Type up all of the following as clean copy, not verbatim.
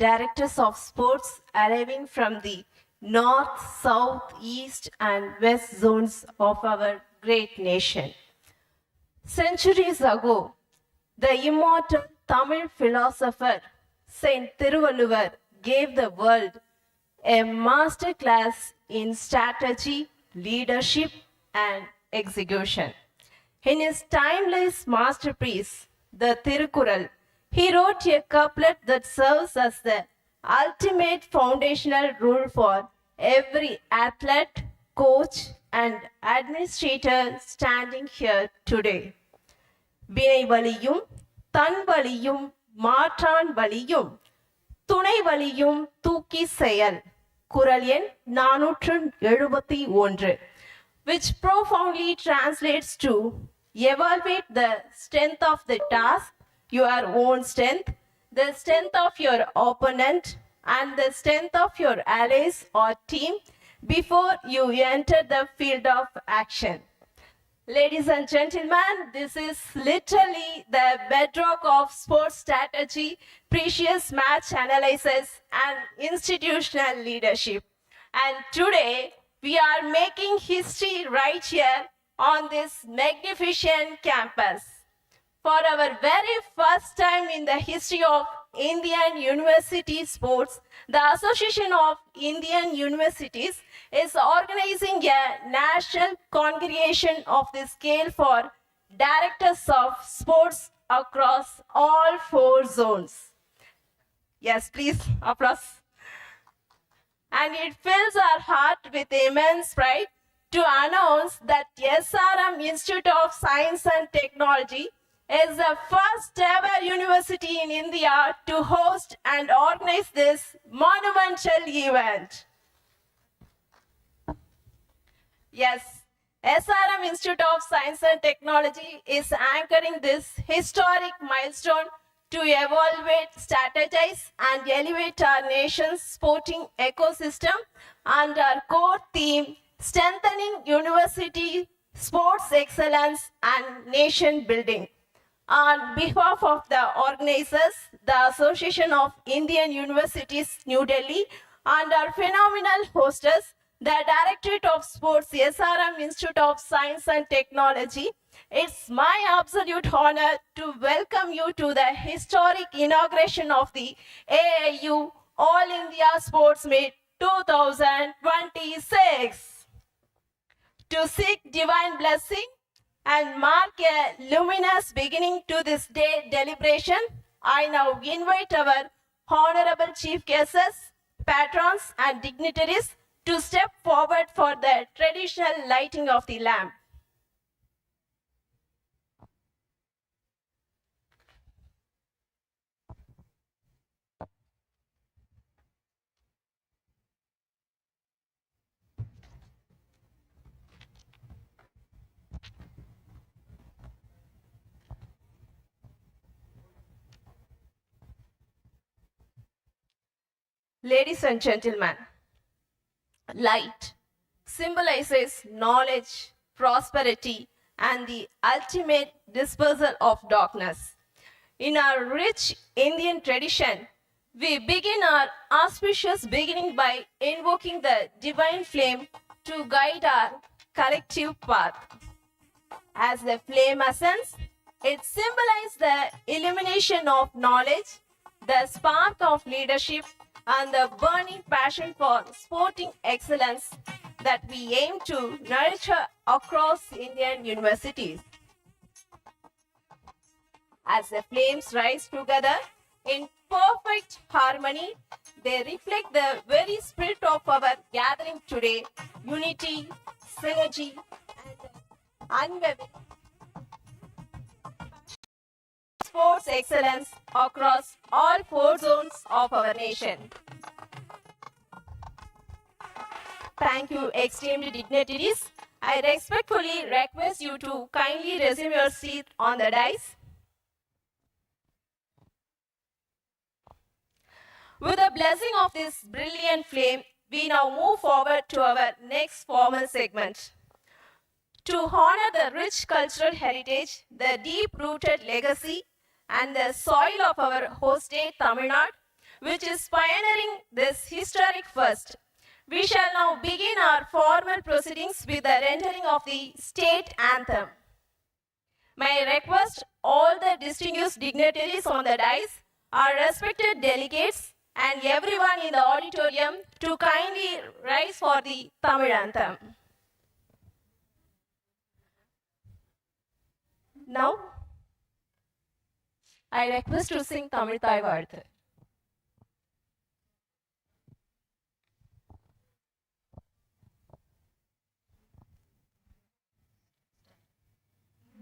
directors of sports arriving from the north, south, east, and west zones of our great nation. Centuries ago, the immortal Tamil philosopher Saint Thiruvalluvar gave the world a master class in strategy, leadership, and execution. In his timeless masterpiece, the Tirukural, he wrote a couplet that serves as the ultimate foundational rule for every athlete, coach, and administrator standing here today. வினை வலியும் தன் வலியும் மாற்றான் வலியும் துணை வலியும் தூக்கி செயல் குறள் எண் 471, which profoundly translates to evaluate the strength of the task, your own strength, the strength of your opponent, and the strength of your allies or team before you enter the field of action. Ladies and gentlemen, this is literally the bedrock of sports strategy, precious match analysis, and institutional leadership. And today, we are making history right here on this magnificent campus. For our very first time in the history of Indian University Sports, the Association of Indian Universities is organizing a national congregation of the scale for directors of sports across all 4 zones. Yes, please, applause. And it fills our heart with immense pride to announce that SRM Institute of Science and Technology is the first ever university in India to host and organize this monumental event. Yes, SRM Institute of Science and Technology is anchoring this historic milestone to evaluate, strategize, and elevate our nation's sporting ecosystem and our core theme, strengthening university sports excellence and nation building. On behalf of the organizers, the Association of Indian Universities, New Delhi, and our phenomenal hostess, the Directorate of Sports, SRM Institute of Science and Technology, it's my absolute honor to welcome you to the historic inauguration of the AIU All India Sports Meet 2026. To seek divine blessing and mark a luminous beginning to this day deliberation, I now invite our honorable chief guests, patrons, and dignitaries to step forward for the traditional lighting of the lamp. Ladies and gentlemen, light symbolizes knowledge, prosperity, and the ultimate dispersal of darkness. In our rich Indian tradition, we begin our auspicious beginning by invoking the divine flame to guide our collective path. As the flame ascends, it symbolizes the illumination of knowledge, the spark of leadership, and the burning passion for sporting excellence that we aim to nurture across Indian universities. As the flames rise together in perfect harmony, they reflect the very spirit of our gathering today, unity, synergy, and unwavering sports excellence across all 4 zones of our nation. Thank you, esteemed dignitaries. I respectfully request you to kindly resume your seat on the dais. With the blessing of this brilliant flame, we now move forward to our next formal segment. To honor the rich cultural heritage, the deep-rooted legacy, and the soil of our host state, Tamil Nadu, which is pioneering this historic first. We shall now begin our formal proceedings with the rendering of the state anthem. May I request all the distinguished dignitaries on the dais, our respected delegates, and everyone in the auditorium to kindly rise for the Tamil anthem. Now, I request to sing Tamil Thai Varthu.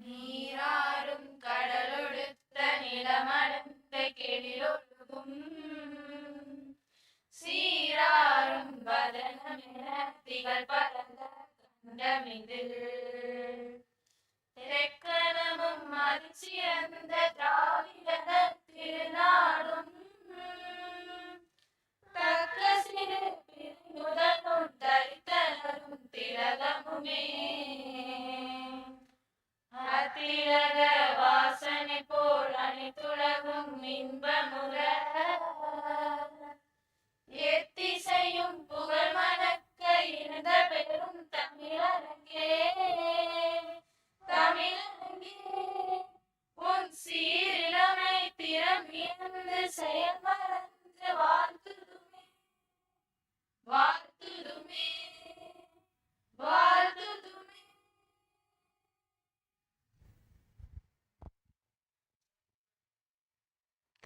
நீராறும் கடலொடுத்த நிலமடந்த கெழிலொழுகும் சீராறும் வதனமென திகழ் பரந்த கண்டமிதில் தெக்கணமும் மதிச்சிறந்த திராவிட திருநாடும் தக்க சிறு முதலும் தரித்தனரும் திலகமுமே அத்திலக வாசனை போல் அனைத்துலகும் இன்பமுற எத்திசையும் புகழ் மணக்க இருந்த பெரும் தமிழரங்கே தமிழரங்கே உன் சீரிழமை திறமியந்து செயல் மறந்து வாழ்த்துதுமே வாழ்த்துதுமே வாழ்த்துதுமே.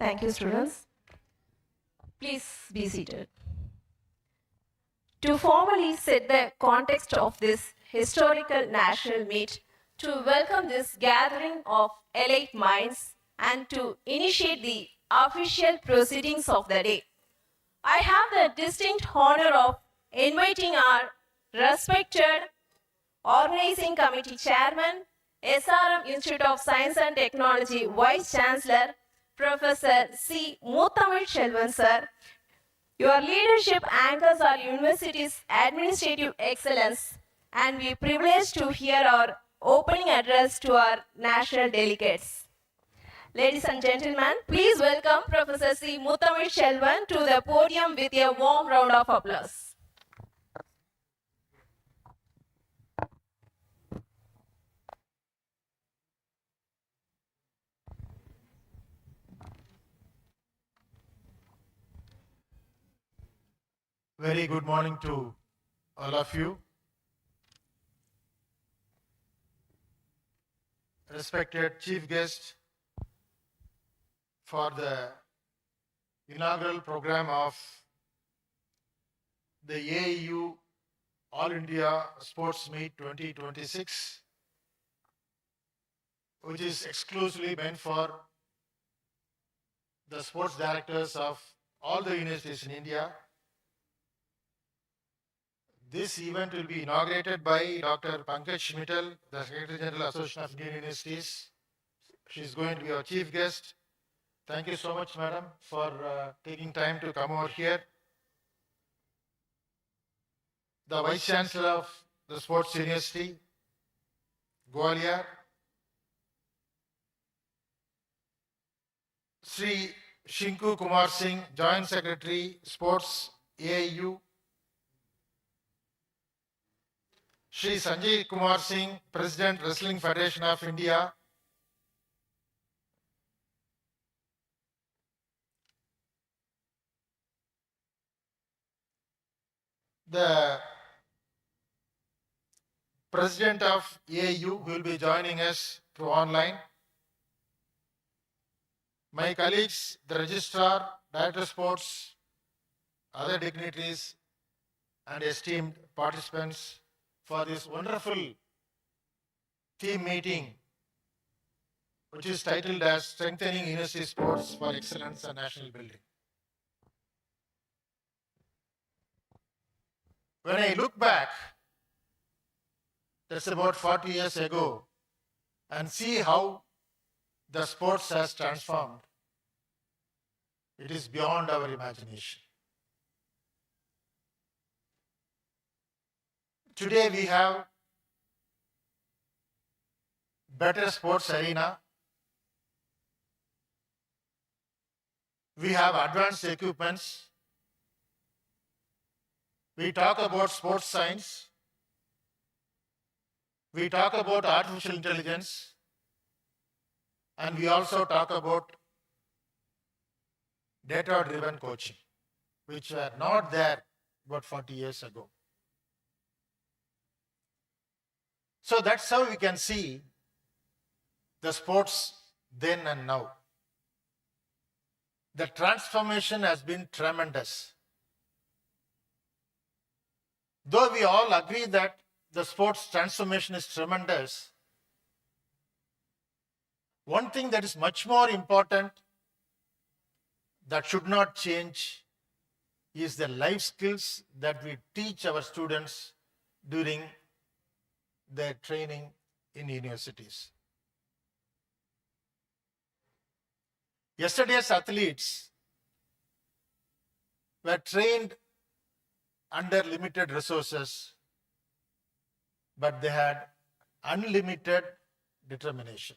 Thank you, students. Please be seated. To formally set the context of this historical national meet, to welcome this gathering of elite minds, and to initiate the official proceedings of the day, I have the distinct honor of inviting our respected Organizing Committee Chairman, SRM Institute of Science and Technology Vice Chancellor, Professor C. Muthamil Selvan sir. Your leadership anchors our university's administrative excellence, and we are privileged to hear our opening address to our national delegates. Ladies and gentlemen, please welcome Professor C. Muthamil Selvan to the podium with a warm round of applause. Very good morning to all of you. Respected chief guest for the inaugural program of the AIU All India Sports Meet 2026, which is exclusively meant for the sports directors of all the universities in India. This event will be inaugurated by Dr. Pankaj Mittal, the Secretary General Association of Indian Universities. She is going to be our chief guest. Thank you so much, madam, for taking time to come over here. The Vice Chancellor of the Sports University, Gwalior, Sri Shinku Kumar Singh, Joint Secretary, Sports, AIU, Shri Sanjay Kumar Singh, President, Wrestling Federation of India, the President of AIU, who will be joining us through online, my colleagues, the Registrar, Director of Sports, other dignitaries, and esteemed participants for this wonderful team meeting, which is titled as Strengthening University Sports for Excellence and National Building. When I look back, that's about 40 years ago, and see how the sports has transformed, it is beyond our imagination. Today we have better sports arena, We have advanced equipments. We talk about sports science. We talk about artificial intelligence. And we also talk about data-driven coaching, which were not there about 40 years ago. So that's how we can see the sports then and now. The transformation has been tremendous. Though we all agree that the sports transformation is tremendous, one thing that is much more important that should not change is the life skills that we teach our students during their training in universities. Yesterday's athletes were trained under limited resources, but they had unlimited determination.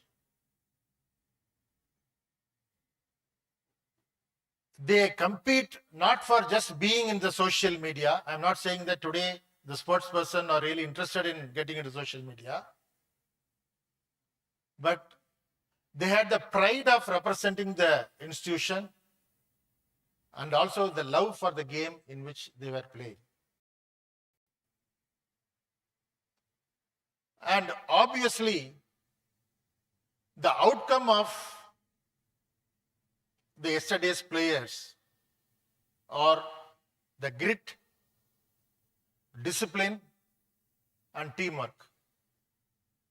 They compete not for just being in the social media. I'm not saying that today the sports person are really interested in getting into social media, but they had the pride of representing the institution and also the love for the game in which they were playing. And obviously, the outcome of the yesterday's players are the grit, discipline, and teamwork.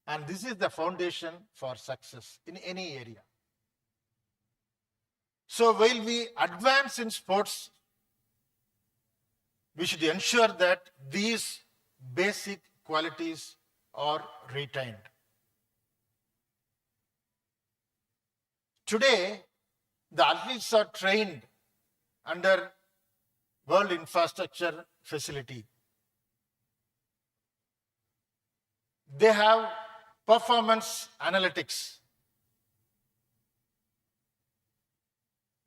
And this is the foundation for success in any area. So while we advance in sports, we should ensure that these basic qualities are retained. Today, the athletes are trained under world infrastructure facility. They have performance analytics.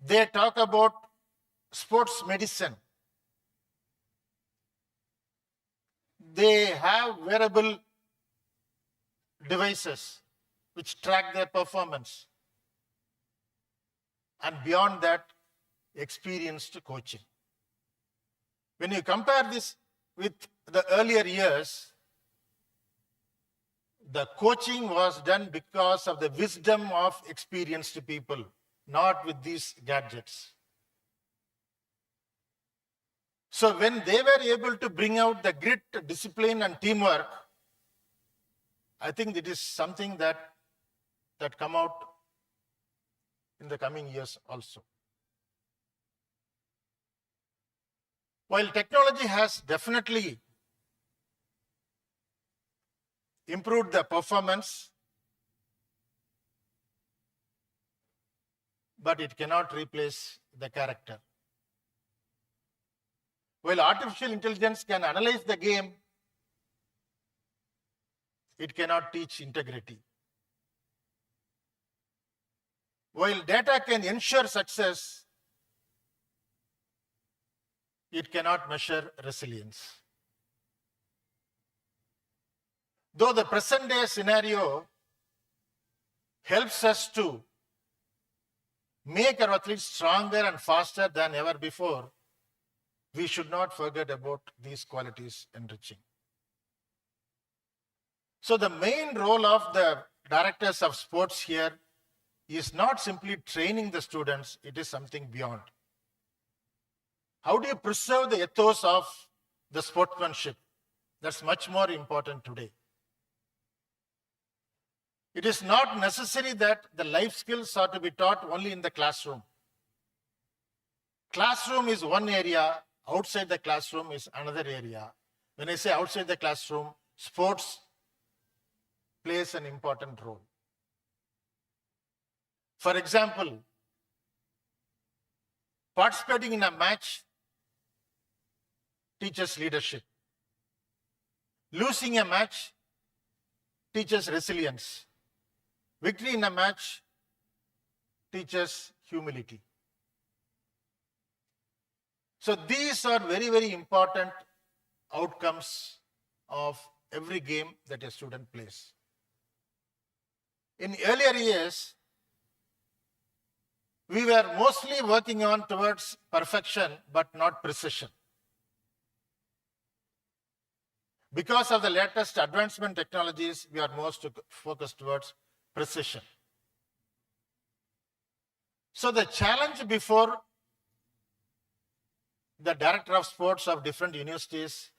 They talk about sports medicine. They have wearable devices which track their performance. And beyond that, experienced coaching. When you compare this with the earlier years, the coaching was done because of the wisdom of experienced people, not with these gadgets. So when they were able to bring out the grit, discipline, and teamwork, I think it is something that come out in the coming years also. While technology has definitely improved the performance, but it cannot replace the character. While artificial intelligence can analyze the game, it cannot teach integrity. While data can ensure success, it cannot measure resilience. Though the present day scenario helps us to make our athletes stronger and faster than ever before, we should not forget about these qualities enriching. So the main role of the directors of sports here is not simply training the students, it is something beyond. How do you preserve the ethos of the sportsmanship? That's much more important today. It is not necessary that the life skills are to be taught only in the classroom. Classroom is one area, outside the classroom is another area. When I say outside the classroom, sports plays an important role. For example, participating in a match teaches leadership. Losing a match teaches resilience. Victory in a match teaches humility. So these are very, very important outcomes of every game that a student plays. In earlier years, we were mostly working on towards perfection, but not precision. Because of the latest advancement technologies, we are most focused towards precision. So the challenge before the director of sports of different universities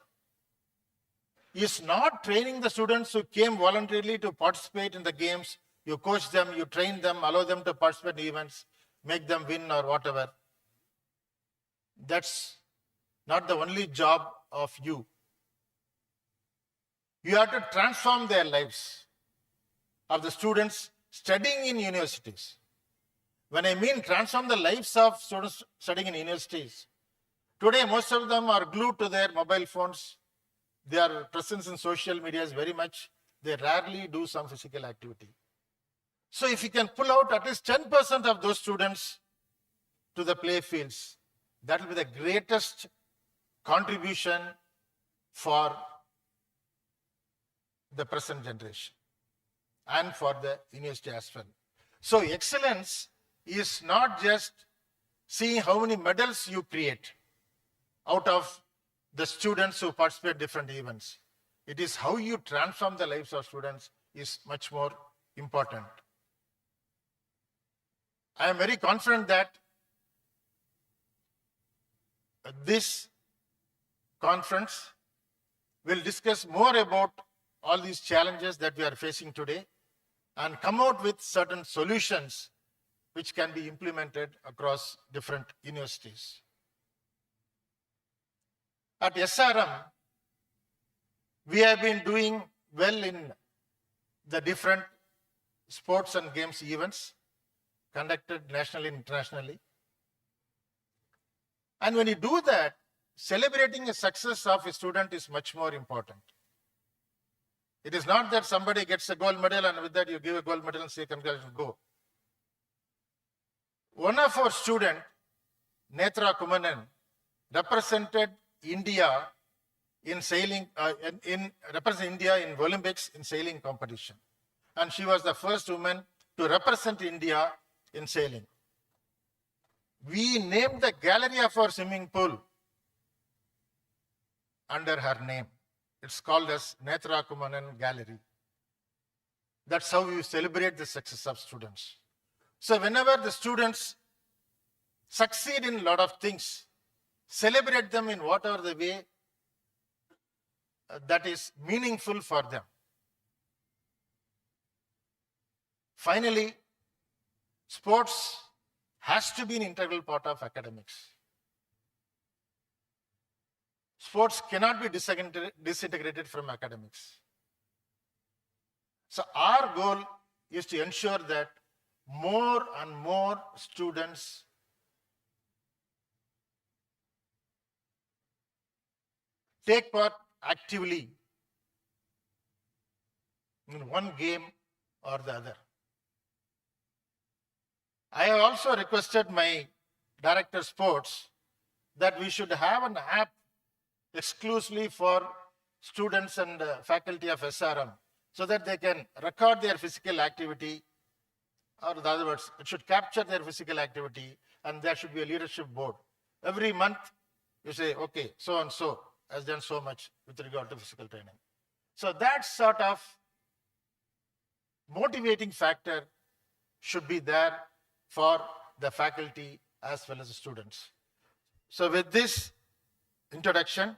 is not training the students who came voluntarily to participate in the games. You coach them, you train them, allow them to participate in events, make them win or whatever. That's not the only job of you. You have to transform their lives of the students studying in universities. When I mean transform the lives of students studying in universities, today most of them are glued to their mobile phones. Their presence in social media is very much. They rarely do some physical activity. So if you can pull out at least 10% of those students to the play fields, that will be the greatest contribution for the present generation and for the university as well. So excellence is not just seeing how many medals you create out of the students who participate in different events. It is how you transform the lives of students is much more important. I am very confident that this conference will discuss more about all these challenges that we are facing today and come out with certain solutions which can be implemented across different universities. At SRM, we have been doing well in the different sports and games events conducted nationally and internationally. And when you do that, celebrating the success of a student is much more important. It is not that somebody gets a gold medal and with that you give a gold medal and say congratulations, go. One of our students, Netra Kumanan, represented India in sailing, represent India in Olympics in sailing competition. And she was the first woman to represent India in sailing. We named the gallery of our swimming pool under her name. It's called as Netra Kumanan Gallery. That's how we celebrate the success of students. So whenever the students succeed in a lot of things, celebrate them in whatever the way that is meaningful for them. Finally, sports has to be an integral part of academics. Sports cannot be disintegrated from academics. So our goal is to ensure that more and more students take part actively in one game or the other. I have also requested my director of sports that we should have an app exclusively for students and faculty of SRM so that they can record their physical activity, or in other words, it should capture their physical activity, and there should be a leadership board. Every month, you say, okay, so and so has done so much with regard to physical training. So that sort of motivating factor should be there for the faculty as well as the students. So with this introduction,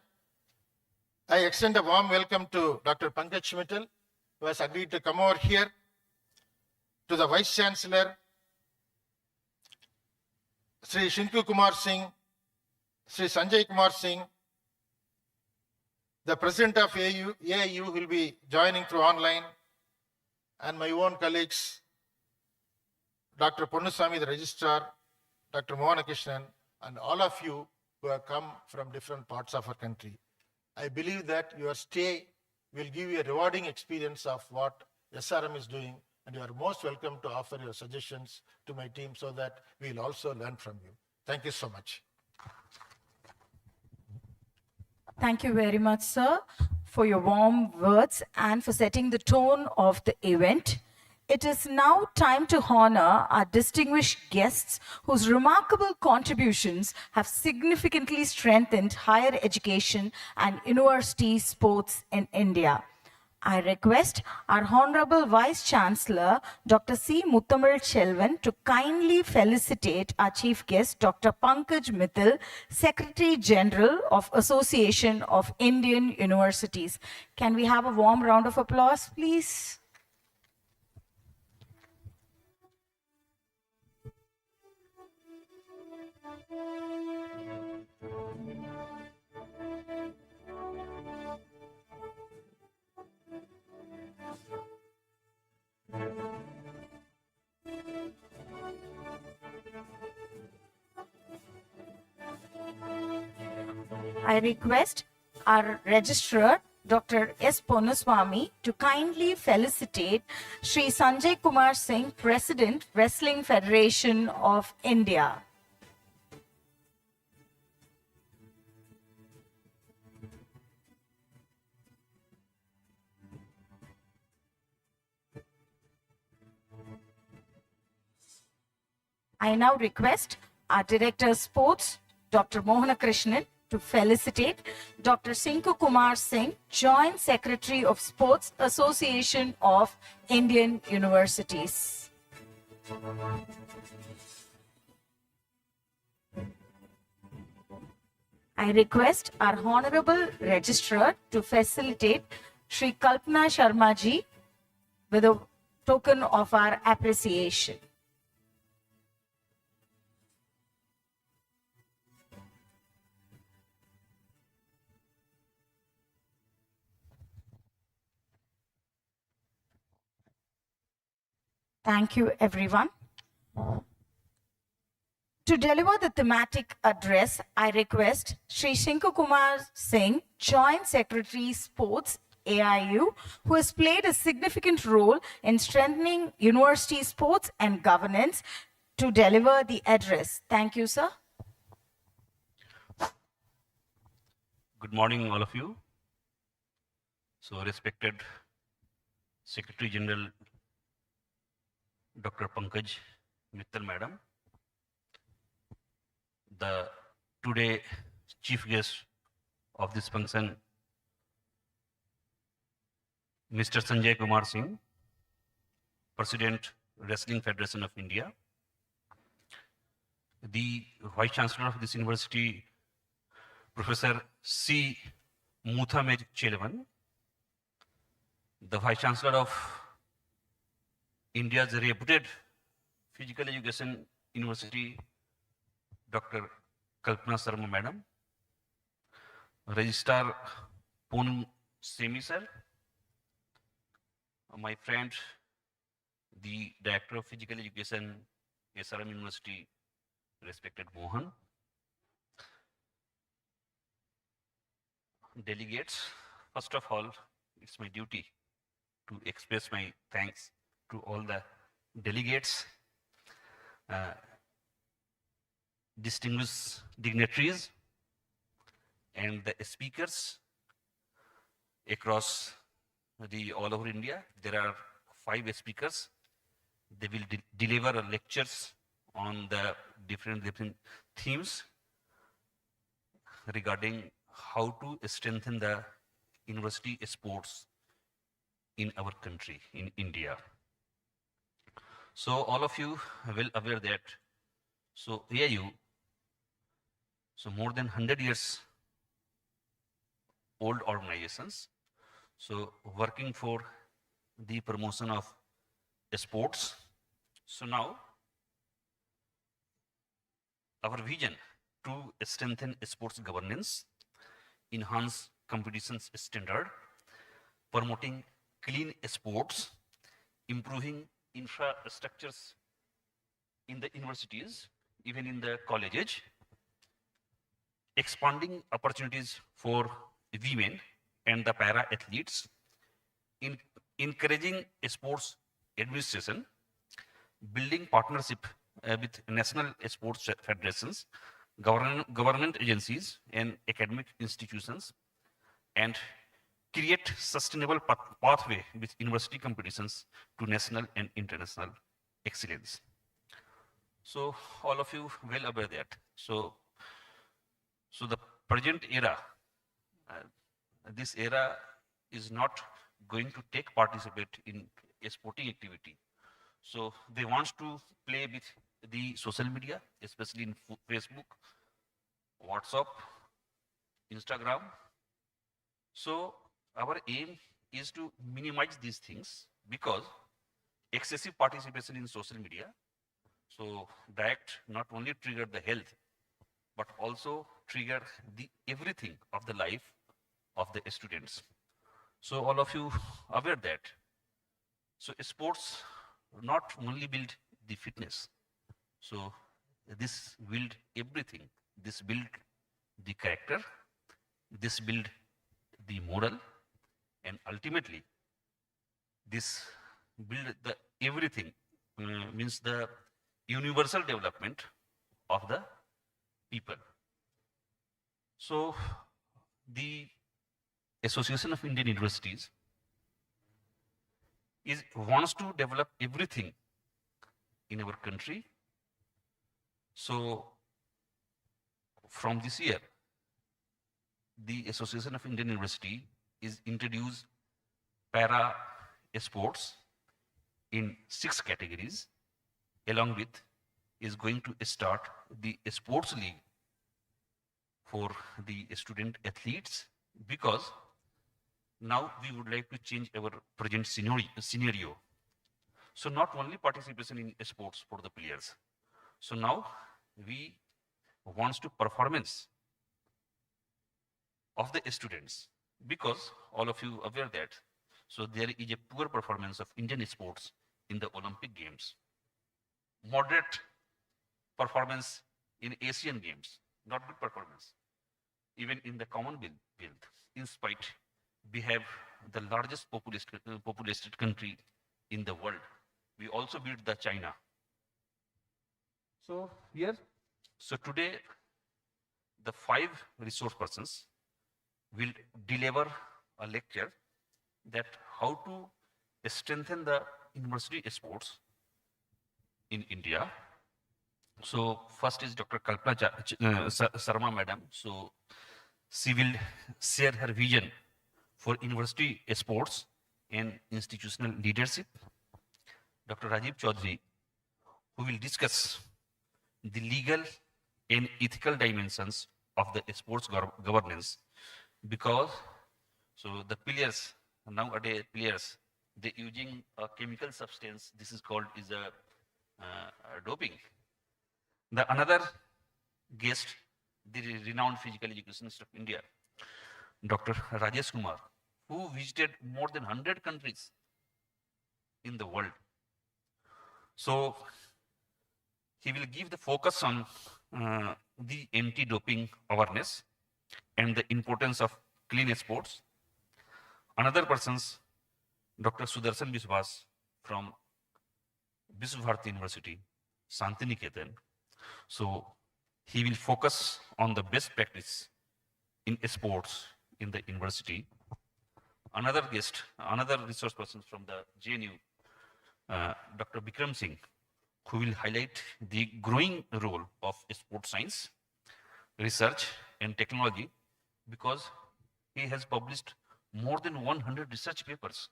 I extend a warm welcome to Dr. Pankaj Mittal, who has agreed to come over here, to the Vice Chancellor, Sri Shinku Kumar Singh, Sri Sanjay Kumar Singh, the President of AIU will be joining through online, and my own colleagues, Dr. Ponnusamy, the Registrar, Dr. Mohankrishnan, and all of you who have come from different parts of our country. I believe that your stay will give you a rewarding experience of what SRM is doing, and you are most welcome to offer your suggestions to my team so that we will also learn from you. Thank you so much. Thank you very much, sir, for your warm words and for setting the tone of the event. It is now time to honor our distinguished guests whose remarkable contributions have significantly strengthened higher education and university sports in India. I request our Honorable Vice Chancellor, Dr. C. Muthamal Chelvan, to kindly felicitate our Chief Guest, Dr. Pankaj Mittal, Secretary General of Association of Indian Universities. Can we have a warm round of applause, please? I request our registrar, Dr. S. Ponuswamy, to kindly felicitate Sri Sanjay Kumar Singh, President, Wrestling Federation of India. I now request our Director of Sports, Dr. Mohana Krishnan, to felicitate Dr. Sinku Kumar Singh, Joint Secretary of Sports Association of Indian Universities. I request our Honorable Registrar to facilitate Sri Kalpana Sharma ji with a token of our appreciation. Thank you, everyone. To deliver the thematic address, I request Sri Shinku Kumar Singh, Joint Secretary Sports, AIU, who has played a significant role in strengthening university sports and governance, to deliver the address. Thank you, sir. Good morning, all of you. So, respected Secretary General Dr. Pankaj Mittal, Madam, the today chief guest of this function, Mr. Sanjay Kumar Singh, President, Wrestling Federation of India, the Vice Chancellor of this university, Professor C. Muthamal Chelvan, the Vice Chancellor of India's reputed physical education university, Dr. Kalpana Sharma Madam, Registrar Ponu Semi Sir, my friend, the Director of Physical Education, SRM University, respected Mohan, delegates, first of all, it's my duty to express my thanks to all the delegates, distinguished dignitaries, and the speakers across all over India. There are 5 speakers. They will deliver lectures on the different themes regarding how to strengthen the university sports in our country, in India. So all of you are well aware that, so AIU, so more than 100 years old organizations, so working for the promotion of sports. So now our vision to strengthen sports governance, enhance competitions standard, promoting clean sports, improving infrastructures in the universities, even in the colleges, expanding opportunities for women and the para athletes, encouraging sports administration, building partnership with national sports federations, government agencies and academic institutions, and create sustainable pathway with university competitions to national and international excellence. So all of you well aware that. So the present era, uh, this era is not going to take participate in a sporting activity. So they want to play with the social media, especially in Facebook, WhatsApp, Instagram. So our aim is to minimize these things because excessive participation in social media, so direct not only trigger the health, but also trigger the everything of the life of the students. So all of you aware that. So sports not only build the fitness, so this build everything. This build the character, this build the moral, and ultimately this build the everything, means the universal development of the people. So the Association of Indian Universities wants to develop everything in our country. So from this year, the Association of Indian University is introduced para sports in 6 categories. Along with is going to start the sports league for the student athletes, because now we would like to change our present scenario. So not only participation in sports for the players. So now we wants to performance of the students, because all of you aware that. So there is a poor performance of Indian sports in the Olympic Games, moderate performance in Asian Games, not good performance, even in the Commonwealth. In spite, we have the largest populated country in the world. We also beat the China. So here, so today, the 5 resource persons will deliver a lecture that how to strengthen the university sports in India. So first is Dr. Kalpana Sarma Madam. So she will share her vision for university sports and institutional leadership. Dr. Rajiv Chaudhary, who will discuss the legal and ethical dimensions of the sports governance, because so the players, nowadays players, they using a chemical substance. This is called is a doping. The another guest, the renowned physical educationist of India, Dr. Rajesh Kumar, who visited more than 100 countries in the world. So he will give the focus on the anti-doping awareness and the importance of clean sports. Another person's Dr. Sudarshan Biswas from Visva University, Santiniketan. So he will focus on the best practice in sports in the university. Another guest, another resource person from the JNU, Dr. Bikram Singh, who will highlight the growing role of sports science, research and technology, because he has published more than 100 research papers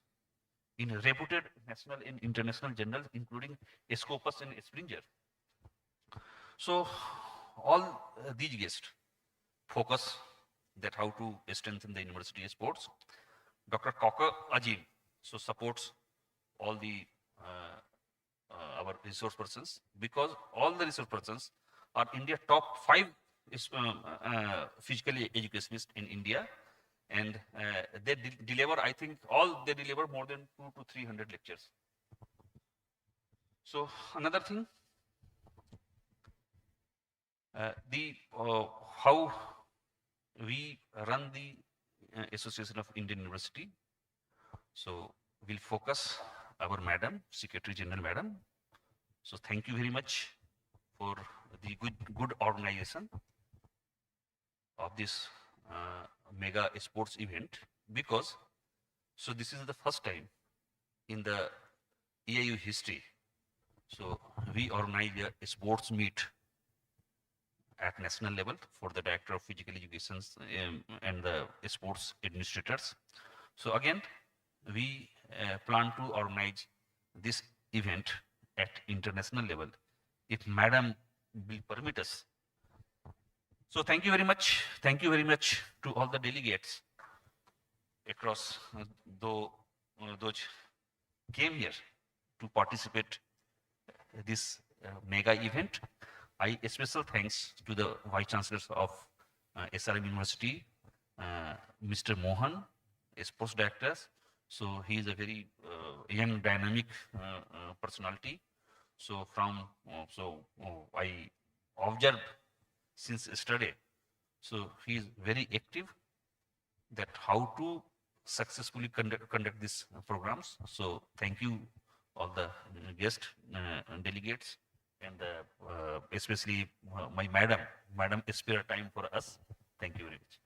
in reputed national and international journals, including Scopus and Springer. So all these guests focus that how to strengthen the university sports. Dr. Kaka Ajib so supports all the our resource persons, because all the resource persons are India top 5 physically educationists in India, and they deliver, I think, all they deliver more than 200 to 300 lectures. So another thing, the how we run the Association of Indian University. So we'll focus our madam, Secretary General Madam. So thank you very much for the good organization of this mega sports event because so this is the first time in the AIU history. So we organize a sports meet at national level for the director of physical education and the sports administrators. So again, we plan to organize this event at international level if madam will permit us. So thank you very much. Thank you very much to all the delegates across those came here to participate this mega event. I special thanks to the Vice Chancellors of SRM University, Mr. Mohan, Sports Director. So he is a very young, dynamic personality. So I observed since yesterday. So he is very active that how to successfully conduct these programs. So thank you all the guest delegates and especially my madam spare time for us. Thank you very much.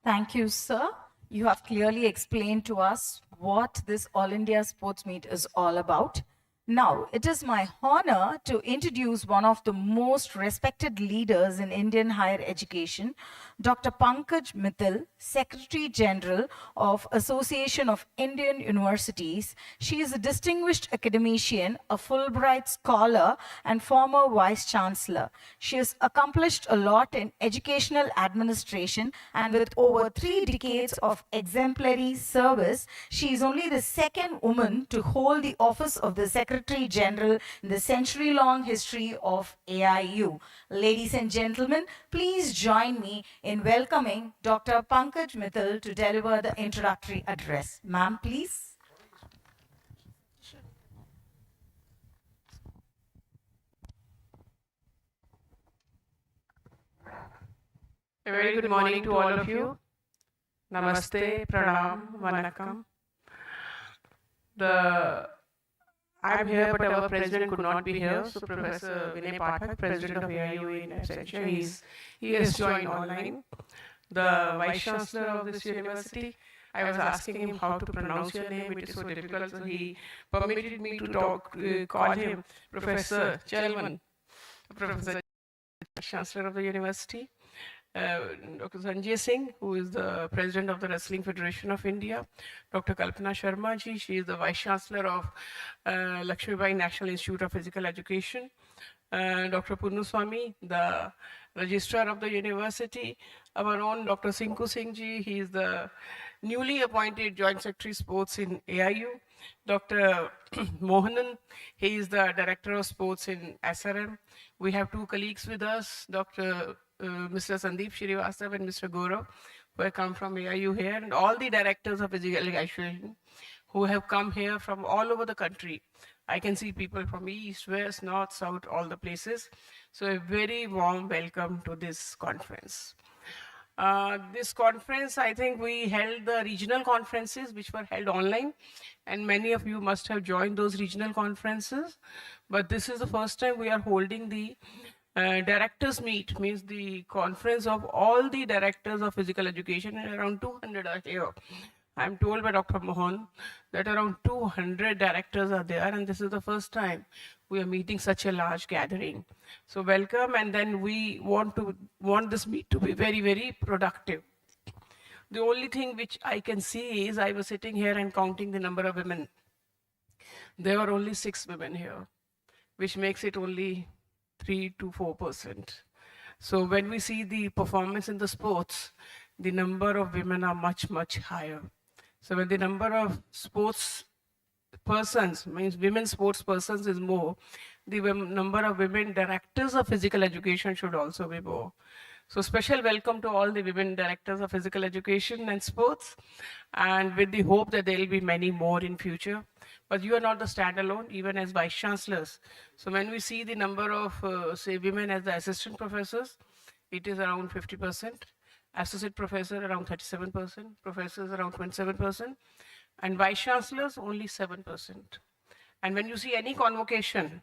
Thank you, sir. You have clearly explained to us what this All India Sports Meet is all about. Now, it is my honor to introduce one of the most respected leaders in Indian higher education, Dr. Pankaj Mittal, Secretary General of Association of Indian Universities. She is a distinguished academician, a Fulbright scholar, and former Vice Chancellor. She has accomplished a lot in educational administration, and with over 3 decades of exemplary service, she is only the second woman to hold the office of the Secretary General in the century-long history of AIU. Ladies and gentlemen, please join me in welcoming Dr. Pankaj Mittal to deliver the introductory address. Ma'am, please. A very good morning to all of you. Namaste, pranam, vanakkam. I'm here, but our president could not be here. So Professor Vinay Pathak, president of AIU in absentia, he has joined online. The Vice Chancellor of this university, I was asking him how to pronounce your name. It is so difficult, so he permitted me to call him Professor Chelman, Professor Vice Chancellor of the university. Dr. Sanjay Singh, who is the president of the Wrestling Federation of India, Dr. Kalpana Sharma ji, she is the vice chancellor of Lakshmibai National Institute of Physical Education, Dr. Purnuswamy, the registrar of the university, our own Dr. Sinku Singh ji, he is the newly appointed joint secretary sports in AIU, Dr. Mohanan, he is the director of sports in SRM. We have 2 colleagues with us, Mr. Sandeep Srivastava and Mr. Gaurav, who have come from AIU here, and all the directors of physical education who have come here from all over the country. I can see people from east, west, north, south, all the places. So a very warm welcome to this conference. This conference, I think we held the regional conferences which were held online, and many of you must have joined those regional conferences. But this is the first time we are holding the directors meet, means the conference of all the directors of physical education, and around 200 are here. I'm told by Dr. Mohan that around 200 directors are there, and this is the first time we are meeting such a large gathering. So welcome, and then we want this meet to be very, very productive. The only thing which I can see is I was sitting here and counting the number of women. There were only 6 women here, which makes it only 3 to 4%. So when we see the performance in the sports, the number of women are much, much higher. So when the number of sports persons, means women sports persons is more, the number of women directors of physical education should also be more. So special welcome to all the women directors of physical education and sports, and with the hope that there will be many more in future. But you are not the standalone, even as vice chancellors. So when we see the number of, say, women as the assistant professors, it is around 50%, associate professor around 37%, professors around 27%, and vice chancellors only 7%. And when you see any convocation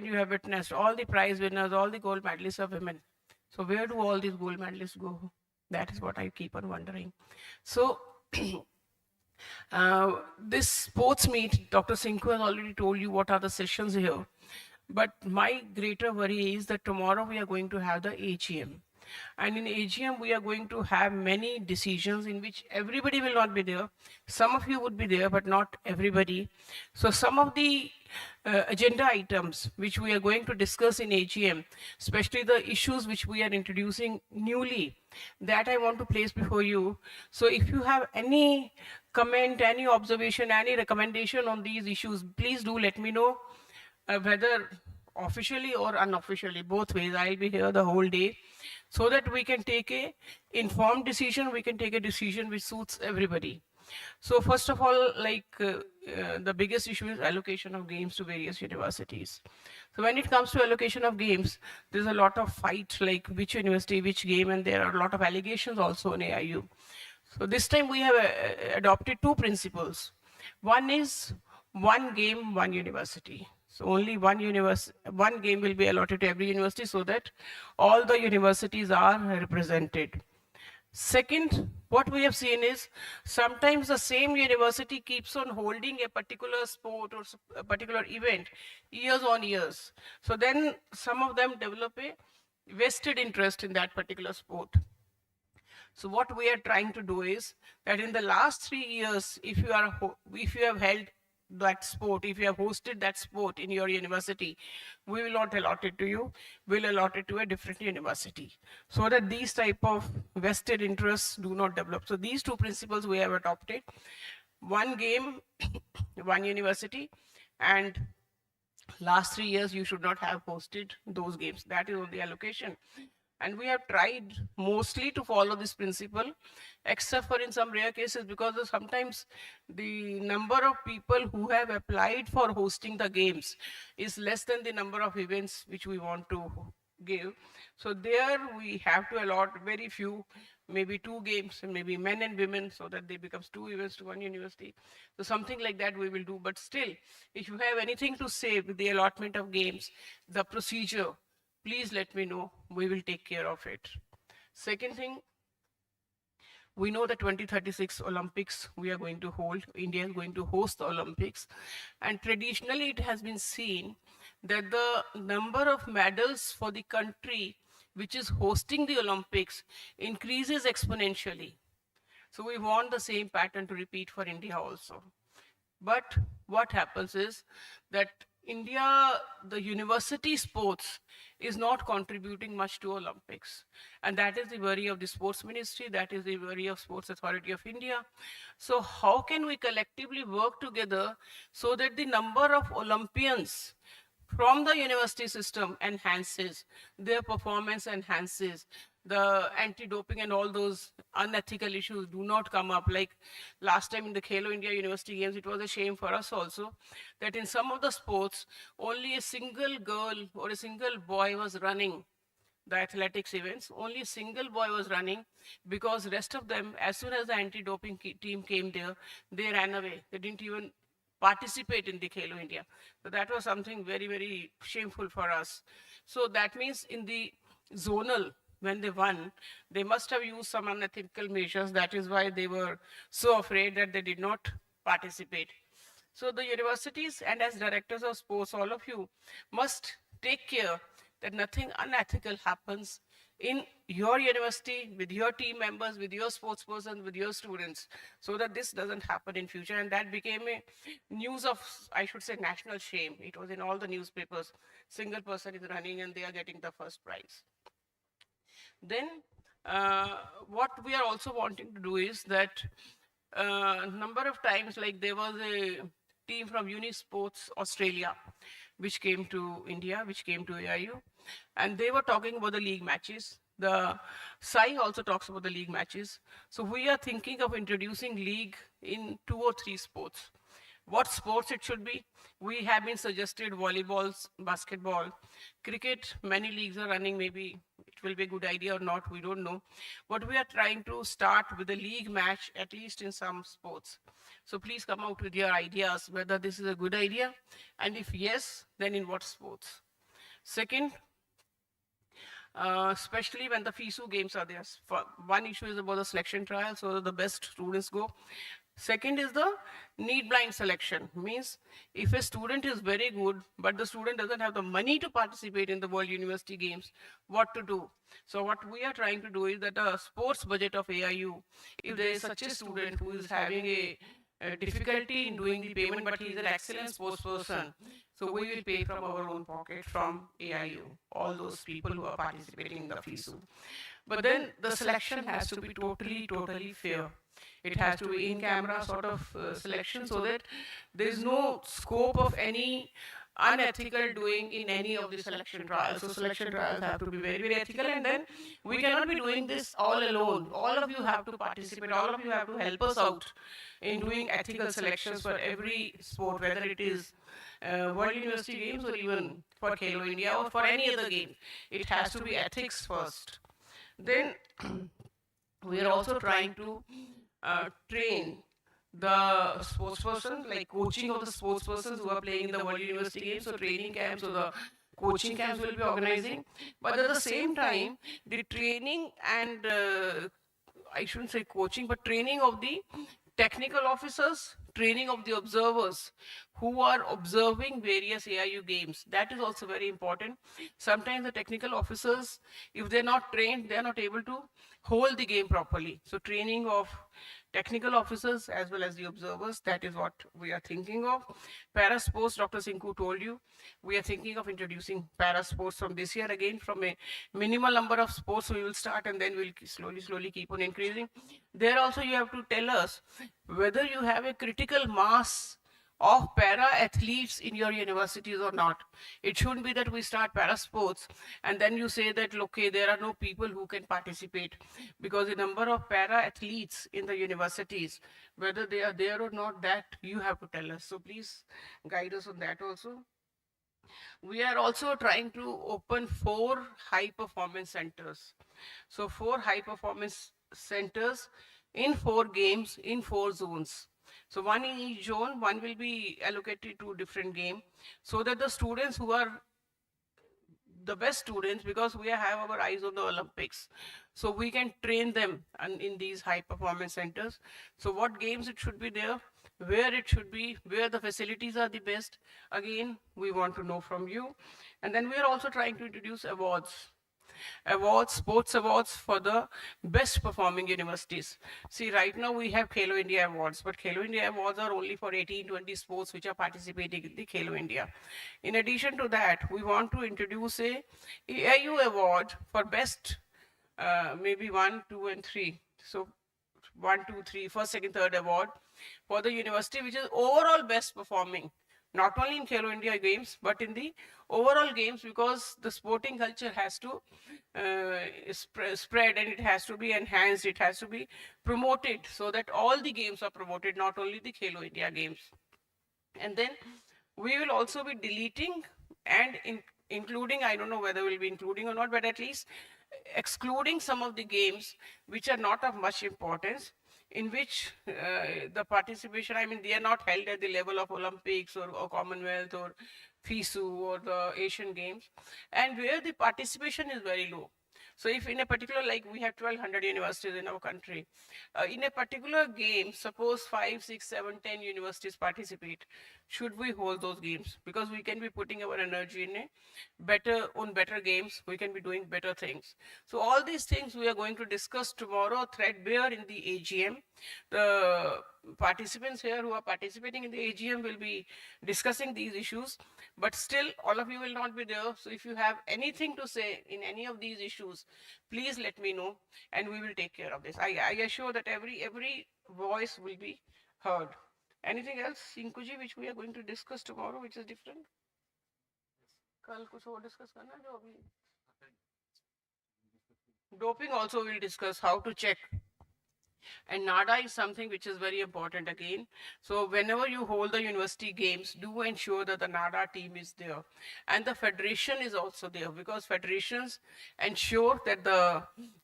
you have witnessed, all the prize winners, all the gold medalists are women. So where do all these gold medalists go? That is what I keep on wondering. So this sports meet, Dr. Sinku has already told you what are the sessions here. But my greater worry is that tomorrow we are going to have the AGM. And in AGM, we are going to have many decisions in which everybody will not be there. Some of you would be there, but not everybody. So some of the agenda items which we are going to discuss in AGM, especially the issues which we are introducing newly, that I want to place before you. So if you have any comment, any observation, any recommendation on these issues, please do let me know, whether officially or unofficially, both ways. I'll be here the whole day so that we can take a informed decision, we can take a decision which suits everybody. So first of all, the biggest issue is allocation of games to various universities. So when it comes to allocation of games, there's a lot of fight, like which university, which game, and there are a lot of allegations also in AIU. So this time we have adopted two principles. One is one game, one university. So only one game will be allotted to every university so that all the universities are represented. Second, what we have seen is sometimes the same university keeps on holding a particular sport or a particular event years on years. So then some of them develop a vested interest in that particular sport. So what we are trying to do is that in the last 3 years, if you have held that sport, if you have hosted that sport in your university, we will not allot it to you, we'll allot it to a different university, so that these type of vested interests do not develop. So these two principles we have adopted: one game, one university, and last 3 years you should not have hosted those games. That is on the allocation. And we have tried mostly to follow this principle, except for in some rare cases, because sometimes the number of people who have applied for hosting the games is less than the number of events which we want to give. So there we have to allot very few, maybe 2 games, and maybe men and women, so that they becomes 2 events to one university. So something like that we will do. But still, if you have anything to say with the allotment of games, the procedure, please let me know. We will take care of it. Second thing, we know that 2036 Olympics we are going to hold. India is going to host the Olympics. And traditionally, it has been seen that the number of medals for the country which is hosting the Olympics increases exponentially. So we want the same pattern to repeat for India also. But what happens is that India, the university sports is not contributing much to Olympics. And that is the worry of the sports ministry, that is the worry of Sports Authority of India. So how can we collectively work together so that the number of Olympians from the university system enhances, their performance enhances, the anti-doping and all those unethical issues do not come up. Like last time in the Khelo India University Games, it was a shame for us also that in some of the sports, only a single girl or a single boy was running the athletics events. Only a single boy was running, because rest of them, as soon as the anti-doping team came there, they ran away. They didn't even participate in the Khelo India. So that was something very, very shameful for us. So that means in the zonal, when they won, they must have used some unethical measures. That is why they were so afraid that they did not participate. So the universities and as directors of sports, all of you must take care that nothing unethical happens in your university, with your team members, with your sports persons, with your students, so that this doesn't happen in future. And that became a news of, I should say, national shame. It was in all the newspapers. Single person is running and they are getting the first prize. Then what we are also wanting to do is that number of times, like there was a team from Unisports Australia which came to India, which came to AIU, and they were talking about the league matches. The SAI also talks about the league matches. So we are thinking of introducing league in 2 or 3 sports. What sports it should be? We have been suggested volleyball, basketball, cricket. Many leagues are running. Maybe it will be a good idea or not, we don't know. But we are trying to start with a league match, at least in some sports. So please come out with your ideas, whether this is a good idea, and if yes, then in what sports. Second, especially when the FISU games are there. One issue is about the selection trial, so that the best students go. Second is the need blind selection. Means if a student is very good, but the student doesn't have the money to participate in the World University Games, what to do? So what we are trying to do is that the sports budget of AIU, if there is such a student who is having a difficulty in doing the payment, but he is an excellent sports person, so we will pay from our own pocket from AIU, all those people who are participating in the FISU. But then the selection has to be totally fair. It has to be in-camera sort of selection, so that there is no scope of any unethical doing in any of the selection trials. So selection trials have to be very ethical, and then we cannot be doing this all alone. All of you have to participate, all of you have to help us out in doing ethical selections for every sport, whether it is World University Games or even for Khelo India or for any other game. It has to be ethics first. Then we are also trying to train the sports person, like coaching of the sports persons who are playing in the World University Games. So training camps or the coaching camps will be organizing. But at the same time, the training and I shouldn't say coaching, but training of the technical officers, training of the observers who are observing various AIU games. That is also very important. Sometimes the technical officers, if they're not trained, they're not able to hold the game properly. So training of technical officers as well as the observers, that is what we are thinking of. Para sports, Dr. Sinku told you, we are thinking of introducing para sports from this year again, from a minimal number of sports we will start, and then we'll slowly keep on increasing. There also you have to tell us whether you have a critical mass of para athletes in your universities or not. It shouldn't be that we start para sports and then you say that, okay, there are no people who can participate, because the number of para athletes in the universities, whether they are there or not, that you have to tell us. So please guide us on that also. We are also trying to open 4 high performance centers. So 4 high performance centers in 4 games in 4 zones. So one in each zone, one will be allocated to different game, so that the students who are the best students, because we have our eyes on the Olympics, so we can train them in these high performance centers. So what games it should be there, where it should be, where the facilities are the best, again, we want to know from you. And then we are also trying to introduce awards, sports awards for the best performing universities. See, right now we have Khelo India awards, but Khelo India awards are only for 18-20 sports which are participating in the Khelo India. In addition to that, we want to introduce a AIU award for best, maybe 1, 2, and 3. So 1, 2, 3, first, second, third award for the university which is overall best performing, not only in Khelo India games, but in the overall games, because the sporting culture has to spread, and it has to be enhanced, it has to be promoted, so that all the games are promoted, not only the Khelo India games. And then we will also be deleting and including, I don't know whether we'll be including or not, but at least excluding some of the games which are not of much importance, in which the participation, I mean, they are not held at the level of Olympics or Commonwealth or FISU or the Asian Games, and where the participation is very low. So if in a particular, like we have 1,200 universities in our country, in a particular game, suppose 5, 6, 7, 10 universities participate, should we hold those games? Because we can be putting our energy in better games, we can be doing better things. So all these things we are going to discuss tomorrow threadbare in the AGM. The participants here who are participating in the AGM will be discussing these issues, but still all of you will not be there. So if you have anything to say in any of these issues, please let me know and we will take care of this. I assure that every voice will be heard. Anything else, Sinkuji, which we are going to discuss tomorrow, which is different? कल कुछ और discuss करना है जो अभी doping also we'll discuss how to check. And NADA is something which is very important again. So whenever you hold the university games, do ensure that the NADA team is there. And the federation is also there, because federations ensure that the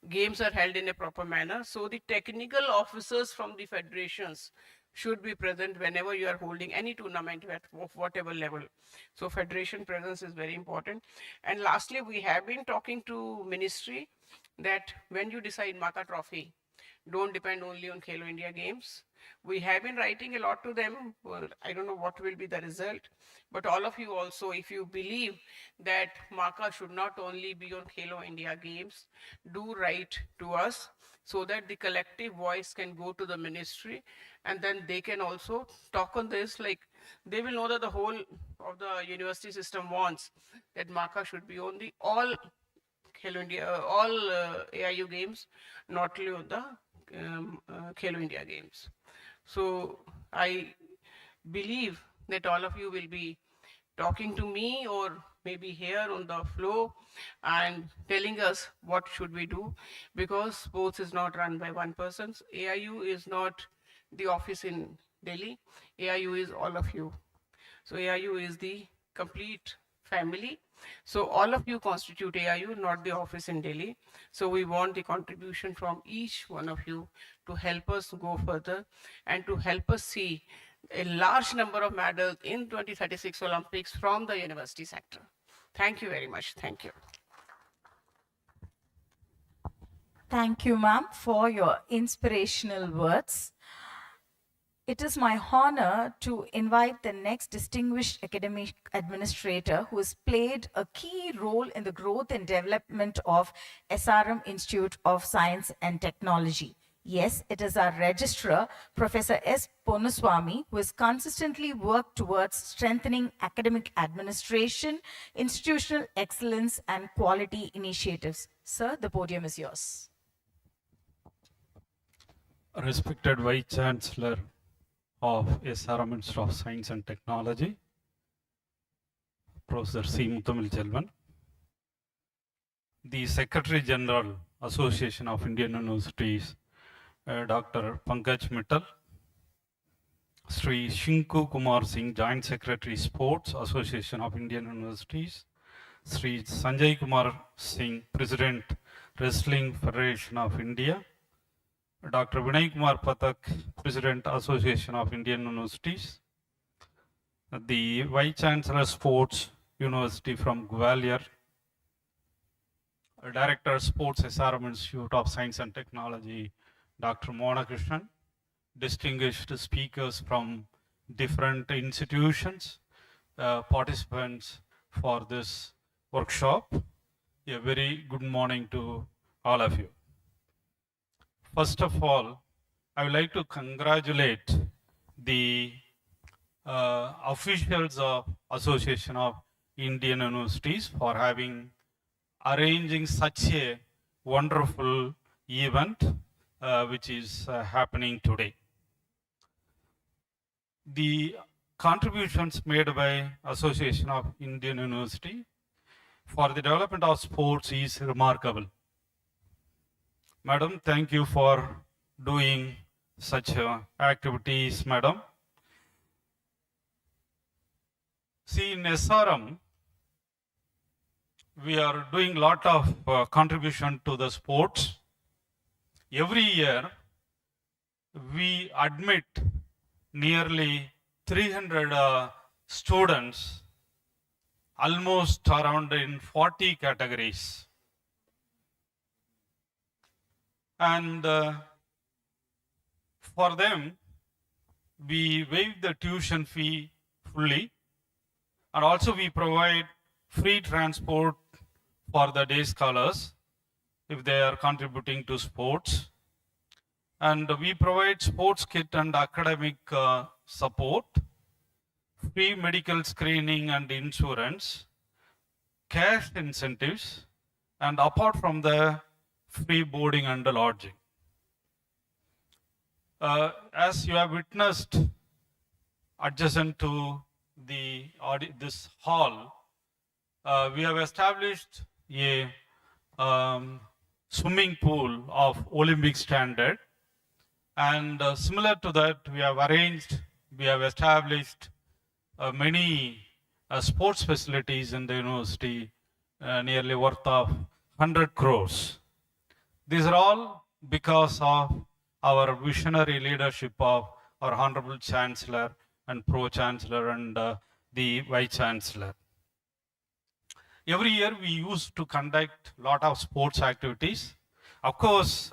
games are held in a proper manner. So the technical officers from the federations should be present whenever you are holding any tournament of whatever level. So federation presence is very important. And lastly, we have been talking to ministry that when you decide Maka Trophy, don't depend only on Khelo India Games. We have been writing a lot to them. Well, I don't know what will be the result, but all of you also, if you believe that Maka should not only be on Khelo India Games, do write to us so that the collective voice can go to the ministry, and then they can also talk on this. Like, they will know that the whole of the university system wants that Maka should be on the all Khelo India, all AIU games, not only on the Khelo India games. So I believe that all of you will be talking to me or maybe here on the floor and telling us what should we do, because sports is not run by one person. AIU is not the office in Delhi. AIU is all of you. So AIU is the complete family. So all of you constitute AIU, not the office in Delhi. So we want the contribution from each one of you to help us go further and to help us see a large number of medals in 2036 Olympics from the university sector. Thank you very much. Thank you. Thank you, ma'am, for your inspirational words. It is my honor to invite the next distinguished academic administrator who has played a key role in the growth and development of SRM Institute of Science and Technology. Yes, it is our registrar, Professor S. Ponuswamy, who has consistently worked towards strengthening academic administration, institutional excellence, and quality initiatives. Sir, the podium is yours. Respected Vice Chancellor of SRM Institute of Science and Technology, Professor C. Muthamil Chelvan, the Secretary General, Association of Indian Universities, Dr. Pankaj Mittal, Sri Shinku Kumar Singh, Joint Secretary, Sports, Association of Indian Universities, Sri Sanjay Kumar Singh, President, Wrestling Federation of India, Dr. Vinay Kumar Pathak, President, Association of Indian Universities, the Vice Chancellor, Sports University from Gwalior, Director, Sports, SRM Institute of Science and Technology, Dr. Mona Krishnan, distinguished speakers from different institutions, participants for this workshop. A very good morning to all of you. First of all, I would like to congratulate the officials of Association of Indian Universities for arranging such a wonderful event which is happening today. The contributions made by Association of Indian University for the development of sports is remarkable. Madam, thank you for doing such activities, madam. See, in SRM, we are doing a lot of contribution to the sports. Every year, we admit nearly 300 students, almost around in 40 categories. And for them, we waive the tuition fee fully, and also we provide free transport for the day scholars if they are contributing to sports. And we provide sports kit and academic support, free medical screening and insurance, cash incentives, and apart from the free boarding and lodging. As you have witnessed, adjacent to this hall, we have established a swimming pool of Olympic standard, and similar to that, we have established many sports facilities in the university, nearly worth of 100 crores. These are all because of our visionary leadership of our Honorable Chancellor and Pro-Chancellor and the Vice-Chancellor. Every year we used to conduct a lot of sports activities. Of course,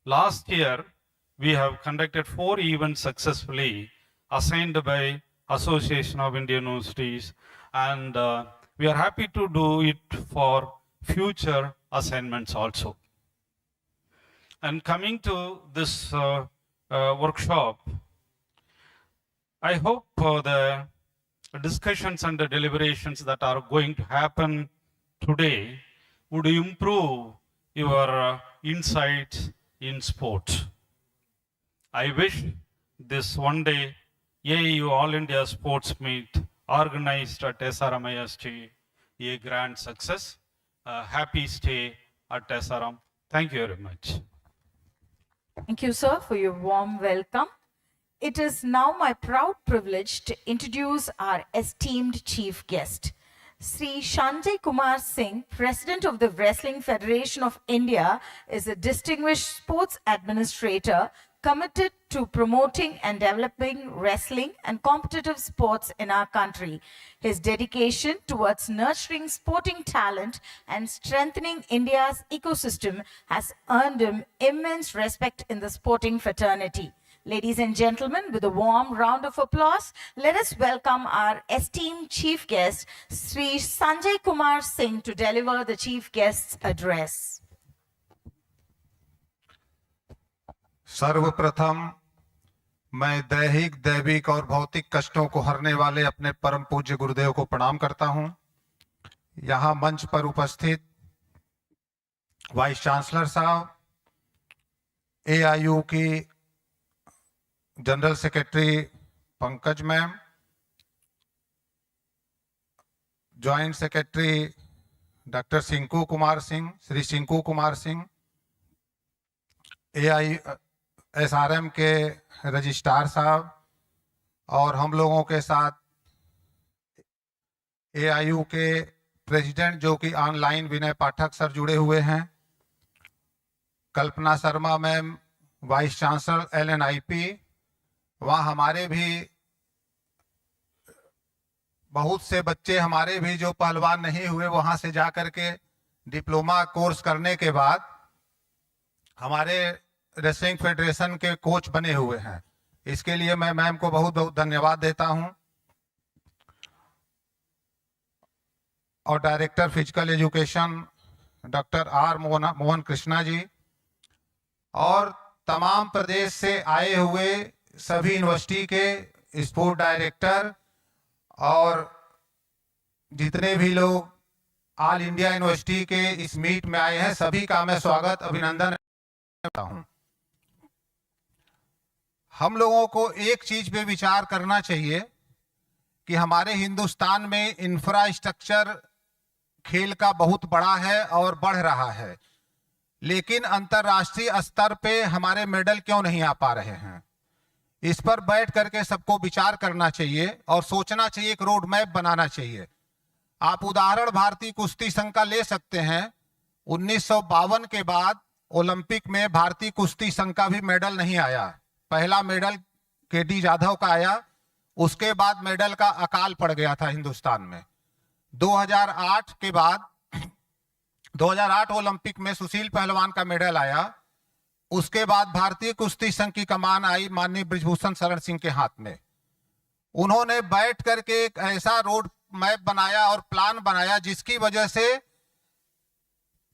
last year we have conducted 4 events successfully assigned by Association of Indian Universities, and we are happy to do it for future assignments also. And coming to this workshop, I hope the discussions and the deliberations that are going to happen today would improve your insights in sport. I wish this one day AIU All India Sports Meet organized at SRMIST a grand success. Happy stay at SRM. Thank you very much. Thank you, sir, for your warm welcome. It is now my proud privilege to introduce our esteemed chief guest. Sri Sanjay Kumar Singh, President of the Wrestling Federation of India, is a distinguished sports administrator committed to promoting and developing wrestling and competitive sports in our country. His dedication towards nurturing sporting talent and strengthening India's ecosystem has earned him immense respect in the sporting fraternity. Ladies and gentlemen, with a warm round of applause, let us welcome our esteemed chief guest, Sri Sanjay Kumar Singh, to deliver the chief guest's address. सर्वप्रथम मैं दैहिक दैविक और भौतिक कष्टों को हरने वाले अपने परम पूज्य गुरुदेव को प्रणाम करता हूं। यहां मंच पर उपस्थित वाइस चांसलर साहब, AIU की general secretary Pankaj ma'am, joint secretary doctor Sinku Kumar Singh, Shri Sinku Kumar Singh, SRM के रजिस्ट्रार साहब, और हम लोगों के साथ AIU के प्रेसिडेंट जो कि ऑनलाइन विनय पाठक सर जुड़े हुए हैं, Kalpana Sharma ma'am vice chancellor LNIP, वहाँ हमारे भी बहुत से बच्चे हमारे भी जो पहलवान नहीं हुए वहाँ से जा कर के डिप्लोमा कोर्स करने के बाद हमारे रेसलिंग फेडरेशन के कोच बने हुए हैं। इसके लिए मैं मैम को बहुत बहुत धन्यवाद देता हूं। और director physical education doctor R Mohan Krishna ji, और तमाम प्रदेश से आए हुए सभी यूनिवर्सिटी के स्पोर्ट डायरेक्टर और जितने भी लोग ऑल इंडिया यूनिवर्सिटी के इस मीट में आए हैं, सभी का मैं स्वागत अभिनंदन करता हूं। हम लोगों को एक चीज पे विचार करना चाहिए कि हमारे हिंदुस्तान में इंफ्रास्ट्रक्चर खेल का बहुत बड़ा है और बढ़ रहा है, लेकिन अंतर्राष्ट्रीय स्तर पे हमारे मेडल क्यों नहीं आ पा रहे हैं। इस पर बैठ करके सबको विचार करना चाहिए और सोचना चाहिए, एक रोड मैप बनाना चाहिए। आप उदाहरण भारतीय कुश्ती संघ का ले सकते हैं। 1952 के बाद ओलंपिक में भारतीय कुश्ती संघ का भी मेडल नहीं आया। पहला मेडल KD जाधव का आया, उसके बाद मेडल का अकाल पड़ गया था हिंदुस्तान में। 2008 के बाद 2008 ओलंपिक में सुशील पहलवान का मेडल आया। उसके बाद भारतीय कुश्ती संघ की कमान आई माननीय बृजभूषण शरण सिंह के हाथ में। उन्होंने बैठ करके एक ऐसा रोड मैप बनाया और प्लान बनाया जिसकी वजह से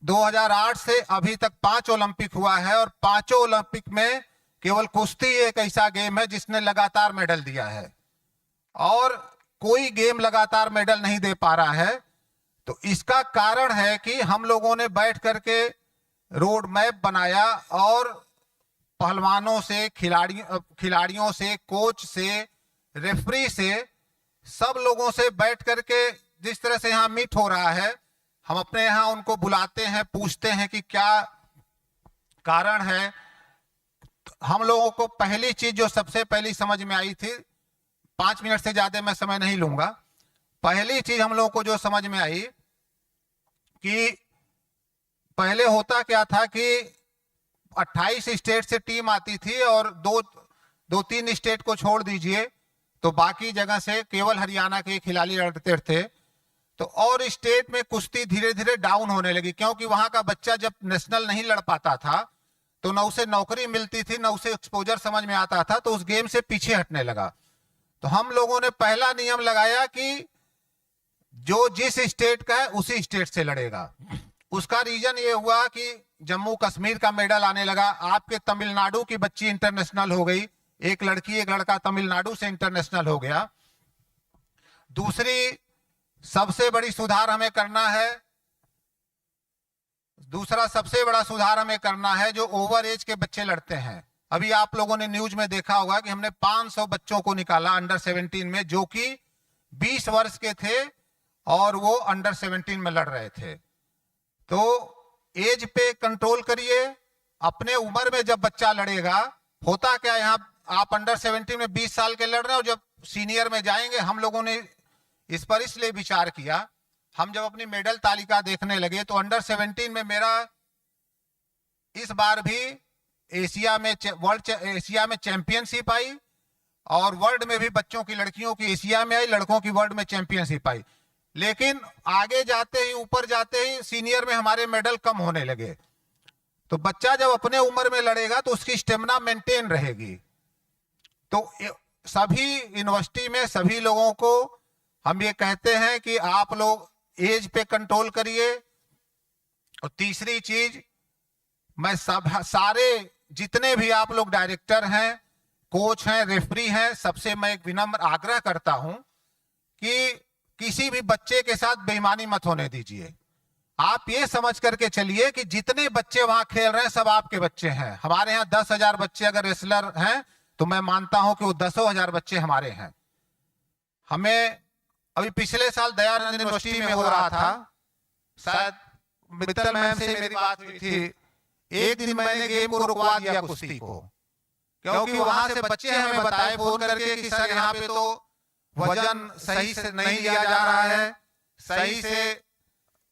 2008 से अभी तक 5 ओलंपिक हुआ है और 5 ओलंपिक में केवल कुश्ती एक ऐसा गेम है जिसने लगातार मेडल दिया है और कोई गेम लगातार मेडल नहीं दे पा रहा है। तो इसका कारण है कि हम लोगों ने बैठ करके रोड मैप बनाया और पहलवानों से, खिलाड़ियों से, कोच से, रेफरी से, सब लोगों से बैठ करके जिस तरह से यहाँ मीट हो रहा है, हम अपने यहाँ उनको बुलाते हैं, पूछते हैं कि क्या कारण है। हम लोगों को पहली चीज जो सबसे पहली समझ में आई थी, 5 मिनट से ज्यादा मैं समय नहीं लूंगा। पहली चीज हम लोगों को जो समझ में आई कि पहले होता क्या था कि 28 स्टेट से टीम आती थी और 2-3 स्टेट को छोड़ दीजिए तो बाकी जगह से केवल हरियाणा के खिलाड़ी लड़ते थे। तो और स्टेट में कुश्ती धीरे धीरे डाउन होने लगी, क्योंकि वहां का बच्चा जब नेशनल नहीं लड़ पाता था तो न उसे नौकरी मिलती थी, न उसे एक्सपोजर समझ में आता था, तो उस गेम से पीछे हटने लगा। तो हम लोगों ने पहला नियम लगाया कि जो जिस स्टेट का है उसी स्टेट से लड़ेगा। उसका रीजन ये हुआ कि जम्मू कश्मीर का मेडल आने लगा, आपके तमिलनाडु की बच्ची इंटरनेशनल हो गई, एक लड़की एक लड़का तमिलनाडु से इंटरनेशनल हो गया। दूसरी सबसे बड़ी सुधार हमें करना है, दूसरा सबसे बड़ा सुधार हमें करना है जो ओवर एज के बच्चे लड़ते हैं। अभी आप लोगों ने न्यूज में देखा होगा कि हमने 500 बच्चों को निकाला अंडर 17 में, जो कि 20 वर्ष के थे और वो अंडर 17 में लड़ रहे थे। तो एज पे कंट्रोल करिए। अपने उम्र में जब बच्चा लड़ेगा, होता क्या यहाँ आप अंडर 17 में 20 साल के लड़ रहे हो, जब सीनियर में जाएंगे, हम लोगों ने इस पर इसलिए विचार किया, हम जब अपनी मेडल तालिका देखने लगे तो अंडर 17 में मेरा इस बार भी एशिया में चैंपियनशिप आई और वर्ल्ड में भी बच्चों की लड़कियों की एशिया में आई, लड़कों की वर्ल्ड में चैंपियनशिप आई। लेकिन आगे जाते ही ऊपर जाते ही सीनियर में हमारे मेडल कम होने लगे। तो बच्चा जब अपने उम्र में लड़ेगा तो उसकी स्टेमिना मेंटेन रहेगी। तो सभी यूनिवर्सिटी में सभी लोगों को हम ये कहते हैं कि आप लोग एज पे कंट्रोल करिए। और तीसरी चीज, मैं सारे जितने भी आप लोग डायरेक्टर हैं, कोच हैं, रेफरी हैं, सबसे मैं एक विनम्र आग्रह करता हूं कि किसी भी बच्चे के साथ बेईमानी मत होने दीजिए। आप ये समझ करके चलिए कि जितने बच्चे वहां खेल रहे हैं सब आपके बच्चे हैं। हमारे यहाँ 10,000 बच्चे अगर रेसलर हैं तो मैं मानता हूं कि वो 10,000 बच्चे हमारे हैं। हमें अभी पिछले साल दयानंद यूनिवर्सिटी में हो रहा था, शायद मित्तल मैम से मेरी बात हुई थी, एक दिन मैंने गेम को रुकवा दिया कुश्ती को, क्योंकि वहां से बच्चे हमें बताए फोन करके कि सर यहाँ पे तो वजन सही से नहीं लिया जा रहा है, सही से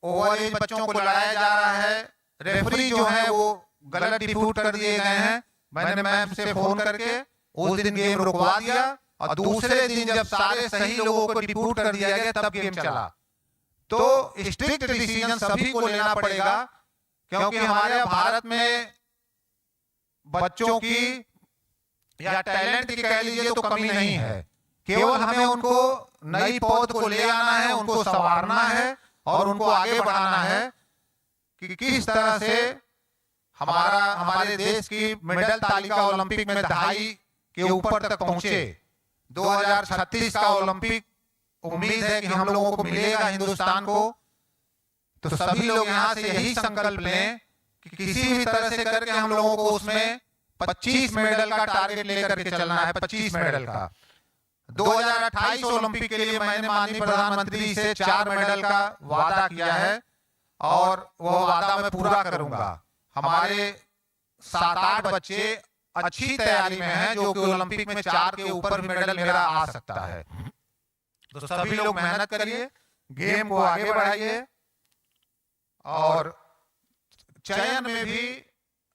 ओवर एज बच्चों को लड़ाया जा रहा है, रेफरी जो है वो गलत डिफ्यूट कर दिए गए हैं। मैंने मैम से फोन करके उस दिन गेम रुकवा दिया और दूसरे दिन जब सारे सही लोगों को डिफ्यूट कर दिया गया तब गेम चला। तो स्ट्रिक्ट डिसीजन सभी को लेना पड़ेगा, क्योंकि हमारे भारत में बच्चों की या टैलेंट की कह लीजिए तो कमी नहीं है, केवल हमें उनको नई पौध को ले आना है, उनको संवारना है और उनको आगे बढ़ाना है कि किस तरह से हमारे देश की मेडल तालिका ओलंपिक में 2.5 के ऊपर तक पहुंचे। 2036 का ओलंपिक उम्मीद है कि हम लोगों को मिलेगा हिंदुस्तान को। तो सभी लोग यहाँ से यही संकल्प लें कि किसी भी तरह से करके हम लोगों को उसमें 25 मेडल का टारगेट लेकर के चलना है, 25 मेडल का। 2028 ओलंपिक के लिए मैंने माननीय प्रधानमंत्री से 4 मेडल का वादा किया है और वो वादा मैं पूरा करूंगा। हमारे 7-8 बच्चे अच्छी तैयारी में हैं जो कि ओलंपिक में 4 के ऊपर भी मेडल मेरा आ सकता है। तो सभी लोग मेहनत करिए, गेम को आगे बढ़ाइए और चयन में भी,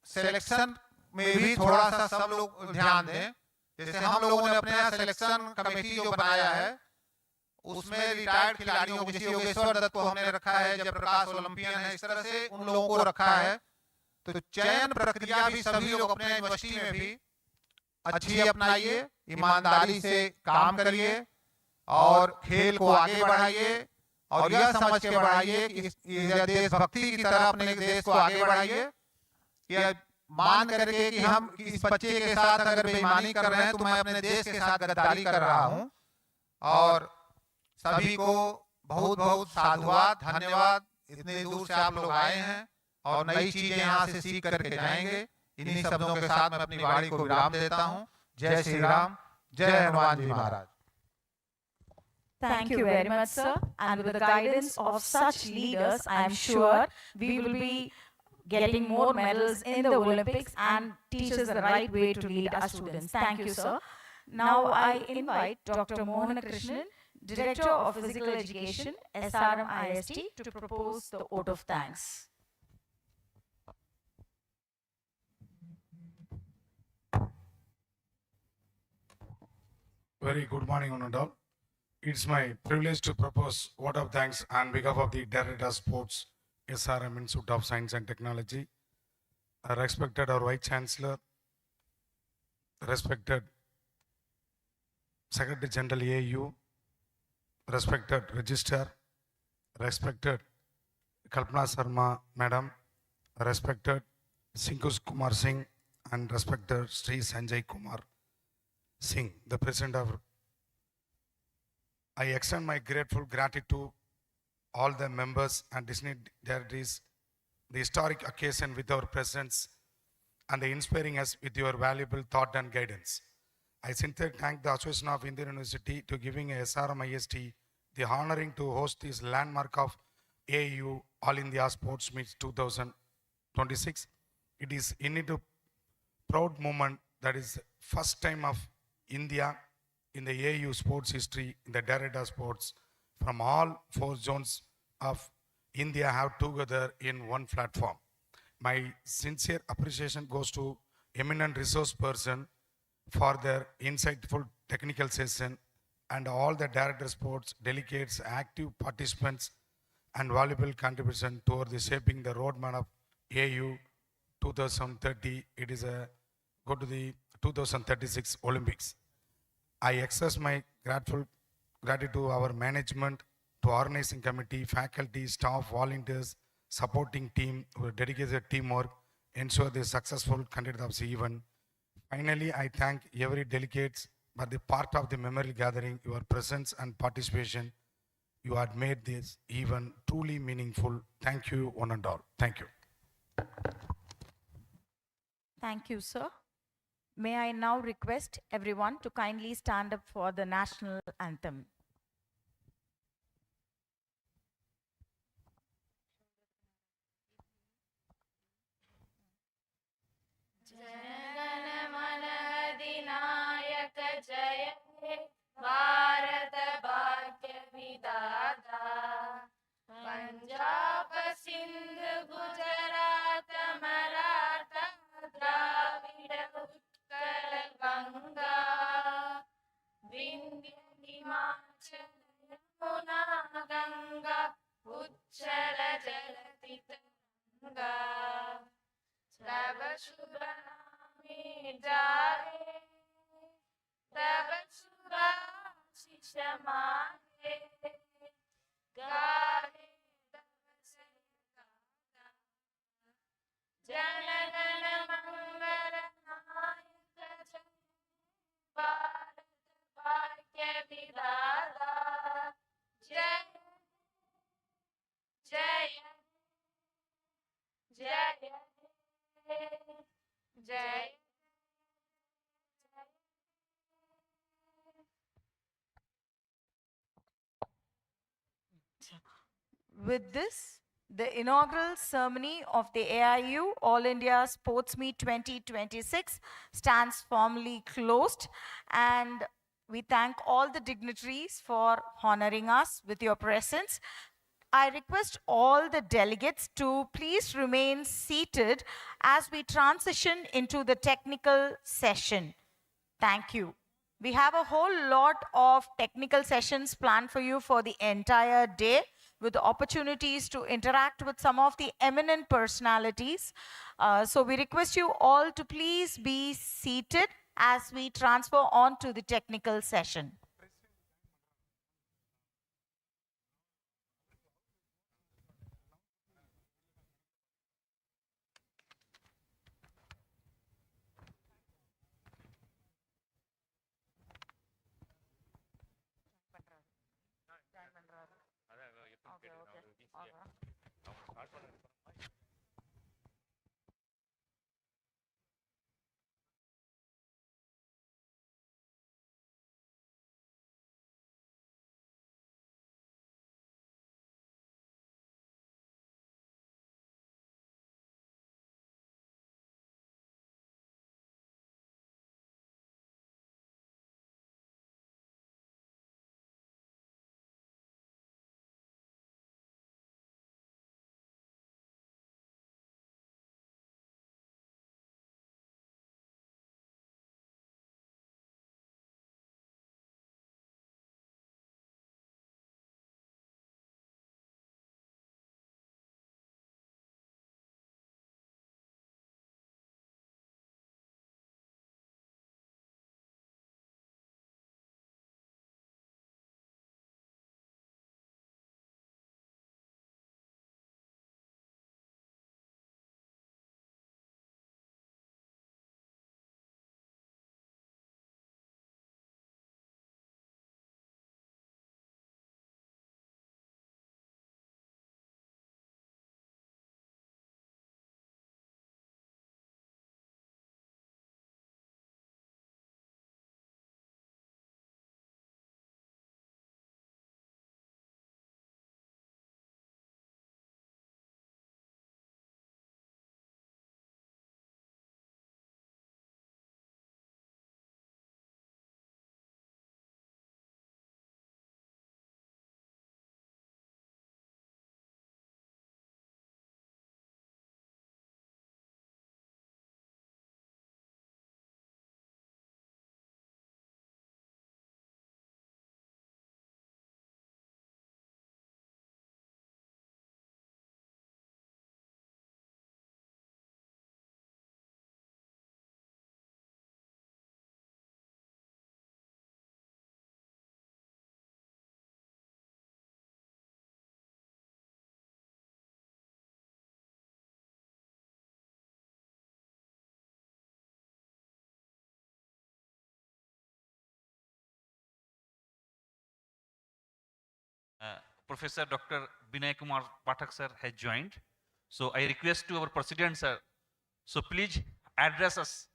सिलेक्शन में भी थोड़ा सा सब लोग ध्यान दें। जैसे हम लोगों ने अपने यहाँ सिलेक्शन कमेटी जो बनाया है उसमें रिटायर्ड खिलाड़ियों को, जैसे योगेश्वर दत्त को हमने रखा है, जयप्रकाश ओलंपियन है, इस तरह से उन लोगों को रखा है। तो चयन प्रक्रिया भी सभी लोग अपने यूनिवर्सिटी में भी अच्छी अपनाइए, ईमानदारी से काम करिए और खेल को आगे बढ़ाइए और यह समझ के बढ़ाइए कि देशभक्ति की तरह अपने देश को आगे बढ़ाइए। कि मान करके कि हम इस बच्चे के साथ अगर बेईमानी कर रहे हैं तो मैं अपने देश के साथ गद्दारी कर रहा हूं। और सभी को बहुत बहुत साधुवाद, धन्यवाद। इतने दूर से आप लोग आए हैं और नई चीजें यहाँ से सीख करके जाएंगे। इन्हीं शब्दों के साथ मैं अपनी वाणी को विराम देता हूँ। जय श्री राम, जय हनुमान जी महाराज। Thank you very much, sir. And with the guidance of such leaders, I am sure we will be getting more medals in the Olympics and teach us the right way to lead our students. Thank you, sir. Now I invite Dr. Mohan Krishnan, Director of Physical Education, SRM IST, to propose the vote of thanks. Very good morning, one and all. It's my privilege to propose vote of thanks on behalf of the Director of Sports, SRM Institute of Science and Technology, respected our Vice Chancellor, respected Secretary General AU, respected Registrar, respected Kalpana Sharma Madam, respected Sinkus Kumar Singh, and respected Sri Sanjay Kumar Singh, the President of. I extend my grateful gratitude to all the members and dignitaries, the historic occasion with our presence and the inspiring us with your valuable thought and guidance. I sincerely thank the Association of Indian University to giving a SRM IST the honoring to host this landmark of AU All India Sports Meets 2026. It is indeed a proud moment that is first time of India in the AU sports history in the Director Sports from all 4 zones of India have together in one platform. My sincere appreciation goes to eminent resource person for their insightful technical session and all the Director Sports delegates, active participants and valuable contribution toward the shaping the roadmap of AU 2030. It is a go to the 2036 Olympics. I express my gratitude to our management, to organizing committee, faculty, staff, volunteers, supporting team who are dedicated teamwork, ensure the successful conduct of the event. Finally, I thank every delegates for the part of the memorial gathering, your presence and participation. You have made this event truly meaningful. Thank you, one and all. Thank you. Thank you, sir. May I now request everyone to kindly stand up for the national anthem. जनगण मन अधिनायक जय हे भारत भाग्य विधाता पंजाब सिंध गुजरात मराठा द्राविड उत्कल गंगा विंध्य हिमाचल यमुना गंगा उच्चल जलति तरंगा तब शुभ नामे जाए तब शुभ आशीष मांगे गाहे तब जय गाथा जन गण मंगल नायक जय भारत भाग्य विधाता जय जय जय जय With this, the inaugural ceremony of the AIU All India Sports Meet 2026 stands formally closed, and we thank all the dignitaries for honoring us with your presence. I request all the delegates to please remain seated as we transition into the technical session. Thank you. We have a whole lot of technical sessions planned for you for the entire day, with opportunities to interact with some of the eminent personalities. So we request you all to please be seated as we transfer on to the technical session. Professor Dr. Binay Kumar Pathak sir has joined. So I request to our president sir, so please address us.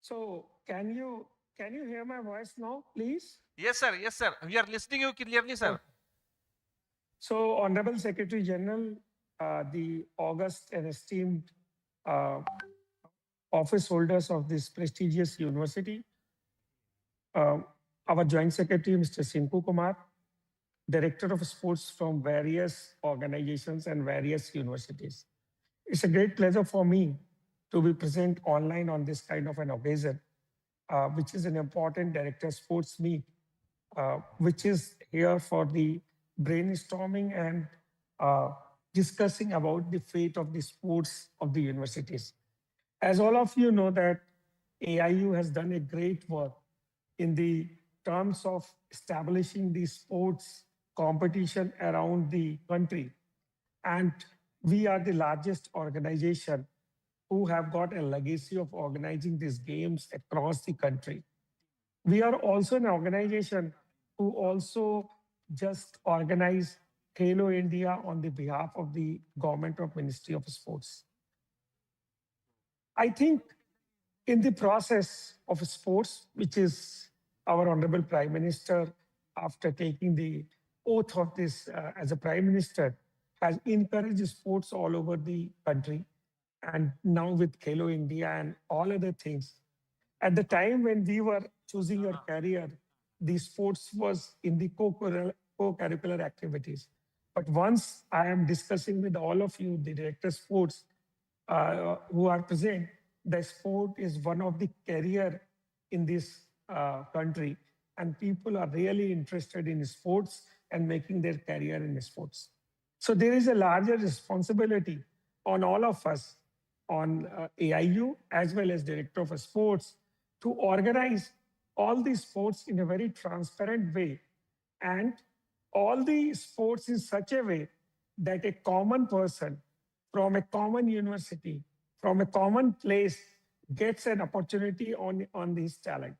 So can you hear my voice now, please? Yes sir, yes sir. We are listening you clearly sir. So Honorable Secretary General, the august and esteemed uh, office holders of this prestigious university, uh, our Joint Secretary, Mr. Sinku Kumar, Director of Sports from various organizations and various universities. It's a great pleasure for me to be present online on this kind of an occasion, which is an important director sports meet, which is here for the brainstorming and discussing about the fate of the sports of the universities. As all of you know that AIU has done a great work in the terms of establishing the sports competition around the country. And we are the largest organization who have got a legacy of organizing these games across the country. We are also an organization who also just organize Halo India on the behalf of the government of Ministry of Sports. I think in the process of sports, which is our Honorable Prime Minister, after taking the oath of this as a Prime Minister, has encouraged sports all over the country. And now with Halo India and all other things, at the time when we were choosing your career, the sports was in the co-curricular activities. But once I am discussing with all of you, the director sports who are present, the sport is one of the career in this country, and people are really interested in sports and making their career in sports. So there is a larger responsibility on all of us, on AIU as well as Director of Sports, to organize all these sports in a very transparent way and all the sports in such a way that a common person from a common university, from a common place, gets an opportunity on his talent.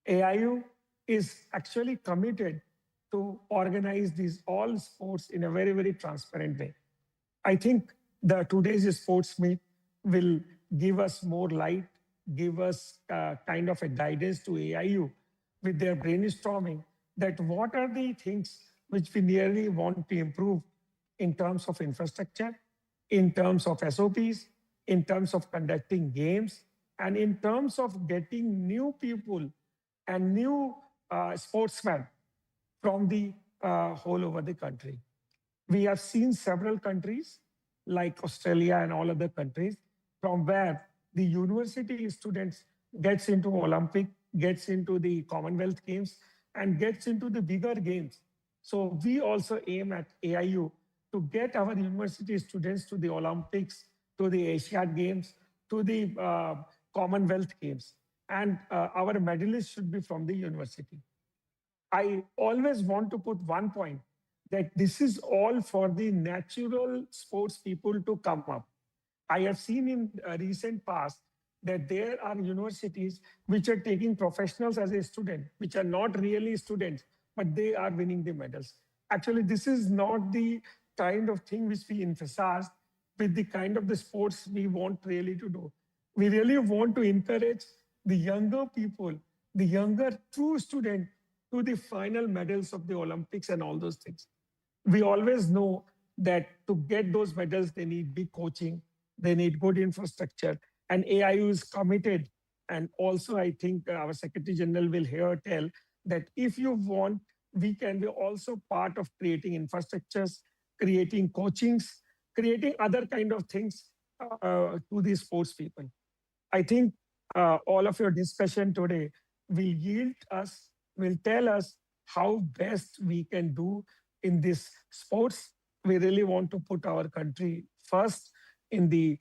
AIU is actually committed to organize these all sports in a very, very transparent way. I think the today's sports meet will give us more light, give us kind of a guidance to AIU with their brainstorming that what are the things which we really want to improve in terms of infrastructure, in terms of SOPs, in terms of conducting games, and in terms of getting new people and new sportsmen from the whole over the country. We have seen several countries like Australia and all other countries from where the university students gets into Olympic, gets into the Commonwealth Games, and gets into the bigger games. So we also aim at AIU to get our university students to the Olympics, to the Asian Games, to the Commonwealth Games. And our medalists should be from the university. I always want to put one point that this is all for the natural sports people to come up. I have seen in recent past that there are universities which are taking professionals as a student, which are not really students, but they are winning the medals. Actually, this is not the kind of thing which we emphasize with the kind of the sports we want really to do. We really want to encourage the younger people, the younger true student to the final medals of the Olympics and all those things. We always know that to get those medals, they need big coaching, they need good infrastructure, and AIU is committed. And also, I think our Secretary General will here tell that if you want, we can be also part of creating infrastructures, creating coachings, creating other kind of things to these sports people. I think all of your discussion today will yield us, will tell us how best we can do in this sports. We really want to put our country first in the,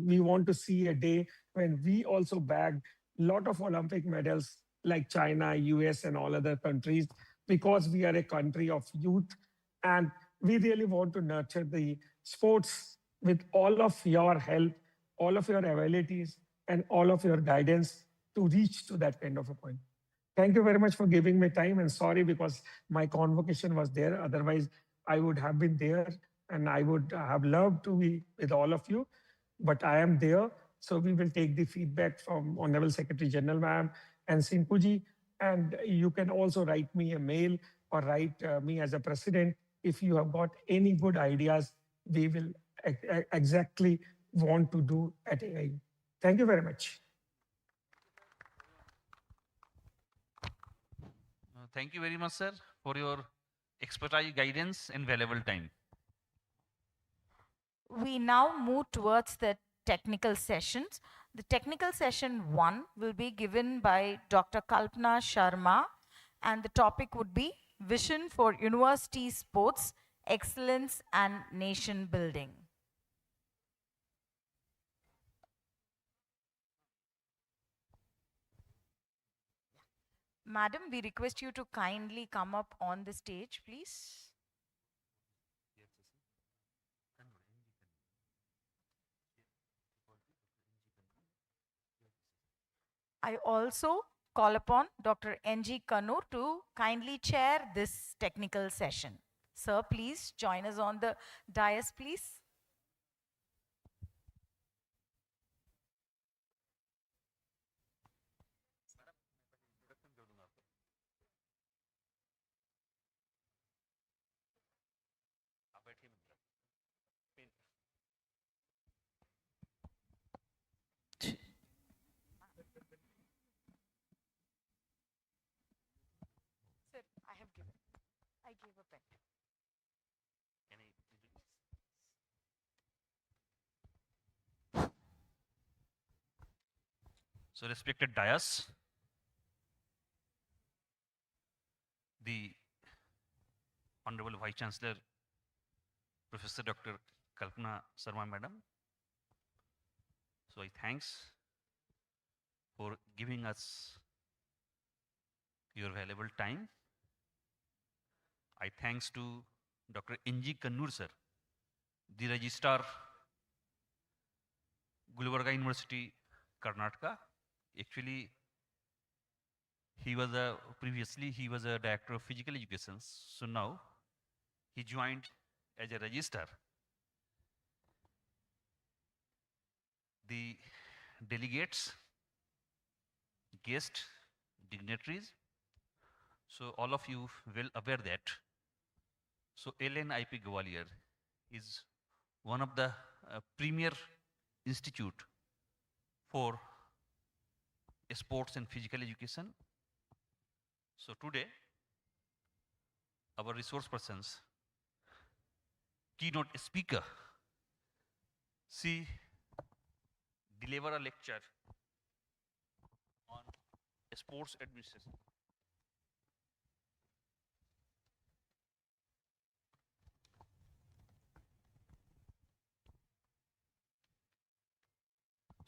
we want to see a day when we also bag lot of Olympic medals like China, US, and all other countries, because we are a country of youth, and we really want to nurture the sports with all of your help, all of your abilities, and all of your guidance to reach to that kind of a point. Thank you very much for giving me time, and sorry because my convocation was there. Otherwise, I would have been there and I would have loved to be with all of you, but I am there. So we will take the feedback from Honorable Secretary General Ma'am and Sinkuji, and you can also write me a mail or write me as a president if you have got any good ideas. We will exactly want to do at AIU. Thank you very much. Thank you very much, sir, for your expertise, guidance, and valuable time. We now move towards the technical sessions. The technical session 1 will be given by Dr. Kalpana Sharma, and the topic would be Vision for University Sports, Excellence and Nation Building. Madam, we request you to kindly come up on the stage, please. I also call upon Dr. N.G. Kannur to kindly chair this technical session. Sir, please join us on the dais, please. Sir, I gave a pen. So, respected dais, the Honorable Vice Chancellor, Professor Dr. Kalpana Sharma, Madam. So, I thanks for giving us your valuable time. I thanks to Dr. N.G. Kannur, sir, the Registrar, Gulbarga University, Karnataka. Actually, previously he was a director of physical education. So now he joined as a registrar. The delegates, guests, dignitaries. So all of you well aware that. So LNIP Gwalior is one of the premier institute for sports and physical education. So today, our resource persons, keynote speaker, she deliver a lecture on sports administration.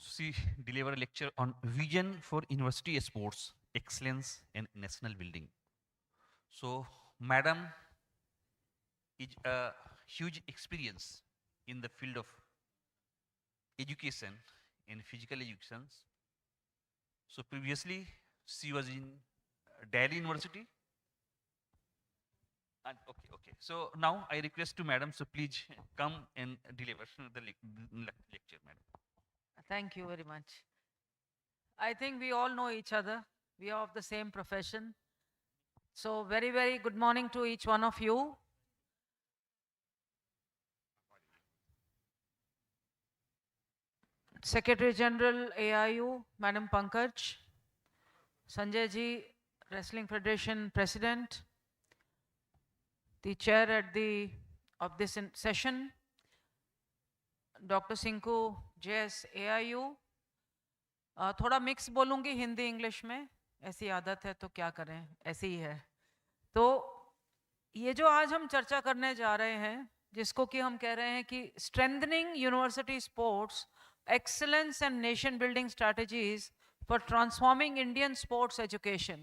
She deliver a lecture on vision for university sports, excellence and national building. So, madam is a huge experience in the field of education and physical education. So previously she was in Delhi University. And okay. So now I request to madam, so please come and deliver the lecture, madam. Thank you very much. I think we all know each other. We are of the same profession. So very, very good morning to each one of you. Secretary General AIU, Madam Pankaj, Sanjay ji, Wrestling Federation President, the chair of this session, Dr. Sinku, JS AIU. थोड़ा mix बोलूँगी Hindi English में, ऐसी आदत है तो क्या करें, ऐसी ही है. तो ये जो आज हम चर्चा करने जा रहे हैं, जिसको कि हम कह रहे हैं कि strengthening university sports, excellence and nation building strategies for transforming Indian sports education.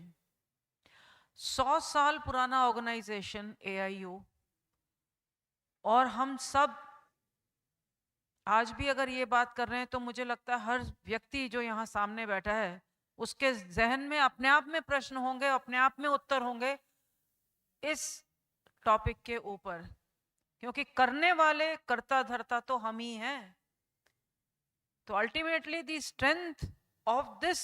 100 साल पुराना ऑर्गेनाइजेशन AIU, और हम सब आज भी अगर ये बात कर रहे हैं तो मुझे लगता है हर व्यक्ति जो यहाँ सामने बैठा है उसके जहन में अपने आप में प्रश्न होंगे, अपने आप में उत्तर होंगे इस टॉपिक के ऊपर, क्योंकि करने वाले कर्ता धर्ता तो हम ही हैं। तो ultimately the strength of this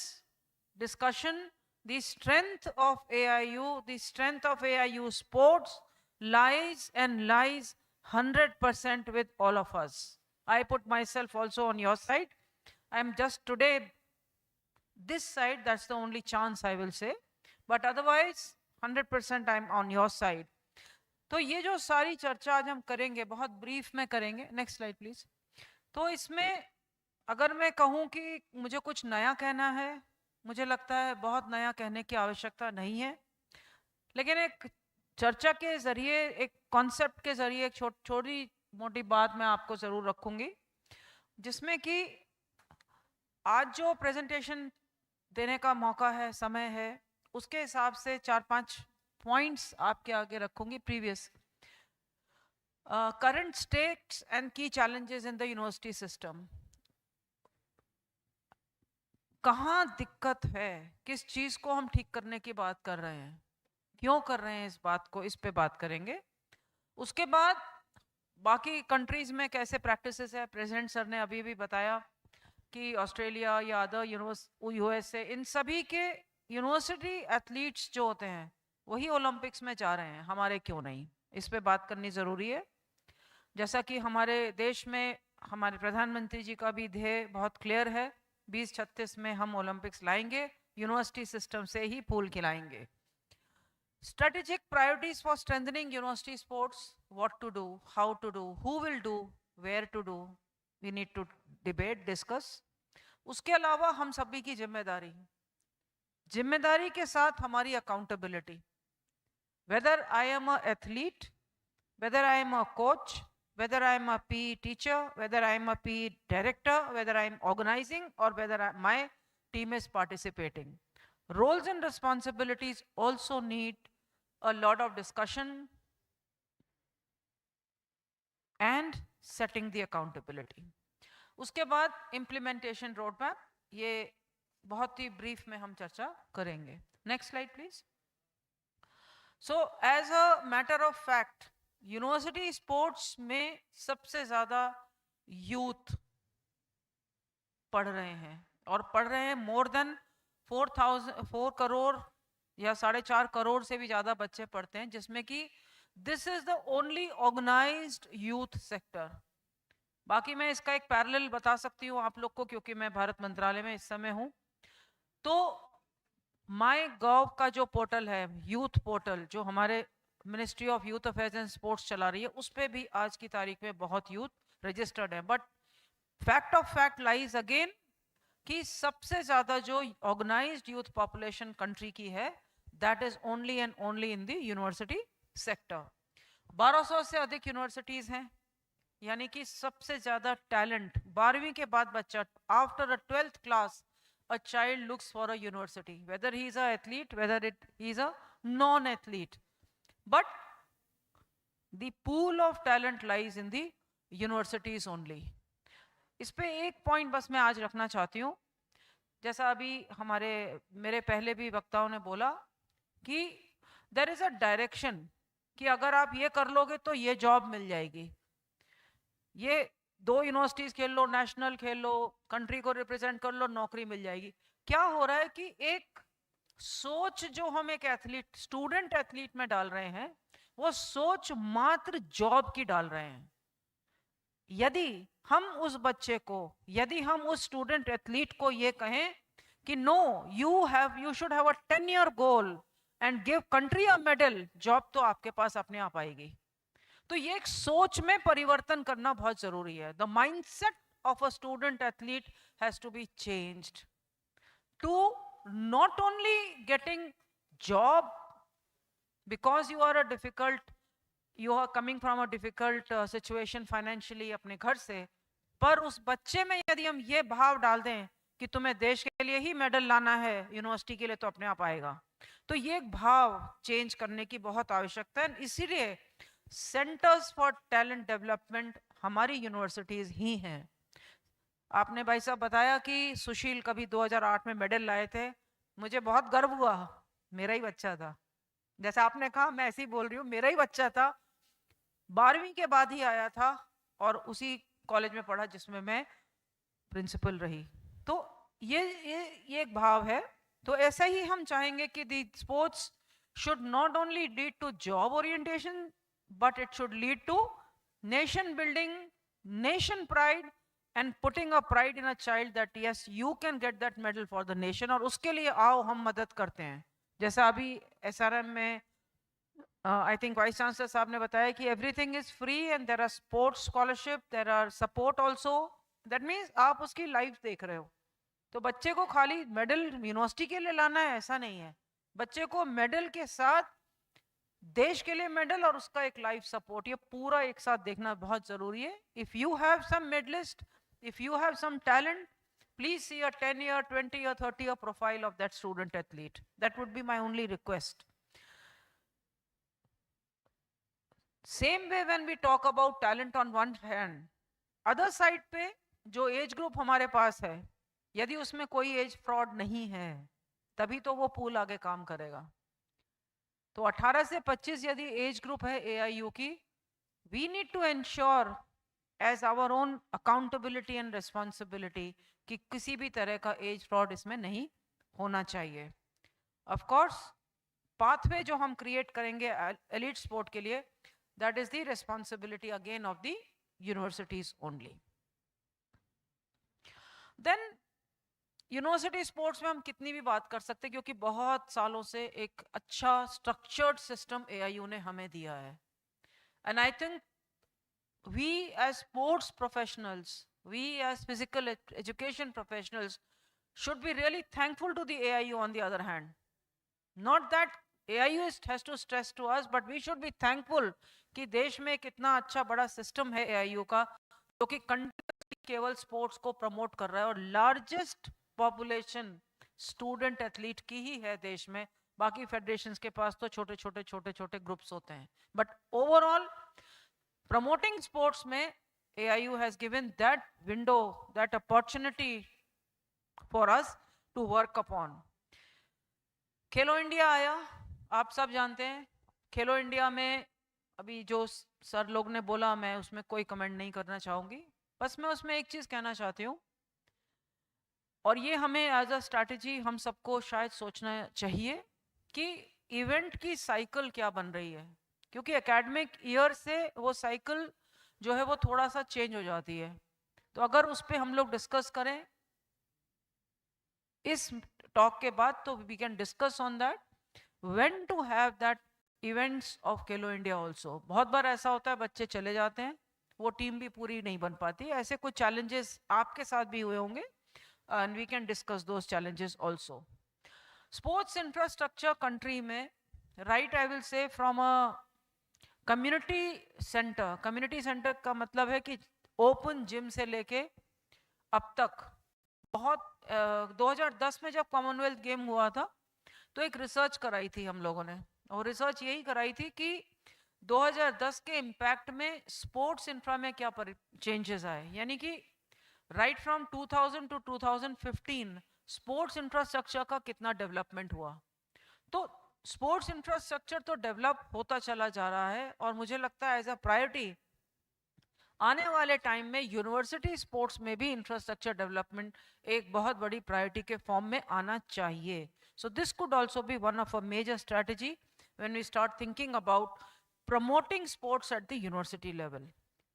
discussion, the strength of AIU, the strength of AIU sports lies and lies 100% with all of us. I put myself also on your side. I am just today this side, that's the only chance I will say, but otherwise 100% I am on your side. तो ये जो सारी चर्चा आज हम करेंगे बहुत brief में करेंगे। Next slide please. तो इसमें अगर मैं कहूँ कि मुझे कुछ नया कहना है, मुझे लगता है बहुत नया कहने की आवश्यकता नहीं है, लेकिन एक चर्चा के जरिए, एक कॉन्सेप्ट के जरिए एक छोटी मोटी बात मैं आपको जरूर रखूंगी, जिसमें कि आज जो प्रेजेंटेशन देने का मौका है, समय है, उसके हिसाब से 4-5 पॉइंट्स आपके आगे रखूंगी। प्रीवियस करंट स्टेट्स एंड की challenges in the university system. कहाँ दिक्कत है, किस चीज को हम ठीक करने की बात कर रहे हैं, क्यों कर रहे हैं इस बात को, इस पे बात करेंगे। उसके बाद बाकी कंट्रीज में कैसे प्रैक्टिसेस है, प्रेसिडेंट सर ने अभी भी बताया कि ऑस्ट्रेलिया या अदर USA, इन सभी के यूनिवर्सिटी एथलीट्स जो होते हैं वही ओलंपिक्स में जा रहे हैं, हमारे क्यों नहीं, इस पे बात करनी ज़रूरी है। जैसा कि हमारे देश में हमारे प्रधानमंत्री जी का भी ध्येय बहुत क्लियर है, 2036 में हम ओलंपिक्स लाएंगे, यूनिवर्सिटी सिस्टम से ही फूल खिलाएंगे। Strategic priorities for strengthening university sports, what to do, how to do, who will do, where to do, we need to debate, discuss. उसके अलावा हम सभी की जिम्मेदारी के साथ हमारी accountability. Whether I am an athlete, whether I am a coach, whether I am a PE teacher, whether I am a PE director, whether I am organizing or whether my team is participating. Roles and responsibilities also need a lot of discussion and setting the accountability. उसके बाद implementation roadmap, ये बहुत ही brief में हम चर्चा करेंगे। Next slide please. So as a matter of fact, university sports में सबसे ज़्यादा यूथ पढ़ रहे हैं, और पढ़ रहे हैं मोर देन 4 करोड़ या 4.5 करोड़ से भी ज़्यादा बच्चे पढ़ते हैं, जिसमें कि this is the only organised youth sector. बाकी मैं इसका एक पैरेलल बता सकती हूँ आप लोग को, क्योंकि मैं भारत मंत्रालय में इस समय हूँ। तो माई गॉव का जो पोर्टल है, यूथ पोर्टल, जो हमारे ministry of youth affairs and sports चला रही है, उस पर भी आज की तारीख में बहुत यूथ रजिस्टर्ड है। But fact of fact lies again कि सबसे ज़्यादा जो ऑर्गेनाइज्ड यूथ पॉपुलेशन कंट्री की है, that is only and only in the university sector. 1200 से अधिक यूनिवर्सिटीज़ हैं, यानी कि सबसे ज़्यादा टैलेंट 12वीं के बाद बच्चा, after a 12th class a child looks for a university, whether he is a athlete, whether he is a non-athlete, but the pool of talent lies in the universities only. इस पे एक point बस मैं आज रखना चाहती हूँ, जैसा अभी मेरे पहले भी वक्ताओं ने बोला कि there is a direction कि अगर आप ये कर लोगे तो ये जॉब मिल जाएगी, ये 2 यूनिवर्सिटीज खेल लो, नेशनल खेल लो, कंट्री को रिप्रेजेंट कर लो, नौकरी मिल जाएगी। क्या हो रहा है कि एक सोच जो हम एक एथलीट, स्टूडेंट एथलीट में डाल रहे हैं, वो सोच मात्र जॉब की डाल रहे हैं। यदि हम उस बच्चे को, यदि हम उस स्टूडेंट एथलीट को ये कहें कि no, you should have a 10-year goal and give country a medal, job तो आपके पास अपने आप आएगी। तो ये एक सोच में परिवर्तन करना बहुत जरूरी है। The mindset of a student athlete has to be changed to not only getting job because you are coming from a difficult situation financially अपने घर से, पर उस बच्चे में यदि हम ये भाव डाल दें कि तुम्हें देश के लिए ही मेडल लाना है, यूनिवर्सिटी के लिए तो अपने आप आएगा। तो ये एक भाव चेंज करने की बहुत आवश्यकता है। इसीलिए सेंटर्स फॉर टैलेंट डेवलपमेंट हमारी यूनिवर्सिटीज ही हैं। आपने भाई साहब बताया कि सुशील कभी 2008 में मेडल लाए थे, मुझे बहुत गर्व हुआ, मेरा ही बच्चा था। जैसा आपने कहा, मैं ऐसे ही बोल रही हूँ, मेरा ही बच्चा था, 12वीं के बाद ही आया था और उसी कॉलेज में पढ़ा जिसमें मैं प्रिंसिपल रही। तो ये एक भाव है। तो ऐसा ही हम चाहेंगे कि the sports should not only lead to job orientation, but it should lead to nation building, nation pride, and putting a pride in a child that yes you can get that medal for the nation. और उसके लिए आओ हम मदद करते हैं। जैसा अभी SRM में आई थिंक वाइस चांसलर साहब ने बताया कि everything is free and there are sports scholarship, there are support also. That means आप उसकी लाइफ देख रहे हो। तो बच्चे को खाली मेडल यूनिवर्सिटी के लिए लाना है ऐसा नहीं है, बच्चे को मेडल के साथ देश के लिए मेडल और उसका एक लाइफ सपोर्ट, ये पूरा एक साथ देखना बहुत जरूरी है। If you have some medallist, if you have some talent, please see a 10-year, 20-year, 30-year profile of that student athlete. That would be my only request. Same way when we talk about talent on one hand, other side पे जो age group हमारे पास है, यदि उसमें कोई as fraud नहीं है तभी तो वो पूल आगे काम करेगा। तो 18 से 25 यदि एज ग्रुप है AIU की, we need to ensure as our own accountability and responsibility कि किसी भी तरह का एज फ्रॉड इसमें नहीं होना चाहिए। ऑफ कोर्स पाथवे जो हम क्रिएट करेंगे एलीट स्पोर्ट के लिए, that is the responsibility again of the universities only. Then university sports में हम कितनी भी बात कर सकते हैं, क्योंकि बहुत सालों से एक अच्छा स्ट्रक्चर्ड सिस्टम AIU ने हमें दिया है। And I think we as sports professionals, we as physical education professionals should be really thankful to the AIU on the other hand. Not that AIU has to stress to us, but we should be thankful कि देश में कितना अच्छा बड़ा system है AIU का, जो कि कंटिन्यूसली केवल स्पोर्ट्स को प्रमोट कर रहा है और लार्जेस्ट पॉपुलेशन स्टूडेंट एथलीट की ही है देश में। बाकी फेडरेशंस के पास तो छोटे छोटे ग्रुप्स होते हैं, बट ओवरऑल promoting sports में AIU has given that window, that opportunity for us to work upon. Khelo India आया, आप सब जानते हैं। खेलो इंडिया में अभी जो सर लोग ने बोला, मैं उसमें कोई कमेंट नहीं करना चाहूँगी, बस मैं उसमें एक चीज़ कहना चाहती हूँ, और ये हमें एज अ स्ट्रैटेजी हम सबको शायद सोचना चाहिए कि इवेंट की साइकिल क्या बन रही है, क्योंकि एकेडमिक ईयर से वो साइकिल जो है वो थोड़ा सा चेंज हो जाती है। तो अगर उस पर हम लोग डिस्कस करें इस टॉक के बाद, तो we can discuss on that when to have that events of Khelo India also. बहुत बार ऐसा होता है बच्चे चले जाते हैं, वो टीम भी पूरी नहीं बन पाती, ऐसे कुछ चैलेंजेस आपके साथ भी हुए होंगे, and we can discuss those challenges also. Sports infrastructure country में, right, I will say from a community centre का मतलब है कि ओपन जिम से लेके अब तक बहुत 2010 में जब कॉमनवेल्थ गेम हुआ था तो एक रिसर्च कराई थी हम लोगों ने, और रिसर्च यही कराई थी कि 2010 के इम्पैक्ट में स्पोर्ट्स इंफ्रा में क्या चेंजेस आए, यानी कि right from 2000 to 2015 sports infrastructure का कितना डेवलपमेंट हुआ। तो स्पोर्ट्स इंफ्रास्ट्रक्चर तो डेवलप होता चला जा रहा है, और मुझे लगता है एज अ प्रायोरिटी आने वाले टाइम में यूनिवर्सिटी स्पोर्ट्स में भी इंफ्रास्ट्रक्चर डेवलपमेंट एक बहुत बड़ी प्रायोरिटी के फॉर्म में आना चाहिए। So this could also be one of a major strategy when we start thinking about promoting sports at the university level.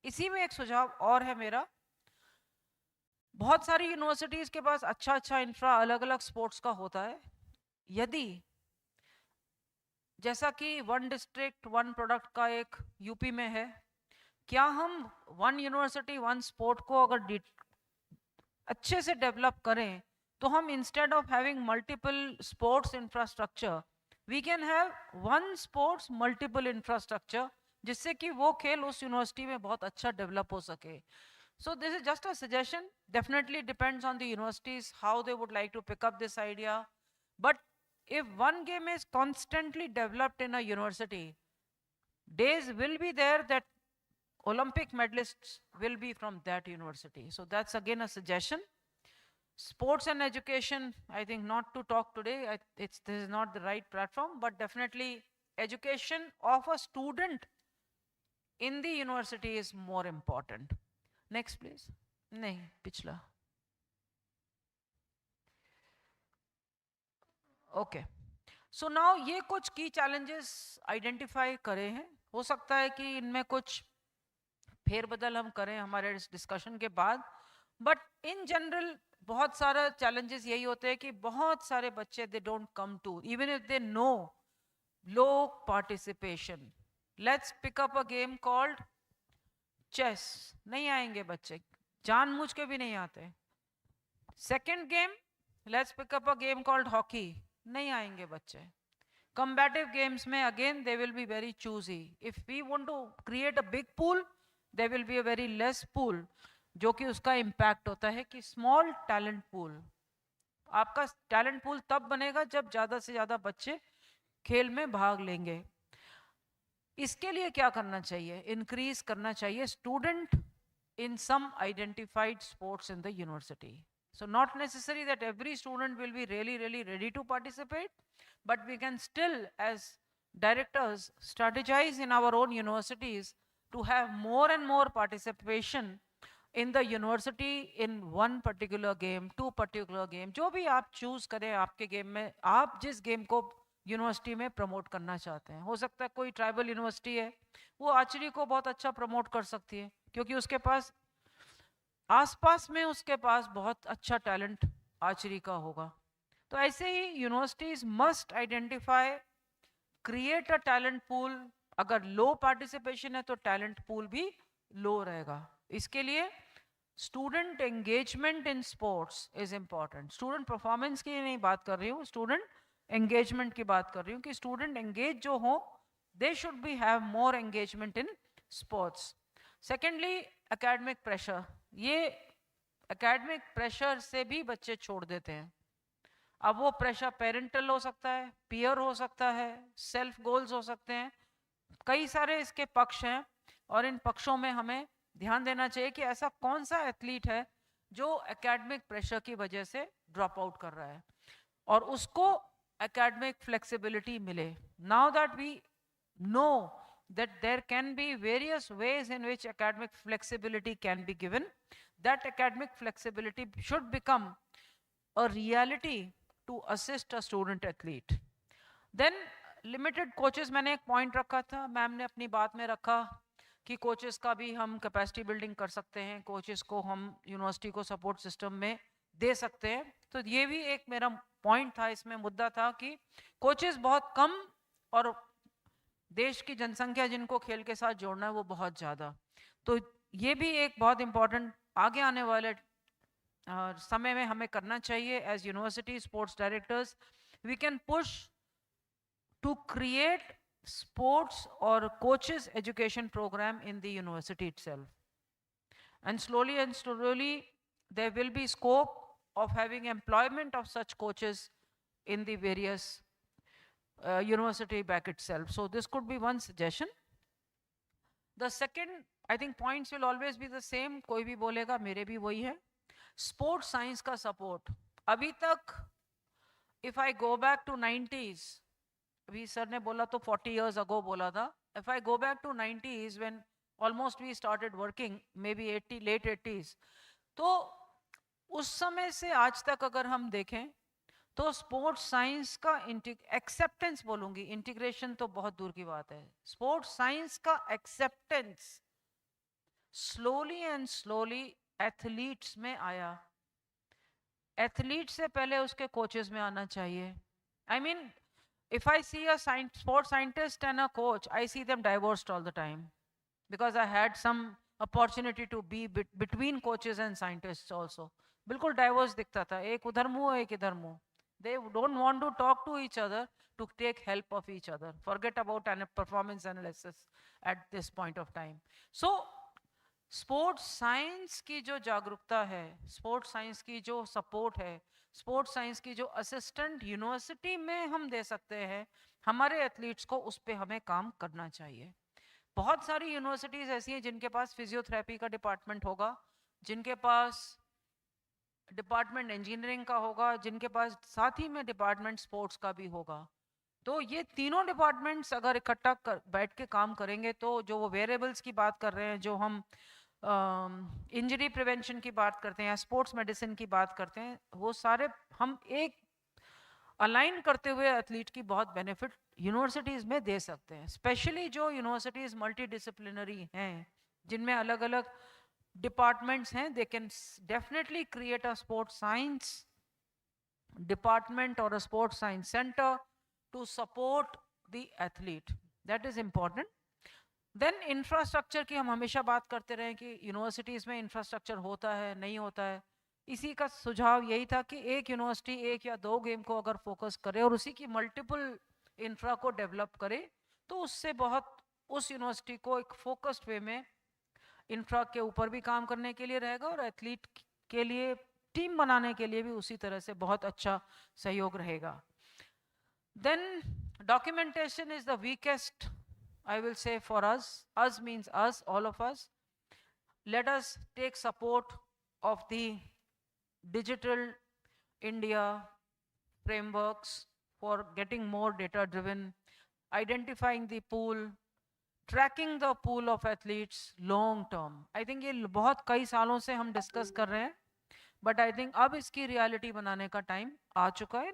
इसी में एक सुझाव और है मेरा, बहुत सारी यूनिवर्सिटीज के पास अच्छा इंफ्रा अलग अलग स्पोर्ट्स का होता है। यदि जैसा कि वन डिस्ट्रिक्ट वन प्रोडक्ट का एक यूपी में है, क्या हम वन यूनिवर्सिटी वन स्पोर्ट को अगर अच्छे से डेवलप करें तो हम instead of having multiple sports infrastructure we can have one sports multiple infrastructure, जिससे कि वो खेल उस यूनिवर्सिटी में बहुत अच्छा डेवलप हो सके। So this is just a suggestion. Definitely depends on the universities how they would like to pick up this idea. But if one game is constantly developed in a university, days will be there that Olympic medalists will be from that university. So that's again a suggestion. Sports and education, I think not to talk today. This is not the right platform, but definitely education of a student in the university is more important. Next, please. नहीं, पिछला. Okay. So now ये कुछ key challenges identify करे हैं. हो सकता है कि इनमें कुछ फेरबदल हम करें हमारे इस डिस्कशन के बाद, बट इन जनरल बहुत सारा चैलेंजेस यही होते हैं कि बहुत सारे बच्चे they don't come to even if they know low participation. Let's pick up a game called chess. नहीं आएंगे बच्चे, जानबूझ के भी नहीं आते. Second game, let's pick up a game called hockey. नहीं आएंगे बच्चे. Combative games में again they will be very choosy. If we want to create a big pool, there will be a very less pool. जो कि उसका impact होता है कि small talent pool. आपका talent pool तब बनेगा जब ज़्यादा से ज़्यादा बच्चे खेल में भाग लेंगे. इसके लिए क्या करना चाहिए? Increase करना चाहिए student in some identified sports in the university. So not necessary that every student will be really ready to participate, but we can still as directors strategize in our own universities to have more and more participation in the university in one particular game, two particular game. जो भी आप choose करें आपके game में, आप जिस game को university में प्रमोट करना चाहते हैं. हो सकता है कोई ट्राइबल यूनिवर्सिटी है, वो आर्चरी को बहुत अच्छा प्रमोट कर सकती है क्योंकि उसके पास आसपास में उसके पास बहुत अच्छा टैलेंट आर्चरी का होगा. तो ऐसे ही universities must identify, create a talent pool. अगर लो पार्टिसिपेशन है तो टैलेंट पूल भी लो रहेगा. इसके लिए student engagement in sports is important. Student performance की नहीं बात कर रही हूँ, स्टूडेंट एंगेजमेंट की बात कर रही हूँ कि स्टूडेंट एंगेज जो हो, they should be have more engagement in sports. Secondly academic pressure. ये एकेडमिक प्रेशर से भी बच्चे छोड़ देते हैं. अब वो प्रेशर पेरेंटल हो सकता है, पीयर हो सकता है, सेल्फ गोल्स हो सकते हैं. कई सारे इसके पक्ष हैं और इन पक्षों में हमें ध्यान देना चाहिए कि ऐसा कौन सा एथलीट है जो एकेडमिक प्रेशर की वजह से ड्रॉप आउट कर रहा है और उसको एकेडमिक फ्लेक्सिबिलिटी मिले. Now that we know that there can be various ways in which academic flexibility can be given, that academic flexibility should become a reality to assist a student athlete. Then limited coaches, मैंने एक point रखा था, ma'am ने अपनी बात में रखा कि कोचेस का भी हम कैपेसिटी बिल्डिंग कर सकते हैं, कोचेस को हम यूनिवर्सिटी को सपोर्ट सिस्टम में दे सकते हैं. तो ये भी एक मेरा पॉइंट था, इसमें मुद्दा था कि कोचेस बहुत कम और देश की जनसंख्या जिनको खेल के साथ जोड़ना है वो बहुत ज़्यादा. तो ये भी एक बहुत इंपॉर्टेंट आगे आने वाले समय में हमें करना चाहिए. As university sports directors we can push to create sports or coaches education program in the university itself, and slowly there will be scope of having employment of such coaches in the various university back itself. So this could be one suggestion. The second, I think points will always be the same. कोई भी बोलेगा मेरे भी वही है. Sports science का support. अभी तक if I go back to 90s, अभी सर ने बोला तो 40 years ago बोला था. If I go back to 90s when almost we started working, maybe 80 late 80s, तो उस समय से आज तक अगर हम देखें तो स्पोर्ट्स साइंस का एक्सेप्टेंस, बोलूंगी इंटीग्रेशन तो बहुत दूर की बात है, स्पोर्ट्स साइंस का एक्सेप्टेंस स्लोली एथलीट्स में आया. एथलीट से पहले उसके कोचेस में आना चाहिए. I mean if I see a sports scientist and a coach, I see them divorced all the time because I had some opportunity to be between coaches and scientists also. बिल्कुल divorce दिखता था, एक उधर मुंह एक इधर मुंह. They don't want to talk to each other to take help of each other. Forget about performance analysis at this point of time. So sports science की जो जागरूकता है, स्पोर्ट्स साइंस की जो सपोर्ट है, स्पोर्ट्स साइंस की जो assistant university में हम दे सकते हैं हमारे एथलीट्स को, उस पर हमें काम करना चाहिए। बहुत सारी यूनिवर्सिटीज़ ऐसी हैं जिनके पास फिजियोथेरेपी का डिपार्टमेंट होगा, जिनके पास डिपार्टमेंट इंजीनियरिंग का होगा, जिनके पास साथ ही में डिपार्टमेंट स्पोर्ट्स का भी होगा। तो ये तीनों डिपार्टमेंट्स अगर इकट्ठा बैठ के काम करेंगे तो जो वो वेरिएबल्स की बात कर रहे हैं, जो हम इंजरी प्रिवेंशन की बात करते हैं या स्पोर्ट्स मेडिसिन की बात करते हैं, वो सारे हम एक अलाइन करते हुए एथलीट की बहुत बेनिफिट यूनिवर्सिटीज़ में दे सकते हैं। स्पेशली जो यूनिवर्सिटीज़ मल्टी डिसिप्लिनरी हैं, जिनमें अलग अलग डिपार्टमेंट्स हैं, they can definitely create a sports science department or a sports science center to support the athlete. That is important. Then infrastructure की हम हमेशा बात करते रहे कि यूनिवर्सिटीज़ में इंफ्रास्ट्रक्चर होता है नहीं होता है। इसी का सुझाव यही था कि एक यूनिवर्सिटी एक या दो गेम को अगर फोकस करे और उसी की मल्टीपल इंफ्रा को डेवलप करे, तो उससे बहुत उस यूनिवर्सिटी को एक फोकस्ड वे में इंफ्रा के ऊपर भी काम करने के लिए रहेगा और एथलीट के लिए टीम बनाने के लिए भी उसी तरह से बहुत अच्छा सहयोग रहेगा। Then documentation is the weakest, I will say, for us means us, all of us. Let us take support of the Digital India frameworks for getting more data driven, identifying the pool, tracking the pool of athletes long term. I think ये बहुत कई सालों से हम discuss कर रहे हैं, but I think अब इसकी रियलिटी बनाने का टाइम आ चुका है।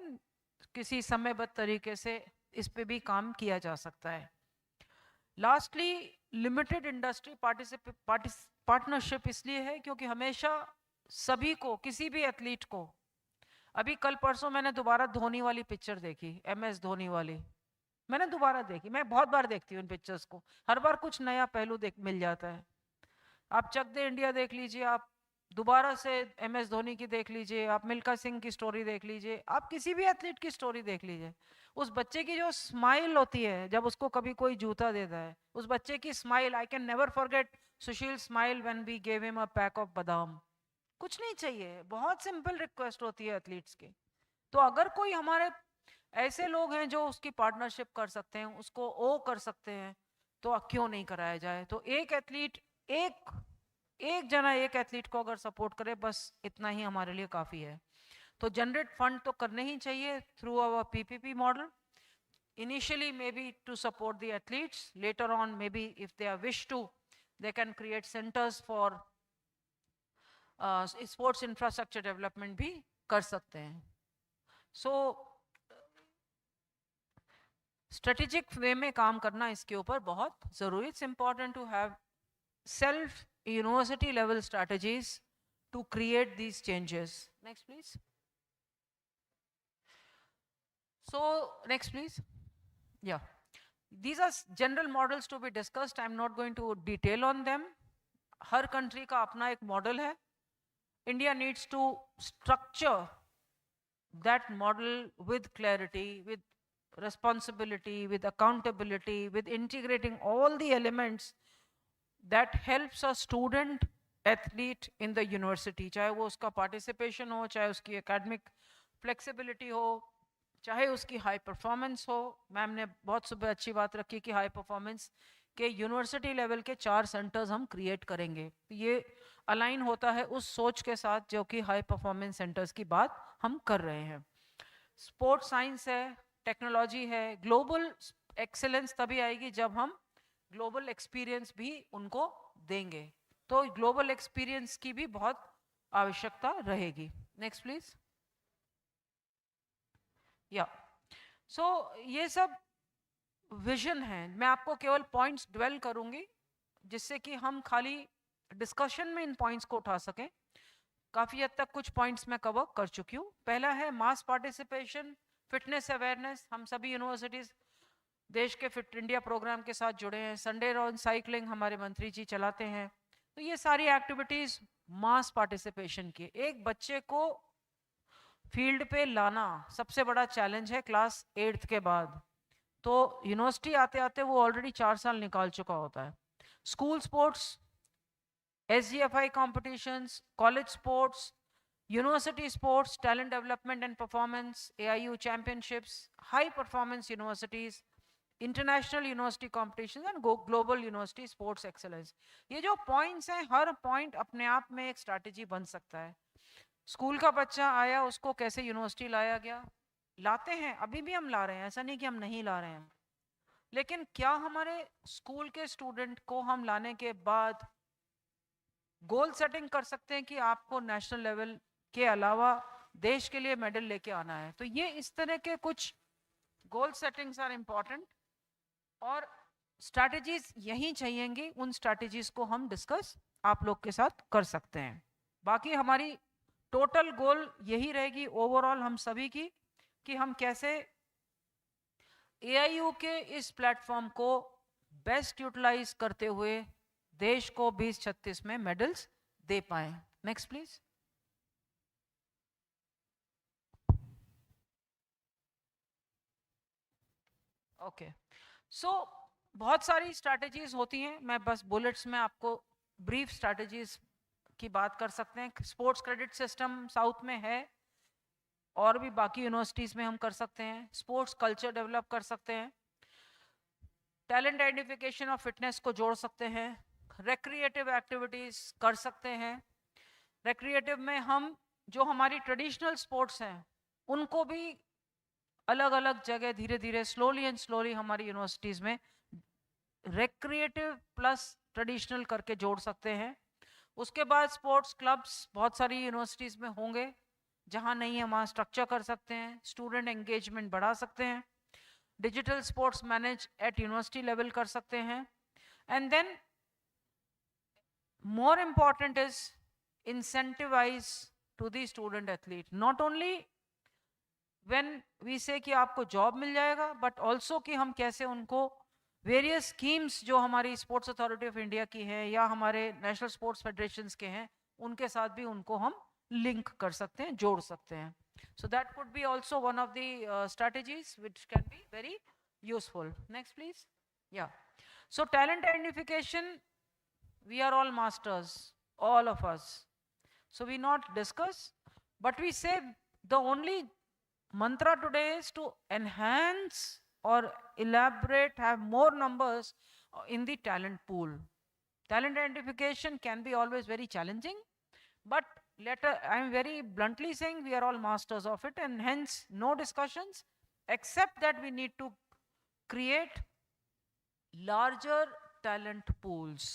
किसी समयबद्ध तरीके से इस पे भी काम किया जा सकता है। लास्टली, लिमिटेड इंडस्ट्री पार्टनरशिप इसलिए है क्योंकि हमेशा सभी को, किसी भी एथलीट को, अभी कल परसों मैंने दोबारा धोनी वाली पिक्चर देखी, MS धोनी वाली, मैंने दोबारा देखी। मैं बहुत बार देखती हूँ इन पिक्चर्स को, हर बार कुछ नया पहलू मिल जाता है। आप चक दे इंडिया देख लीजिए, आप दोबारा से MS धोनी की देख लीजिए, आप मिल्खा सिंह की स्टोरी देख लीजिए, आप किसी भी एथलीट की स्टोरी देख लीजिए। उस बच्चे की जो स्माइल होती है जब उसको कभी कोई जूता देता है, उस बच्चे की smile, I can never forget Sushil smile when we gave him a pack of badam. कुछ नहीं चाहिए, बहुत सिंपल रिक्वेस्ट होती है एथलीट्स की। तो अगर कोई हमारे ऐसे लोग हैं जो उसकी पार्टनरशिप कर सकते हैं, उसको ओ कर सकते हैं, तो क्यों नहीं कराया जाए। तो एक एथलीट, एक जना एक एथलीट को अगर सपोर्ट करे, बस इतना ही हमारे लिए काफ़ी है। तो जनरेट फंड तो करने ही चाहिए through our PPP model, initially maybe to support the athletes, later on maybe if they are wish to, they can create centers for sports infrastructure development भी कर सकते हैं। सो स्ट्रेटेजिक वे में काम करना इसके ऊपर बहुत ज़रूरी। It's important to have self university level strategies to create these changes. Next please. So next please. Yeah, these are general models to be discussed. I'm not going to detail on them. Her country का अपना एक model है। India needs to structure that model with clarity, with responsibility, with accountability, with integrating all the elements that helps a student athlete in the university, चाहे वो उसका participation हो, चाहे उसकी academic flexibility हो, चाहे उसकी हाई परफॉर्मेंस हो। मैम ने बहुत सुबह अच्छी बात रखी कि हाई परफॉर्मेंस के यूनिवर्सिटी लेवल के 4 सेंटर्स हम क्रिएट करेंगे। ये अलाइन होता है उस सोच के साथ जो कि हाई परफॉर्मेंस सेंटर्स की बात हम कर रहे हैं। स्पोर्ट्स साइंस है, टेक्नोलॉजी है, ग्लोबल एक्सेलेंस तभी आएगी जब हम ग्लोबल एक्सपीरियंस भी उनको देंगे। तो ग्लोबल एक्सपीरियंस की भी बहुत आवश्यकता रहेगी। Next please. या, सो ये सब विजन है। मैं आपको केवल पॉइंट्स ड्वेल करूंगी जिससे कि हम खाली डिस्कशन में इन पॉइंट्स को उठा सकें। काफ़ी हद तक कुछ पॉइंट्स मैं कवर कर चुकी हूँ। पहला है मास पार्टिसिपेशन, फिटनेस अवेयरनेस। हम सभी यूनिवर्सिटीज़ देश के फिट इंडिया प्रोग्राम के साथ जुड़े हैं। संडे रन साइकिलिंग हमारे मंत्री जी चलाते हैं। तो ये सारी एक्टिविटीज़ मास पार्टिसिपेशन की। एक बच्चे को फील्ड पे लाना सबसे बड़ा चैलेंज है क्लास 8th के बाद। तो यूनिवर्सिटी आते आते वो ऑलरेडी 4 साल निकाल चुका होता है। School sports SGFI competitions, college sports, university sports, talent development and performance, AIU championships, high performance universities, international university competition and global university sports excellence. ये जो पॉइंट्स हैं, हर पॉइंट अपने आप में एक स्ट्रैटेजी बन सकता है. स्कूल का बच्चा आया, उसको कैसे यूनिवर्सिटी लाया गया, लाते हैं, अभी भी हम ला रहे हैं, ऐसा नहीं कि हम नहीं ला रहे हैं. लेकिन क्या हमारे स्कूल के स्टूडेंट को हम लाने के बाद गोल सेटिंग कर सकते हैं कि आपको नेशनल लेवल के अलावा देश के लिए मेडल लेके आना है? तो ये इस तरह के कुछ गोल सेटिंग्स आर इंपॉर्टेंट और स्ट्रैटेजीज यही चाहिएंगी. उन स्ट्रैटेजीज को हम डिस्कस आप लोग के साथ कर सकते हैं. बाकी हमारी टोटल गोल यही रहेगी ओवरऑल हम सभी की, कि हम कैसे AIU के इस प्लेटफॉर्म को बेस्ट यूटिलाइज करते हुए देश को 2036 में मेडल्स दे पाए. Next please. ओके, सो बहुत सारी स्ट्रैटेजीज होती हैं, मैं बस बुलेट्स में आपको ब्रीफ स्ट्रैटेजीज की बात कर सकते हैं. स्पोर्ट्स क्रेडिट सिस्टम साउथ में है और भी बाकी यूनिवर्सिटीज में हम कर सकते हैं. स्पोर्ट्स कल्चर डेवलप कर सकते हैं. टैलेंट आइडेंटिफिकेशन और फिटनेस को जोड़ सकते हैं. रिक्रिएटिव एक्टिविटीज कर सकते हैं. रिक्रिएटिव में हम जो हमारी ट्रेडिशनल स्पोर्ट्स हैं उनको भी अलग अलग जगह धीरे धीरे स्लोली एंड स्लोली हमारी यूनिवर्सिटीज में रिक्रिएटिव प्लस ट्रेडिशनल करके जोड़ सकते हैं. उसके बाद स्पोर्ट्स क्लब्स बहुत सारी यूनिवर्सिटीज में होंगे, जहां नहीं है वहां स्ट्रक्चर कर सकते हैं. स्टूडेंट एंगेजमेंट बढ़ा सकते हैं. Digital sports manage at university level कर सकते हैं. And then more important is incentivize to the student athlete, not only when we say कि आपको जॉब मिल जाएगा, बट ऑल्सो कि हम कैसे उनको वेरियस स्कीम्स जो हमारी स्पोर्ट्स अथॉरिटी ऑफ इंडिया की है या हमारे नेशनल स्पोर्ट्स फेडरेशन के हैं उनके साथ भी उनको हम लिंक कर सकते हैं, जोड़ सकते हैं. So that could be also one of the strategies which can be very useful. Next please. Yeah, so talent identification, we are all masters, all of us, so we not discuss, but we say the only mantra today is to enhance or elaborate, have more numbers in the talent pool. Talent identification can be always very challenging, but I am very bluntly saying we are all masters of it, and hence no discussions, except that we need to create larger talent pools.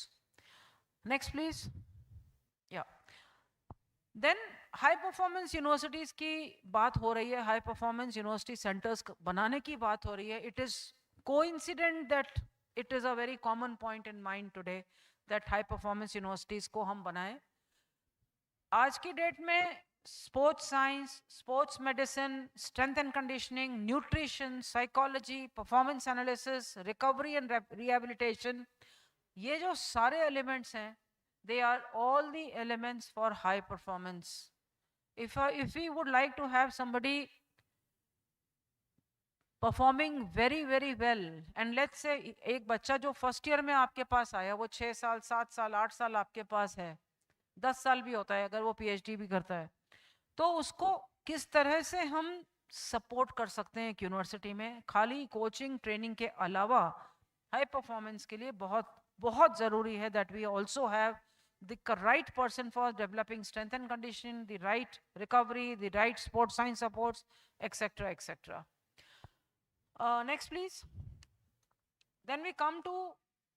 Next please. Yeah, then high performance universities की बात हो रही है, high performance university centres बनाने की बात हो रही है. It is coincident that it is a very common point in mind today that high performance universities को हम बनाएं. आज की डेट में sports science, sports medicine, strength and conditioning, nutrition, psychology, performance analysis, recovery and rehabilitation, ये जो सारे elements हैं, they are all the elements for high performance. If we would like to have somebody performing very very well, and let's say एक बच्चा जो first year में आपके पास आया, वो 6 साल 7 साल 8 साल आपके पास है, 10 साल भी होता है अगर वो PhD भी करता है, तो उसको किस तरह से हम सपोर्ट कर सकते हैं एक यूनिवर्सिटी में. खाली कोचिंग ट्रेनिंग के अलावा हाई परफॉर्मेंस के लिए बहुत बहुत ज़रूरी है that we also have the right person for developing strength and conditioning, the right recovery, the right sports science supports, etc. etc. Next please. Then we come to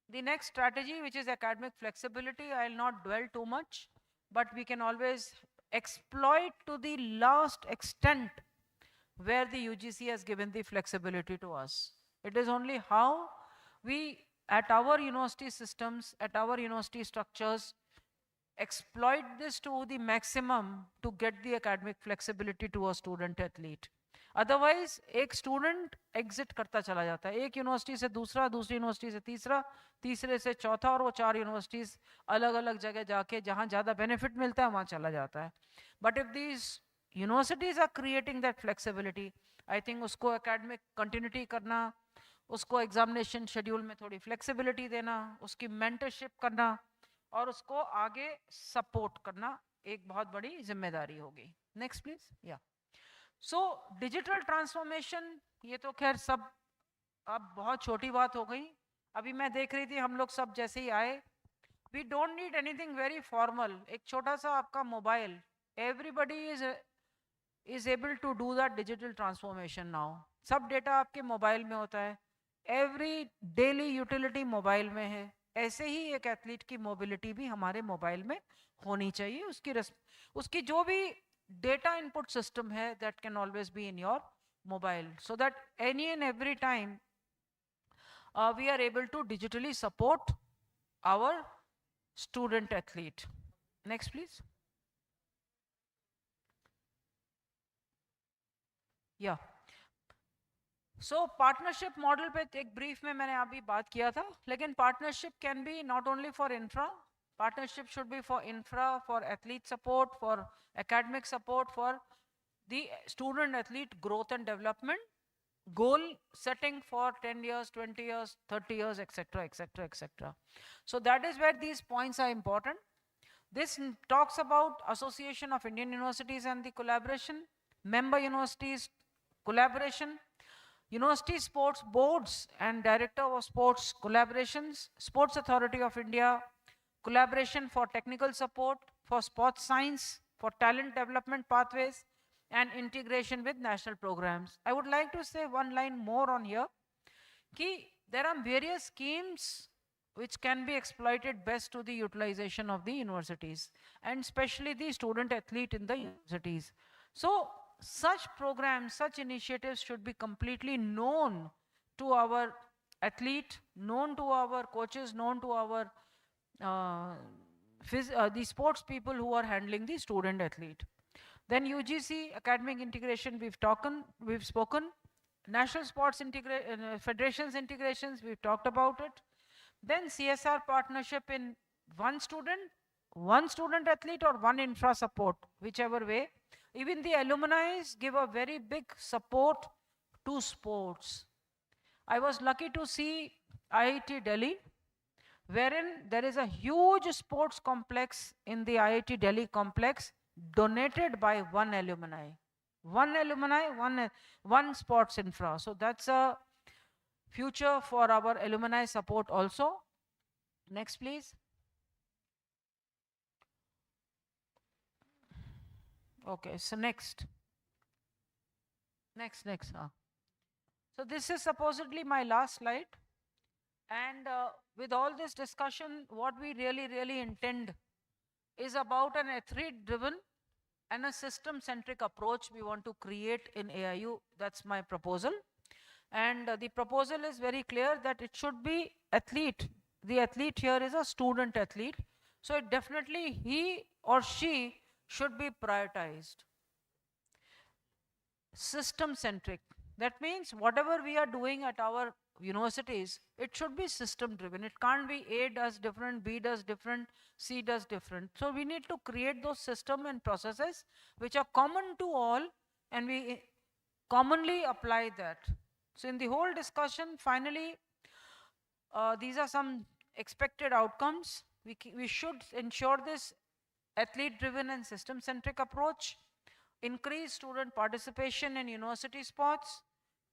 the next strategy, which is academic flexibility. I will not dwell too much, but we can always exploit to the last extent where the UGC has given the flexibility to us. It is only how we at our university systems, at our university structures, exploit this to the maximum to get the academic flexibility to a student athlete. Otherwise एक student exit करता चला जाता है, एक university से दूसरा, दूसरी university से तीसरा, तीसरे से चौथा, और वो 4 यूनिवर्सिटीज अलग अलग जगह जाके जहाँ ज़्यादा बेनिफिट मिलता है वहाँ चला जाता है. But if these universities are creating that flexibility, I think उसको academic continuity करना, उसको एग्जामिनेशन शेड्यूल में थोड़ी फ्लेक्सिबिलिटी देना, उसकी मेंटरशिप करना, और उसको आगे सपोर्ट करना एक बहुत बड़ी जिम्मेदारी होगी. Next please. Yeah so digital transformation, ये तो खैर सब अब बहुत छोटी बात हो गई. अभी मैं देख रही थी हम लोग सब जैसे ही आए, we don't need anything very formal. एक छोटा सा आपका mobile, everybody is able to do that digital transformation now. सब डेटा आपके मोबाइल में होता है, एवरी डेली यूटिलिटी मोबाइल में है. ऐसे ही एक एथलीट की मोबिलिटी भी हमारे मोबाइल में होनी चाहिए. उसकी जो भी डेटा इनपुट सिस्टम है, that can always be in your mobile, so that any and every time we are able to digitally support our student athlete. Next please. Yeah. So partnership model पे एक brief में मैंने अभी बात किया था, लेकिन partnership can be not only for infra, partnership should be for infra, for athlete support, for academic support, for the student athlete growth and development, goal setting for 10 years, 20 years, 30 years, etc., etc., etc. So that is where these points are important. This talks about Association of Indian Universities and the collaboration, member universities, collaboration, university sports boards and director of sports collaborations, Sports Authority of India, collaboration for technical support, for sports science, for talent development pathways, and integration with national programs. I would like to say one line more on here. There are various schemes which can be exploited best to the utilization of the universities, and especially the student athlete in the universities. So such programs, such initiatives should be completely known to our athlete, known to our coaches, known to our the sports people who are handling the student athlete. Then UGC, academic integration, we've spoken. National sports federations integrations, we've talked about it. Then CSR partnership in one student athlete or one infra support, whichever way. Even the alumni give a very big support to sports. I was lucky to see IIT Delhi, wherein there is a huge sports complex in the IIT Delhi complex, donated by one alumni. One sports infra. So that's a future for our alumni support also. Next, please. Okay, so next. So this is supposedly my last slide. And with all this discussion, what we really intend is about an athlete-driven and a system-centric approach we want to create in AIU. That's my proposal. And the proposal is very clear that it should be athlete. The athlete here is a student athlete. So it definitely he or she should be prioritized. System-centric. That means whatever we are doing at our universities, it should be system driven. It can't be A does different, B does different, C does different. So we need to create those system and processes which are common to all, and we commonly apply that. So in the whole discussion, finally, these are some expected outcomes. We should ensure this athlete driven and system centric approach, increase student participation in university sports,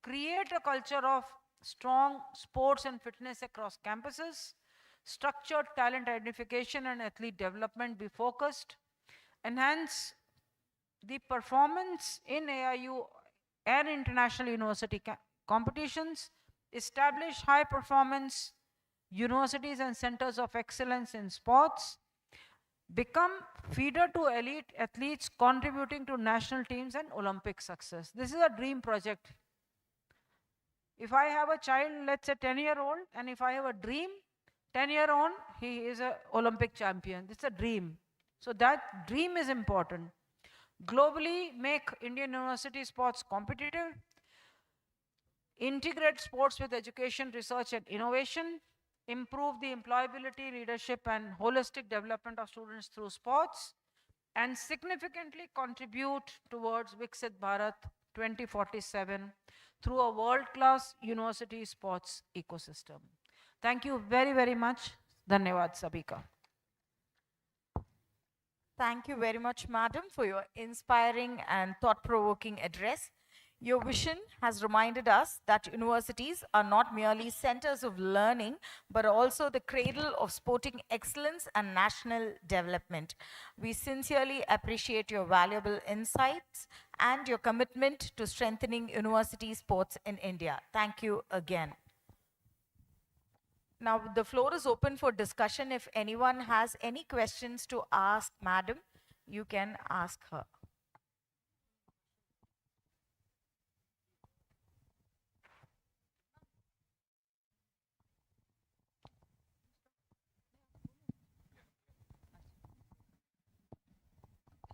create a culture of strong sports and fitness across campuses, structured talent identification and athlete development be focused, enhance the performance in AIU and international university competitions, establish high performance universities and centers of excellence in sports, become feeder to elite athletes contributing to national teams and Olympic success. This is a dream project. If I have a child, let's say 10-year-old, and if I have a dream, 10-year on, he is an Olympic champion. It's a dream. So that dream is important. Globally, make Indian university sports competitive, integrate sports with education, research and innovation, improve the employability, leadership and holistic development of students through sports, and significantly contribute towards Viksit Bharat 2047 through a world-class university sports ecosystem. Thank you very much. Dhanyavad Sabhi ka. Thank you very much, madam, for your inspiring and thought-provoking address. Your vision has reminded us that universities are not merely centers of learning, but also the cradle of sporting excellence and national development. We sincerely appreciate your valuable insights and your commitment to strengthening university sports in India. Thank you again. Now, the floor is open for discussion. If anyone has any questions to ask madam, you can ask her.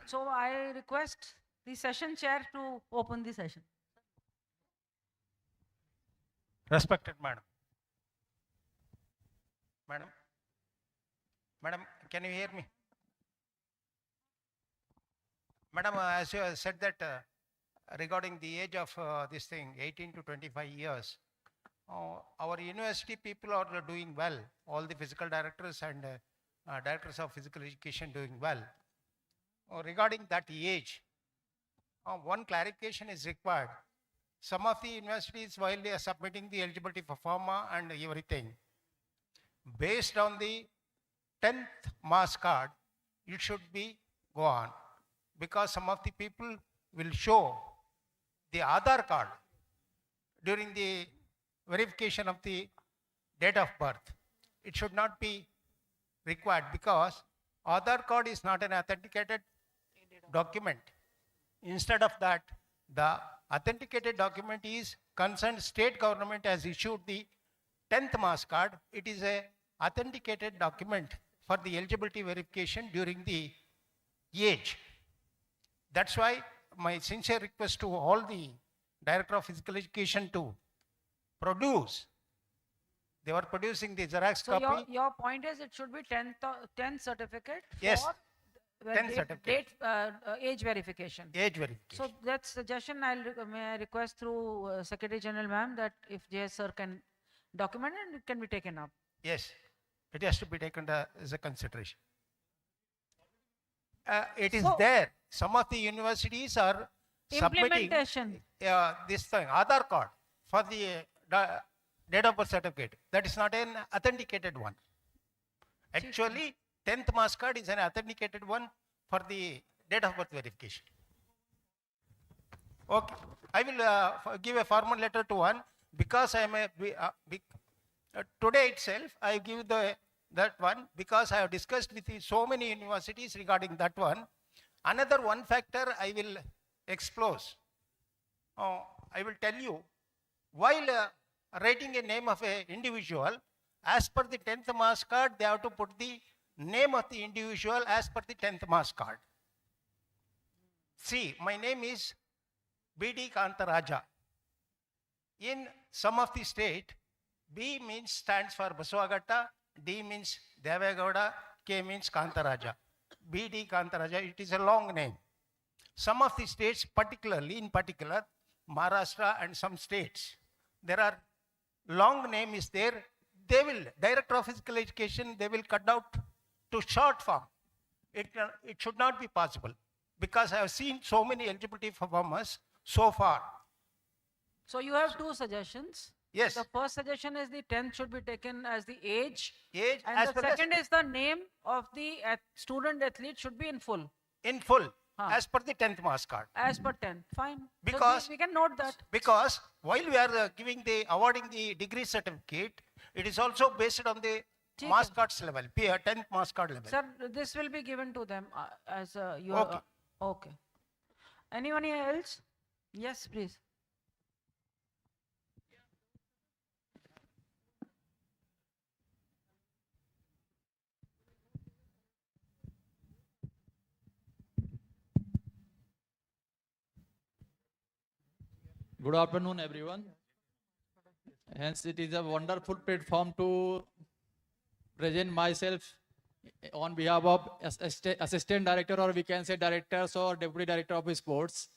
So I request the session chair to open the session. Respected Madam. Madam, can you hear me? Madam, as you have said that regarding the age of this thing, 18 to 25 years, our university people are doing well. All the physical directors and directors of physical education doing well. Regarding that age, one clarification is required. Some of the universities, while they are submitting the eligibility for pharma and everything, based on the 10th mass card, it should be go on. Because some of the people will show the Aadhaar card during the verification of the date of birth. It should not be required because Aadhaar card is not an authenticated document. Instead of that, the authenticated document is concerned state government has issued the 10th mass card. It is a authenticated document for the eligibility verification during the age. That's why my sincere request to all the Director of Physical Education to produce. They were producing the Xerox So copy. your point is it should be 10th certificate Yes, for 10th certificate. age verification. Age verification. So that suggestion may I request through Secretary General ma'am that if JS sir can document it, it can be taken up. Yes, it has to be taken as a consideration. It is So- there. Some of the universities are submitting Implementation. this thing, Aadhaar card for the date of birth certificate. That is not an authenticated one. Actually, 10th mass card is an authenticated one for the date of birth verification. Okay, I will give a formal letter to one because I am today itself I give that one because I have discussed with so many universities regarding that one. Another one factor I will expose. I will tell you, while writing a name of an individual, as per the 10th mass card, they have to put the name of the individual as per the 10th mass card. See, my name is B.D. Kantaraja. In some of the state, B means stands for Baswagatta, D means Devegowda, K means Kantaraja. B.D. Kantaraja, it is a long name. Some of the states, in particular, Maharashtra and some states, there are long name is there. They will, Director of Physical Education, they will cut out to short form. It should not be possible because I have seen so many eligibility performers so far. So you have two suggestions. Yes. The first suggestion is the 10th should be taken as the age. Age And as the well as second is the name of the student athlete should be in full. in full Huh. as per the 10th mass card. As per 10. Fine. So Because- we can note that. Because while we are awarding the degree certificate, it is also based on the ठीक mass है. cards level, 10th mass card level. Sir, this will be given to them as your. Okay. Okay. Anyone else? Yes, please. Good afternoon, everyone. Hence, it is a wonderful platform to present myself on behalf of Assistant Director, or we can say Directors or Deputy Director of Sports.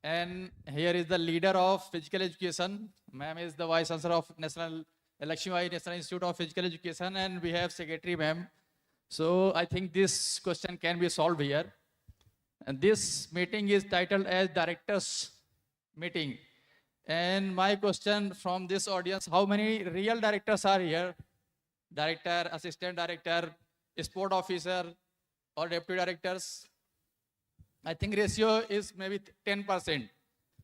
And here is the leader of Physical Education. Ma'am is the Vice Chancellor of National Lakshmi Bai National Institute of Physical Education, and we have Secretary Ma'am. So I think this question can be solved here. And this meeting is titled as Directors Meeting. And my question from this audience, how many real directors are here? Director, assistant director, sport officer, or deputy directors? I think ratio is maybe 10%.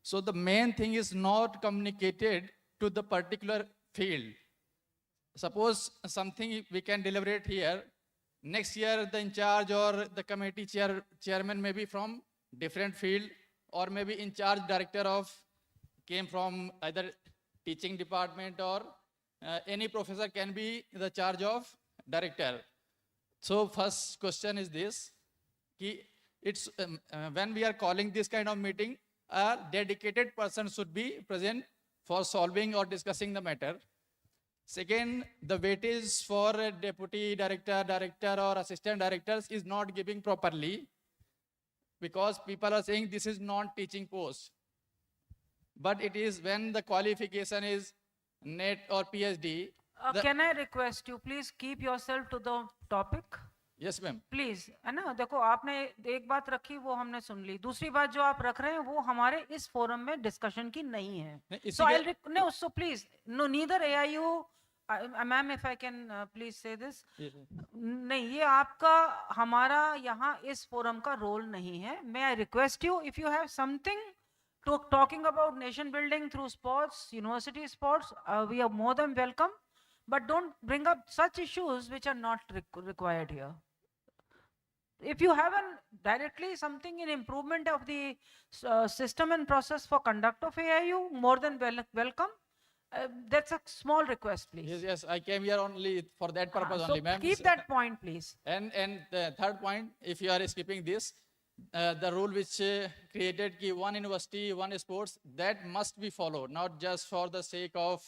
So the main thing is not communicated to the particular field. Suppose something we can deliberate here. Next year, the in charge or the committee chairman may be from different field, or maybe in charge director of came from either teaching department, or any professor can be the charge of director. So first question is this: it's when we are calling this kind of meeting, a dedicated person should be present for solving or discussing the matter. Second, the weightage for a deputy director, director or assistant directors is not giving properly, because people are saying this is non-teaching post. But it is when the qualification is NET or PhD. Can I request you, please keep yourself to the topic? Yes, ma'am. Please, है ना? देखो, आपने एक बात रखी, वो हमने सुन ली. दूसरी बात जो आप रख रहे हैं वो हमारे इस फोरम में डिस्कशन की नहीं है. So please, no, neither AIU, ma'am, if I can please say this. नहीं, ये आपका हमारा यहाँ इस फोरम का रोल नहीं है. May I request you, if you have something to talking about nation building through sports, university sports, we are more than welcome. But don't bring up such issues which are not required here. If you have directly something in improvement of the system and process for conduct of AIU, more than welcome. That's a small request, please. Yes, yes, I came here only for that purpose only, ma'am. Keep that point, please. And the third point, if you are skipping this, the rule which created ki one university, one sports, that must be followed, not just for the sake of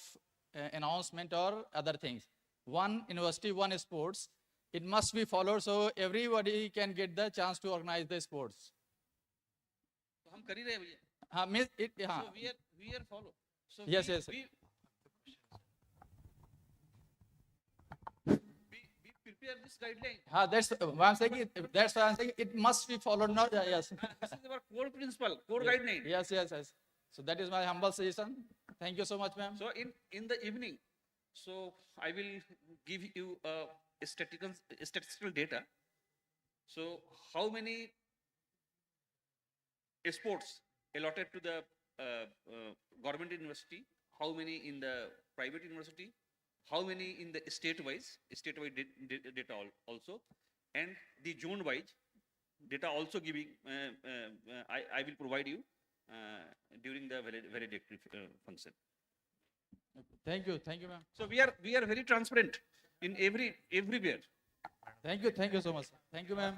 announcement or other things. One university, one sports, it must be followed, so everybody can get the chance to organize the sports. तो हम कर ही रहे हैं भैया. हाँ, miss it, हाँ. So we are follow. So Yes, we, yes. We prepare this guideline. That's why I'm saying it. That's why I'm saying it must be followed. Not yes. This is our core principle, core guideline. Yes, yes, yes. So that is my humble suggestion. Thank you so much, ma'am. So in the evening, so I will give you statistical data. So how many sports allotted to the government university, how many in the private university, how many in the statewide data also, and the zone-wise data also giving, I will provide you during the valedictory function. Thank you, ma'am. So we are very transparent in everywhere. Thank you so much. Thank you, ma'am.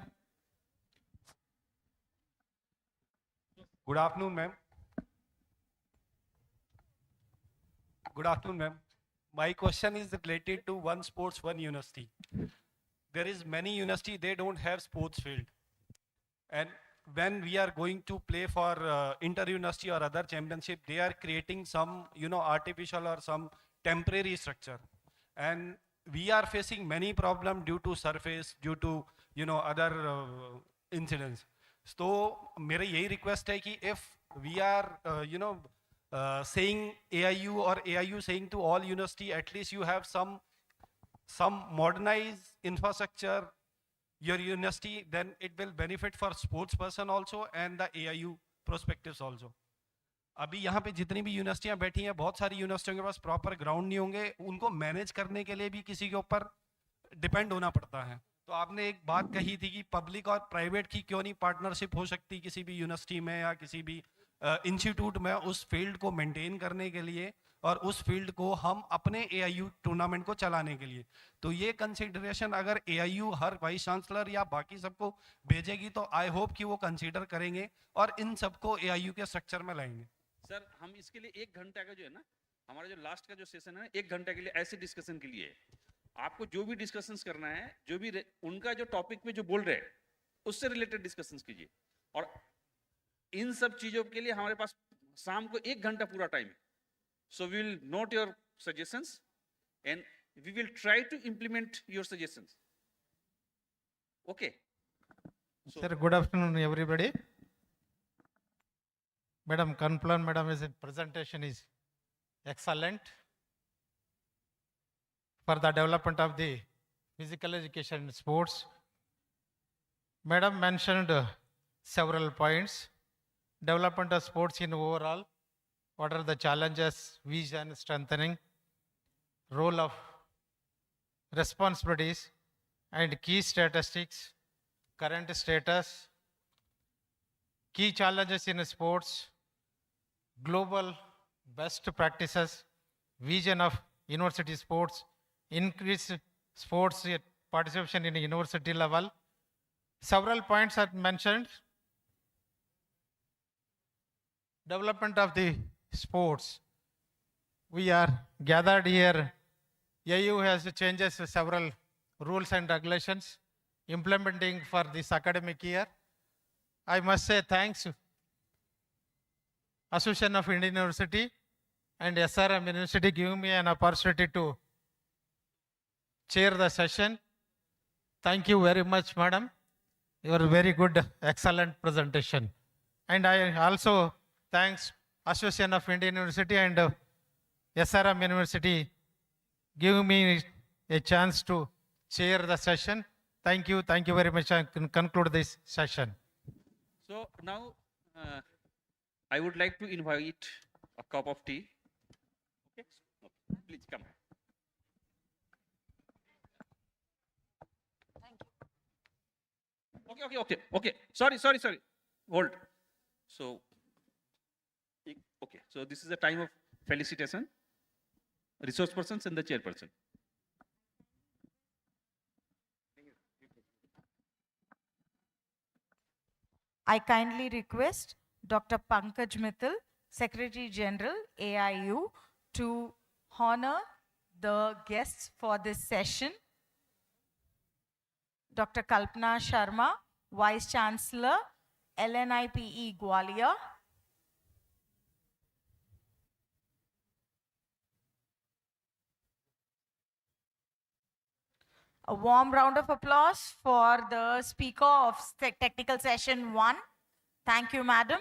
Good afternoon, ma'am. Good afternoon, ma'am. My question is related to one sports, one university. There is many university, they don't have sports field. And when we are going to play for inter-university or other championship, they are creating some, artificial or some temporary structure. And we are facing many problems due to surface, due to, other incidents. So, मेरा यही request है कि if we are, saying AIU or AIU saying to all university, at least you have some modernized infrastructure, your university, then it will benefit for sports person also and the AIU perspectives also. अभी यहाँ पे जितनी भी यूनिवर्सिटियाँ बैठी हैं, बहुत सारी यूनिवर्सिटियों के पास प्रॉपर ग्राउंड नहीं होंगे, उनको मैनेज करने के लिए भी किसी के ऊपर डिपेंड होना पड़ता है. तो आपने एक बात कही थी कि पब्लिक और प्राइवेट की क्यों नहीं पार्टनरशिप हो सकती किसी भी यूनिवर्सिटी में या किसी भी इंस्टीट्यूट में, उस फील्ड को मेंटेन करने के लिए और उस फील्ड को हम अपने AIU टूर्नामेंट को चलाने के लिए. तो ये कंसीडरेशन अगर AIU हर वाइस चांसलर या बाकी सबको भेजेगी तो आई होप कि वो कंसीडर करेंगे और इन सबको AIU के स्ट्रक्चर में लाएंगे. सर, हम इसके लिए 1 घंटा का जो है ना, हमारा जो लास्ट का जो सेशन है 1 घंटा के लिए ऐसे डिस्कशन के लिए है. आपको जो भी डिस्कशंस करना है, जो भी उनका जो टॉपिक पे जो बोल रहे हैं उससे रिलेटेड डिस्कशंस कीजिए. और इन सब चीजों के लिए हमारे पास शाम को 1 घंटा पूरा टाइम है. So we will note your suggestions and we will try to implement your suggestions. Okay. So, Sir, good afternoon, everybody. Madam Kanplan, Madam's presentation is excellent for the development of the physical education and sports. Madam mentioned several points. Development of sports in overall. What are the challenges, vision, strengthening, role of responsibilities, and key statistics, current status, key challenges in sports, global best practices, vision of university sports, increase sports participation in university level. Several points are mentioned. Development of the sports. We are gathered here. AU has changes several rules and regulations implementing for this academic year. I must say thanks Association of Indian University and SRM University giving me an opportunity to chair the session. Thank you very much, madam. Your very good, excellent presentation. And I also thanks Association of Indian University and SRM University giving me a chance to chair the session. Thank you very much. I can conclude this session. so now I would like to invite a cup of tea. Okay, please come. Okay. Sorry. Hold. So, okay. So this is a time of felicitation. Resource persons and the chairperson. I kindly request Dr. Pankaj Mittal, Secretary General, AIU, to honor the guests for this session. Dr. Kalpana Sharma, Vice Chancellor, LNIPE Gwalior. A warm round of applause for the speaker of technical session 1. Thank you, madam.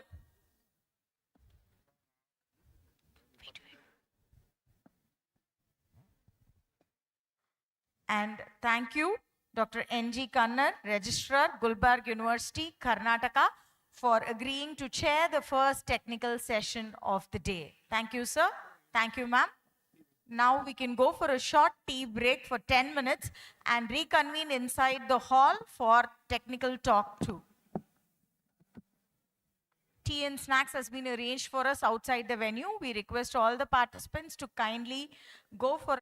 And thank you, Dr. N.G. Kannan, Registrar, Gulbarg University, Karnataka, for agreeing to chair the first technical session of the day. Thank you, sir. Thank you, ma'am. Now we can go for a short tea break for 10 minutes and reconvene inside the hall for technical talk 2. Tea and snacks has been arranged for us outside the venue. We request all the participants to kindly go for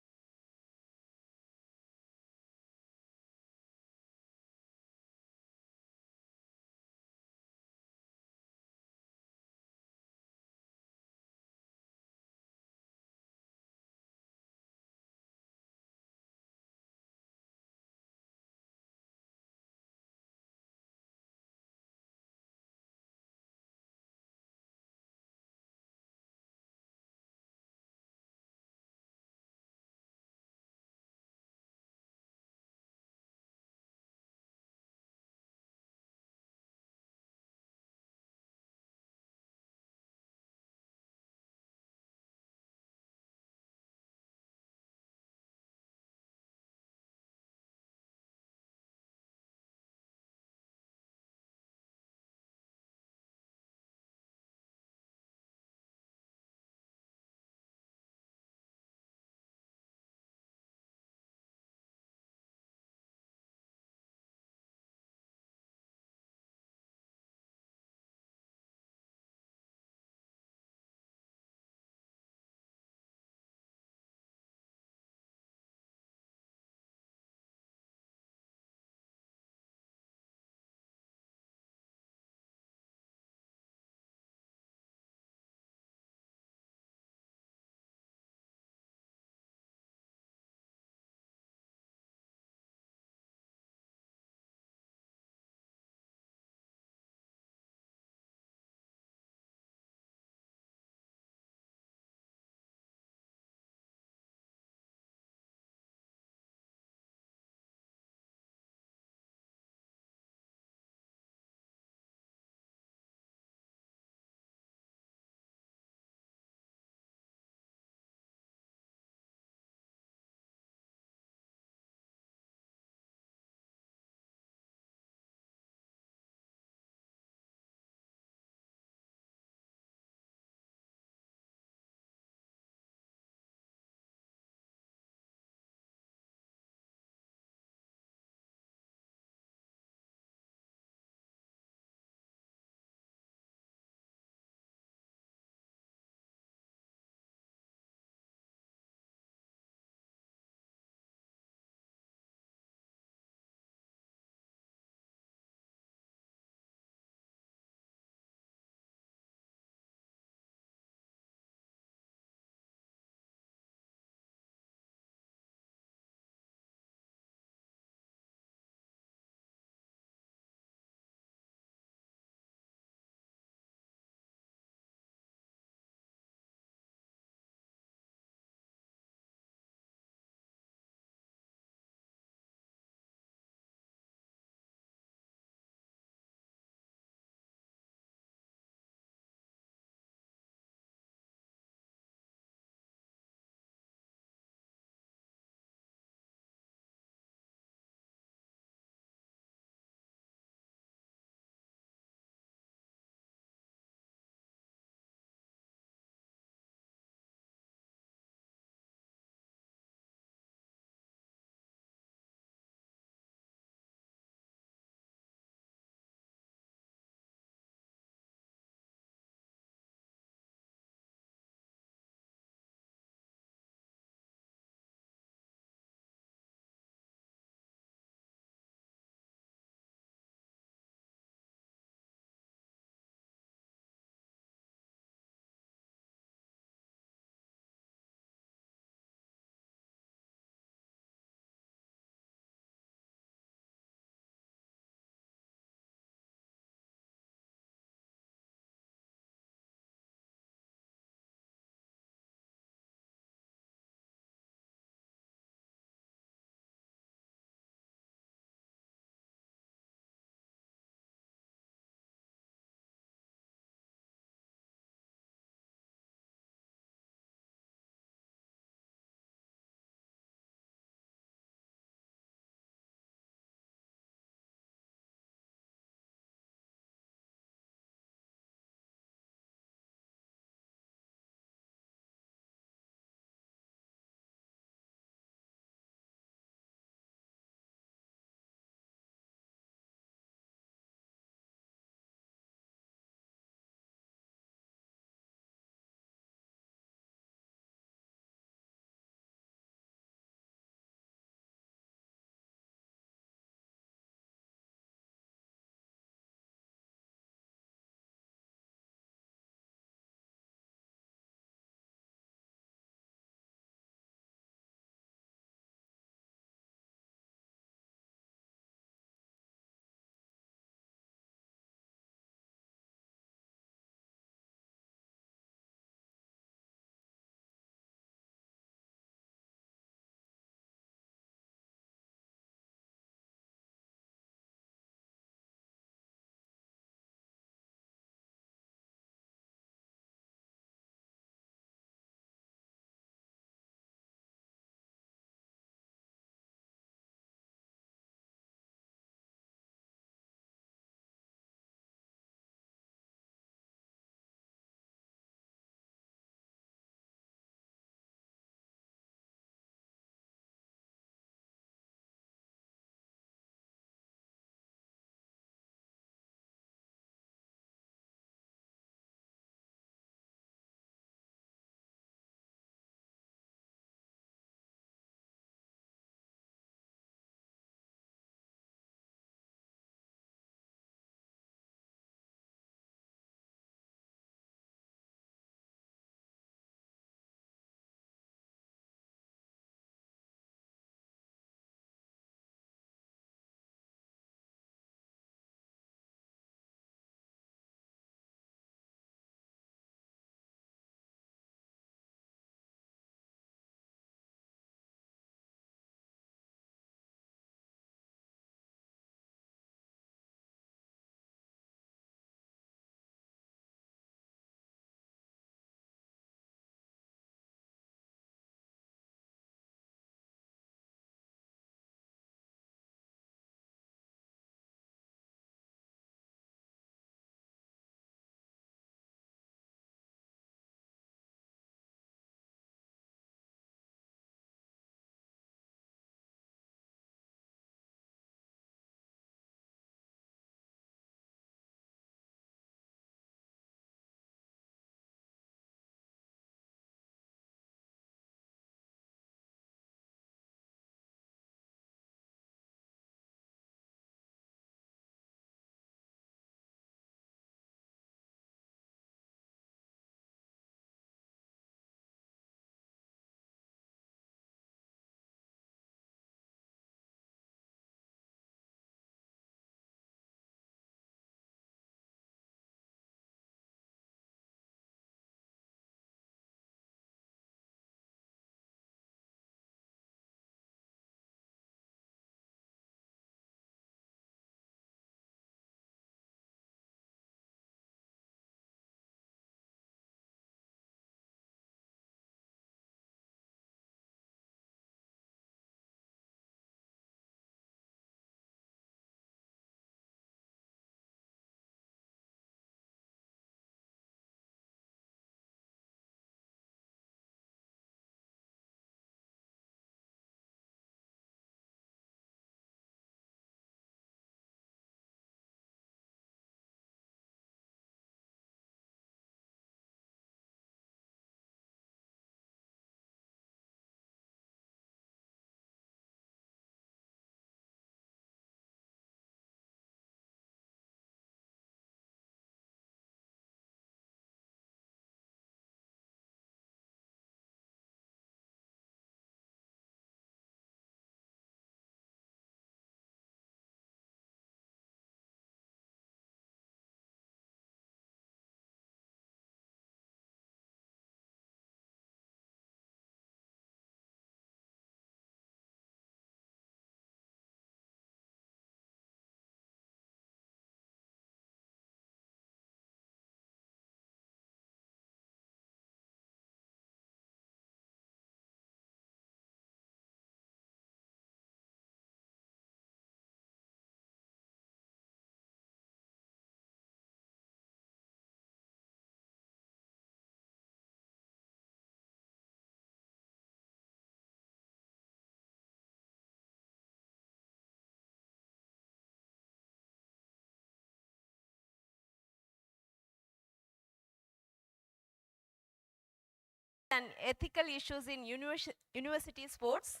and ethical issues in university sports,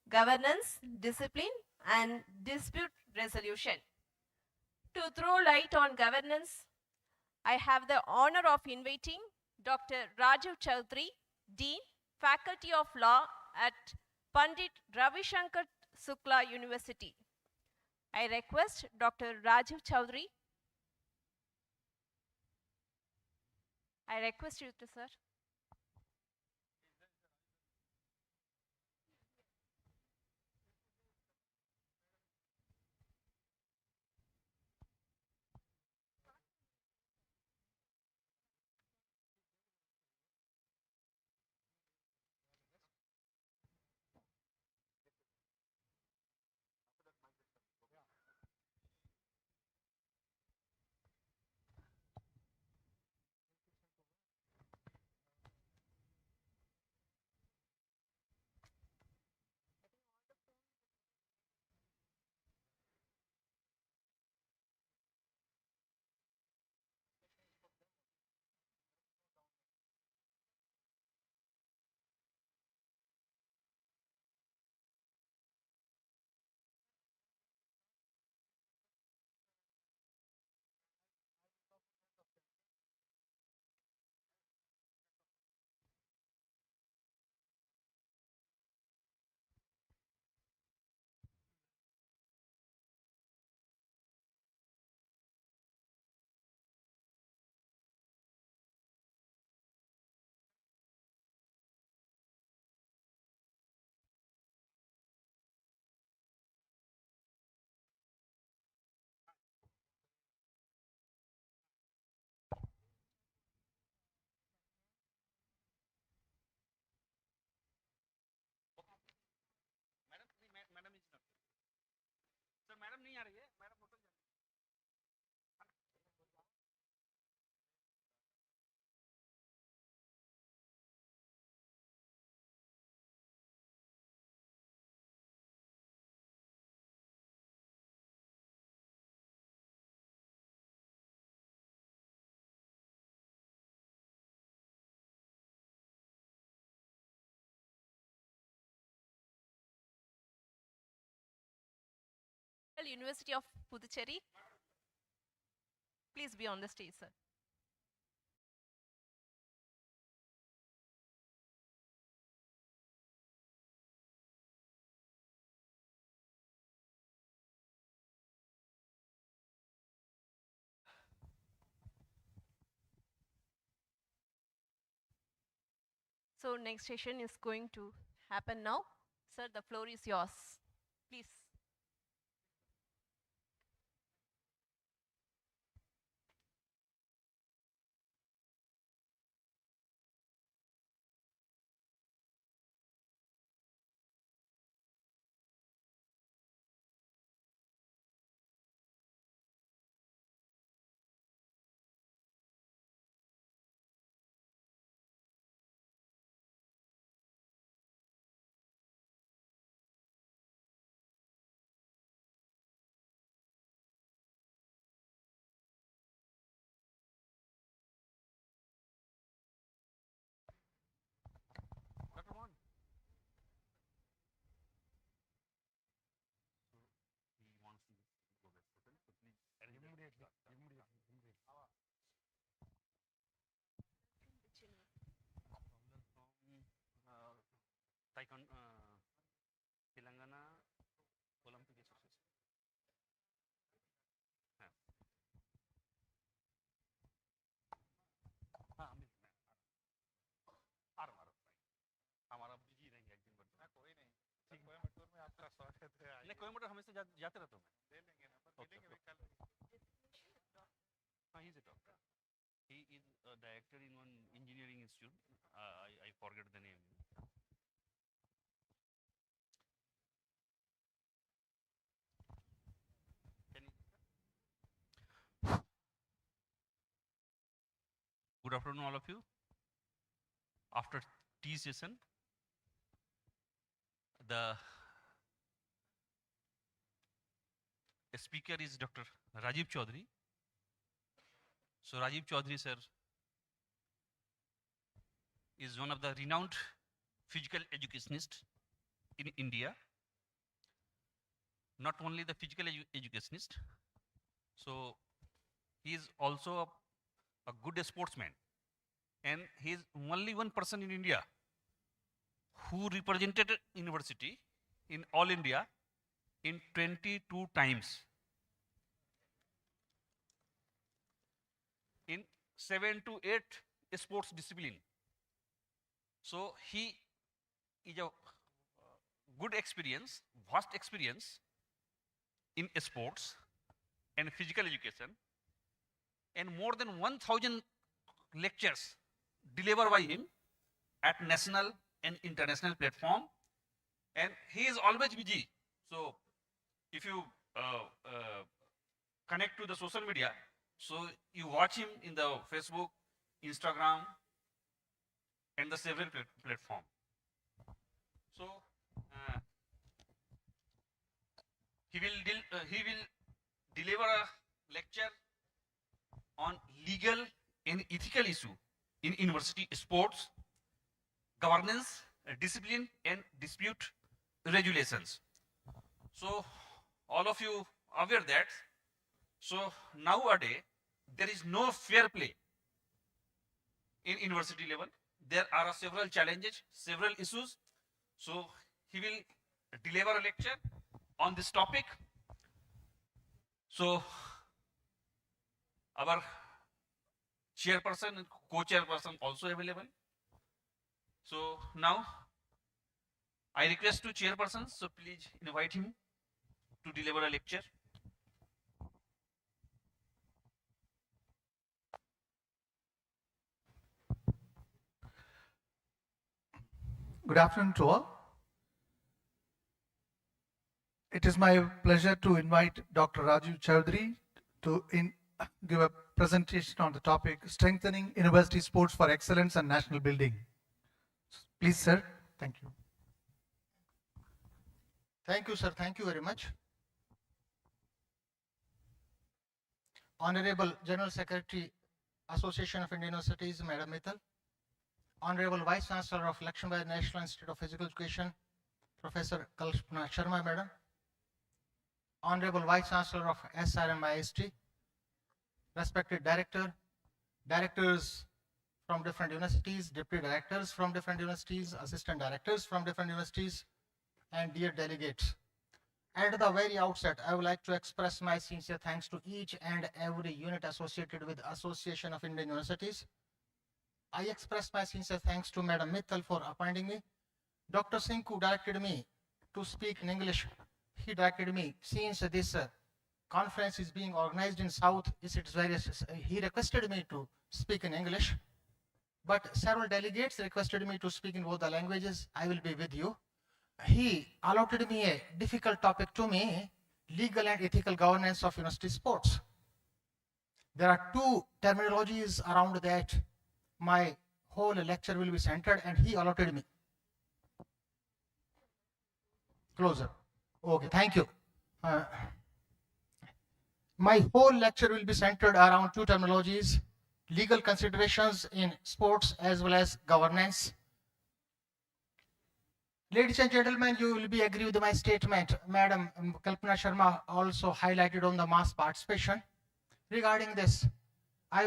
governance, discipline, and dispute resolution. To throw light on governance, I have the honor of inviting Dr. Rajiv Chaudhary, Dean, Faculty of Law at Pandit Ravi Shankar Sukla University. I request Dr. Rajiv Chaudhary. I request you to, sir. Madam is not sir madam नहीं आ रही है madam photo University of Puducherry. Please be on the stage, sir. So next session is going to happen now. Sir, the floor is yours. Please. Dr. Mohan. So he wants to go back to hotel, so please immediately. From Telangana Olympic Association. हाँ आ रहा हूँ हमारा busy रहेंगे एक दिन भर कोई नहीं कोयम्बटूर में आपका स्वागत है नहीं कोयम्बटूर हमेशा जाते रहता हूँ मैं ले लेंगे नंबर मिलेंगे कल हाँ he is a doctor he is a director in one engineering institute I forget the name Good afternoon, all of you. After tea session, the speaker is Dr. Rajiv Chaudhary. So Rajiv Chaudhary sir is one of the renowned physical educationists in India. Not only the physical educationist, so he is also a good sportsman, and he is only one person in India who represented university in all India in 22 times in 7 to 8 sports discipline. So he is a good experience, vast experience in sports and physical education, and more than 1,000 lectures delivered by him at national and international platform, and he is always busy. So if you connect to the social media, so you watch him in the Facebook, Instagram, and the several platform. So he will deliver a lecture on legal and ethical issue in university sports, governance, discipline, and dispute regulations. So all of you are aware that, so nowadays there is no fair play in university level. There are several challenges, several issues. So he will deliver a lecture on this topic. So our chairperson and co-chairperson also available. So now I request to chairperson, so please invite him to deliver a lecture. Good afternoon to all. It is my pleasure to invite Dr. Rajiv Chaudhary to give a presentation on the topic Strengthening University Sports for Excellence and National Building. Please, sir. Thank you. Thank you, sir. Thank you very much. Honorable General Secretary, Association of Indian Universities, Madam Mittal. Honorable Vice Chancellor of Lakshmi National Institute of Physical Education, Professor Kalpana Sharma, Madam. Honorable Vice Chancellor of SRMIST, respected directors from different universities, deputy directors from different universities, assistant directors from different universities, and dear delegates. At the very outset, I would like to express my sincere thanks to each and every unit associated with Association of Indian Universities. I express my sincere thanks to Madam Mittal for appointing me. Dr. Singh, who directed me to speak in English, he directed me, since this conference is being organized in South, he requested me to speak in English, but several delegates requested me to speak in both the languages. I will be with you. He allotted me a difficult topic to me, legal and ethical governance of university sports. There are two terminologies around that my whole lecture will be centered, and he allotted me. Closer. Okay, thank you. My whole lecture will be centered around two terminologies, legal considerations in sports as well as governance. Ladies and gentlemen, you will be agree with my statement. Madam Kalpana Sharma also highlighted on the mass participation. Regarding this, I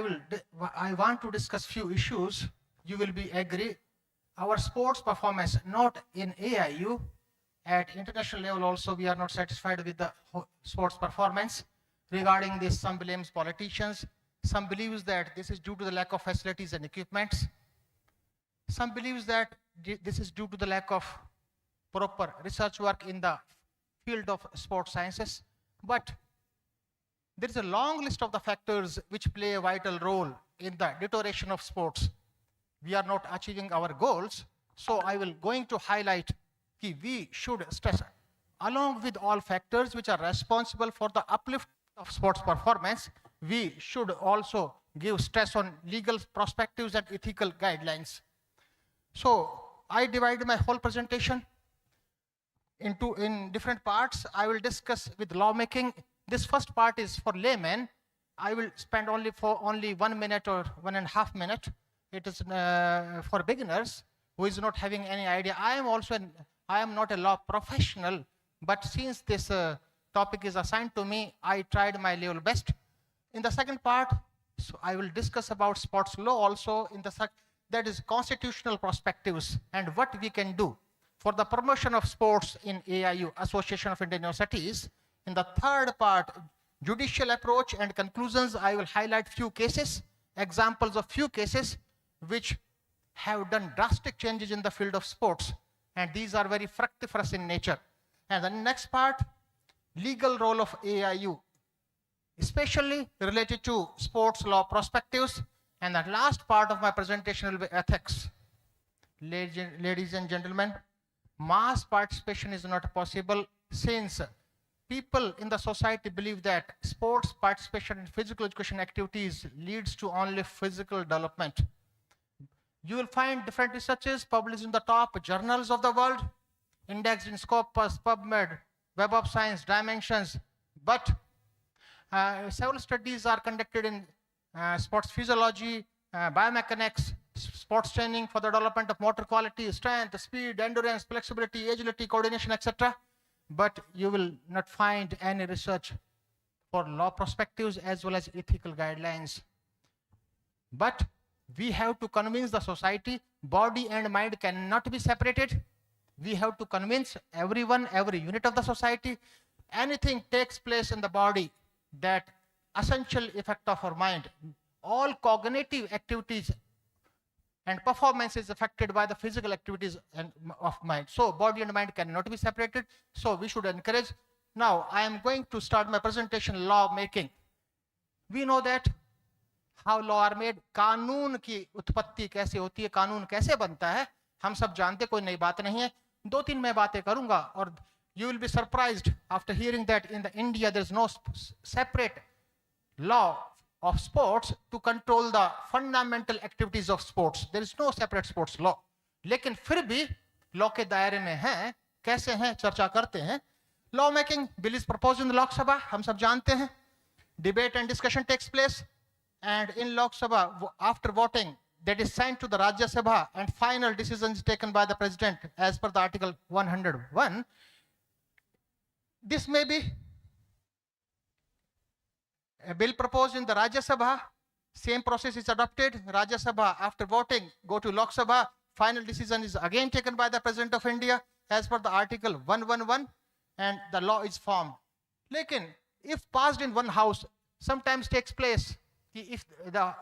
want to discuss few issues. You will be agree. Our sports performance, not in AIU, at international level also, we are not satisfied with the sports performance. Regarding this, some blames politicians. Some believes that this is due to the lack of facilities and equipments. Some believes that this is due to the lack of proper research work in the field of sports sciences. But there is a long list of the factors which play a vital role in the deterioration of sports. We are not achieving our goals. So I will going to highlight that we should stress, along with all factors which are responsible for the uplift of sports performance, we should also give stress on legal perspectives and ethical guidelines. So I divide my whole presentation in different parts. I will discuss with lawmaking. This first part is for laymen. I will spend only 1 minute or 1.5 minutes. it is for beginners who is not having any idea. I am not a law professional, but since this topic is assigned to me, I tried my level best. In the second part, so I will discuss about sports law also in the that is constitutional perspectives and what we can do for the promotion of sports in AIU, Association of Indian Universities. In the third part, judicial approach and conclusions, I will highlight few cases, examples of few cases which have done drastic changes in the field of sports, and these are very fructiferous in nature. And the next part, legal role of AIU, especially related to sports law perspectives. And the last part of my presentation will be ethics. Ladies and gentlemen, mass participation is not possible since people in the society believe that sports participation in physical education activities leads to only physical development. You will find different researches published in the top journals of the world, indexed in Scopus, PubMed, Web of Science, Dimensions, but several studies are conducted in sports physiology, biomechanics, sports training for the development of motor quality, strength, speed, endurance, flexibility, agility, coordination, etc. But you will not find any research for law perspectives as well as ethical guidelines. But we have to convince the society body and mind cannot be separated. We have to convince everyone, every unit of the society, anything takes place in the body, that essential effect of our mind. All cognitive activities and performance is affected by the physical activities of mind. So body and mind cannot be separated. So we should encourage. Now I am going to start my presentation, law making. We know that how law are made. कानून की उत्पत्ति कैसे होती है, कानून कैसे बनता है, हम सब जानते, कोई नई बात नहीं है. दो तीन मैं बातें करूंगा और you will be surprised after hearing that in India there is no separate law of sports to control the fundamental activities of sports. There is no separate sports law. लेकिन फिर भी law के दायरे में हैं, कैसे हैं चर्चा करते हैं. Law making bill is proposed in the Lok Sabha, हम सब जानते हैं. Debate and discussion takes place, and in Lok Sabha after voting that is sent to the Rajya Sabha and final decision is taken by the president as per the article 101. This may be a bill proposed in the Rajya Sabha, same process is adopted. Rajya Sabha after voting go to Lok Sabha, final decision is again taken by the President of India as per the article 111, and the law is formed. Lekin if passed in one house, sometimes takes place if the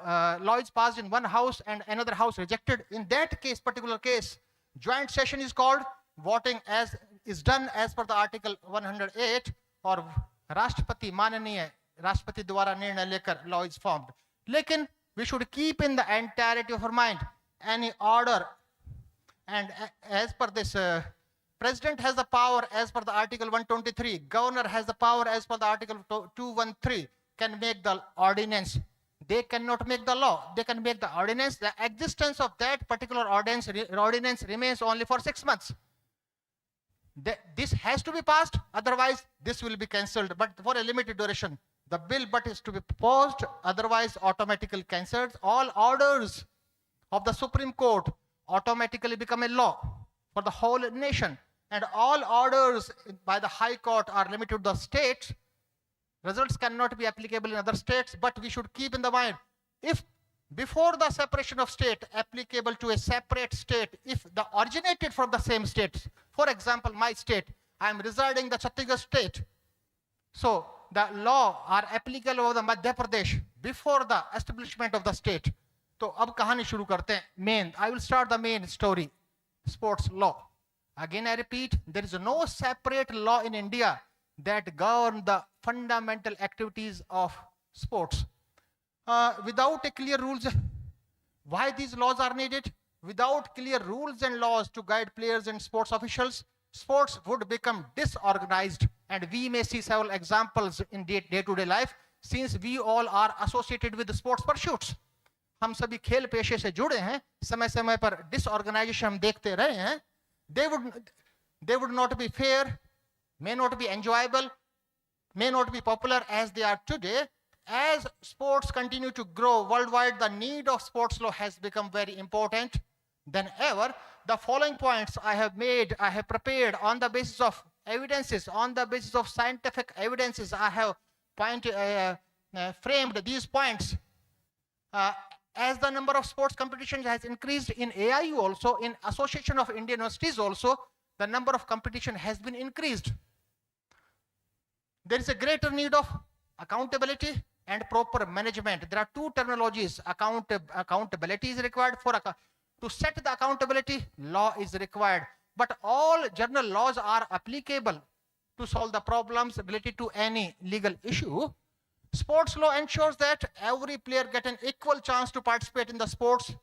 law is passed in one house and another house rejected, in that case, particular case, joint session is called, voting as is done as per the article 108, or Rashtrapati माननीय राष्ट्रपति द्वारा निर्णय लेकर law is formed. Lekin we should keep in the entirety of our mind any order, and as per this president has the power as per the article 123, governor has the power as per the article 213, can make the ordinance. They cannot make the law, they can make the ordinance. The existence of that particular ordinance remains only for 6 months. This has to be passed, otherwise this will be cancelled, but for a limited duration. The bill but is to be proposed, otherwise automatically cancelled. All orders of the Supreme Court automatically become a law for the whole nation, and all orders by the High Court are limited to the states. Results cannot be applicable in other states, but we should keep in the mind, if before the separation of state applicable to a separate state, if the originated from the same state, for example, my state, I am residing in the Chhattisgarh state, so the law are applicable over the Madhya Pradesh before the establishment of the state. So अब कहानी शुरू करते हैं. I will start the main story, sports law. Again I repeat, there is no separate law in India that govern the fundamental activities of sports. Without a clear rules, why these laws are needed? Without clear rules and laws to guide players and sports officials, sports would become disorganized, and we may see several examples in day-to-day life, since we all are associated with the sports pursuits. हम सभी खेल पेशे से जुड़े हैं, समय समय पर disorganization हम देखते रहे हैं. They would not be fair, may not be enjoyable, may not be popular as they are today, as sports continue to grow worldwide, the need of sports law has become very important than ever. The following points I have prepared on the basis of evidences, on the basis of scientific evidences. I have framed these points. As the number of sports competitions has increased in AIU also, in Association of Indian Universities also, the number of competition has been increased. There is a greater need of accountability and proper management. There are two terminologies. Accountability is required to set the accountability, law is required. But all general laws are applicable to solve the problems related to any legal issue. Sports law ensures that every player get an equal chance to participate in the sports,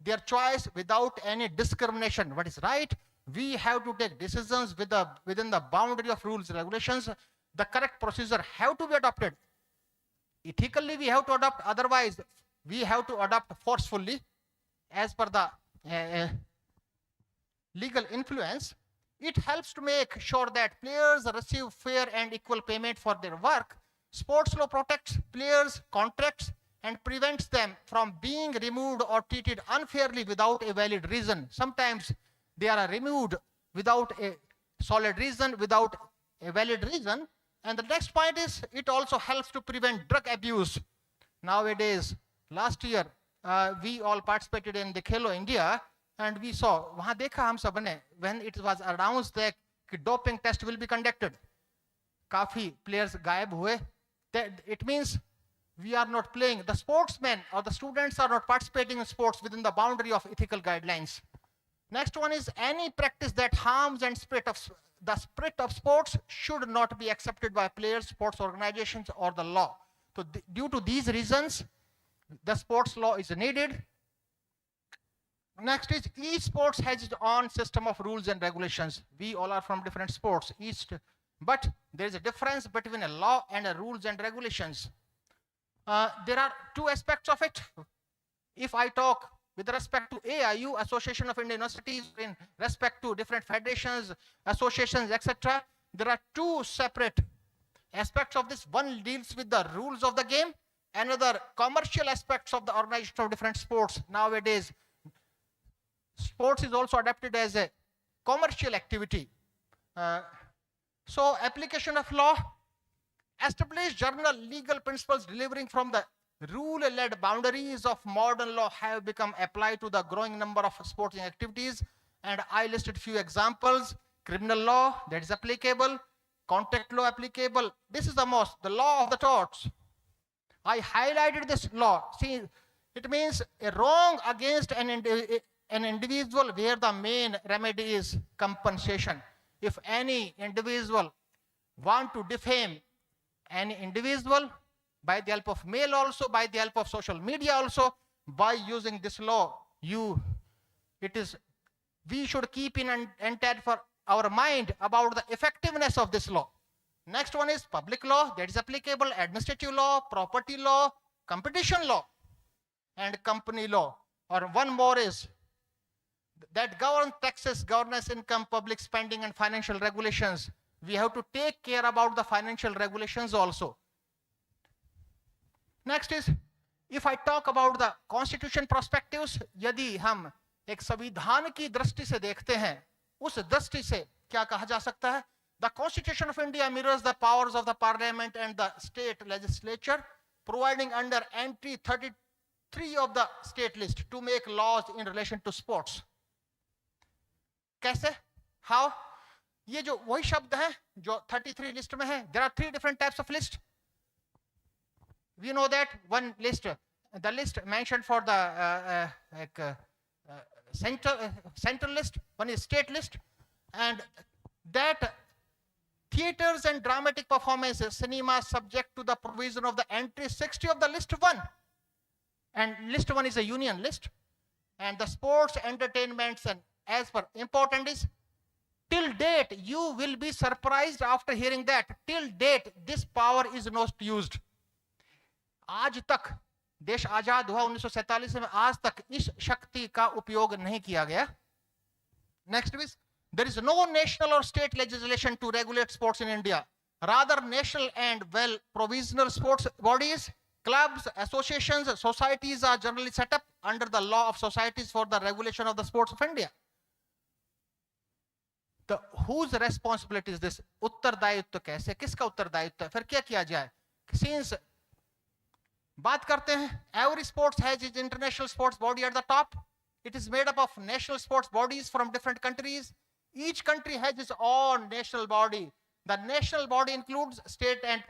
their choice without any discrimination. What is right? We have to take decisions within the boundary of rules and regulations. The correct procedure have to be adopted. Ethically, we have to adopt. Otherwise, we have to adopt forcefully as per the legal influence. It helps to make sure that players receive fair and equal payment for their work. Sports law protects players' contracts and prevents them from being removed or treated unfairly without a valid reason. Sometimes they are removed without a solid reason, without a valid reason. And the next point is, it also helps to prevent drug abuse. Nowadays, last year, we all participated in the Khelo India, and we saw, वहाँ देखा हम सब ने, when it was announced that doping test will be conducted, काफी players गायब हुए. It means we are not playing. The sportsmen or the students are not participating in sports within the boundary of ethical guidelines. Next one is, any practice that harms the spirit of sports should not be accepted by players, sports organizations, or the law. So due to these reasons, the sports law is needed. Next is, each sports has its own system of rules and regulations. We all are from different sports, but there is a difference between a law and a rules and regulations. There are two aspects of it. If I talk with respect to AIU, Association of Indian Universities, in respect to different federations, associations, etc., there are two separate aspects of this. One deals with the rules of the game, another commercial aspects of the organization of different sports. Nowadays, sports is also adapted as a commercial activity. So application of law, establish general legal principles delivering from the rule-led boundaries of modern law have become applied to the growing number of sporting activities. And I listed few examples. Criminal law, that is applicable. Contract law applicable. This is the law of the torts. I highlighted this law. See, it means a wrong against an individual where the main remedy is compensation. If any individual want to defame any individual, by the help of mail also, by the help of social media also, by using this law, we should keep in intent for our mind about the effectiveness of this law. Next one is public law, that is applicable, administrative law, property law, competition law, and company law. Or one more is that govern taxes, governance, income, public spending, and financial regulations. We have to take care about the financial regulations also. Next is, if I talk about the constitution perspectives, यदि हम एक संविधान की दृष्टि से देखते हैं, उस दृष्टि से क्या कहा जा सकता है? The Constitution of India mirrors the powers of the Parliament and the state legislature, providing under entry 33 of the state list to make laws in relation to sports. कैसे? How? ये जो वही शब्द है जो 33 लिस्ट में है. There are 3 different types of list. We know that one list, the list mentioned for the central list, one is state list, and that theaters and dramatic performances, cinema, subject to the provision of the entry 60 of the list 1. And list 1 is a union list. And the sports, entertainments, and as per important is, till date, you will be surprised after hearing that. Till date, this power is not used. आज तक देश आजाद हुआ 1947 में, आज तक इस शक्ति का उपयोग नहीं किया गया. Next is, there is no national or state legislation to regulate sports in India. Rather, national and provisional sports bodies Clubs, associations, societies are generally set up under the law of societies for the regulation of the sports of India. The whose responsibility is this? उत्तरदायित्व कैसे, किसका उत्तरदायित्व है, फिर क्या किया जाए? Since बात करते हैं, every sports has its international sports body at the top. It is made up of national sports bodies from different countries. Each country has its own national body. The national body includes state and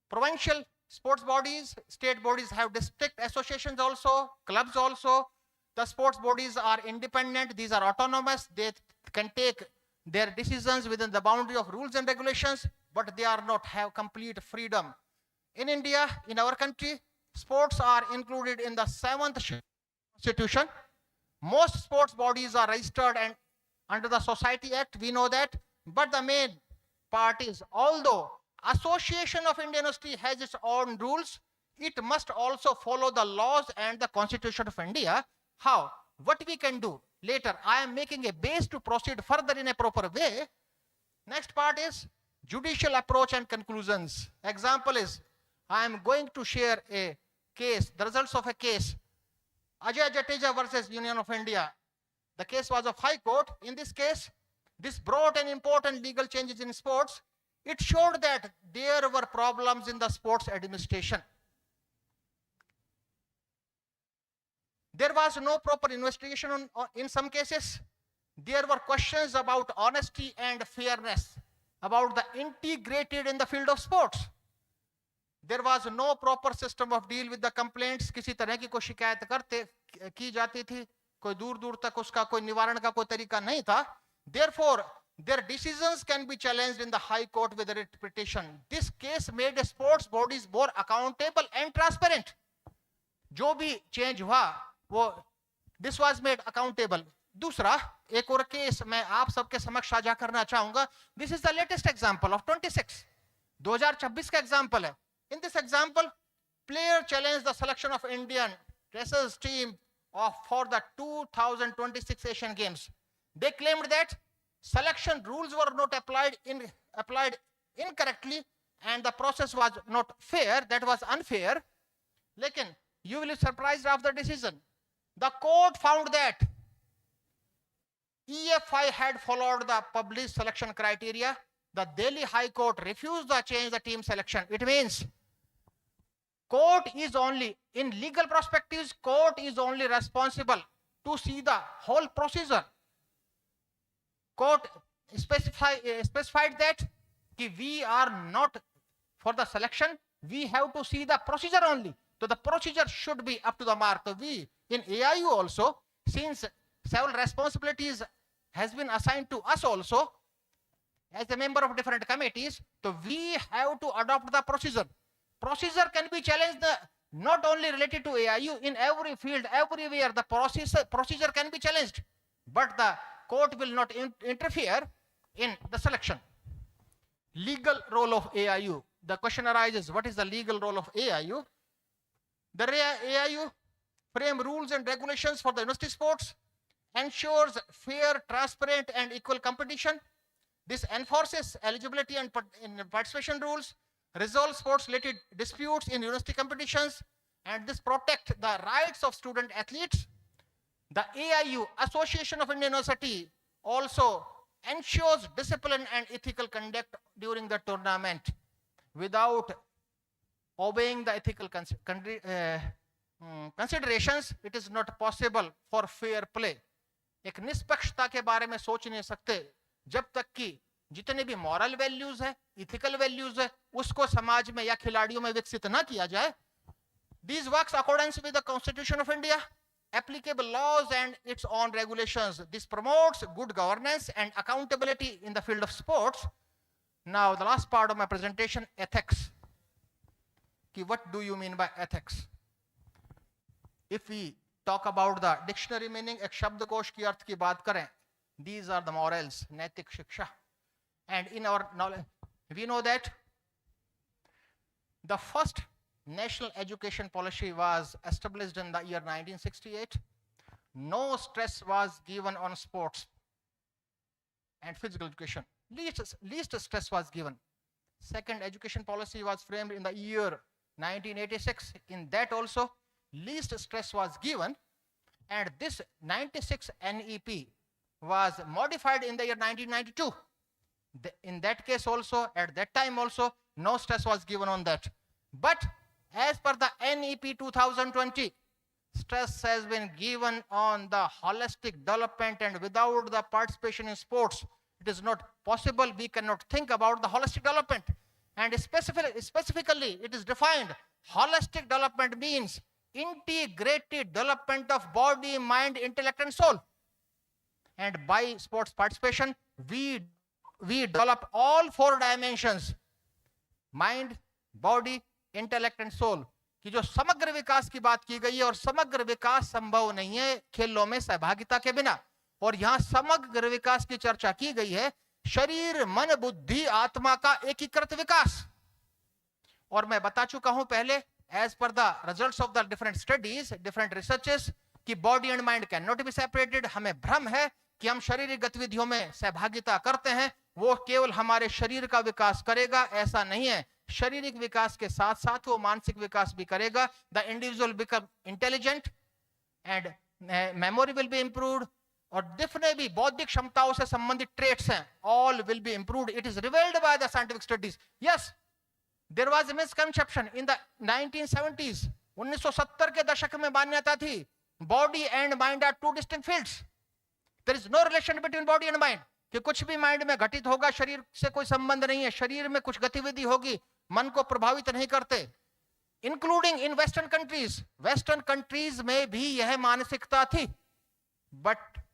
provincial sports bodies. State bodies have district associations also, clubs also. The sports bodies are independent. These are autonomous. They can take their decisions within the boundary of rules and regulations, but they are not have complete freedom. In India, in our country, sports are included in the 7th Constitution. Most sports bodies are registered and under the Society Act, we know that. But the main part is, although Association of Indian University has its own rules, it must also follow the laws and the Constitution of India. How? What we can do? Later, I am making a base to proceed further in a proper way. Next part is judicial approach and conclusions. Example is, I am going to share a case, the results of a case. Ajay Jadeja versus Union of India. The case was of High Court. In this case, this brought an important legal changes in sports. It showed that there were problems in the sports administration. There was no proper investigation in some cases. There were questions about honesty and fairness, about the integrated in the field of sports. There was no proper system of deal with the complaints. किसी तरह की कोई शिकायत की जाती थी, कोई दूर दूर तक उसका कोई निवारण का कोई तरीका नहीं था. Therefore, their decisions can be challenged in the High Court with a writ petition. This case made the sports bodies more accountable and transparent. जो भी change हुआ, वो this was made accountable. दूसरा एक और केस मैं आप सबके समक्ष साझा करना चाहूंगा. This is the latest example of 26. 2026 का example है. In this example, player challenged the selection of Indian wrestlers team for the 2026 Asian Games. They claimed that selection rules were not applied incorrectly and the process was not fair. That was unfair. Lekin, you will be surprised of the decision. The court found that EFI had followed the published selection criteria. The Delhi High Court refused to change the team selection. It means court is only, in legal perspectives, court is only responsible to see the whole procedure. Court specified that we are not for the selection, we have to see the procedure only. So the procedure should be up to the mark. So we, in AIU also, since several responsibilities has been assigned to us also, as a member of different committees, so we have to adopt the procedure. Procedure can be challenged not only related to AIU, in every field, everywhere, the procedure can be challenged. But the court will not interfere in the selection. Legal role of AIU. The question arises, what is the legal role of AIU? The AIU frame rules and regulations for the university sports, ensures fair, transparent, and equal competition. This enforces eligibility and participation rules, resolves sports-related disputes in university competitions, and this protects the rights of student athletes. The AIU, Association of Indian University, also ensures discipline and ethical conduct during the tournament. Without obeying the ethical considerations, it is not possible for fair play. एक निष्पक्षता के बारे में सोच नहीं सकते जब तक कि जितने भी मॉरल वैल्यूज है, इथिकल वैल्यूज है, उसको समाज में या खिलाड़ियों में विकसित ना किया जाए. These works accordance with the Constitution of India, applicable laws and its own regulations. This promotes good governance and accountability in the field of sports. Now the last part of my presentation, ethics. What do you mean by ethics? If we talk about the dictionary meaning, एक शब्दकोश की अर्थ की बात करें, these are the morals, नैतिक शिक्षा. And in our knowledge, we know that the first national education policy was established in the year 1968. No stress was given on sports and physical education. Least stress was given. Second education policy was framed in the year 1986. In that also, least stress was given, and this 96 NEP was modified in the year 1992. In that case also, at that time also, no stress was given on that. But as per the NEP 2020, stress has been given on the holistic development, and without the participation in sports, it is not possible. We cannot think about the holistic development. And specifically, it is defined, holistic development means integrated development of body, mind, intellect, and soul. And by sports participation, we develop all four dimensions, mind, body, intellect, and soul. कि जो समग्र विकास की बात की गई है, और समग्र विकास संभव नहीं है खेलों में सहभागिता के बिना। और यहाँ समग्र विकास की चर्चा की गई है, शरीर, मन, बुद्धि, आत्मा का एकीकृत विकास। और मैं बता चुका हूं पहले, as per the results of the different studies, different researches, कि body and mind cannot be separated। हमें भ्रम है कि हम शारीरिक गतिविधियों में सहभागिता करते हैं, वो केवल हमारे शरीर का विकास करेगा, ऐसा नहीं है। शारीरिक विकास के साथ साथ वो मानसिक विकास भी करेगा। The individual become intelligent and memory will be improved, और जितने भी बौद्धिक क्षमताओं से संबंधित ट्रेट्स हैं, all will be improved. It is revealed by the scientific studies. Yes, there was a misconception in the 1970s। 1970 के दशक में मान्यता थी, body and mind are two distinct fields. There is no relation between body and mind, कि कुछ भी mind में घटित होगा, शरीर से कोई संबंध नहीं है। शरीर में कुछ गतिविधि होगी, मन को प्रभावित नहीं करते। Including in western countries, western countries में भी यह मानसिकता थी। But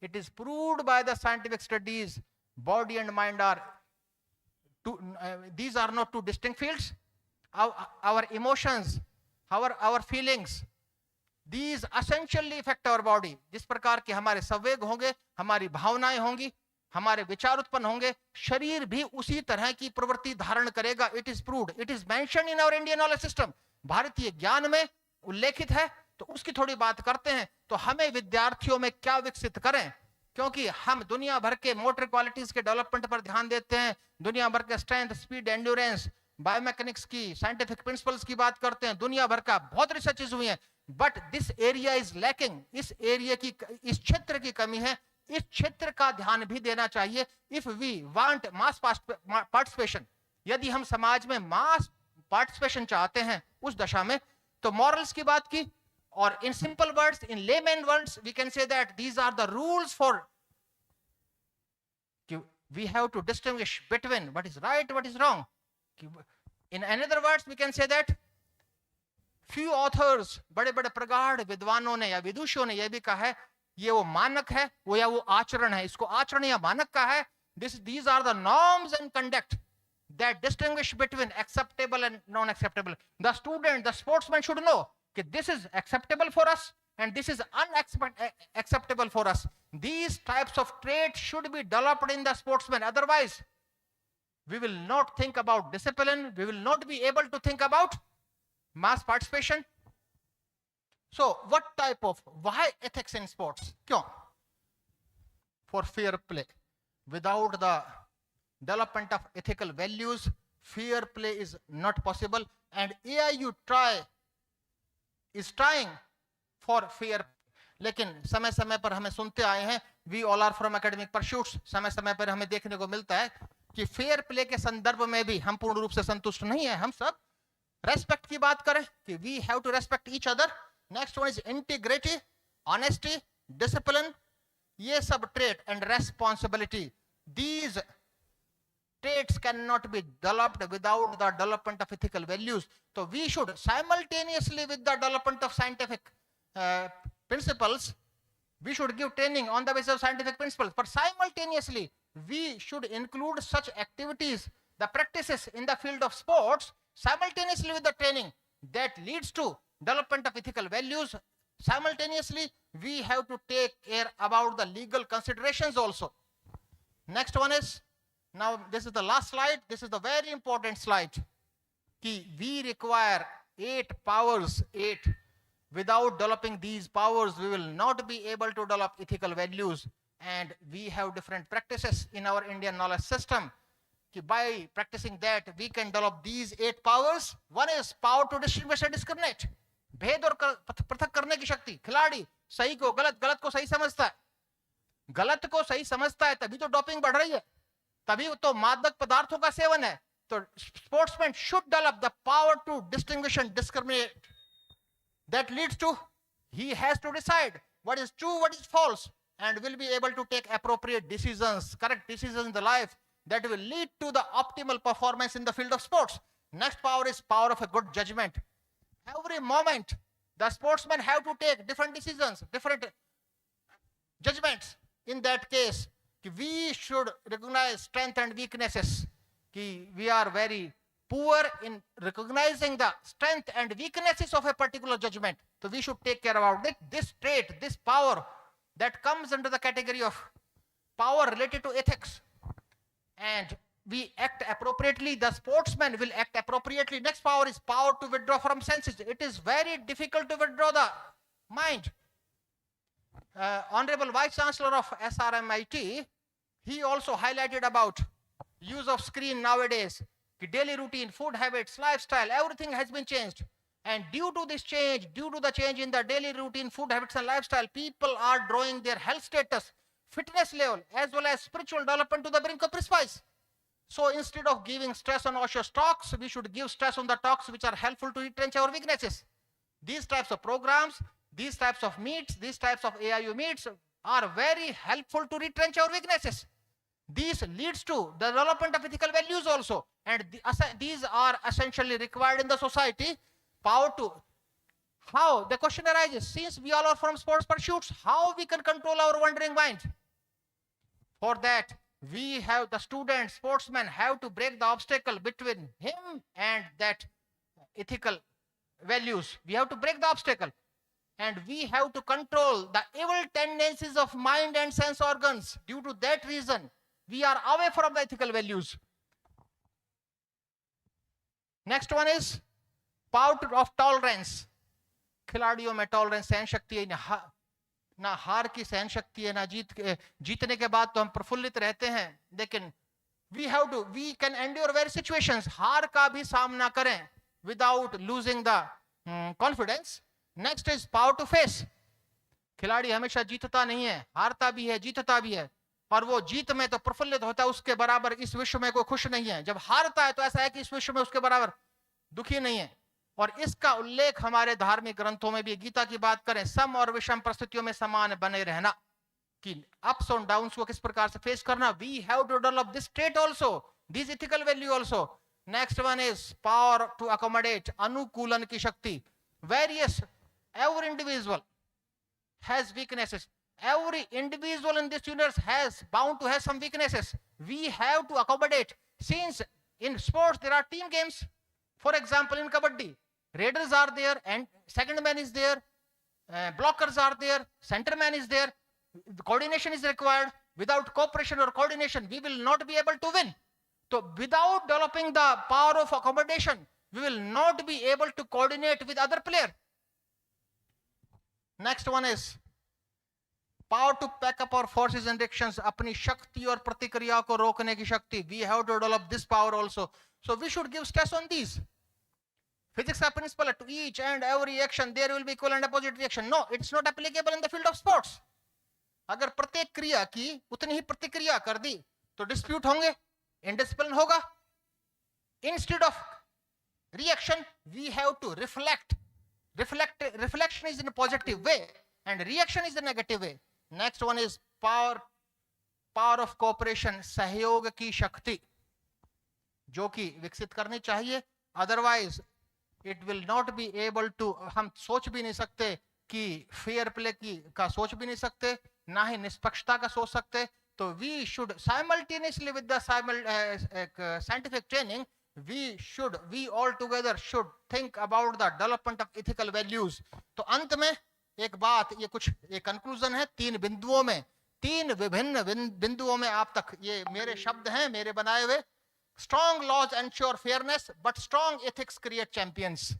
it is proved by the scientific studies, body and mind are two, these are not two distinct fields. Our emotions, our feelings, these essentially affect our body। जिस प्रकार के हमारे संवेग होंगे, हमारी भावनाएं होंगी, हमारे विचार उत्पन्न होंगे, शरीर भी उसी तरह की प्रवृत्ति धारण करेगा। It is proved, it is mentioned in our Indian knowledge system. भारतीय ज्ञान में उल्लेखित है, तो उसकी थोड़ी बात करते हैं। तो हमें विद्यार्थियों में क्या विकसित करें, क्योंकि हम दुनिया भर के मोटर क्वालिटीज के डेवलपमेंट पर ध्यान देते हैं, दुनिया भर के स्ट्रेंथ, स्पीड, एंड्योरेंस, बायोमैकेनिक्स की, साइंटिफिक प्रिंसिपल्स की बात करते हैं, दुनिया भर का बहुत रिसर्चेज हुई हैं। But this area is lacking, इस एरिया की, इस क्षेत्र की कमी है। इस क्षेत्र का ध्यान भी देना चाहिए। If we want mass participation, यदि हम समाज में मास पार्टिसिपेशन चाहते हैं उस दशा में, तो मॉरल्स की बात की। और in simple words, in layman words, we can say that these are the rules for, we have to distinguish between what is right, what is wrong. In another words, we can say that few authors, बड़े बड़े प्रगाढ़ विद्वानों ने या विदुषियों ने यह भी कहा है, ये वो मानक है वो या वो आचरण है, इसको आचरण या मानक का है। These are the norms and conduct that distinguish between acceptable and non-acceptable. The student, the sportsman should know that this is acceptable for us and this is unacceptable for us. These types of traits should be developed in the sportsman. Otherwise, we will not think about discipline. We will not be able to think about mass participation. So, what type of, why ethics in sports? Kyun? For fair play. Without the development of ethical values, fair play is not possible. And AIU is trying for fair play. लेकिन समय समय पर हमें सुनते आए हैं, we all are from academic pursuits, समय समय पर हमें देखने को मिलता है कि फेयर प्ले के संदर्भ में भी हम पूर्ण रूप से संतुष्ट नहीं है। हम सब रेस्पेक्ट की बात करें कि we have to respect each other. Next one is integrity, honesty, discipline, ये सब trait and responsibility, these traits cannot be developed without the development of ethical values. So we should simultaneously with the development of scientific principles, we should give training on the basis of scientific principles, but simultaneously we should include such activities, the practices in the field of sports, simultaneously with the training that leads to development of ethical values. Simultaneously we have to take care about the legal considerations also. Next one is, now this is the last slide, this is the very important slide, कि we require 8 powers, 8. Without developing these powers, we will not be able to develop ethical values. And we have different practices in our Indian knowledge system. by practicing that we can develop these 8 powers. One is power to distinguish and discriminate, भेद और पृथक करने की शक्ति. खिलाड़ी सही को गलत, गलत को सही समझता है, गलत को सही समझता है, तभी तो डोपिंग बढ़ रही है, तभी तो मादक पदार्थों का सेवन है. तो sportsmen should develop the power to distinguish and discriminate. That leads to he has to decide what is true, what is false, and will be able to take appropriate decisions, correct decisions in the life that will lead to the optimal performance in the field of sports. Next power is power of a good judgment. Every moment the sportsmen have to take different decisions, different judgments. In that case, we should recognize strength and weaknesses. We are very poor in recognizing the strength and weaknesses of a particular judgment. So we should take care about it. This trait, this power that comes under the category of power related to ethics. And we act appropriately, the sportsman will act appropriately. Next power is power to withdraw from senses. It is very difficult to withdraw the mind. Honorable Vice Chancellor of SRMIT, he also highlighted about use of screen nowadays, daily routine, food habits, lifestyle, everything has been changed. And due to this change, due to the change in the daily routine, food habits and lifestyle, people are drawing their health status, fitness level, as well as spiritual development to the brink of precipice. So instead of giving stress on nauseous talks, we should give stress on the talks which are helpful to retrench our weaknesses. These types of programs, these types of meets, these types of AIU meets are very helpful to retrench our weaknesses. These leads to the development of ethical values also, and these are essentially required in the society. Power to, how the question arises, since we all are from sports pursuits, how we can control our wandering mind? For that, we have the students, sportsmen have to break the obstacle between him and that ethical values. We have to break the obstacle, and we have to control the evil tendencies of mind and sense organs. Due to that reason, we are away from the ethical values. Next one is power of tolerance. खिलाड़ियों में tolerance, सहन शक्ति है, ना हार की सहन शक्ति है, ना जीतने के बाद तो हम प्रफुल्लित रहते हैं, लेकिन we can endure various situations. हार का भी सामना करें without losing the confidence. Next is power to face. खिलाड़ी हमेशा जीतता नहीं है, हारता भी है, जीतता भी है, और वो जीत में तो प्रफुल्लित होता है, उसके बराबर इस विश्व में कोई खुश नहीं है. जब हारता है तो ऐसा है कि इस विश्व में उसके बराबर दुखी नहीं है. और इसका उल्लेख हमारे धार्मिक ग्रंथों में भी, गीता की बात करें, सम और विषम परिस्थितियों में समान बने रहना, कि अप्स और डाउन्स को किस प्रकार से फेस करना. We have to develop this trait also, this ethical value also. Next one is power to accommodate, अनुकूलन की शक्ति. Various, every individual has weaknesses. Every individual in this universe has bound to have some weaknesses. We have to accommodate. Since in sports there are team games, for example in kabaddi, raiders are there and second man is there, blockers are there, center man is there. Coordination is required. Without cooperation or coordination, we will not be able to win. So without developing the power of accommodation, we will not be able to coordinate with other player. Next one is power to pack up our forces and actions. अपनी शक्ति और प्रतिक्रिया को रोकने की शक्ति. We have to develop this power also. So we should give stress on these. Physics का principle to each and every action there will be equal and opposite reaction. No, it's not applicable in the field of sports. अगर प्रत्येक क्रिया की उतनी ही प्रतिक्रिया कर दी तो dispute होंगे, indiscipline होगा. Instead of reaction, we have to reflect. Reflection is in a positive way and reaction is the negative way. Next one is power of cooperation, सहयोग की शक्ति, जो कि विकसित करनी चाहिए. Otherwise it will not be able to, हम सोच भी नहीं सकते कि फेयर प्ले का सोच भी नहीं सकते, ना ही निष्पक्षता का सोच सकते. तो we should simultaneously with the scientific training, we all together should think about the development of ethical values. तो अंत में एक बात, ये कुछ एक कंक्लूजन है 3 बिंदुओं में, 3 विभिन्न बिंदुओं में आप तक, ये मेरे शब्द हैं, मेरे बनाए हुए. Strong laws ensure fairness but strong ethics create champions.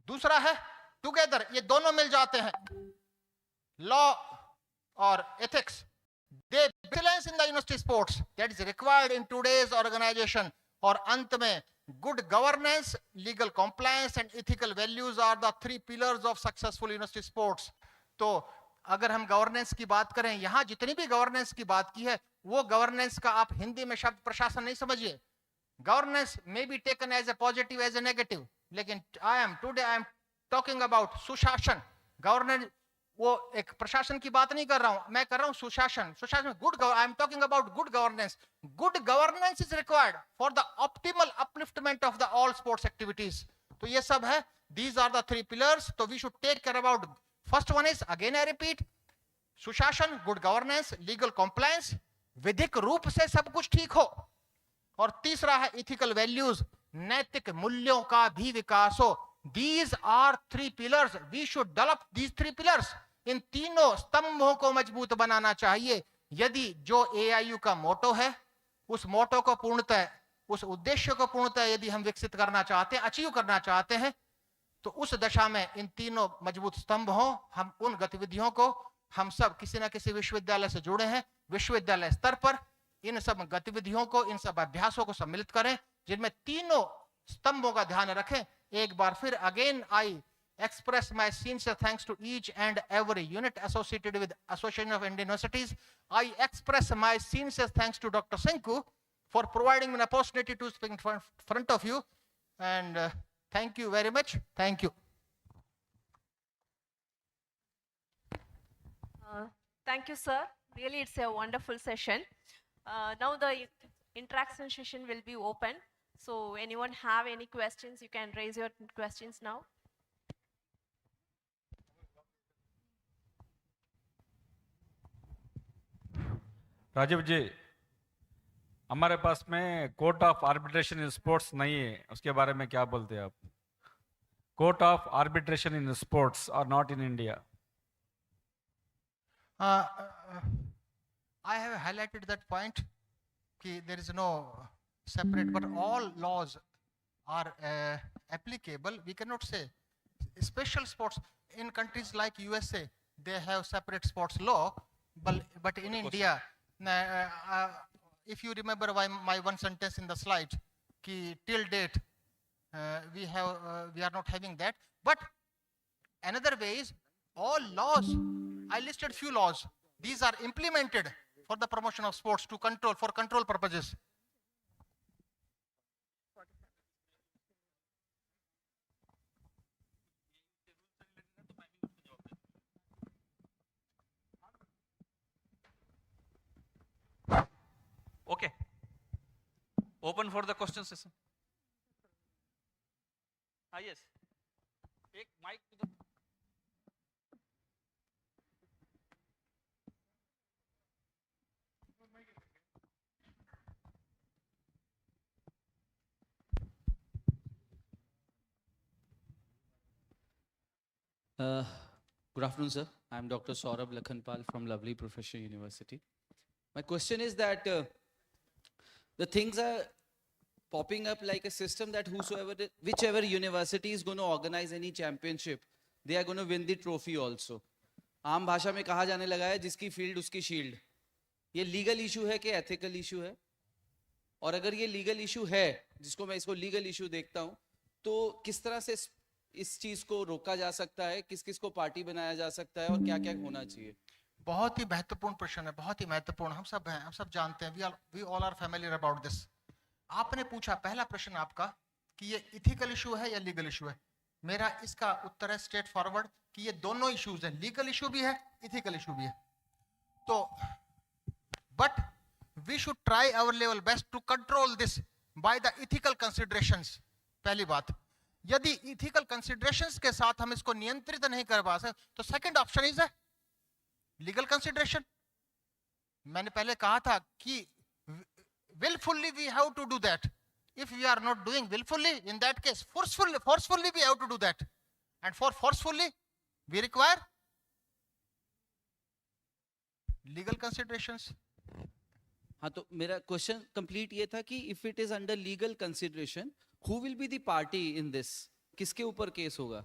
दूसरा है टुगेदर, ये दोनों मिल जाते हैं. लॉ और ethics, they excellence in the university sports that is required in today's organization. और अंत में good governance, legal compliance and ethical values are the three pillars of successful university sports. तो अगर हम गवर्नेंस की बात करें, यहाँ जितनी भी गवर्नेंस की बात की है वो गवर्नेंस का आप हिंदी में शब्द प्रशासन नहीं समझिए. Governance may be taken as a positive as a negative, लेकिन I am talking about सुशासन. गवर्नेंस वो एक प्रशासन की बात नहीं कर रहा हूं, मैं कर रहा हूं सुशासन. Good I am talking about good governance. Good governance is required for the optimal upliftment of the all sports activities. तो ये सब है, these are the three pillars. तो we should take care about. First one is, again I repeat, सुशासन, good governance, legal compliance, विधिक रूप से सब कुछ ठीक हो. और तीसरा है इथिकल वैल्यूज, नैतिक मूल्यों का भी विकास हो. These are three pillars. We should develop these three pillars. इन तीनों स्तंभों को मजबूत बनाना चाहिए. यदि जो AIU का मोटो है, उस मोटो को पूर्णतः, उस उद्देश्य को पूर्णतः यदि हम विकसित करना चाहते हैं, अचीव करना चाहते हैं, तो उस दशा में इन तीनों मजबूत स्तंभ हों. हम उन गतिविधियों को, हम सब किसी न किसी विश्वविद्यालय से जुड़े हैं, विश्वविद्यालय स्तर पर इन सब गतिविधियों को, इन सब अभ्यासों को सम्मिलित करें, जिनमें तीनों स्तंभों का ध्यान रखें. एक बार फिर again I express my sincere thanks to each and every unit associated with Association of Indian Universities. I express my sincere thanks to Dr. Sinku for providing me an opportunity to speak in front of you, and thank you very much. Thank you. Thank you, sir. Really, it's a wonderful session. Now the interaction session will be open. So anyone have any questions, you can raise your questions now. Rajiv ji, हमारे पास में court of arbitration in sports नहीं है, उसके बारे में क्या बोलते हैं आप? Court of arbitration in sports are not in India. I have highlighted that point. There is no separate, but all laws are applicable. We cannot say special sports. In countries like USA, they have separate sports law, but in India, if you remember my one sentence in the slide, till date we are not having that. But another way is, all laws, I listed few laws, these are implemented for the promotion of sports for control purposes. Okay. Open for the question session. Yes. Take mic to the. Good afternoon, sir. I'm Dr. Saurabh Lakhanpal from Lovely Professional University. My question is that the things are popping up like a system that whichever university is going to organize any championship, they are going to win the trophy also. आम भाषा में कहा जाने लगा है, जिसकी field उसकी shield. ये लीगल इशू है कि एथिकल इशू है? और अगर ये लीगल इशू है, जिसको मैं इसको लीगल इशू देखता हूँ, तो किस तरह से इस चीज को रोका जा सकता है, किस किस को पार्टी बनाया जा सकता है और क्या क्या होना चाहिए? बहुत ही महत्वपूर्ण प्रश्न है, बहुत ही महत्वपूर्ण. हम सब हैं, हम सब जानते हैं, we all are familiar about this. आपने पूछा पहला प्रश्न आपका कि ये इथिकल इशू है या लीगल इशू है. मेरा इसका उत्तर है स्ट्रेट फॉरवर्ड कि ये दोनों इश्यूज हैं. लीगल इशू भी है, इथिकल इशू भी है. तो but we should try our level best to control this by the ethical considerations. पहली बात, यदि इथिकल कंसिडरेशंस के साथ हम इसको नियंत्रित नहीं कर पा सकते, तो second option is legal consideration. मैंने पहले कहा था कि willfully we have to do that. If we are not doing willfully, in that case forcefully we have to do that. And for forcefully we require legal considerations. हाँ, तो मेरा question complete ये था कि if it is under legal consideration, who will be the party in this? किसके ऊपर case होगा?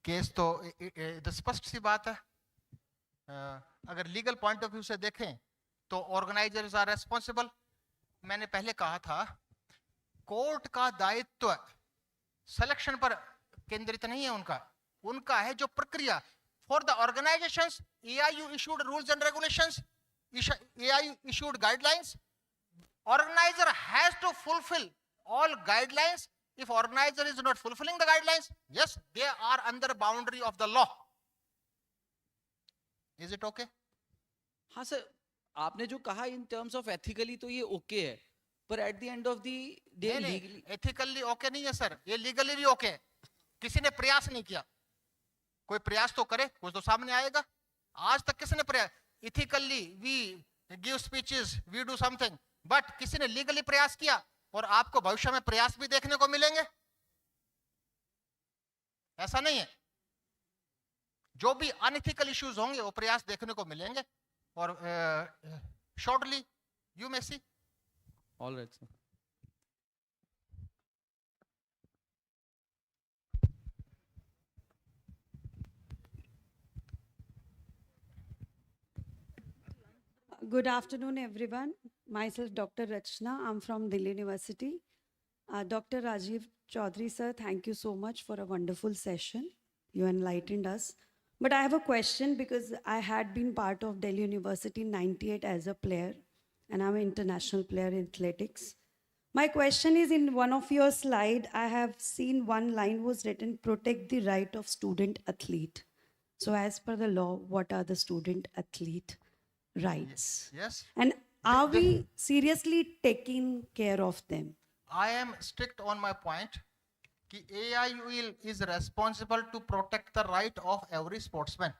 Case तो स्पष्ट सी बात है, अगर लीगल पॉइंट ऑफ व्यू से देखें तो ऑर्गेनाइजर्स आर रेस्पॉन्सिबल. मैंने पहले कहा था कोर्ट का दायित्व सिलेक्शन पर केंद्रित नहीं है, उनका है जो प्रक्रिया. For the organisations AIU issued rules and regulations, AIU issued guidelines. Organizer has to fulfill all guidelines. If organizer is not fulfilling the guidelines, yes, they are under boundary of the law. Is it okay? हाँ sir, आपने जो कहा in terms of ethically तो ये okay है, पर at the end of the day legally ethically okay नहीं है सर, ये लीगली भी ओके है. किसी ने प्रयास नहीं किया. कोई प्रयास तो करे, कुछ तो सामने आएगा. आज तक किसी ने प्रयास, ethically we give speeches, we do something, but किसी ने लीगली प्रयास किया? और आपको भविष्य में प्रयास भी देखने को मिलेंगे. ऐसा नहीं है. जो भी अनइथिकल इश्यूज होंगे वो प्रयास देखने को मिलेंगे. और shortly you may see. All right sir. Good afternoon, everyone. Myself, Dr. Rachna. I'm from Delhi University. Dr. Rajiv Chaudhary, sir, thank you so much for a wonderful session. You enlightened us. But I have a question because I had been part of Delhi University in 98 as a player, and I'm an international player in athletics. My question is, in one of your slide, I have seen one line was written, protect the right of student athlete. So as per the law, what are the student athlete rights? Yes. And are we seriously taking care of them? I am strict on my point कि AIU is responsible to protect the right of every sportsman.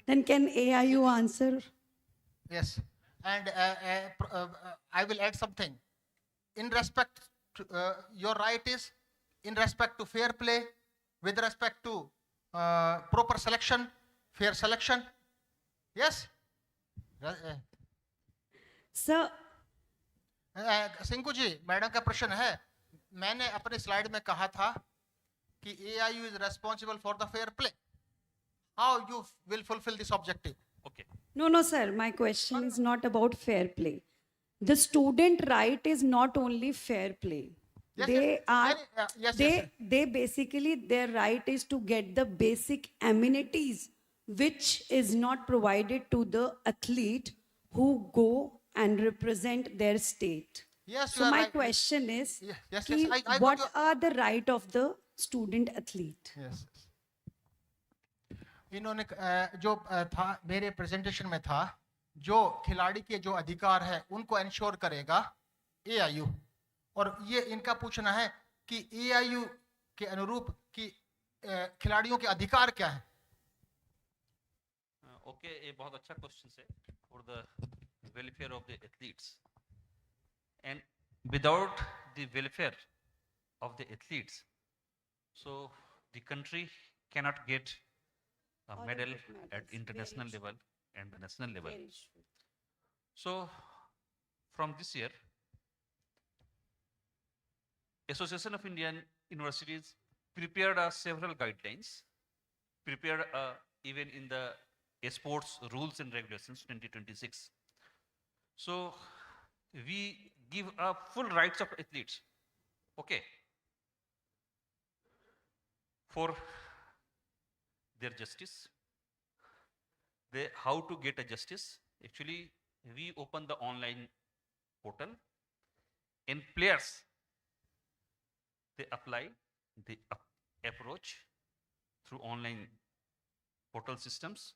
Then can AIU answer? Yes. And I will add something. In respect to, your right is in respect to fair play, with respect to proper selection, fair selection. Yes? Sir. Sinku ji, madam का प्रश्न है. मैंने अपने slide में कहा था कि AIU is responsible for the fair play. How you will fulfill this objective? Okay. No, sir. My question is not about fair play. The student right is not only fair play. Yes, they yes. are. Yes, they yes. they basically their right is to get the basic amenities which is not provided to the athlete who go and represent their state. Yes, So you are my right. question is, Yes, कि yes. I got what your- are the right of the student athlete? Yes. इन्होंने जो था मेरे presentation में था, जो खिलाड़ी के जो अधिकार है उनको इंश्योर करेगा AIU. और ये इनका पूछना है कि AIU के अनुरूप कि खिलाड़ियों के अधिकार क्या हैं? ओके, ये बहुत अच्छा क्वेश्चन है for the welfare of the athletes. And without the welfare of the athletes, so the country cannot get a medal at international level and the national level. So from this year, Association of Indian Universities prepared several guidelines, prepared even in the sports rules and regulations 2026. So we give full rights of athletes, okay, for their justice. How to get a justice? Actually, we open the online portal, and players, they apply, they approach through online portal systems.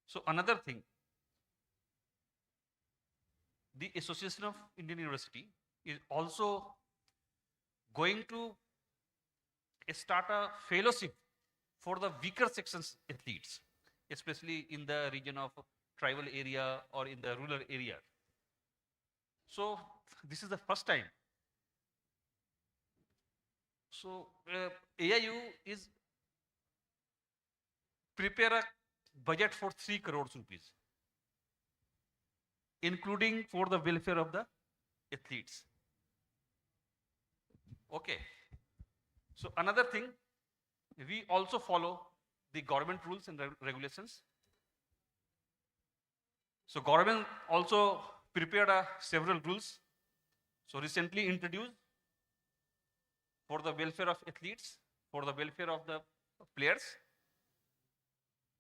So another thing, the Association of Indian University is also going to start a fellowship for the weaker sections athletes, especially in the region of tribal area or in the rural area. So this is the first time. So AIU is prepare a budget for 3 crores rupees, including for the welfare of the athletes. Okay. So another thing, we also follow the government rules and regulations. So government also prepared several rules. So recently introduced for the welfare of athletes, for the welfare of the players.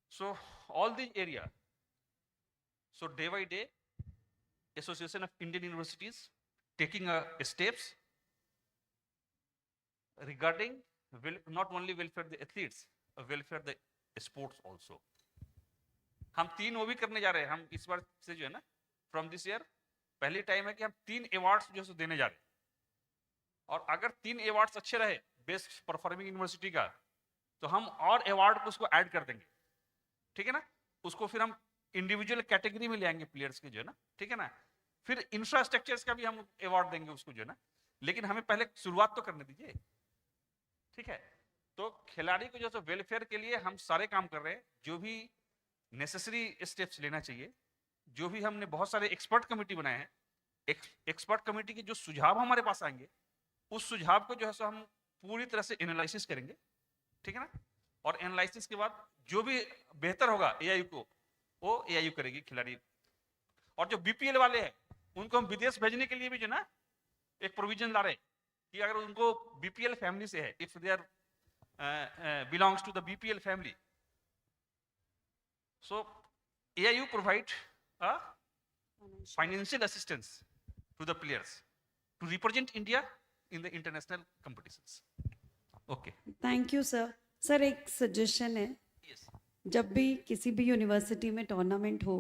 So all the area. So day by day, Association of Indian Universities taking steps regarding not only welfare the athletes, welfare the sports also. हम 3 वो भी करने जा रहे हैं. हम इस बार से जो है ना, फ्रॉम दिस ईयर पहली टाइम है कि हम 3 अवार्ड्स जो है देने जा रहे हैं. और अगर 3 अवार्ड्स अच्छे रहे बेस्ट परफॉर्मिंग यूनिवर्सिटी का, तो हम और अवार्ड को उसको ऐड कर देंगे. ठीक है ना. उसको फिर हम इंडिविजुअल कैटेगरी में ले आएंगे प्लेयर्स के जो है ना. ठीक है ना. फिर इंफ्रास्ट्रक्चर्स का भी हम अवार्ड देंगे उसको जो है ना. लेकिन हमें पहले शुरुआत तो करने दीजिए. ठीक है. तो खिलाड़ी को जो है वेलफेयर के लिए हम सारे काम कर रहे हैं. जो भी नेसेसरी स्टेप्स लेना चाहिए, जो भी हमने बहुत सारे एक्सपर्ट कमेटी बनाए हैं, एक्सपर्ट कमेटी के जो सुझाव हमारे पास आएंगे, उस सुझाव को जो है सो हम पूरी तरह से एनालिसिस करेंगे. ठीक है ना. और एनालिसिस के बाद जो भी बेहतर होगा एआईयू को, वो एआईयू करेगी खिलाड़ी. और जो बीपीएल वाले हैं उनको हम विदेश भेजने के लिए भी जो ना एक प्रोविजन ला रहे हैं कि अगर उनको बीपीएल फैमिली से है, if they are belongs to the BPL family, so AIU provide a financial assistance to the players to represent India in the international competitions. Okay. Thank you sir. Sir एक suggestion है. जब भी किसी भी university में tournament हो,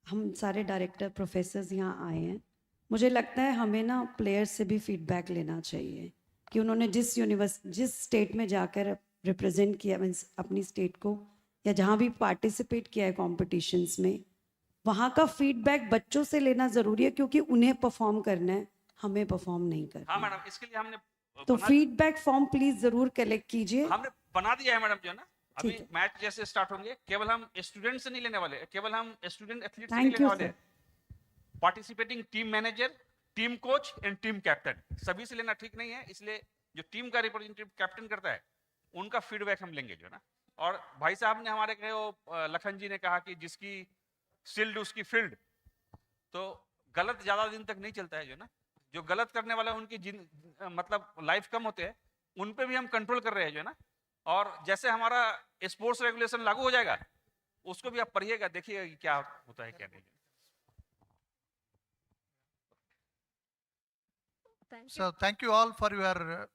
हम सारे डायरेक्टर प्रोफेसर्स यहाँ आए हैं, मुझे लगता है हमें ना प्लेयर्स से भी फीडबैक लेना चाहिए कि उन्होंने जिस स्टेट में जाकर रिप्रेजेंट किया, मीन्स अपनी स्टेट को, या जहाँ भी पार्टिसिपेट किया है कॉम्पिटिशन्स में, वहाँ का फीडबैक बच्चों से लेना ज़रूरी है, क्योंकि उन्हें परफॉर्म करना है, हमें परफॉर्म नहीं करना. हाँ मैडम, इसके लिए हमने तो फीडबैक फॉर्म प्लीज ज़रूर कलेक्ट कीजिए. हमने बना दिया है मैडम जो है ना. अभी मैच जैसे स्टार्ट होंगे, केवल हम स्टूडेंट से नहीं लेने वाले, केवल हम स्टूडेंट एथलीट से नहीं लेने वाले. Participating team manager, team coach and team captain, सभी से लेना ठीक नहीं है. इसलिए जो टीम का रिप्रेजेंटेटिव कैप्टन करता है, उनका फीडबैक हम लेंगे जो है ना. और भाई साहब ने हमारे कहे, वो लखन जी ने कहा कि जिसकी शील्ड उसकी फील्ड, तो गलत ज्यादा दिन तक नहीं चलता है जो ना. जो गलत करने वाला उनकी मतलब लाइफ कम होते हैं, उन पे भी हम कंट्रोल कर रहे हैं जो है ना. और जैसे हमारा स्पोर्ट्स रेगुलेशन लागू हो जाएगा, उसको भी आप पढ़िएगा, देखिएगा कि क्या होता है क्या नहीं. So thank you all for your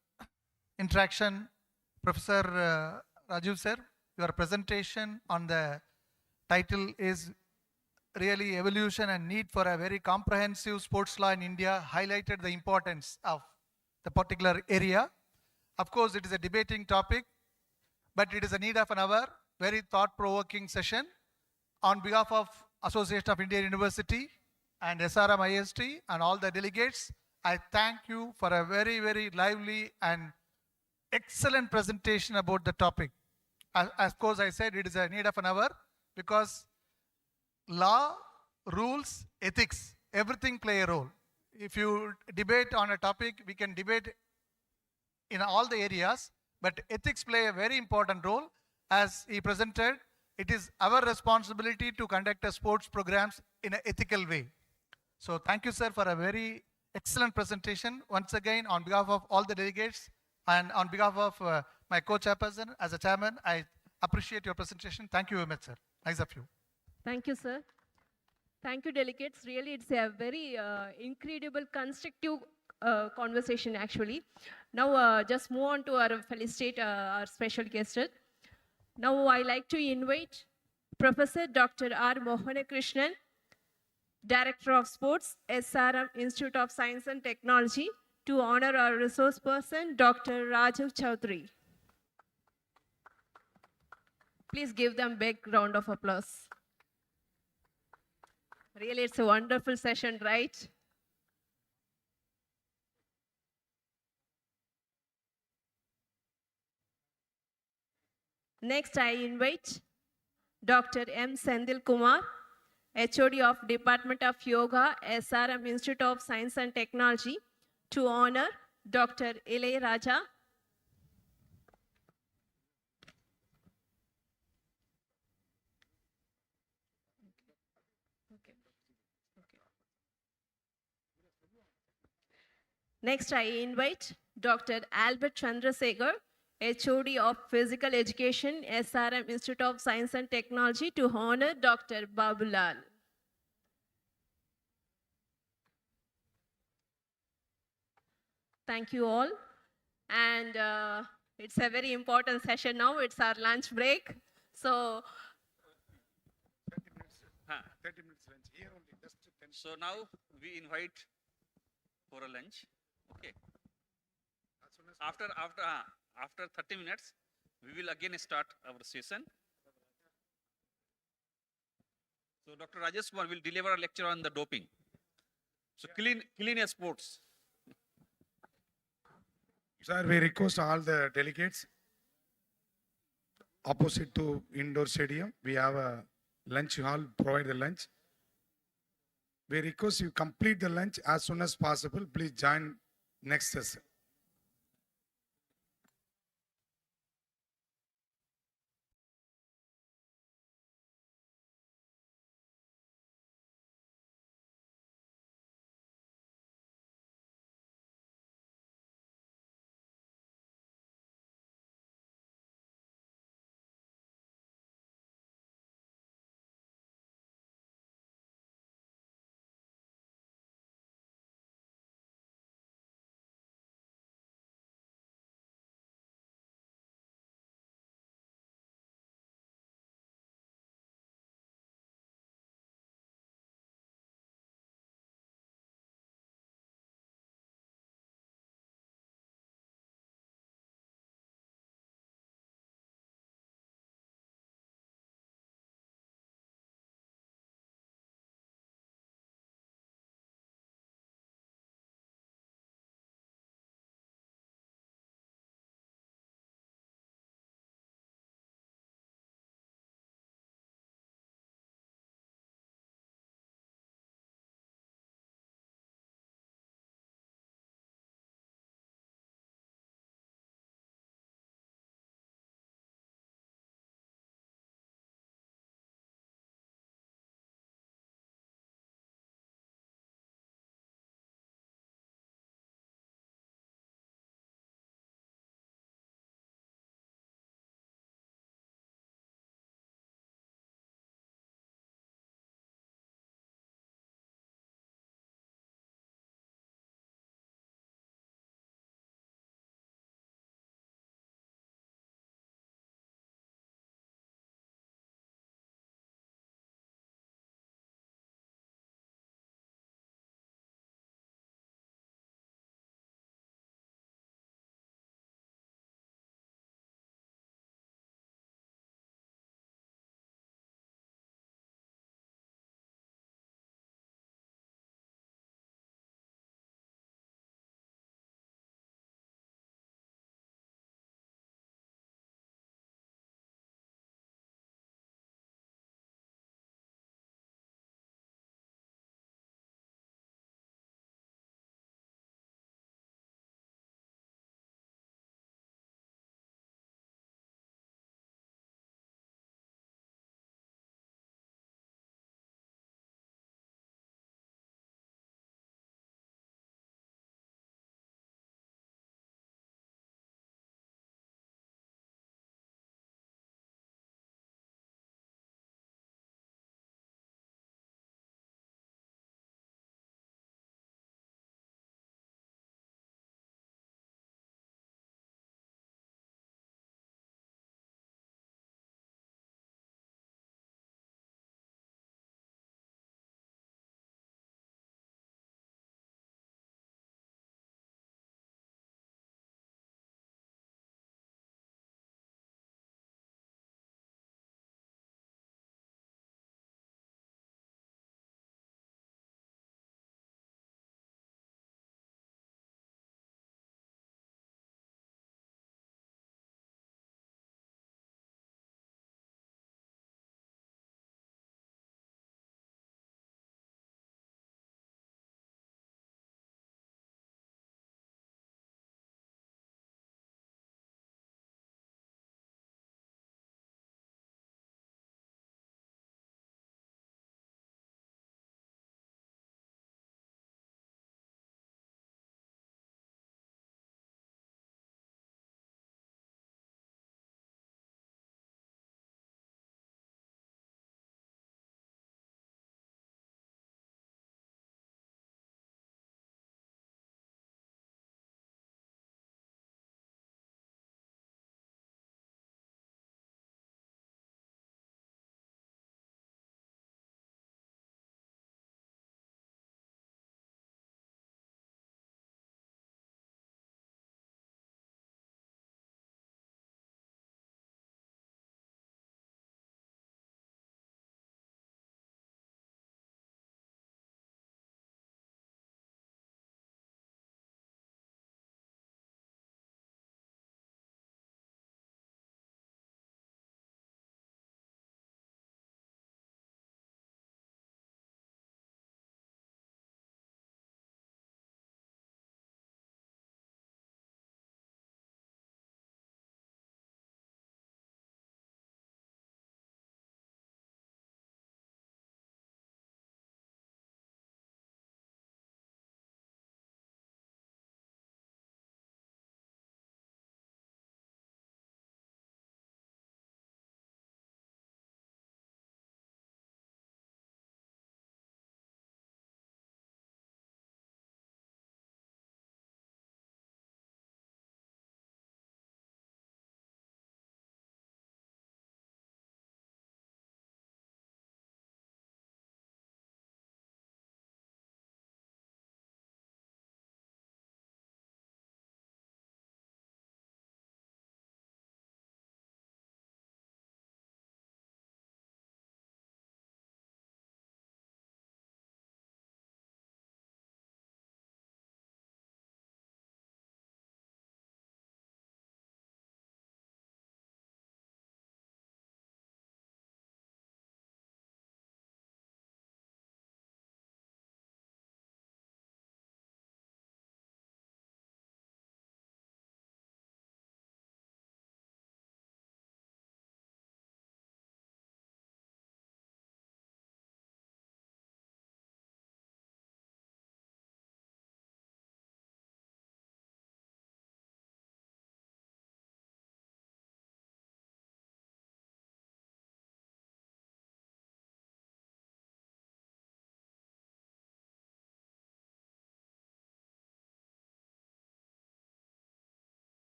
interaction. Professor Rajiv sir, your presentation on the title is really evolution and need for a very comprehensive sports law in India, highlighted the importance of the particular area. Of course, it is a debating topic, but it is a need of an hour, very thought-provoking session. On behalf of Association of Indian University and SRM IST and all the delegates, I thank you for a very, very lively and excellent presentation about the topic. Of course, I said it is a need of an hour because law, rules, ethics, everything play a role. If you debate on a topic, we can debate in all the areas, but ethics play a very important role. As he presented, it is our responsibility to conduct a sports programs in an ethical way. So thank you, sir, for a very excellent presentation. Once again, on behalf of all the delegates and on behalf of my co-chairperson as a chairman, I appreciate your presentation. Thank you very much, sir. Nice of you. Thank you, sir. Thank you, delegates. Really, it's a very incredible, constructive conversation, actually. Now, just move on to our felicitate our special guest. Now, I like to invite Professor Dr. R. Mohanakrishnan, Director of Sports, SRM Institute of Science and Technology, to honor our resource person, Dr. Rajiv Chaudhary. Please give them a big round of applause. Really, it's a wonderful session, right? Next, I invite Dr. M. Sendil Kumar, HOD of Department of Yoga, SRM Institute of Science and Technology, to honor Dr. Ilay Raja. Okay. Okay. Next, I invite Dr. Albert Chandrasekhar, HOD of Physical Education, SRM Institute of Science and Technology, to honor Dr. Babulal. Thank you all. And it's a very important session now. It's our lunch break. So 30 minutes lunch. Here only, just 10. So now we invite for a lunch. Okay. After 30 minutes, we will again start our session. So Dr. Rajesh Kumar will deliver a lecture on the doping. So clean sports. Sir, we request all the delegates opposite to indoor stadium. We have a lunch hall, provide the lunch. We request you complete the lunch as soon as possible. Please join next session.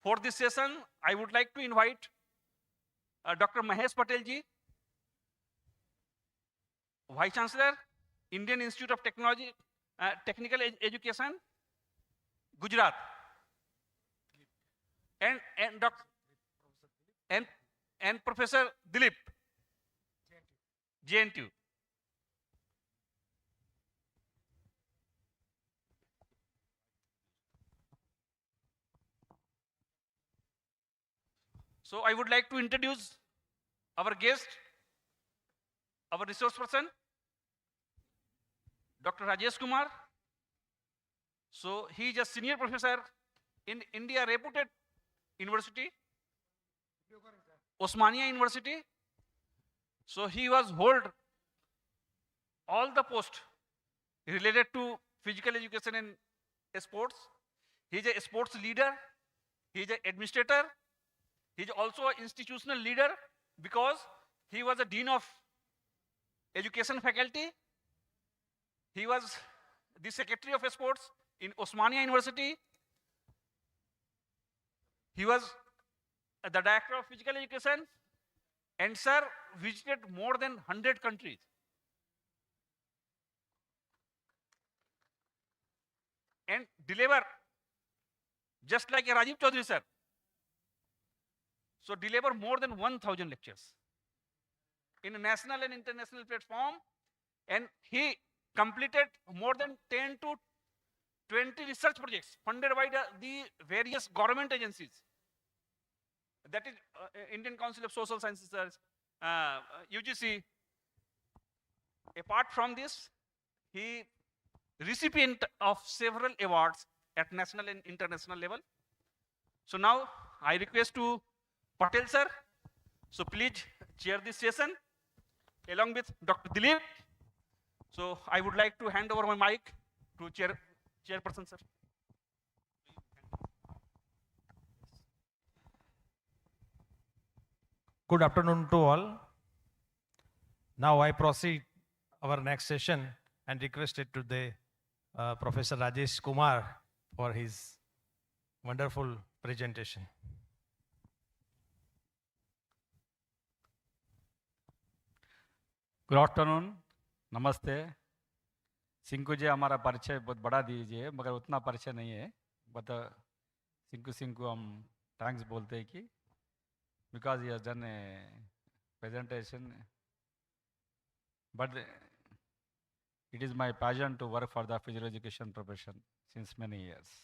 For this session, I would like to invite Dr. Mahesh Patel ji, Vice Chancellor, Indian Institute of Technology, Technical Education, Gujarat, and Dr. and Professor Dilip, JNTU. So I would like to introduce our guest, our resource person, Dr. Rajesh Kumar. So he is a senior professor in India reputed university, Osmania University. So he was hold all the posts related to physical education and sports. He is a sports leader. He is an administrator. He is also an institutional leader because he was a dean of education faculty. He was the secretary of sports in Osmania University. He was the director of physical education, and sir visited more than 100 countries. And deliver just like a Rajiv Chaudhary sir. So deliver more than 1,000 lectures in a national and international platform, and he completed more than 10 to 20 research projects funded by the various government agencies. That is Indian Council of Social Sciences, UGC. Apart from this, he recipient of several awards at national and international level. So now I request to Patel sir, so please chair this session along with Dr. Dilip. So I would like to hand over my mic to chairperson sir. Good afternoon to all. Now I proceed our next session and request it to the Professor Rajesh Kumar for his wonderful presentation. Good afternoon, नमस्ते। सिंकू जी हमारा परिचय बहुत बड़ा दीजिए, मगर उतना परिचय नहीं है, बट सिंकू हम थैंक्स बोलते हैं कि because he has done A presentation, but it is my passion to work for the physical education profession since many years.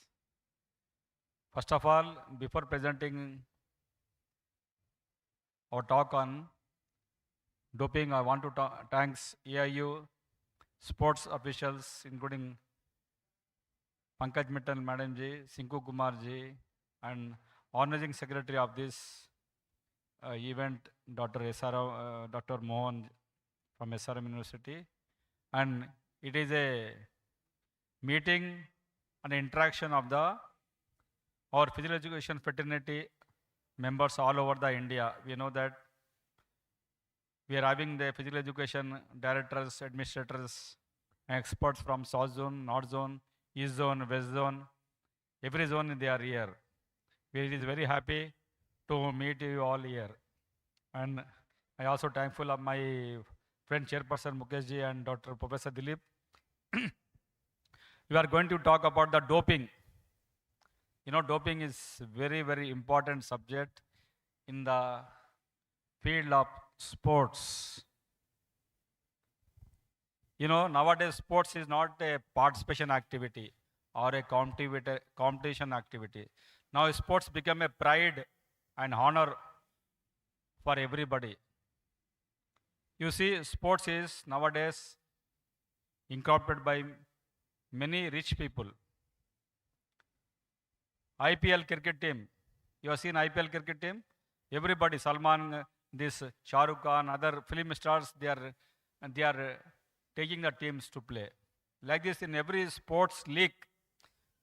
First of all, before presenting our talk on doping, I want to thanks AIU sports officials, including Pankaj Mittal Madam ji, Sinku Kumar ji, and organizing secretary of this event, Dr. Mohan from SRM University. And it is a meeting and interaction of our physical education fraternity members all over the India. We know that we are having the physical education directors, administrators, experts from South Zone, North Zone, East Zone, West Zone. Every zone they are here. We are very happy to meet you all here. And I also thankful of my friend Chairperson Mukesh ji and Dr. Professor Dilip. We are going to talk about the doping. You know, doping is very, very important subject in the field of sports. You know, nowadays sports is not a participation activity or a competition activity. Now sports become a pride and honor for everybody. You see, sports is nowadays incorporated by many rich people. IPL cricket team, you have seen IPL cricket team? Everybody, Salman, this Shah Rukh Khan, other film stars, they are taking the teams to play. Like this, in every sports league,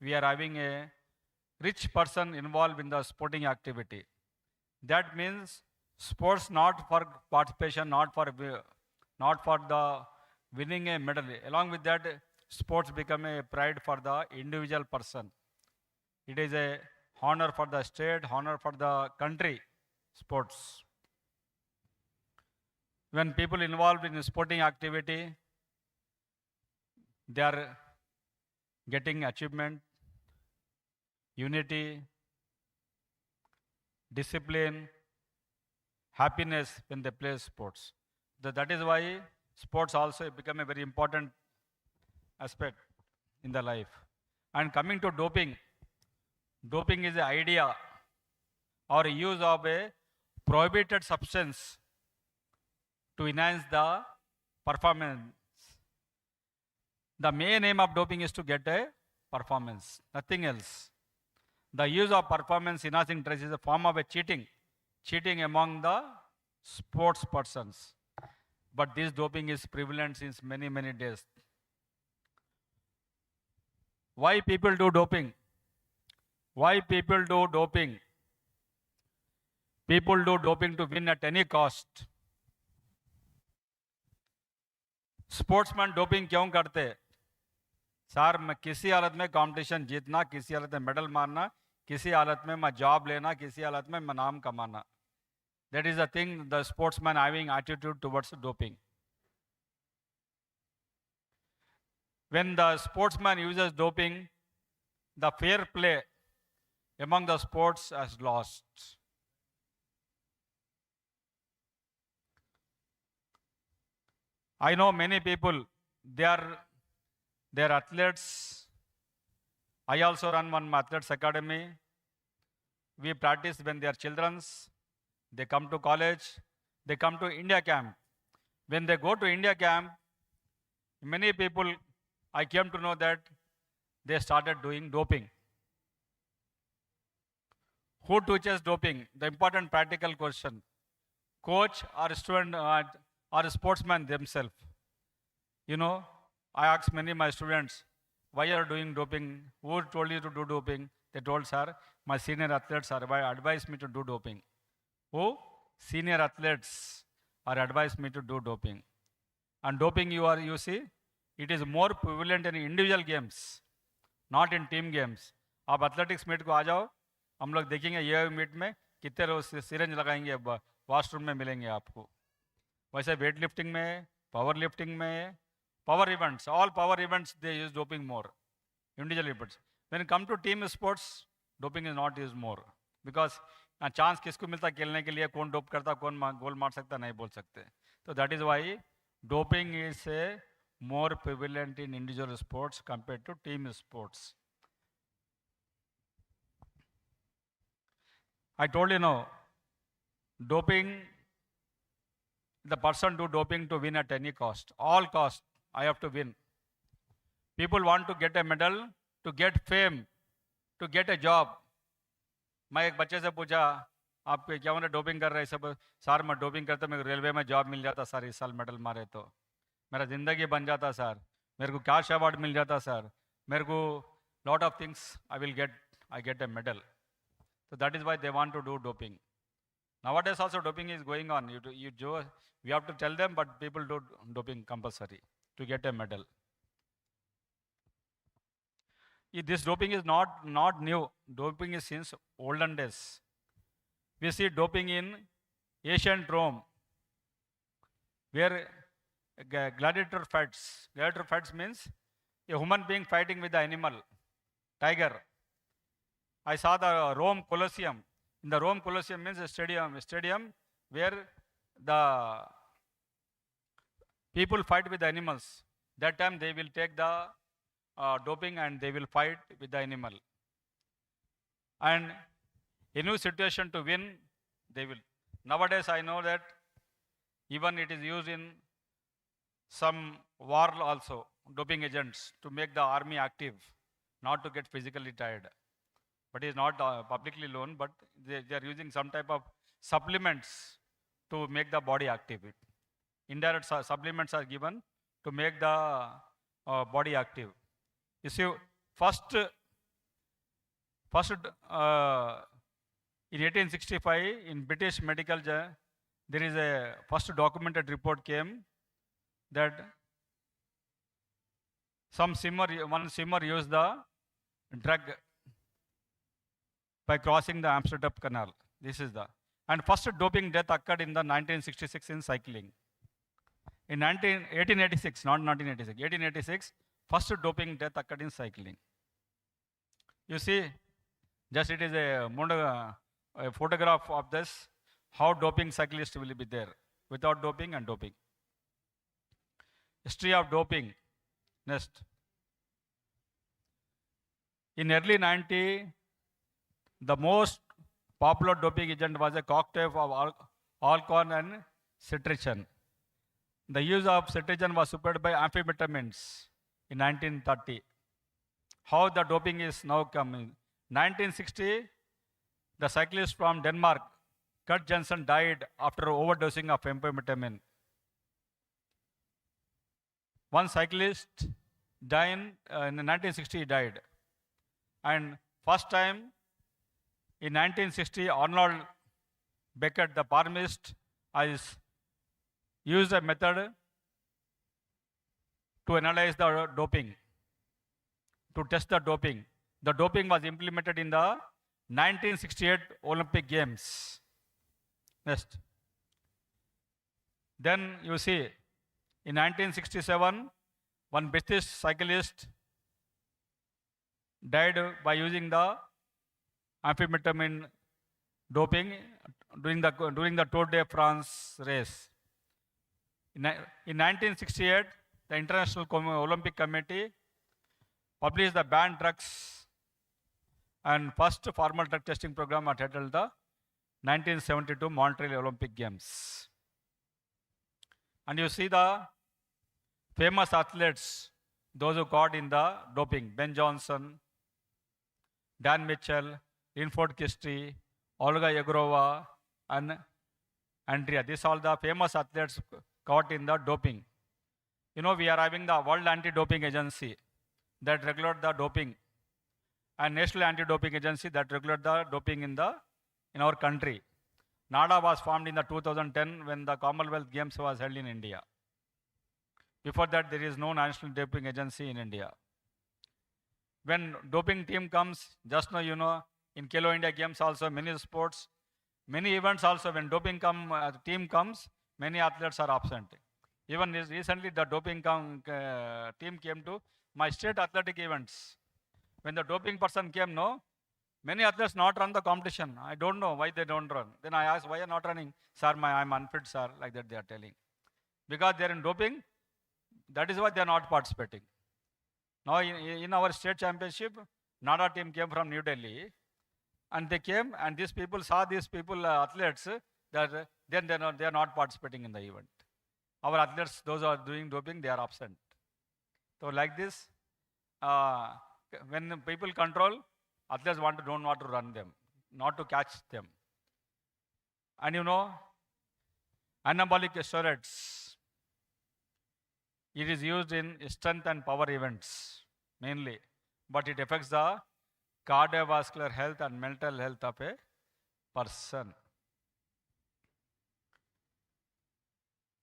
we are having a rich person involved in the sporting activity. That means sports not for participation, not for the winning a medal. Along with that, sports become a pride for the individual person. It is a honor for the state, honor for the country, sports. When people involved in sporting activity, they are getting achievement, unity, discipline, happiness when they play sports. That is why sports also become a very important aspect in the life. And coming to doping, doping is the idea or use of a prohibited substance to enhance the performance. The main aim of doping is to get a performance, nothing else. The use of performance enhancing drugs is a form of a cheating among the sports persons. But this doping is prevalent since many, many days. Why people do doping? Why people do doping? People do doping to win at any cost. Sportsman doping क्यों करते? Sir मैं किसी हालत में competition जीतना, किसी हालत में मेडल मारना, किसी हालत में मैं जॉब लेना, किसी हालत में मैं नाम कमाना. That is the thing the sportsman having attitude towards doping. When the sportsman uses doping, the fair play among the sports has lost. I know many people, they are athletes. I also run one athletes academy. We practice when they are children's. They come to college. They come to India camp. When they go to India camp, many people, I came to know that they started doing doping. Who teaches doping? The important practical question. Coach or student or sportsman themselves. You know, I asked many of my students, why are you doing doping? Who told you to do doping? They told, sir, my senior athletes are advised me to do doping. Who? Senior athletes are advised me to do doping. And doping you see, it is more prevalent in individual games, not in team games. आप athletics meet को आ जाओ, हम लोग देखेंगे ये meet में कितने रोज syringe लगाएंगे, वॉशरूम में मिलेंगे आपको. वैसे वेट लिफ्टिंग में, पावर लिफ्टिंग में, power events, all power events, they use doping more, individual events. When it comes to team sports, doping is not used more. Because chance किसको मिलता खेलने के लिए, कौन डोप करता, कौन गोल मार सकता, नहीं बोल सकते. तो that is why doping is more prevalent in individual sports compared to team sports. I told you, no, doping, the person do doping to win at any cost. All cost, I have to win. People want to get a medal, to get fame, to get a job. मैं एक बच्चे से पूछा, आप क्या उन्हें doping कर रहे हैं? सब सर मैं डोपिंग करता, मेरे रेलवे में जॉब मिल जाता सर, इस साल मेडल मारे तो मेरा ज़िंदगी बन जाता सर, मेरे को कैश अवार्ड मिल जाता सर, मेरे को lot of things I get a medal. So that is why they want to do doping. Nowadays also doping is going on. We have to tell them, but people do doping compulsory to get a medal. This doping is not new. Doping is since olden days. We see doping in ancient Rome, where gladiator fights. Gladiator fights means a human being fighting with the animal, tiger. I saw the Rome Colosseum. In the Rome Colosseum means a stadium where the people fight with the animals. That time they will take the doping and they will fight with the animal. And in a situation to win, they will. Nowadays I know that even it is used in some war also, doping agents, to make the army active, not to get physically tired. But it is not publicly known, but they are using some type of supplements to make the body active. Indirect supplements are given to make the body active. You see, first in 1865 in British Medical Journal, there is a first documented report came that one swimmer used the drug by crossing the Amsterdam Canal. This is the, and first doping death occurred in the 1966 in cycling. In 1886, not 1986, 1886, first doping death occurred in cycling. You see, just it is a photograph of this, how doping cyclists will be there, without doping and doping. History of doping, next. In early 90, the most popular doping agent was a cocktail of alcohol and citrizine. The use of citrizine was superseded by amphetamines in 1930. How the doping is now coming. 1960, the cyclist from Denmark, Kurt Jensen, died after overdosing of amphetamine. One cyclist died in 1960, he died. And first time in 1960, Arnold Beckett, the pharmacist, has used a method to analyze the doping, to test the doping. The doping was implemented in the 1968 Olympic Games. Next. Then you see, in 1967, one British cyclist died by using the amphetamine doping during the Tour de France race. In 1968, the International Olympic Committee published the banned drugs and first formal drug testing program at titled the 1972 Montreal Olympic Games. And you see the famous athletes, those who caught in the doping: Ben Johnson, Dan Mitchell, Linford Christie, Olga Yegorova, and Andrea. These are all the famous athletes caught in the doping. You know, we are having the World Anti-Doping Agency that regulates the doping, and National Anti-Doping Agency that regulates the doping in our country. NADA was formed in the 2010 when the Commonwealth Games was held in India. Before that, there is no National Doping Agency in India. When doping team comes, just now you know, in Kelo India Games also, many sports, many events also, when doping team comes, many athletes are absent. Even recently, the doping team came to my state athletic events. When the doping person came, no, many athletes not run the competition. I don't know why they don't run. Then I asked, why are you not running? Sir, I'm unfit, sir, like that they are telling. Because they are in doping, that is why they are not participating. Now in our state championship, NADA team came from New Delhi, and they came, and these people saw these people, athletes, that then they are not participating in the event. Our athletes, those who are doing doping, they are absent. So like this, when people control, athletes don't want to run them, not to catch them. And you know, anabolic steroids, it is used in strength and power events mainly, but it affects the cardiovascular health and mental health of a person.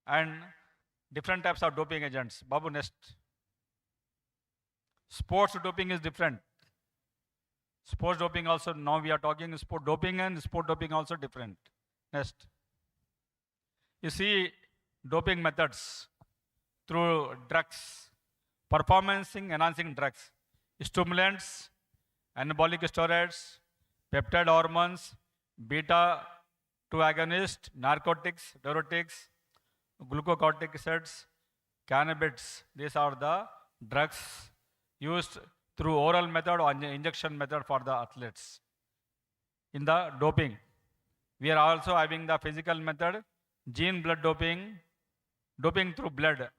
And different types of doping agents. Babu, next. Sports doping is different. Sports doping also, now we are talking sport doping, and sport doping also different. Next. You see doping methods through drugs, performance enhancing drugs, stimulants, anabolic steroids, peptide hormones, beta 2 agonists, narcotics, diuretics, glucocorticoids, cannabis. These are the drugs used through oral method or injection method for the athletes. In the doping, we are also having the physical method, gene blood doping, doping through blood.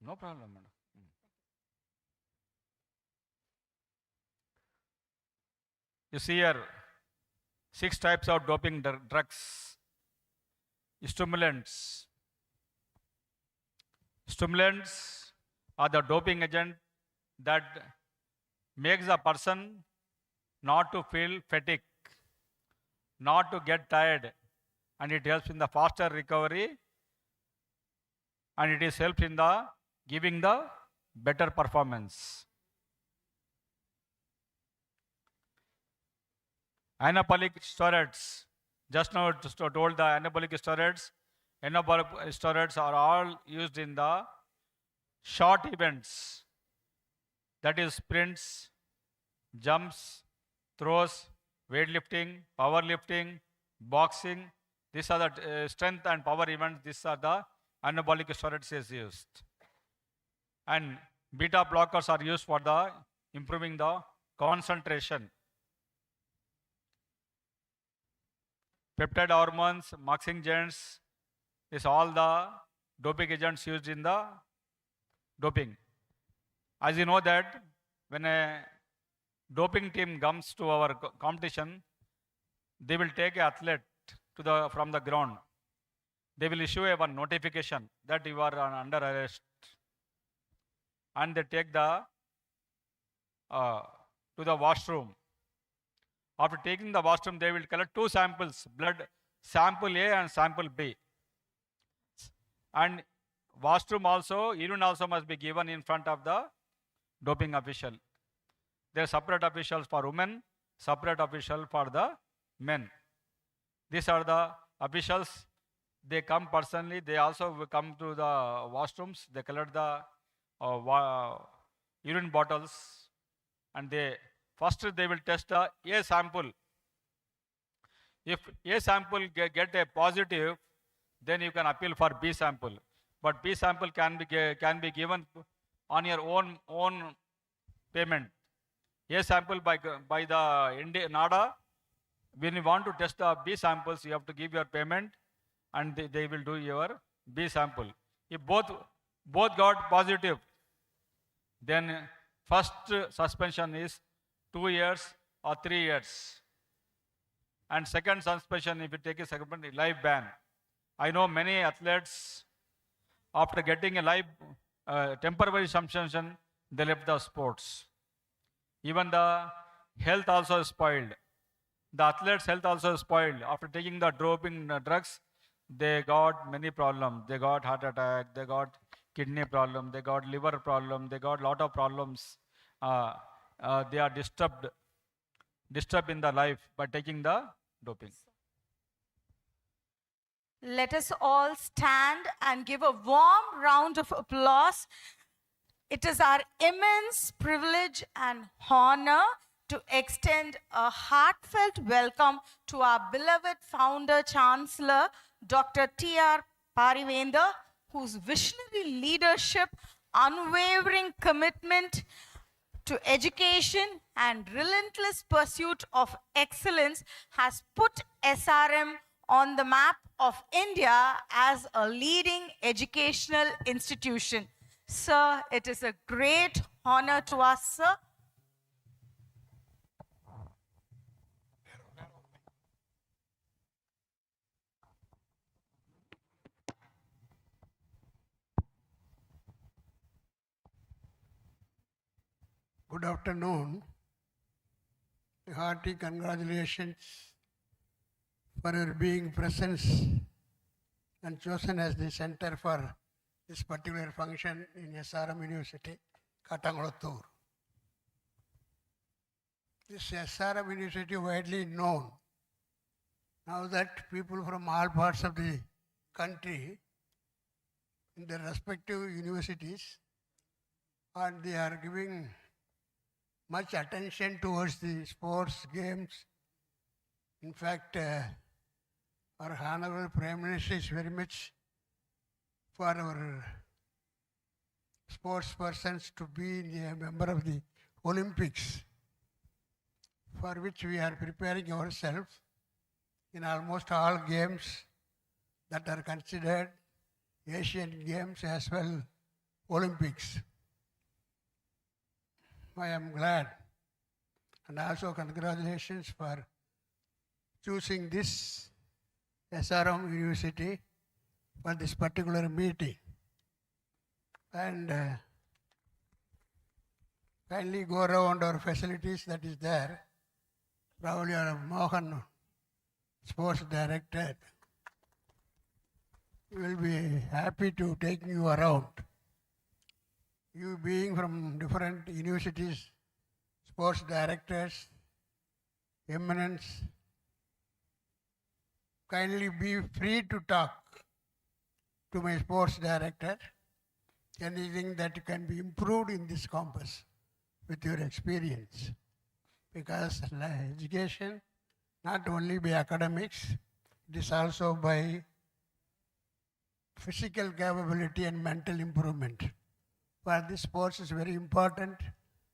No problem, madam. You see here, 6 types of doping drugs. Stimulants. Stimulants are the doping agent that makes a person not to feel fatigue, not to get tired, and it helps in the faster recovery, and it is helps in the giving the better performance. Anabolic steroids. Just now told the anabolic steroids. Anabolic steroids are all used in the short events. That is sprints, jumps, throws, weightlifting, powerlifting, boxing. These are the strength and power events. These are the anabolic steroids is used. And beta blockers are used for the improving the concentration. Peptide hormones, marxing agents, is all the doping agents used in the doping. As you know that when a doping team comes to our competition, they will take an athlete from the ground. They will issue one notification that you are under arrest, and they take the to the washroom. After taking the washroom, they will collect two samples, blood sample A and sample B. And washroom also, urine also must be given in front of the doping official. There are separate officials for women, separate official for the men. These are the officials. They come personally. They also will come to the washrooms. They collect the urine bottles, and first they will test the A sample. If A sample get a positive, then you can appeal for B sample. But B sample can be given on your own payment. A sample by the NADA. When you want to test the B samples, you have to give your payment, and they will do your B sample. If both got positive, then first suspension is 2 years or 3 years. And second suspension, if you take a second, life ban. I know many athletes, after getting a life temporary suspension, they left the sports. Even the health also is spoiled. The athletes' health also is spoiled. After taking the doping drugs, they got many problems. They got heart attack, they got kidney problem, they got liver problem, they got lot of problems. They are disturbed in the life by taking the doping. Let us all stand and give a warm round of applause. It is our immense privilege and honor to extend a heartfelt welcome to our beloved founder chancellor, Dr. T.R. Parivender, whose visionary leadership, unwavering commitment to education and relentless pursuit of excellence has put SRM on the map of India as a leading educational institution. Sir, it is a great honor to us, sir. Good afternoon. Hearty congratulations for your being present and chosen as the center for this particular function in SRM University, Kattankulathur. This SRM University widely known. Now that people from all parts of the country in their respective universities, and they are giving much attention towards the sports games. In fact, our Honorable Prime Minister is very much for our sports persons to be a member of the Olympics, for which we are preparing ourselves in almost all games that are considered Asian Games as well Olympics. I am glad, and also congratulations for choosing this SRM University for this particular meeting. And kindly go around our facilities that is there. Probably our Mohan sports director, we will be happy to take you around. You being from different universities, sports directors, eminence, kindly be free to talk to my sports director. Anything that can be improved in this campus with your experience. Because education, not only by academics, it is also by physical capability and mental improvement. For this sports is very important,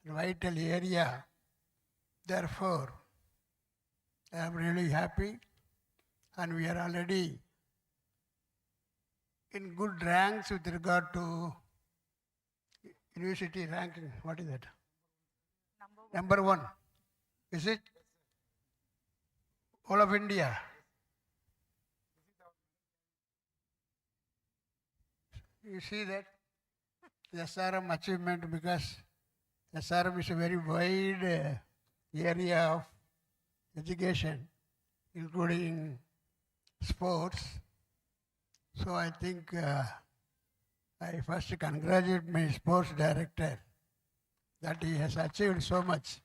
vital area. Therefore, I am really happy, and we are already in good ranks with regard to university ranking. What is that? Number one. Is it? All of India. You see that? The SRM achievement, because SRM is a very wide area of education, including sports. So I think I first congratulate my sports director that he has achieved so much.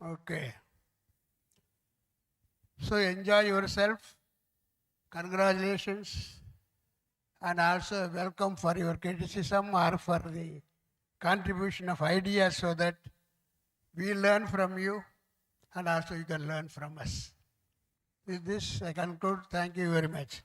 Okay. So enjoy yourself. Congratulations. And also welcome for your criticism or for the contribution of ideas so that we learn from you and also you can learn from us. With this, I conclude. Thank you very much.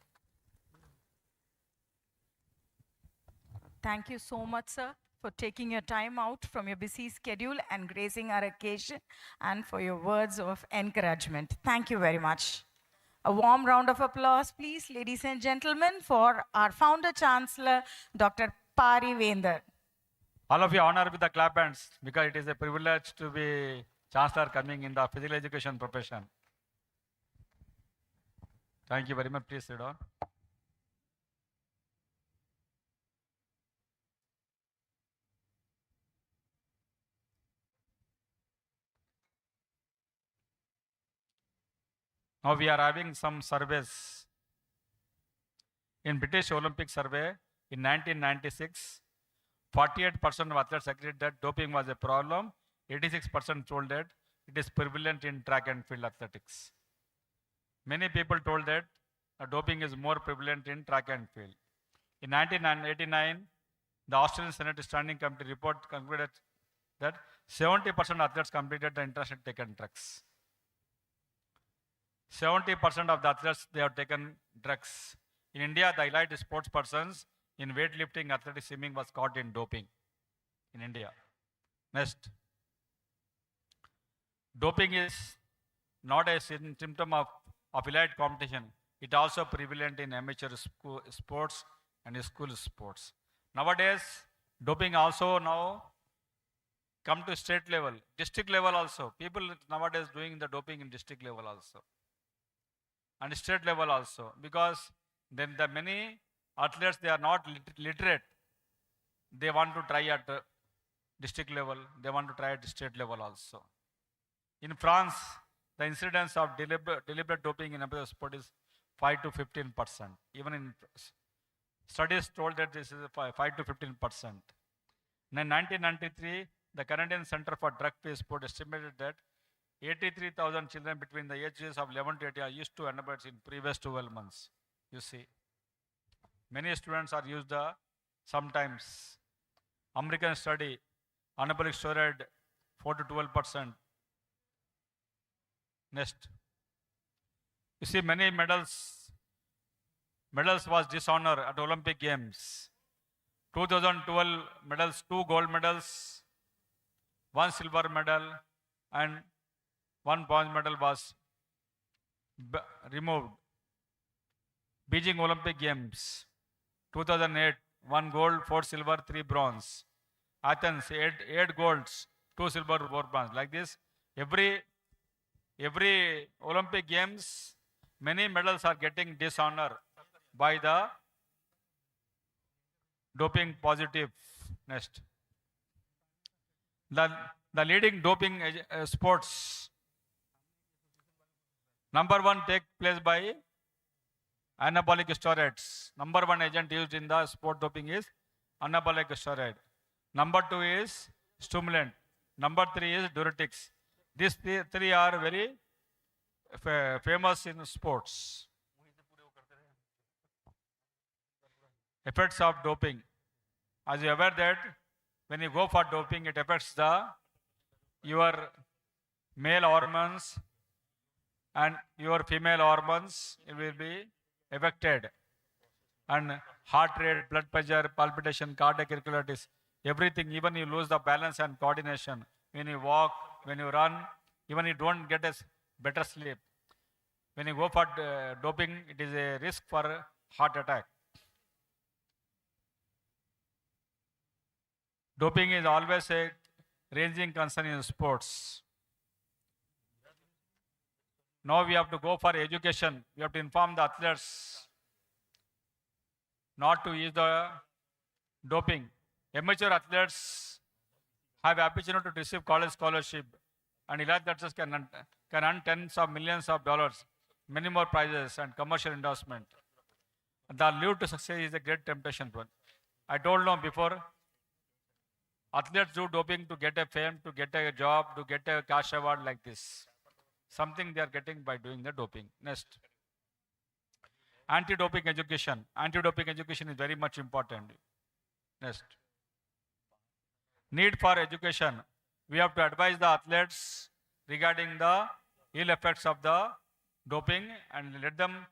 Thank you so much, sir, for taking your time out from your busy schedule and gracing our occasion, and for your words of encouragement. Thank you very much. A warm round of applause, please, ladies and gentlemen, for our founder chancellor, Dr. Pari Vender. All of you honor with the clap hands, because it is a privilege to be chancellor coming in the physical education profession. Thank you very much. Please sit down. Now we are having some surveys. In British Olympic survey in 1996, 48% of athletes agreed that doping was a problem. 86% told that it is prevalent in track and field athletics. Many people told that doping is more prevalent in track and field. In 1989, the Australian Senate Standing Committee report concluded that 70% athletes completed the international taken drugs. 70% of the athletes, they have taken drugs. In India, the elite sports persons in weightlifting, athletics, swimming was caught in doping in India. Next. Doping is not a symptom of elite competition. It also prevalent in amateur sports and school sports. Nowadays, doping also now come to state level, district level also. People nowadays doing the doping in district level also. And state level also, because then the many athletes, they are not literate. They want to try at district level, they want to try at state level also. In France, the incidence of deliberate doping in amateur sport is 5 to 15%. Even in studies told that this is 5 to 15%. In 1993, the Canadian Center for Drug-Free Sport estimated that 83,000 children between the ages of 11 to 18 are used to anabolics in previous 12 months. You see, many students are used sometimes. American study, anabolic steroid 4 to 12%. Next, you see many medals was dishonor at Olympic Games. 2012 medals, 2 gold medals, 1 silver medal, and 1 bronze medal was removed. Beijing Olympic Games, 2008, 1 gold, 4 silver, 3 bronze. Athens, 8 golds, 2 silver, 4 bronze. Like this, every Olympic Games, many medals are getting dishonor by the doping positive. Next, the leading doping sports Number one take place by anabolic steroids. Number one agent used in the sport doping is anabolic steroid. Number two is stimulant. Number three is diuretics. These three are very famous in sports. Effects of doping. As you are aware that when you go for doping, it affects your male hormones and your female hormones. It will be affected. And heart rate, blood pressure, palpitation, cardiac irregularities, everything. Even you lose the balance and coordination when you walk, when you run. Even you don't get a better sleep. When you go for doping, it is a risk for heart attack. Doping is always a ranging concern in sports. Now we have to go for education. We have to inform the athletes not to use the doping. Amateur athletes have opportunity to receive college scholarship, and elite athletes can earn tens of millions of dollars, many more prizes and commercial endorsement. The lead to success is a great temptation. I told you before, athletes do doping to get a fame, to get a job, to get a cash award like this. Something they are getting by doing the doping. Next. Anti-doping education. Anti-doping education is very much important. Next. Need for education. We have to advise the athletes regarding the ill effects of the doping and let them,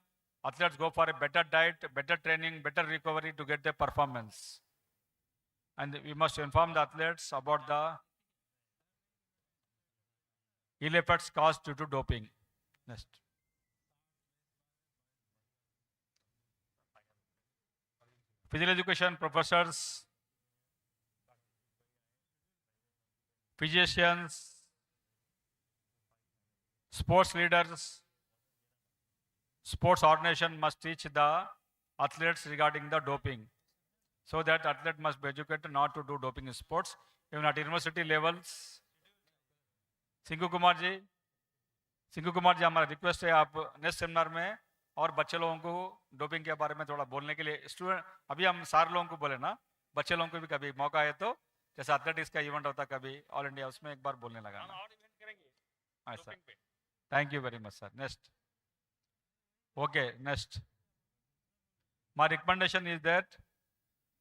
athletes, go for a better diet, better training, better recovery to get their performance. And we must inform the athletes about the ill effects caused due to doping. Next. Physical education professors, physicians, sports leaders, sports organization must teach the athletes regarding the doping, so that athlete must be educated not to do doping in sports. Even at university levels. Sinku Kumar ji हमारा request है आप next seminar में और बच्चे लोगों को doping के बारे में थोड़ा बोलने के लिए, स्टूडेंट अभी हम सारे लोगों को बोले ना, बच्चे लोगों को भी कभी मौका है तो जैसे एथलेटिक्स का इवेंट होता कभी ऑल इंडिया, उसमें एक बार बोलने लगा। हाँ sir, thank you very much sir. Next. Okay, next. My recommendation is that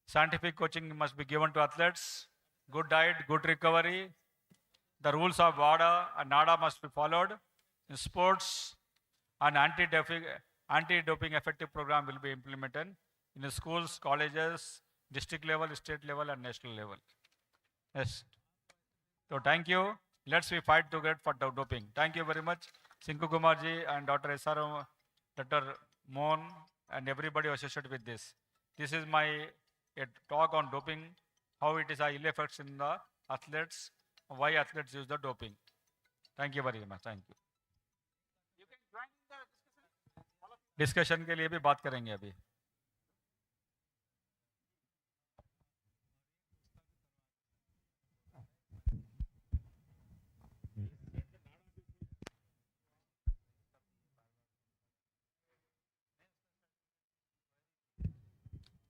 scientific coaching must be given to athletes, good diet, good recovery. The rules of WADA and NADA must be followed in sports, and anti-doping effective program will be implemented in the schools, colleges, district level, state level, and national level. Yes. So thank you. Let's we fight together for doping. Thank you very much, Sinku Kumar ji and Dr. SRO, Dr. Mohan, and everybody associated with this. This is my talk on doping, how it is ill effects in the athletes, why athletes use the doping. Thank you very much. Thank you. Discussion के लिए भी बात करेंगे अभी।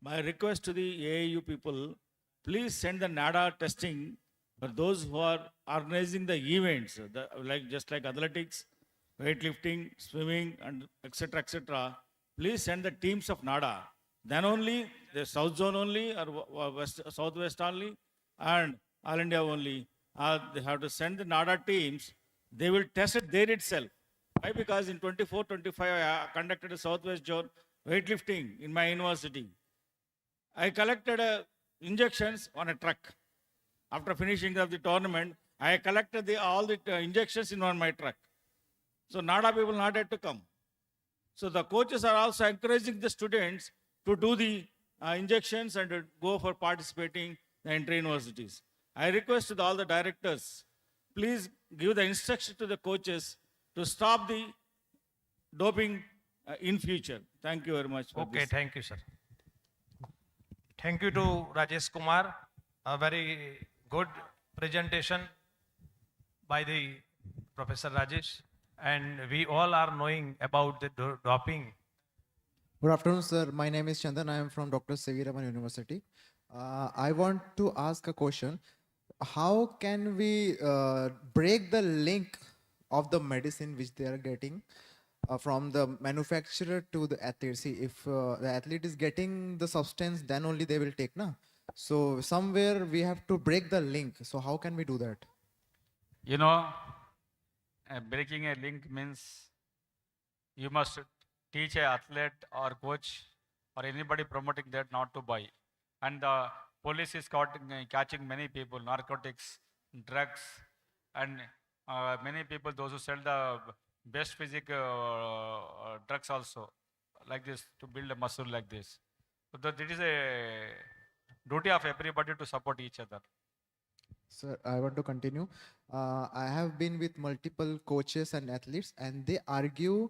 My request to the AAU people, please send the NADA testing for those who are organizing the events, just like athletics, weightlifting, swimming, and etc. Please send the teams of NADA. Then only the South Zone only, or Southwest only, and All India only. They have to send the NADA teams. They will test it there itself. Why? Because in 24-25 I conducted a Southwest Zone weightlifting in my university. I collected injections on a truck. After finishing of the tournament, I collected all the injections in my truck. So NADA people not yet to come. So the coaches are also encouraging the students to do the injections and to go for participating in inter universities. I request all the directors, please give the instruction to the coaches to stop the doping in future. Thank you very much. For Okay, this. thank you, sir. Thank you to Rajesh Kumar. A very good presentation by the Professor Rajesh. and we all are knowing about the doping. Good afternoon, sir. My name is Chandan. I am from Dr. C.V. Raman University. I want to ask a question. How can we break the link of the medicine which they are getting from the manufacturer to the athlete? See, if the athlete is getting the substance, then only they will take, na? So somewhere we have to break the link. So how can we do that? You know, breaking a link means you must teach a athlete or coach or anybody promoting that not to buy. And the police is catching many people, narcotics, drugs, and many people, those who sell the best drugs also, like this, to build a muscle like this. So that it is a duty of everybody to support each other. Sir, I want to continue. I have been with multiple coaches and athletes, and they argue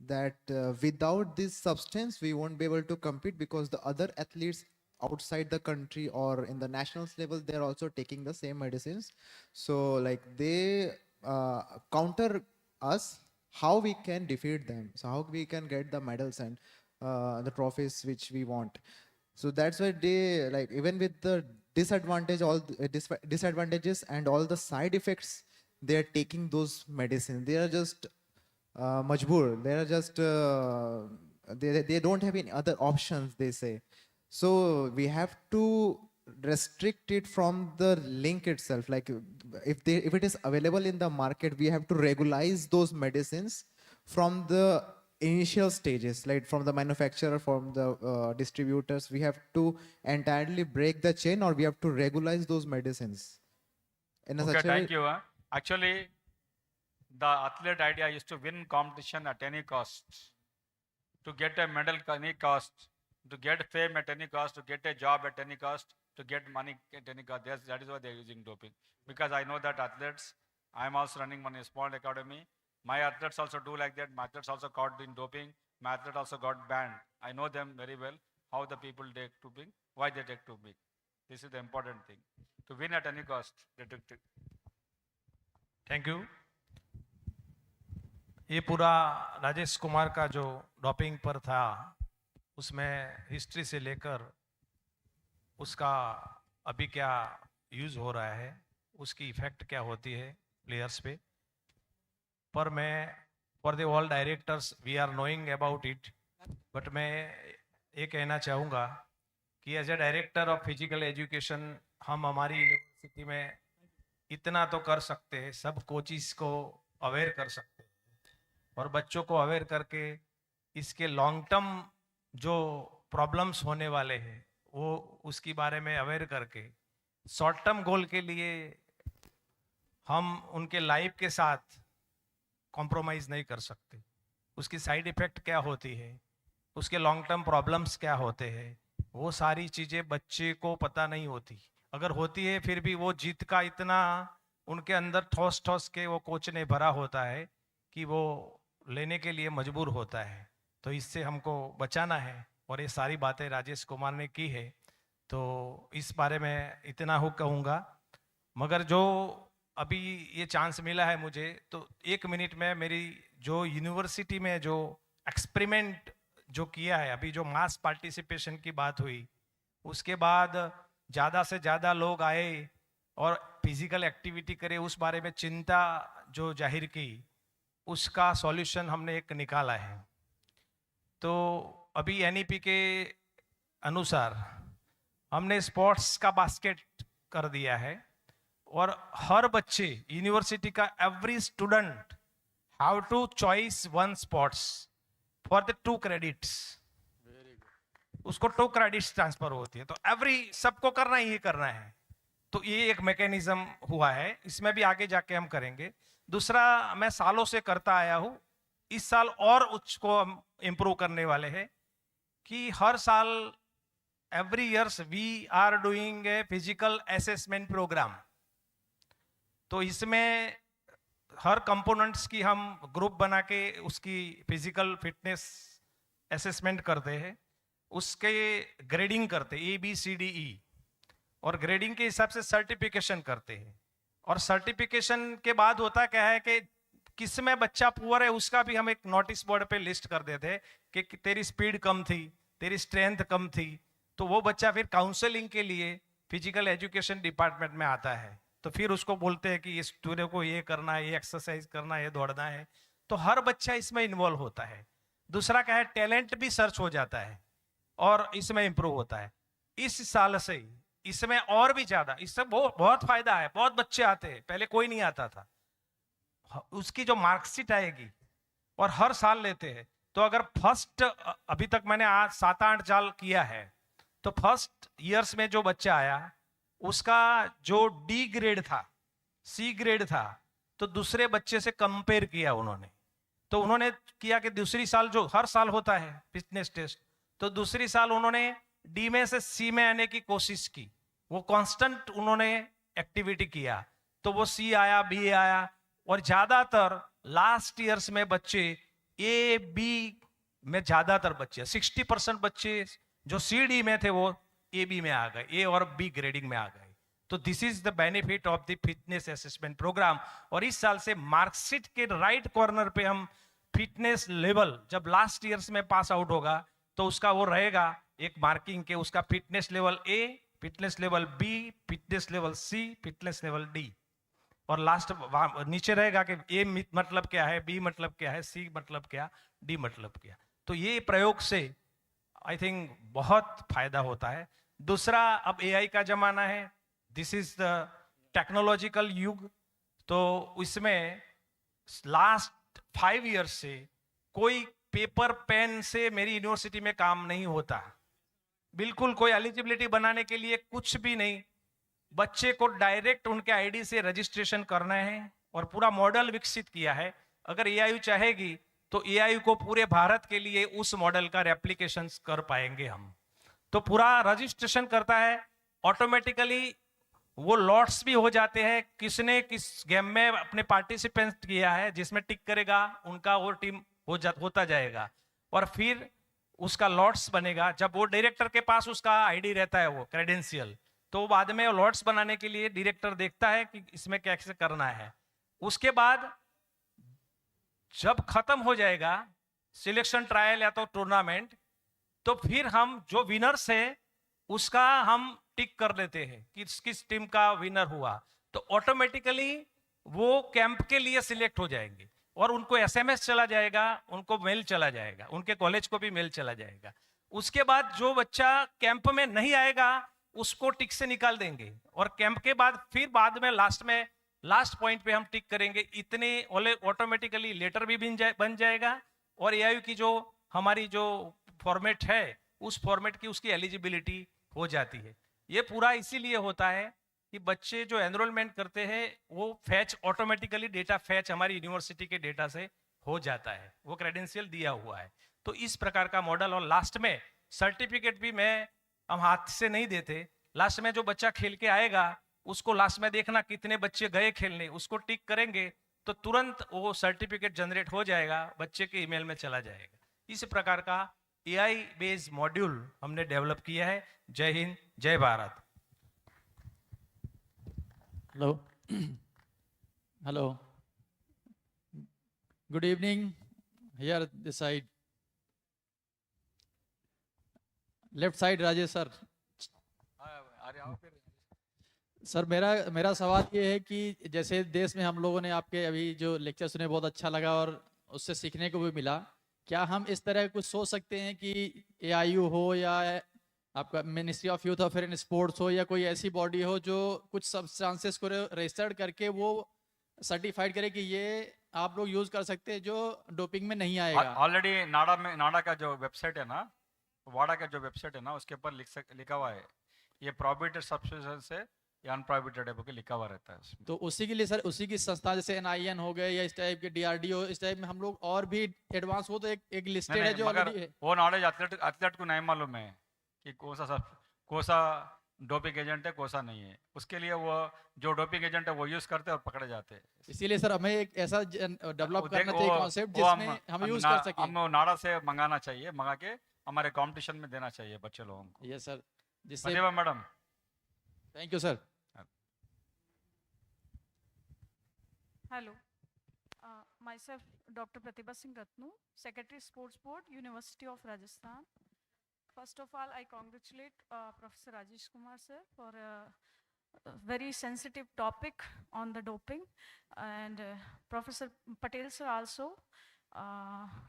that without this substance, we won't be able to compete because the other athletes outside the country or in the nationals level, they're also taking the same medicines. So like they counter us, how we can defeat them. So how we can get the medals and the trophies which we want. So that's why they, like, even with the disadvantage, disadvantages and all the side effects, they are taking those medicines. They are just majboor. They are just they don't have any other options, they say. So we have to restrict it from the link itself. Like if it is available in the market, we have to regularize those medicines from the initial stages, like from the manufacturer, from the distributors. We have to entirely break the chain, or we have to regularize those medicines. In Okay, thank you. Actually, the athlete idea is to win competition at any cost, to get a medal at any cost, to get fame at any cost, to get a job at any cost, to get money at any cost. That is why they are using doping. Because I know that athletes, I am also running one small academy. My athletes also do like that. My athletes also caught in doping. My athlete also got banned. I know them very well, how the people take doping, why they take doping. This is the important thing. To win at any cost, they took it. Thank you. ये पूरा राजेश कुमार का जो doping पर था, उसमें history से लेकर उसका अभी क्या यूज़ हो रहा है, उसकी इफ़ेक्ट क्या होती है प्लेयर्स पे, पर मैं for the all directors we are knowing about it, but मैं ये कहना चाहूँगा कि as a director of physical education हम हमारी यूनिवर्सिटी में इतना तो कर सकते हैं, सब कोचिस को अवेयर कर सकते हैं और बच्चों को अवेयर करके इसके लॉन्ग टर्म जो प्रॉब्लम्स होने वाले हैं वो उसके बारे में अवेयर करके शॉर्ट टर्म गोल के लिए हम उनके लाइफ के साथ कॉम्प्रोमाइज़ नहीं कर सकते। उसकी साइड इफ़ेक्ट क्या होती है, उसके लॉन्ग टर्म प्रॉब्लम्स क्या होते हैं, वो सारी चीज़ें बच्चे को पता नहीं होती। अगर होती है फिर भी वो जीत का इतना उनके अंदर ठोस ठोस के वो कोच ने भरा होता है कि वो लेने के लिए मजबूर होता है। तो इससे हमको बचाना है और ये सारी बातें राजेश कुमार ने की है, तो इस बारे में इतना हो कहूँगा। मगर जो अभी ये चांस मिला है मुझे, तो 1 मिनट में मेरी जो यूनिवर्सिटी में जो एक्सपेरिमेंट जो किया है, अभी जो मास पार्टिसिपेशन की बात हुई, उसके बाद ज़्यादा से ज़्यादा लोग आए और फिजिकल एक्टिविटी करे, उस बारे में चिंता जो जाहिर की, उसका सॉल्यूशन हमने एक निकाला है। तो अभी एनईपी के अनुसार हमने स्पोर्ट्स का बास्केट कर दिया है और हर बच्चे यूनिवर्सिटी का every student how to choice 1 sports for the 2 credits. उसको 2 क्रेडिट्स ट्रांसफर होती है, तो एवरी सबको करना ही करना है। तो ये एक मैकेनिज्म हुआ है, इसमें भी आगे जाके हम करेंगे। दूसरा, मैं सालों से करता आया हूँ, इस साल और उसको हम इम्प्रूव करने वाले हैं कि हर साल every years we are doing a physical assessment programme. तो इसमें हर कंपोनेंट्स की हम ग्रुप बना के उसकी फिजिकल फिटनेस असेसमेंट करते हैं, उसके ग्रेडिंग करते हैं ABCDE, और ग्रेडिंग के हिसाब से सर्टिफिकेशन करते हैं। और सर्टिफिकेशन के बाद होता क्या है कि किस में बच्चा पुअर है उसका भी हम एक नोटिस बोर्ड पे लिस्ट कर देते कि तेरी स्पीड कम थी, तेरी स्ट्रेंथ कम थी, तो वो बच्चा फिर काउंसलिंग के लिए फिजिकल एजुकेशन डिपार्टमेंट में आता है। तो फिर उसको बोलते हैं कि इस तुझे को ये करना है, ये एक्सरसाइज करना है, ये दौड़ना है। तो हर बच्चा इसमें इन्वॉल्व होता है। दूसरा क्या है, टैलेंट भी सर्च हो जाता है और इसमें इंप्रूव होता है। इस साल से इसमें और भी ज्यादा, इससे बहुत फायदा है। बहुत बच्चे आते हैं, पहले कोई नहीं आता था। उसकी जो मार्कशीट आएगी और हर साल लेते हैं, तो अगर फर्स्ट, अभी तक मैंने आज 7-8 साल किया है, तो फर्स्ट ईयर्स में जो बच्चा आया उसका जो डी ग्रेड था, सी ग्रेड था, तो दूसरे बच्चे से कंपेयर किया उन्होंने। तो उन्होंने किया कि दूसरी साल जो हर साल होता है फिटनेस टेस्ट, तो दूसरी साल उन्होंने डी में से सी में आने की कोशिश की। वो कांस्टेंट उन्होंने एक्टिविटी किया, तो वो सी आया, बी आया। और ज्यादातर लास्ट ईयर्स में बच्चे ए बी में, ज्यादातर बच्चे 60% बच्चे जो सी डी में थे वो ए बी में आ गए, ए और बी ग्रेडिंग में आ गए। तो this is the benefit of the fitness assessment programme. और इस साल से मार्कशीट के राइट कॉर्नर पे हम फिटनेस लेवल, जब लास्ट ईयर्स में पास आउट होगा तो उसका वो रहेगा एक मार्किंग के, उसका fitness level A, fitness level B, fitness level C, fitness level D. और लास्ट नीचे रहेगा कि ए मतलब क्या है, बी मतलब क्या है, सी मतलब क्या, डी मतलब क्या। तो ये प्रयोग से आई थिंक बहुत फायदा होता है। दूसरा, अब एआई का जमाना है, दिस इज द टेक्नोलॉजिकल युग। तो इसमें लास्ट 5 इयर्स से कोई पेपर पेन से मेरी यूनिवर्सिटी में काम नहीं होता। बिल्कुल कोई एलिजिबिलिटी बनाने के लिए कुछ भी नहीं, बच्चे को डायरेक्ट उनके आईडी से रजिस्ट्रेशन करना है और पूरा मॉडल विकसित किया है। अगर एआईयू चाहेगी तो एआईयू को पूरे भारत के लिए उस मॉडल का रेप्लिकेशन कर पाएंगे हम। तो पूरा रजिस्ट्रेशन करता है ऑटोमेटिकली, वो लॉट्स भी हो जाते हैं, किसने किस गेम में अपने पार्टिसिपेंट किया है, जिसमें टिक करेगा उनका वो टीम होता जाएगा। और फिर उसका लॉट्स बनेगा। जब वो डायरेक्टर के पास उसका आईडी रहता है, वो क्रेडेंशियल, तो बाद में लॉट्स बनाने के लिए डायरेक्टर देखता है कि इसमें कैसे करना है। उसके बाद जब खत्म हो जाएगा सिलेक्शन ट्रायल या तो टूर्नामेंट, तो फिर हम जो विनर्स है उसका हम टिक कर देते हैं कि किस टीम का विनर हुआ। तो ऑटोमेटिकली वो कैंप के लिए सिलेक्ट हो जाएंगे और उनको एसएमएस चला जाएगा, उनको मेल चला जाएगा, उनके कॉलेज को भी मेल चला जाएगा। उसके बाद जो बच्चा कैंप में नहीं आएगा उसको टिक से निकाल देंगे, और कैंप के बाद फिर बाद में लास्ट पॉइंट पे हम टिक करेंगे। इतने ऑटोमेटिकली लेटर भी बन जाएगा और एआईयू की जो हमारी जो फॉर्मेट है उस फॉर्मेट की उसकी एलिजिबिलिटी हो जाती है। ये पूरा इसीलिए होता है कि बच्चे जो एनरोलमेंट करते हैं वो फैच ऑटोमेटिकली, डेटा फैच हमारी यूनिवर्सिटी के डेटा से हो जाता है, वो क्रेडेंशियल दिया हुआ है। तो इस प्रकार का मॉडल। और लास्ट में सर्टिफिकेट भी हम हाथ से नहीं देते। लास्ट में जो बच्चा खेल के आएगा उसको लास्ट में देखना कितने बच्चे गए खेलने, उसको टिक करेंगे तो तुरंत वो सर्टिफिकेट जनरेट हो जाएगा, बच्चे के ईमेल में चला जाएगा। इस प्रकार का एआई बेस्ड मॉड्यूल हमने डेवलप किया है। जय हिंद, जय Bharat. Hello hello, good evening. Here this side, left side Rajesh sir. Sir मेरा सवाल ये है कि जैसे देश में हम लोगों ने आपके अभी जो लेक्चर सुने बहुत अच्छा लगा और उससे सीखने को भी मिला। क्या हम इस तरह कुछ सोच सकते हैं कि एआईयू हो या आपका ministry of youth affair and sports हो या कोई ऐसी बॉडी हो जो कुछ सब्सटेंसेस को रजिस्टर्ड करके वो सर्टिफाइड करे कि ये आप लोग यूज कर सकते हैं जो डोपिंग में नहीं आएगा? ऑलरेडी नाडा का जो वेबसाइट है ना, वाडा का जो वेबसाइट है ना, उसके ऊपर लिखा हुआ है ये प्रोहिबिटेड सब्सटेंस है या अनप्रोहिबिटेड है लिखा हुआ रहता है उसमें। तो उसी के लिए सर, उसी की संस्था जैसे एनआईएन हो गए या इस टाइप के डीआरडीओ, इस टाइप में हम लोग और भी एडवांस हो तो एक लिस्टेड है जो ऑलरेडी है। वो नॉलेज एथलेट को नहीं मालूम है कि कौन सा डोपिंग एजेंट है कौन सा नहीं है। उसके लिए वो जो डोपिंग एजेंट है वो यूज करते हैं और पकड़े जाते हैं। इसीलिए सर हमें एक ऐसा डेवलप करना चाहिए कॉन्सेप्ट जिसमें हम यूज कर सकें। हम नाडा से मंगाना चाहिए, मंगा के हमारे कंपटीशन में देना चाहिए बच्चे लोगों को। यस सर, जिससे madam. Thank you sir. Hello. myself, Dr. Pratibha Singh Ratnu, Secretary Sports Board, University of Rajasthan. First of all, I congratulate Professor Rajesh Kumar sir for a very sensitive topic on the doping, and Professor Patel sir also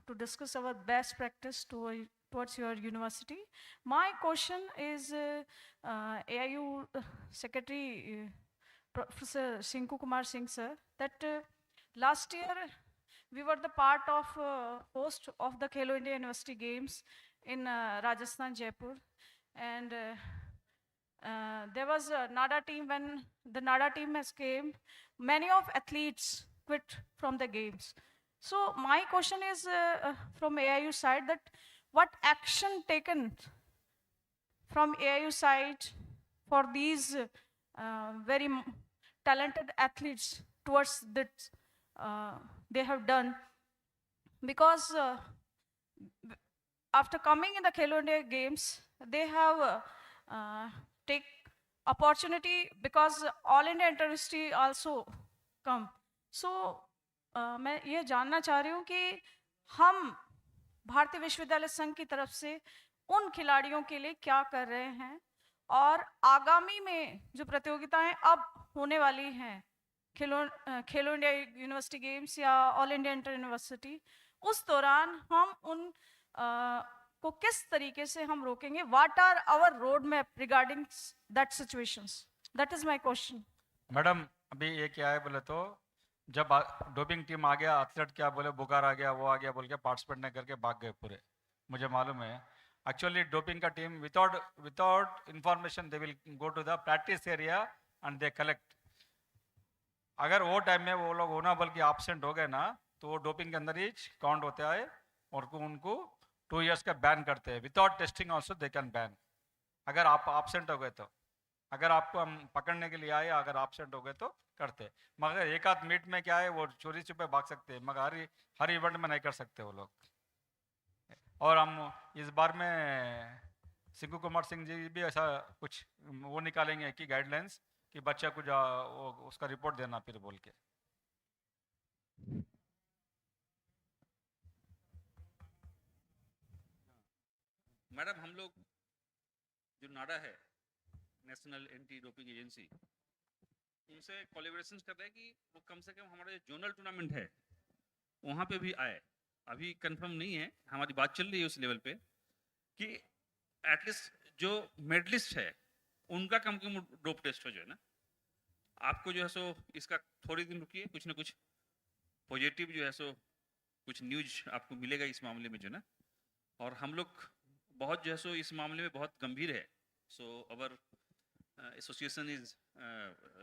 to discuss our best practice towards your university. My question is AIU Secretary Professor Shinku Kumar Singh sir, that last year we were the part of host of the Khelo India University Games in Rajasthan, Jaipur, and there was a NADA team. When the NADA team has came, many of athletes quit from the games. So my question is from AIU side, that what action taken from AIU side for these very talented athletes towards that they have done, because after coming in the Khelo India Games, they have take opportunity because All India University also come. So मैं ये जानना चाह रही हूँ कि हम भारतीय विश्वविद्यालय संघ की तरफ से उन खिलाड़ियों के लिए क्या कर रहे हैं, और आगामी में जो प्रतियोगिताएं अब होने वाली हैं, खेलो इंडिया यूनिवर्सिटी गेम्स या ऑल इंडिया इंटर यूनिवर्सिटी, उस दौरान हम उन को किस तरीके से हम रोकेंगे? What are our road map regarding that situations? That is my question. Madam, अभी ये क्या है बोले तो, जब डोपिंग टीम आ गया, एथलेट क्या बोले, बुखार आ गया, वो आ गया बोल के पार्टिसिपेट नहीं करके भाग गए पूरे. मुझे मालूम है. एक्चुअली डोपिंग का team without information they will go to the practice area and they collect. अगर वो टाइम में वो लोग होना बल्कि एब्सेंट हो गए ना, तो वो डोपिंग के अंदर ही काउंट होता है और उनको 2 years का बैन करते हैं. Without testing also they can ban. अगर आप एब्सेंट हो गए तो, अगर आपको हम पकड़ने के लिए आए, अगर एब्सेंट हो गए तो करते. मगर एक आध मिनट में क्या है, वो चोरी छुपे भाग सकते हैं, मगर हर इवेंट में नहीं कर सकते वो लोग. और हम इस बार में सिंकू कुमार सिंह जी भी ऐसा कुछ वो निकालेंगे कि गाइडलाइंस कि बच्चा को उसका रिपोर्ट देना फिर बोल के. मैडम, हम लोग जो नाडा है, नेशनल एंटी डोपिंग एजेंसी, उनसे कोलैबोरेशंस कर रहे हैं कि वो कम से कम हमारा जो जोनल टूर्नामेंट है वहाँ पे भी आए. अभी कंफर्म नहीं है, हमारी बात चल रही है उस लेवल पे कि एटलीस्ट जो मेडलिस्ट है उनका कम से कम डोप टेस्ट हो, जो है ना. आपको जो है सो इसका थोड़ी दिन रुकिए, कुछ ना कुछ पॉजिटिव जो है सो कुछ न्यूज आपको मिलेगा इस मामले में, जो ना. और हम लोग बहुत जो है सो इस मामले में बहुत गंभीर है. So our association is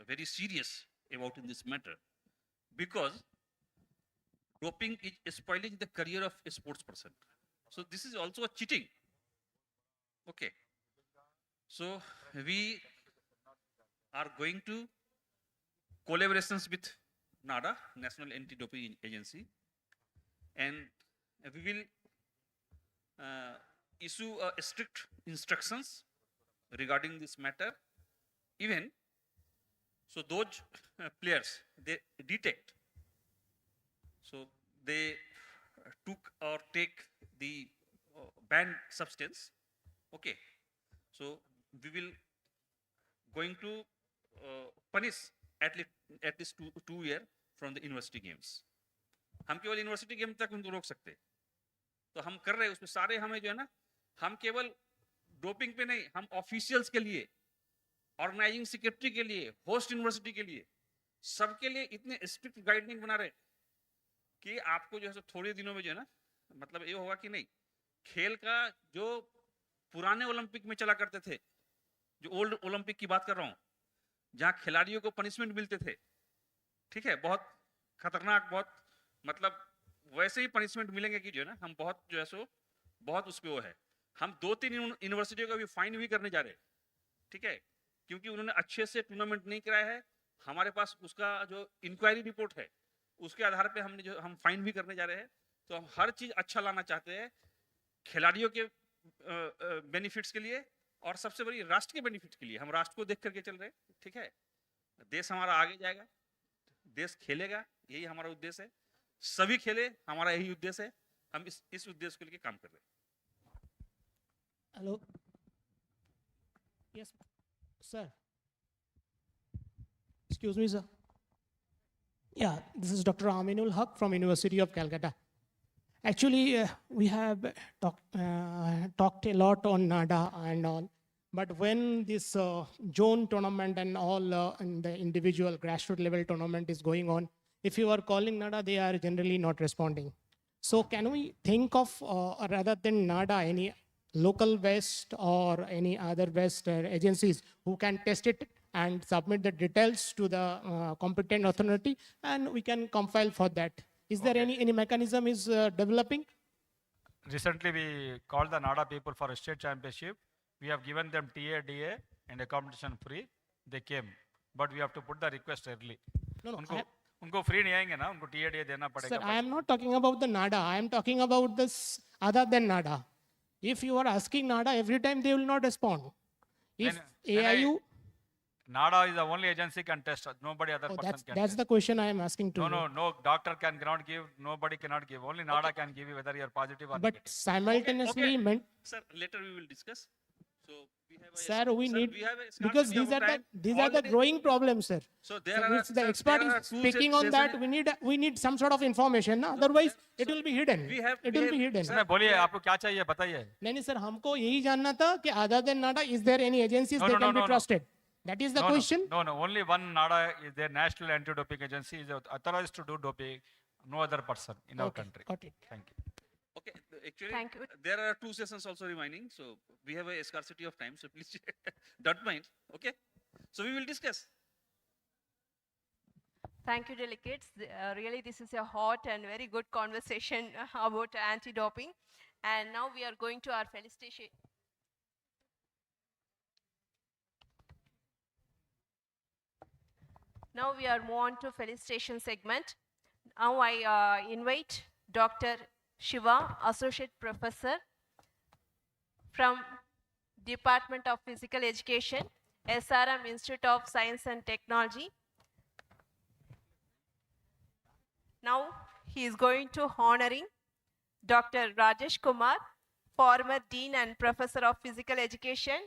very serious about in this matter, because doping is spoiling the career of a sports person. So this is also a cheating. Okay. So we are going to collaborations with NADA, National Anti-Doping Agency, and we will issue strict instructions regarding this matter. Even so, those players they detect. So they took or take the banned substance. Okay. So we will going to punish at least two year from the university games. हम केवल university game तक उनको रोक सकते. तो हम कर रहे हैं उसमें सारे हमें जो है ना, हम केवल डोपिंग पे नहीं, हम ऑफिशियल्स के लिए, ऑर्गेनाइजिंग सेक्रेटरी के लिए, होस्ट यूनिवर्सिटी के लिए, सबके लिए इतने स्ट्रिक्ट गाइडलाइन बना रहे कि आपको जो है थोड़े दिनों में जो है ना, मतलब ये होगा कि नहीं, खेल का जो पुराने ओलंपिक में चला करते थे, जो ओल्ड ओलंपिक की बात कर रहा हूँ, जहाँ खिलाड़ियों को पनिशमेंट मिलते थे, ठीक है, बहुत खतरनाक, बहुत मतलब वैसे ही पनिशमेंट मिलेंगे कि जो है ना, हम बहुत जो है सो बहुत उस पर वो है. हम 2-3 यूनिवर्सिटियों का भी फाइन भी करने जा रहे हैं, ठीक है, क्योंकि उन्होंने अच्छे से टूर्नामेंट नहीं कराया है. हमारे पास उसका जो इंक्वायरी रिपोर्ट है, उसके आधार पे हम फाइन भी करने जा रहे हैं. तो हम हर चीज अच्छा लाना चाहते हैं खिलाड़ियों के बेनिफिट्स के लिए, और सबसे बड़ी राष्ट्र के बेनिफिट के लिए. हम राष्ट्र को देख करके चल रहे हैं, ठीक है. देश हमारा आगे जाएगा, देश खेलेगा, यही हमारा उद्देश्य है. सभी खेले, हमारा यही उद्देश्य है, हम इस उद्देश्य के लिए काम कर रहे हैं। Hello. Yes, sir. Excuse me, sir. Yeah, this is Dr. Aminul Haq from University of Calcutta. Actually, we have talked a lot on NADA and all, but when this zone tournament and all and the individual grassroots level tournament is going on, if you are calling NADA, they are generally not responding. So can we think of, rather than NADA, any local based or any other based agencies who can test it and submit the details to the competent authority, and we can compile for that? Is there any mechanism is developing? Recently, we called the NADA people for a state championship. We have given them TADA and a competition free. They came, but we have to put the request early. No, उनको free नहीं आएंगे ना, उनको TADA देना पड़ेगा. Sir, I am not talking about the NADA. I am talking about this other than NADA. If you are asking NADA every time, they will not respond. If AIU, NADA is the only agency can test. Nobody other person can that's test. the question I am asking to you. No doctor cannot give. Nobody cannot give. Only NADA can give you whether you are positive or But negative. simultaneously, Sir, later we will discuss. So we have a sir, we need, we have a because scarcity of time. these are the growing problems, sir. So there are if the expert there are is two speaking on that, sessions. we need some sort of information. Na? Otherwise, it will be hidden. It will be hidden. इसमें बोलिए आपको क्या चाहिए बताइए. नहीं sir, हमको यही जानना था कि other than NADA, is there any agencies No, they no, can no, be no. trusted? That is the No, question. No, only one NADA is the National Anti-Doping Agency is authorized to do doping. No other person in our country. Got it. Thank you. Okay, actually, Thank you. there are two sessions also remaining, so we have a scarcity of time, so please don't mind. Okay, so we will discuss. Thank you, delegates. Really, this is a hot and very good conversation about anti-doping. And now we are going to our felicitation. Now we are move on to felicitation segment. Now I invite Dr. Shiva, Associate Professor from Department of Physical Education, SRM Institute of Science and Technology. Now he is going to honoring Dr. Rajesh Kumar, former Dean and Professor of Physical Education.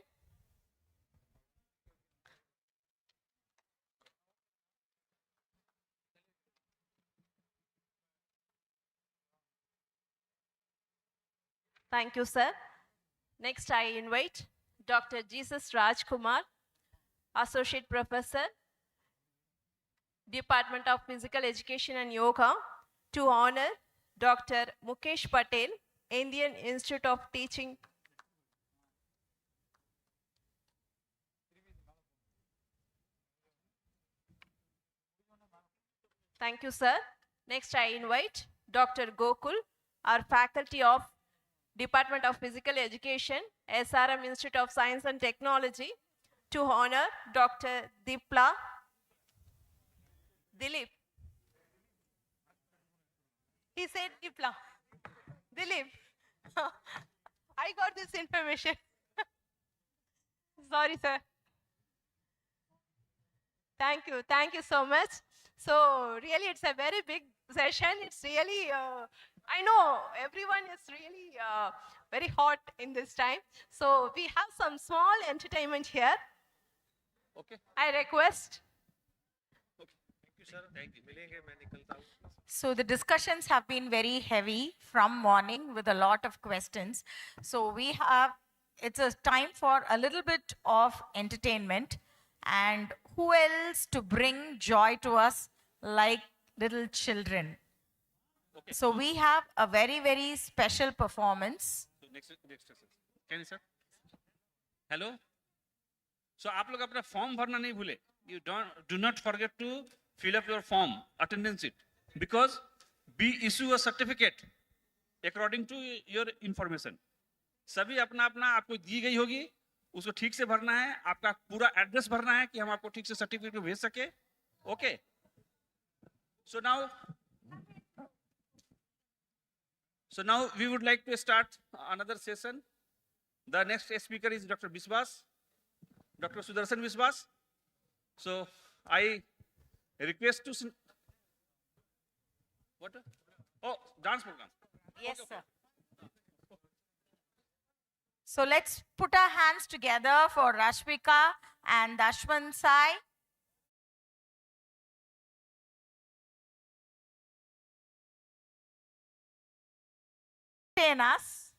Thank you, sir. Next, I invite Dr. Jesus Raj Kumar, Associate Professor, Department of Physical Education and Yoga, to honor Dr. Mukesh Patel, Indian Institute of Teaching. Thank you, sir. Next, I invite Dr. Gokul, our faculty of Department of Physical Education, SRM Institute of Science and Technology, to honor Dr. Dilip. He said Dipla. Dilip. I got this information. Sorry, sir. Thank you so much. So really, it's a very big session. It's really, I know everyone is really very hot in this time. So we have some small entertainment here. Okay. I request. Okay. Thank you, sir. Thank you. मिलेंगे, मैं निकलता हूँ. So the discussions have been very heavy from morning with a lot of questions. So it's a time for a little bit of entertainment. And who else to bring joy to us like little children? Okay. So we have a very, very special performance. So next can you, sir? Hello. So आप लोग अपना form भरना नहीं भूले. You do not forget to fill up your form, attendance it, because we issue a certificate according to your information. सभी अपना आपको दी गई होगी, उसको ठीक से भरना है, आपका पूरा एड्रेस भरना है कि हम आपको ठीक से सर्टिफिकेट भेज सके. Okay. So now we would like to start another session. The next speaker is Dr. Biswas, Dr. Sudarshan Biswas. So I request to what? Oh, dance program. Yes, sir. So let's put our hands together for Rashmika and Dashman Sai. Entertain us.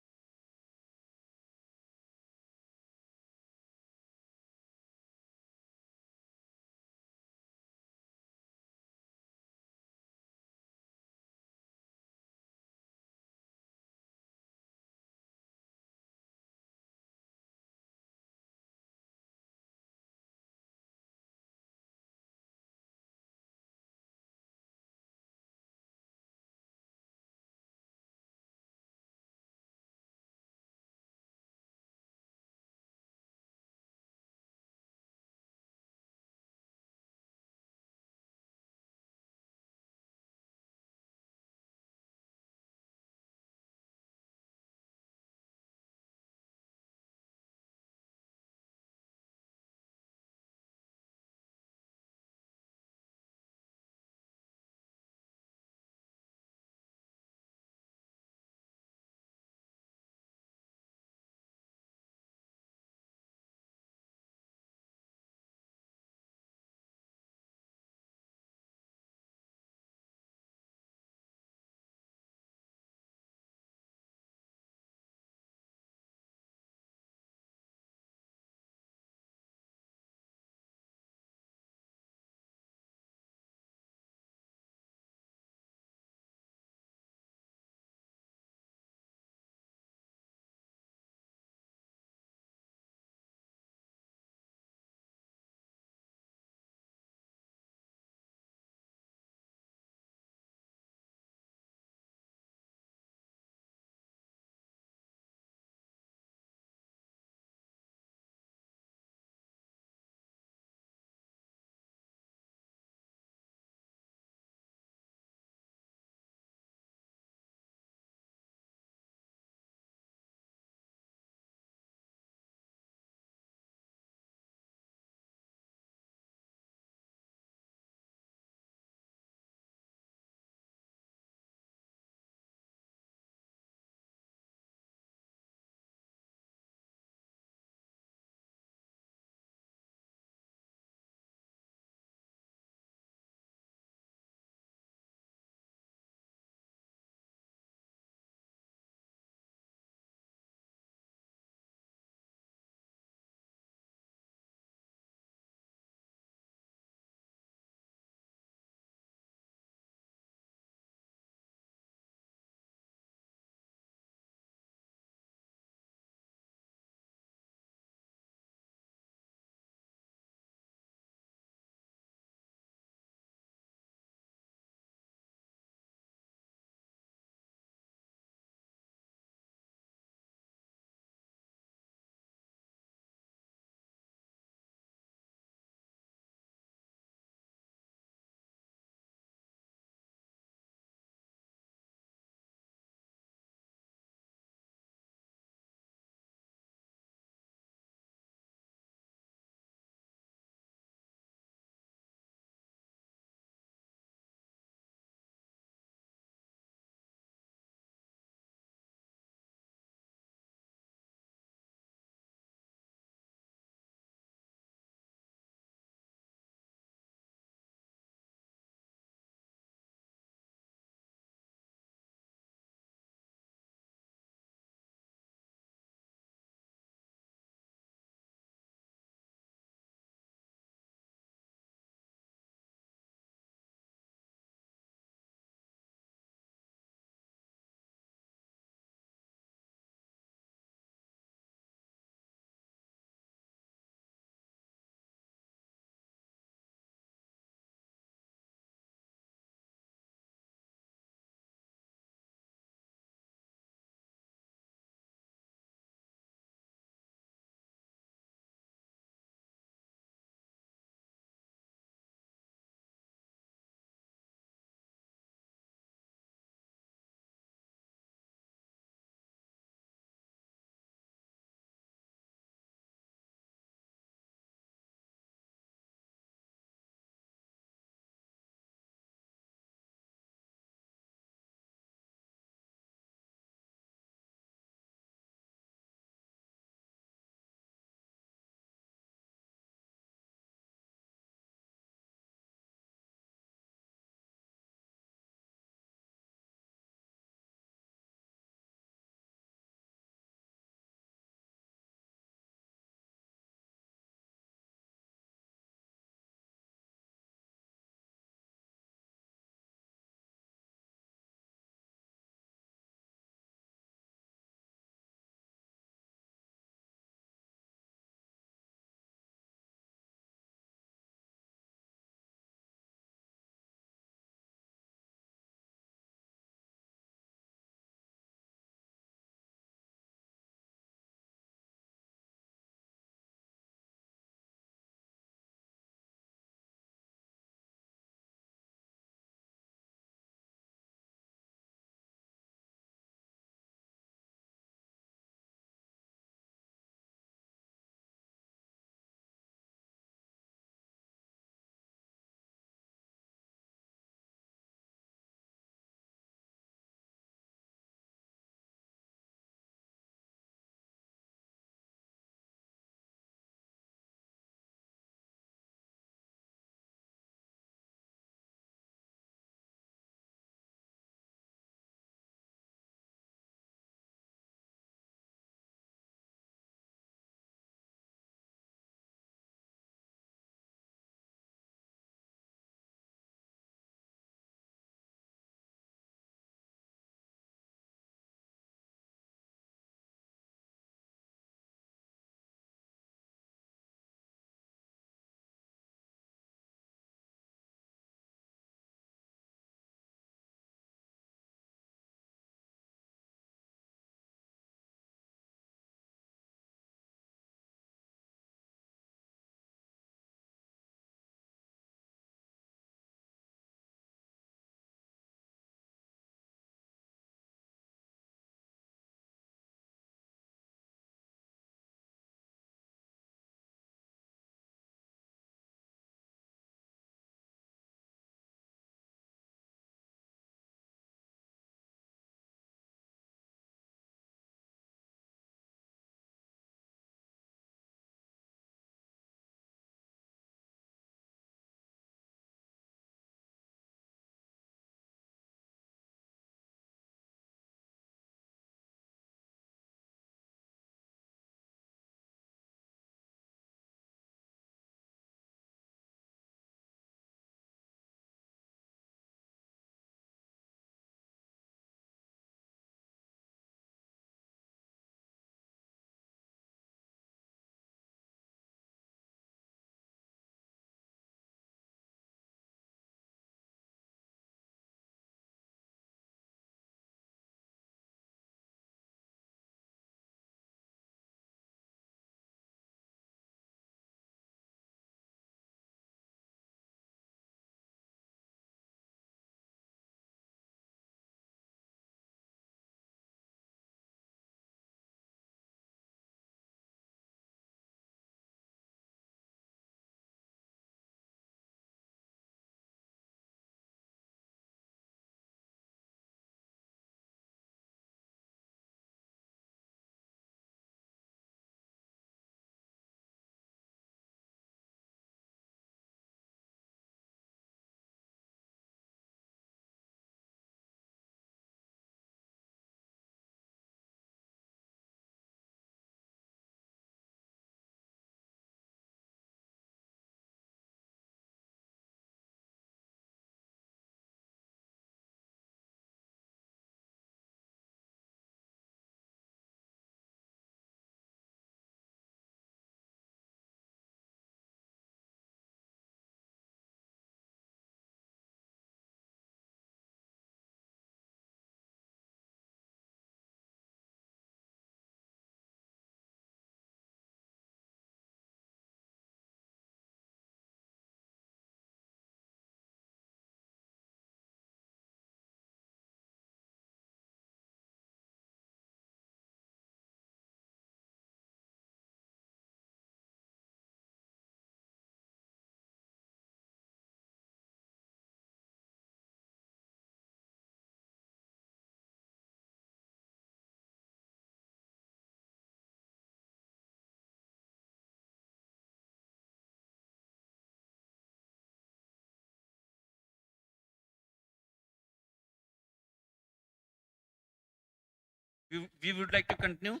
we would like to continue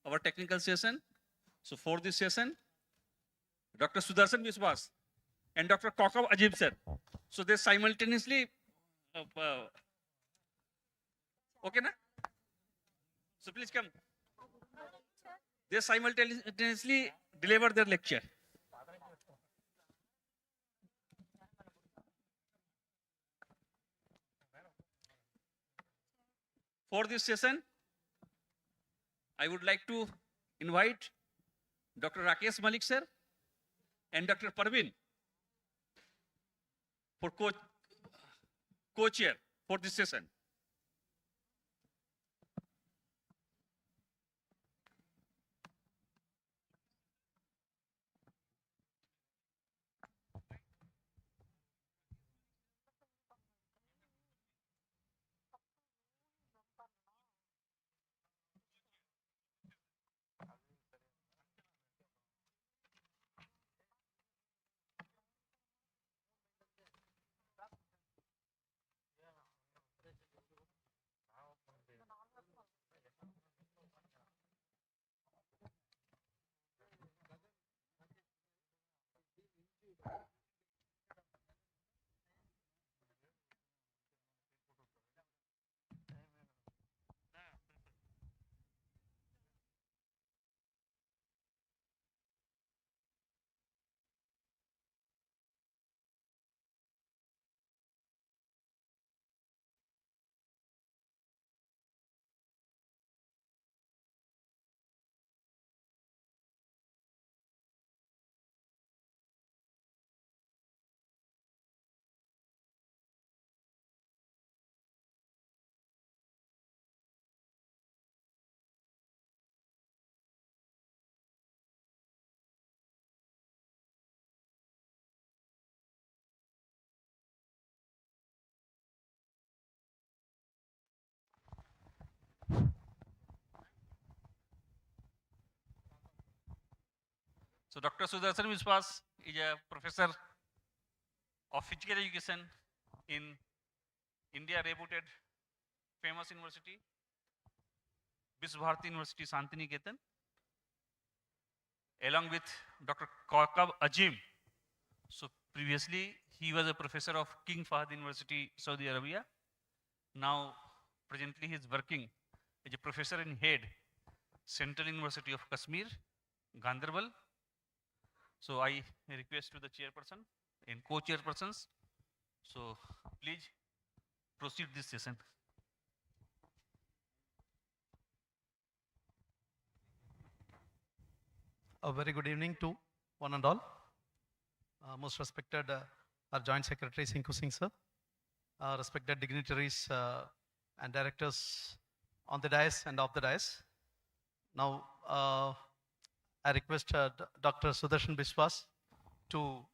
our technical session. So for this session, Dr. Sudarshan Biswas and Dr. Kaukab Ajib sir. So they simultaneously, okay na? So please come. They simultaneously deliver their lecture. For this session, I would like to invite Dr. Rakesh Malik sir and Dr. Parveen for co-chair for this session. So Dr. Sudarshan Biswas is a professor of physical education in India reputed famous university, Visva University, Santiniketan, along with Dr. Kaukab Ajim. So previously he was a professor of King Fahd University, Saudi Arabia. Now presently he is working as a professor in head, Central University of Kashmir, Gandarbal. So I request to the chairperson and co-chairpersons. So please proceed this session. A very good evening to one and all. Most respected our Joint Secretary Sinku Singh sir, respected dignitaries and directors on the dais and off the dais. Now I request Dr. Sudarshan Biswas to,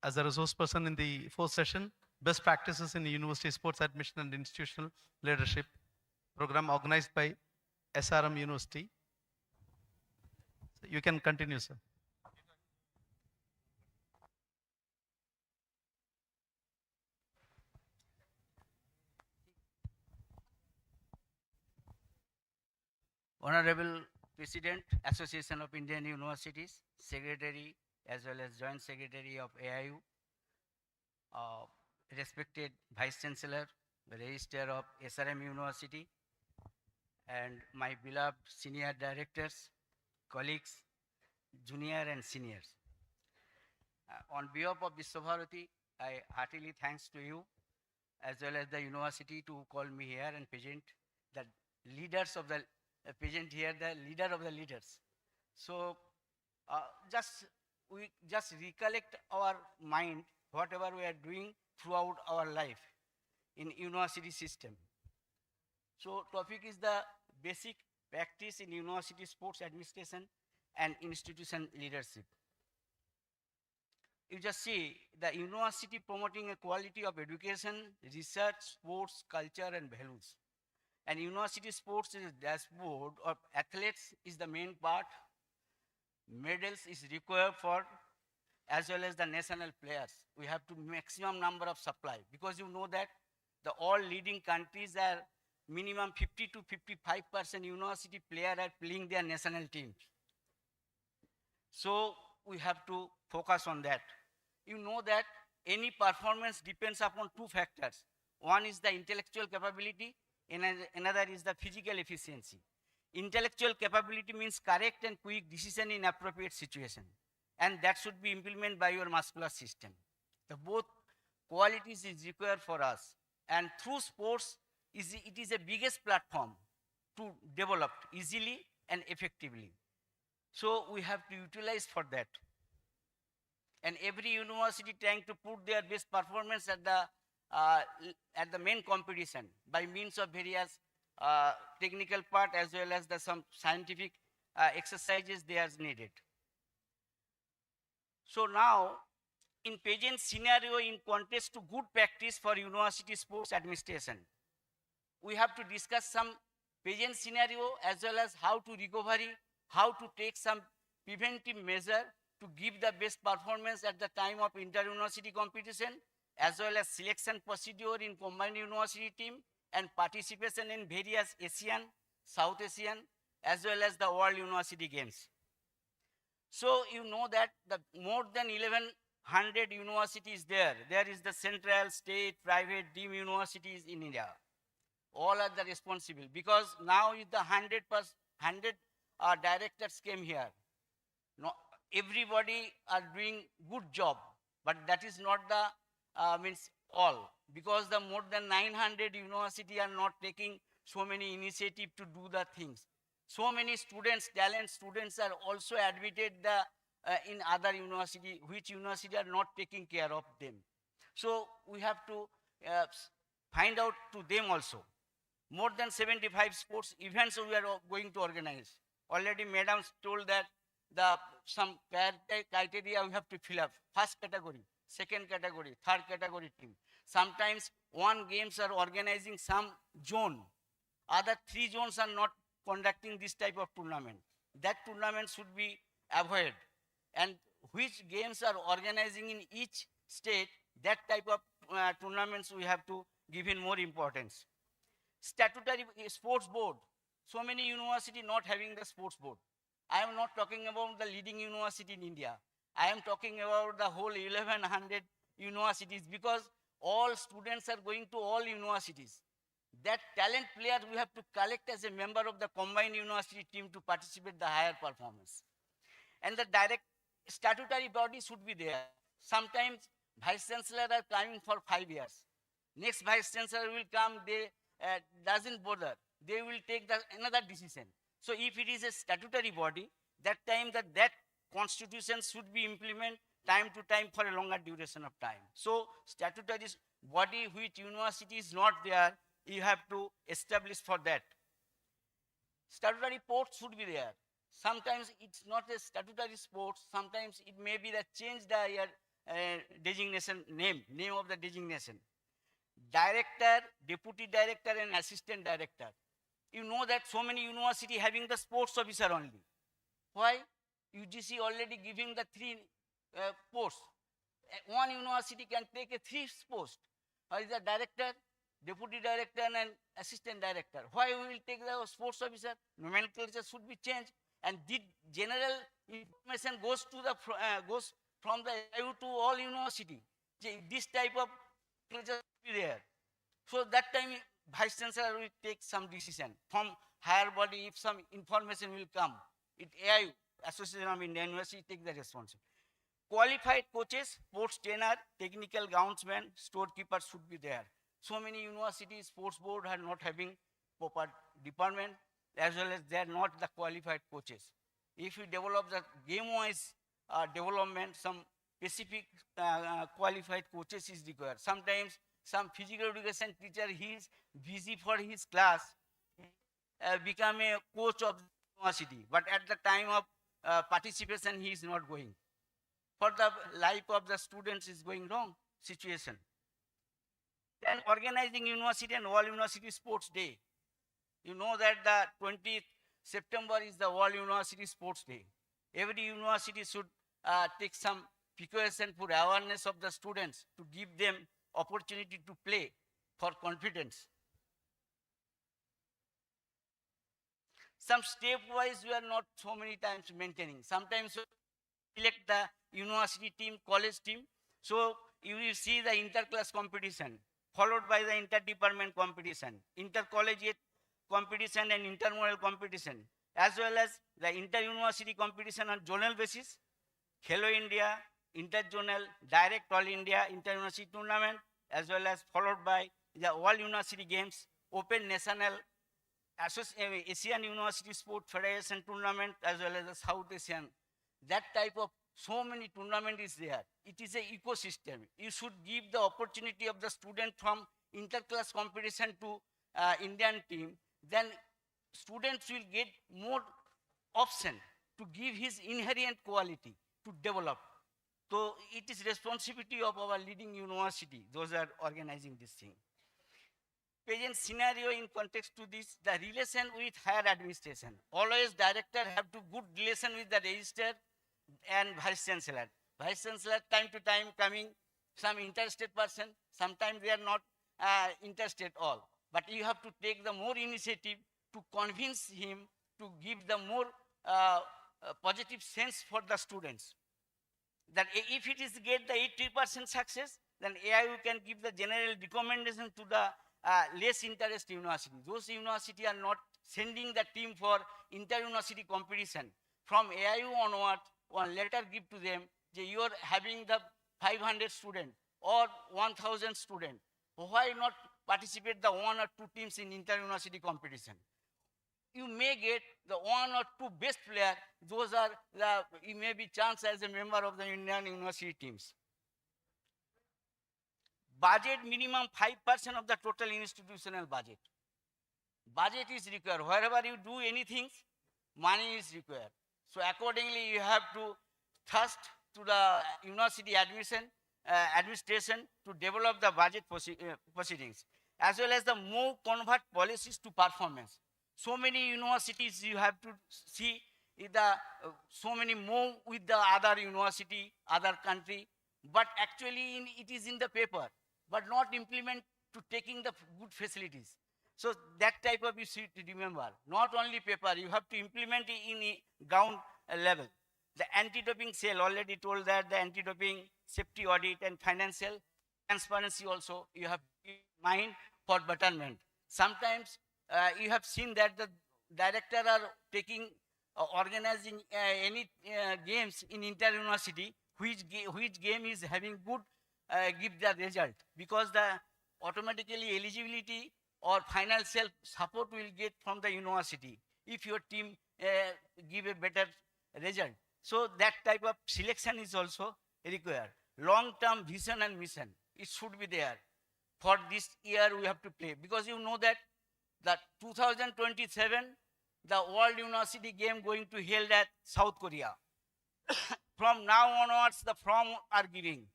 as a resource person in the fourth session, Best Practices in University Sports Admission and Institutional Leadership program organized by SRM University. You can continue, sir. Honorable President, Association of Indian Universities, Secretary as well as Joint Secretary of AIU, respected Vice Chancellor, Registrar of SRM University, and my beloved senior directors, colleagues, junior and seniors. On behalf of Viswabharati, I heartily thanks to you as well as the university to call me here and present the leaders of the present here, the leader of the leaders. So we just recollect our mind, whatever we are doing throughout our life in university system. So topic is the basic practice in university sports administration and institution leadership. You just see the university promoting a quality of education, research, sports, culture and values. And university sports is dashboard of athletes is the main part. Medals is required for as well as the national players. We have to maximum number of supply because you know that the all leading countries are minimum 50 to 55% university players are playing their national teams. So we have to focus on that. You know that any performance depends upon two factors. One is the intellectual capability, and another is the physical efficiency. Intellectual capability means correct and quick decision in appropriate situation, and that should be implemented by your muscular system. The both qualities is required for us, and through sports, it is the biggest platform to develop easily and effectively. So we have to utilize for that. And every university trying to put their best performance at the main competition by means of various technical part as well as some scientific exercises they are needed. So now, in present scenario, in contrast to good practice for university sports administration, we have to discuss some present scenario as well as how to recovery, how to take some preventive measure to give the best performance at the time of inter-university competition, as well as selection procedure in combined university team and participation in various Asian, South Asian, as well as the World University Games. So you know that the more than 1100 universities there. There is the central, state, private, deemed universities in India. All are the responsible because now is the 100 directors came here. No, everybody are doing good job, but that is not the means all, because the more than 900 university are not taking so many initiative to do the things. So many students, talent students are also admitted in other university, which university are not taking care of them. So we have to find out to them also. More than 75 sports events we are going to organize. Already madam told that some criteria we have to fill up. First category, second category, third category team. Sometimes one games are organizing some zone. Other 3 zones are not conducting this type of tournament. That tournament should be avoided. And which games are organizing in each state, that type of tournaments we have to give in more importance. Statutory sports board. So many universities not having the sports board. I am not talking about the leading university in India. I am talking about the whole 1100 universities, because all students are going to all universities. That talent player we have to collect as a member of the combined university team to participate the higher performance. And the direct statutory body should be there. Sometimes vice chancellor are coming for 5 years. Next vice chancellor will come, they doesn't bother. They will take another decision. So if it is a statutory body, that time that constitution should be implemented time to time for a longer duration of time. So statutory body which university is not there, you have to establish for that. Statutory ports should be there. Sometimes it's not a statutory sport. Sometimes it may be that change the designation name of the designation. Director, deputy director, and assistant director. You know that so many university having the sports officer only. Why? UGC already giving the 3 posts. One university can take a 3 posts. Why is the director, deputy director, and assistant director? Why we will take the sports officer? Nomenclature should be changed, and the general information goes to the goes from the AIU to all university. This type of nomenclature should be there. So that time vice chancellor will take some decision from higher body. If some information will come, AIU, Association of Indian University, take the responsibility. Qualified coaches, sports trainer, technical groundsman, storekeeper should be there. So many universities, sports board are not having proper department, as well as they are not the qualified coaches. If you develop the game-wise development, some specific qualified coaches is required. Sometimes some physical education teacher, he is busy for his class, become a coach of the university, but at the time of participation, he is not going. For the life of the students is going wrong situation. Then organizing university and World University Sports Day. You know that the 20th September is the World University Sports Day. Every university should take some precaution for awareness of the students to give them opportunity to play for confidence. some step-wise we are not so many times maintaining. Sometimes we select the university team, college team. So you will see the inter-class competition, followed by the inter-department competition, inter-collegiate competition and inter-model competition, as well as the inter-university competition on zonal basis, Hello India, inter-zonal, direct all India inter-university tournament, as well as followed by the all university games, open national Asian University Sport Federation tournament, as well as the South Asian. That type of so many tournament is there. It is an ecosystem. You should give the opportunity of the student from inter-class competition to Indian team. Then students will get more option to give his inherent quality to develop. So it is responsibility of our leading university. Those are organizing this thing. Present scenario in context to this, the relation with higher administration. Always director have to good relation with the register and vice chancellor. Vice chancellor time to time coming, some interested person, sometimes they are not interested all. But you have to take the more initiative to convince him to give the more positive sense for the students. That if it is get the 80% success, then AIU can give the general recommendation to the less interest university. Those university are not sending the team for inter-university competition. From AIU onward, one letter give to them, you are having the 500 student or 1000 student. Why not participate the 1 or 2 teams in inter-university competition? You may get the 1 or 2 best player. Those are the, you may be chance as a member of the Indian university teams. Budget minimum 5% of the total institutional budget. Budget is required. Wherever you do anything, money is required. So accordingly, you have to thrust to the university administration to develop the budget proceedings, as well as the more convert policies to performance. So many universities you have to see the so many more with the other university, other country, but actually it is in the paper, but not implement to taking the good facilities. So that type of you should remember. Not only paper, you have to implement it in a ground level. The anti-doping cell already told that the anti-doping safety audit and financial transparency also you have in mind for betterment. Sometimes you have seen that the director are taking organizing any games in inter-university, which game is having good give the result, because the automatically eligibility or financial support will get from the university if your team give a better result. So that type of selection is also required. Long-term vision and mission, it should be there. For this year we have to play, because you know that 2027, the World University Game going to held at South Korea. From now onwards, the form are giving.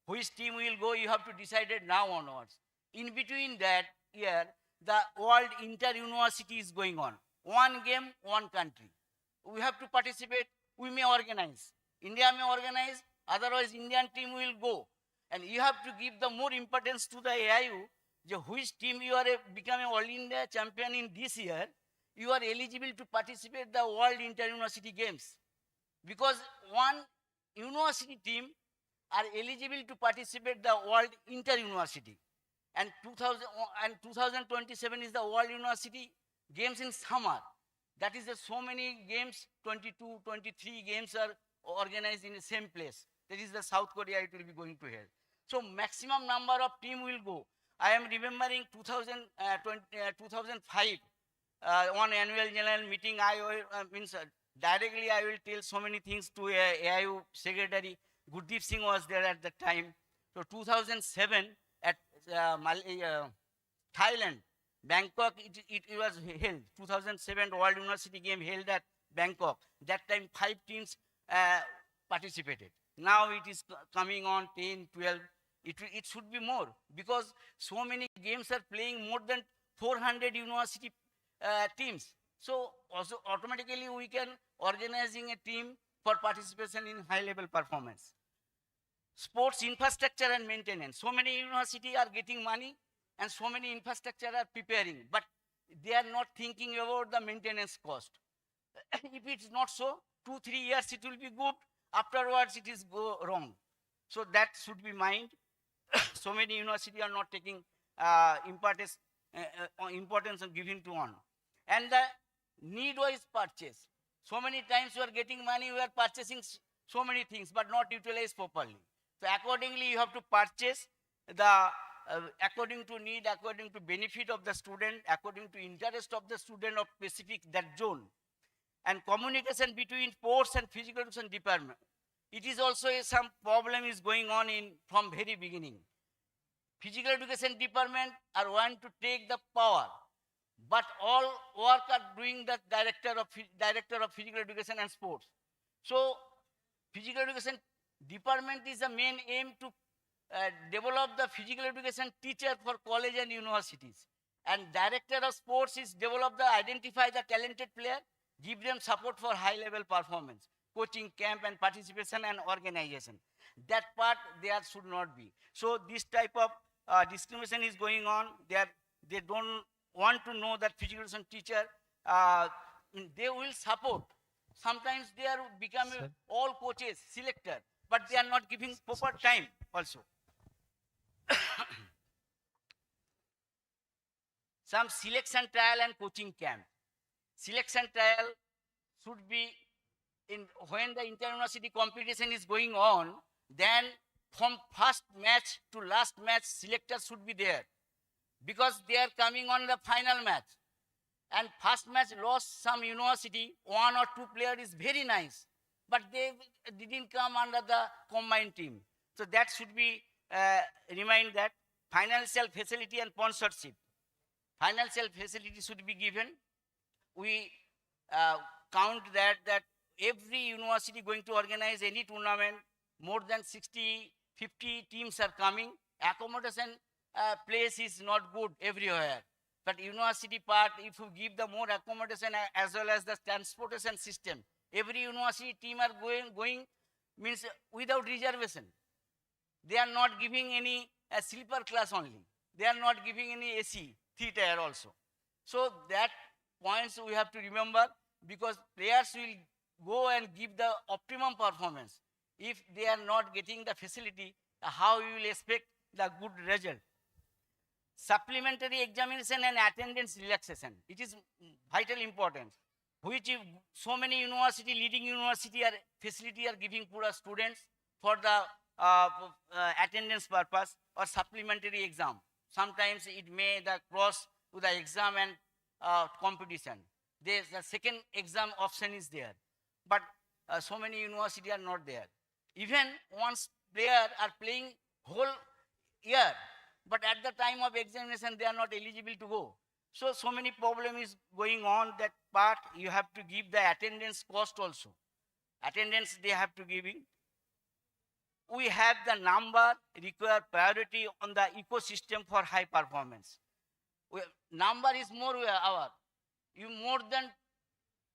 Which team will go, you have to decide it now onwards. In between that year, the World Inter-University is going on. One game, one country. We have to participate, we may organize. India may organize, otherwise Indian team will go. And you have to give the more importance to the AIU, which team you are becoming All India champion in this year, you are eligible to participate the World Inter-University Games. Because one university team are eligible to participate the World Inter-University. And 2027 is the World University Games in summer. That is so many games, 22, 23 games are organized in the same place. That is the South Korea it will be going to held. So maximum number of team will go. I am remembering 2005, one annual general meeting, directly I will tell so many things to AIU Secretary. Gurdeep Singh was there at the time. So 2007 at Thailand, Bangkok, it was held. 2007 World University Game held at Bangkok. That time 5 teams participated. Now it is coming on 10, 12. It should be more, because so many games are playing more than 400 university teams. So also automatically we can organizing a team for participation in high level performance. Sports infrastructure and maintenance. So many universities are getting money and so many infrastructure are preparing, but they are not thinking about the maintenance cost. If it's not so, 2-3 years it will be good. Afterwards, it is go wrong. So that should be mind. So many universities are not taking importance of giving to one. And the need-wise purchase. So many times you are getting money, you are purchasing so many things, but not utilized properly. So accordingly, you have to purchase the according to need, according to benefit of the student, according to interest of the student of specific that zone. And communication between sports and physical education department. It is also some problem is going on from very beginning. Physical education department are want to take the power, but all work are doing the director of physical education and sports. So physical education department is the main aim to develop the physical education teacher for college and universities. And director of sports is identify the talented player, give them support for high level performance, coaching, camp and participation and organization. That part there should not be. So this type of discrimination is going on. They don't want to know that physical education teacher, they will support. Sometimes they are becoming all coaches, selector, but they are not giving proper time also. Some selection trial and coaching camp. Selection trial should be when the inter-university competition is going on, then from first match to last match, selectors should be there because they are coming on the final match. And first match lost some university, 1 or 2 player is very nice, but they didn't come under the combined team. So that should be remind that financial facility and sponsorship. Financial facility should be given. We count that every university going to organize any tournament, more than 60, 50 teams are coming. Accommodation place is not good everywhere. But university part, if you give the more accommodation as well as the transportation system, every university team are going means without reservation. They are not giving any sleeper class only. They are not giving any AC, 3-tier also. So that points we have to remember because players will go and give the optimum performance. If they are not getting the facility, how you will expect the good result? Supplementary examination and attendance relaxation. It is vital importance. Which so many university, leading university facility are giving to the students for the attendance purpose or supplementary exam. Sometimes it may cross with the exam and competition. The second exam option is there. But so many universities are not there. Even once player are playing whole year, but at the time of examination, they are not eligible to go. So many problem is going on that part. You have to give the attendance cost also. Attendance they have to give in. We have the number require priority on the ecosystem for high performance. Number is more more than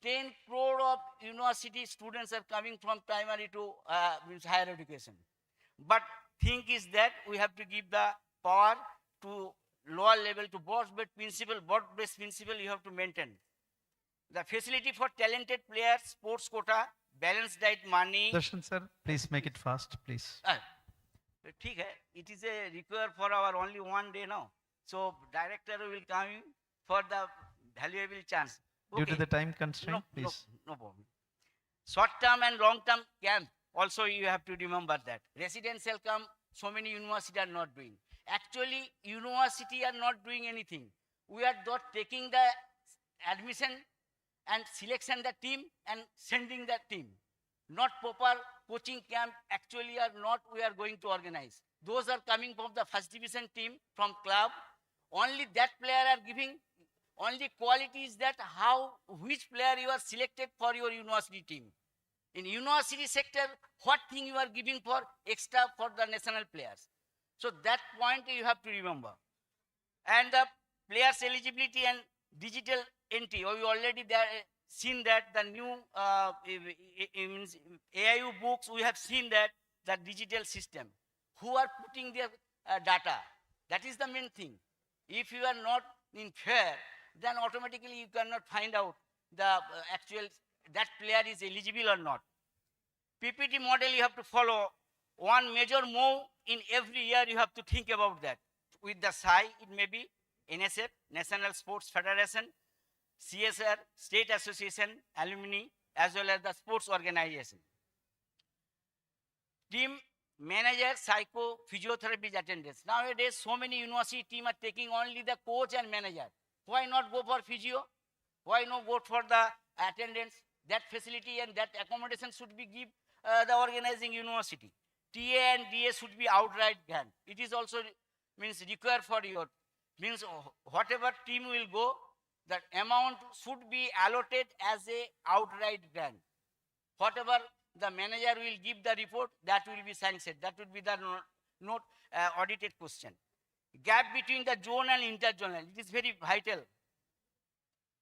10 crore of university students are coming from primary to higher education. But thing is that we have to give the power to lower level to board-based principle you have to maintain. The facility for talented players, sports quota, balanced diet money. Darshan sir, please make it fast, please. It is a require for our only one day now. So director will come in for the valuable chance. Due to the time constraint, please. No problem. Short-term and long-term camp, also you have to remember that. Residential camp, so many universities are not doing. Actually, university are not doing anything. We are not taking the admission and selection the team and sending the team. Not proper coaching camp actually are not we are going to organize. Those are coming from the first division team from club. Only that player are giving. Only quality is that which player you are selected for your university team. In university sector, what thing you are giving for extra for the national players. So that point you have to remember. And the players eligibility and digital entry. We already seen that the new AIU books, we have seen that the digital system. Who are putting their data? That is the main thing. If you are not in fair, then automatically you cannot find out the actual, that player is eligible or not. PPT model you have to follow. One major move in every year you have to think about that. With the SAI, it may be NSF, National Sports Federation, CSR, State Association, Alumni, as well as the sports organization. Team manager, psycho, physiotherapy attendance. Nowadays, so many university team are taking only the coach and manager. Why not go for physio? Why not go for the attendance? That facility and that accommodation should be give the organizing university. TA and DA should be outright grant. It is also means required for your, means whatever team will go, that amount should be allocated as a outright grant. Whatever the manager will give the report, that will be sanctioned. That would be the not audited question. Gap between the zone and interzonal, it is very vital.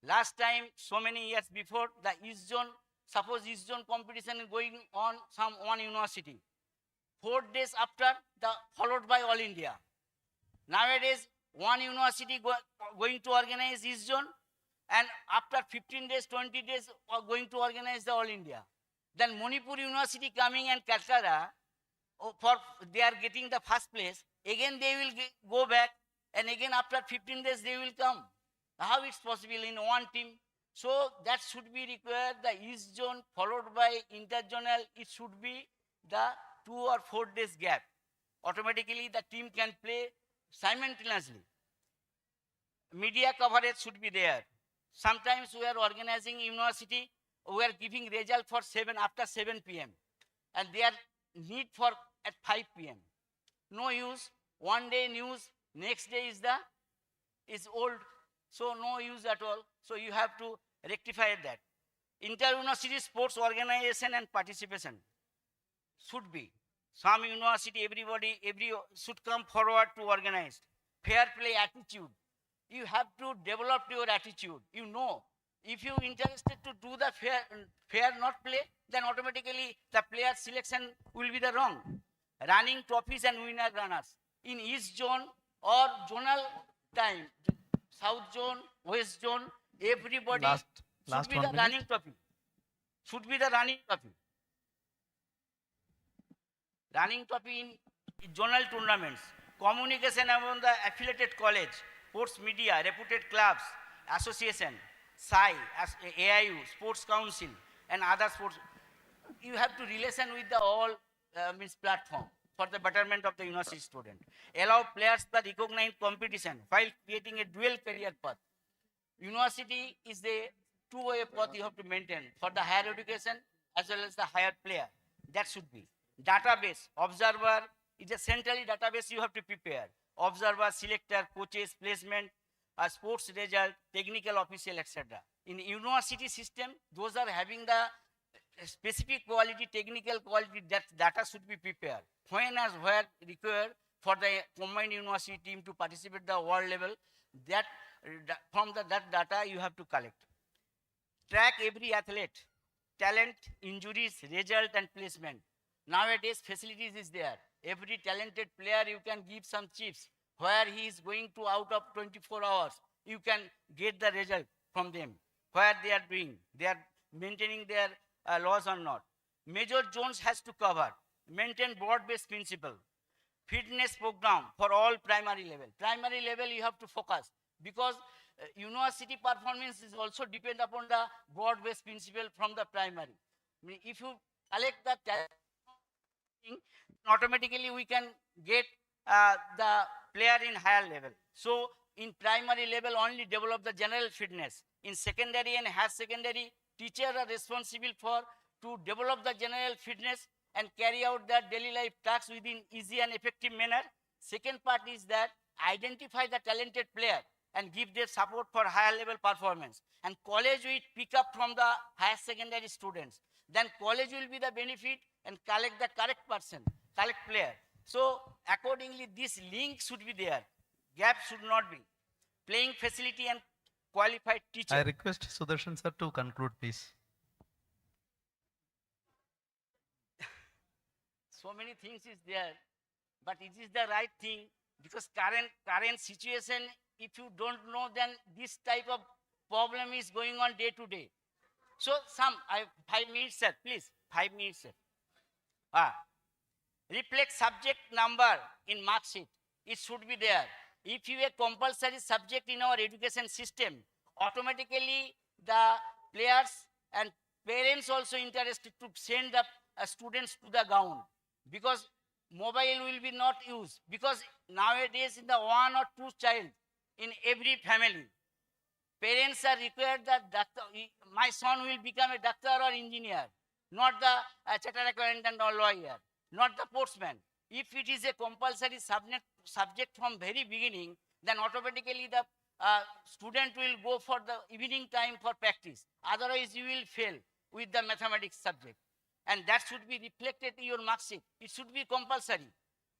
Last time, so many years before, the East Zone, suppose East Zone competition is going on some one university. 4 days after, followed by All India. Nowadays, one university going to organize East Zone, and after 15 days, 20 days, going to organize the All India. Then Manipur University coming and Calcutta, they are getting the first place. Again, they will go back, and again after 15 days, they will come. How it's possible in one team? So that should be required, the East Zone followed by interzonal, it should be the 2 or 4 days gap. Automatically, the team can play simultaneously. Media coverage should be there. Sometimes we are organizing university, we are giving result for after 7 p.m. and they are need for at 5 p.m. No use. One day news, next day is old. So no use at all. So you have to rectify that. Inter-university sports organization and participation should be. Some university, everybody should come forward to organize. Fair play attitude. You have to develop your attitude. You know, if you interested to do the fair not play, then automatically the player selection will be the wrong. Running trophies and winner runners in East Zone or zonal time, South Zone, West Zone, everybody should be the running trophy. Should be the running trophy. Running trophy in zonal tournaments. Communication among the affiliated college, sports media, reputed clubs, association, SAI, AIU, Sports Council, and other sports. You have to relation with the all platform for the betterment of the university student. Allow players to recognize competition while creating a dual career path. University is the two-way path you have to maintain for the higher education as well as the higher player. That should be. Database, observer, is a centrally database you have to prepare. Observer, selector, coaches, placement, sports result, technical official, etc. In university system, those are having the specific quality, technical quality, that data should be prepared. When as where required for the combined university team to participate at the world level, that from that data you have to collect. Track every athlete, talent, injuries, result and placement. Nowadays facilities is there. Every talented player you can give some chips. Where he is going to out of 24 hours, you can get the result from them. Where they are doing, they are maintaining their laws or not. Major zones has to cover, maintain broad-based principle. Fitness program for all primary level. Primary level you have to focus because university performance is also depend upon the broad-based principle from the primary. If you collect the talent, automatically we can get the player in higher level. So in primary level only develop the general fitness. In secondary and higher secondary, teachers are responsible for to develop the general fitness and carry out their daily life tasks within easy and effective manner. Second part is that identify the talented player and give their support for higher level performance. And college will pick up from the higher secondary students. Then college will be the benefit and collect the correct person, correct player. So accordingly, this link should be there. Gap should not be. Playing facility and qualified teacher. I request Sudarshan sir to conclude, please. So many things is there, but it is the right thing Because current situation, if you don't know, then this type of problem is going on day to day. So 5 minutes, sir, please, 5 minutes, sir. Reflect subject number in mark sheet. It should be there. If you a compulsory subject in our education system, automatically the players and parents also interested to send the students to the ground, because mobile will be not used, because nowadays in the 1 or 2 child in every family, parents are required that doctor, my son will become a doctor or engineer, not the chartered accountant or lawyer, not the postman. If it is a compulsory subject from very beginning, then automatically the student will go for the evening time for practice. Otherwise, you will fail with the mathematics subject. And that should be reflected in your mark sheet. It should be compulsory.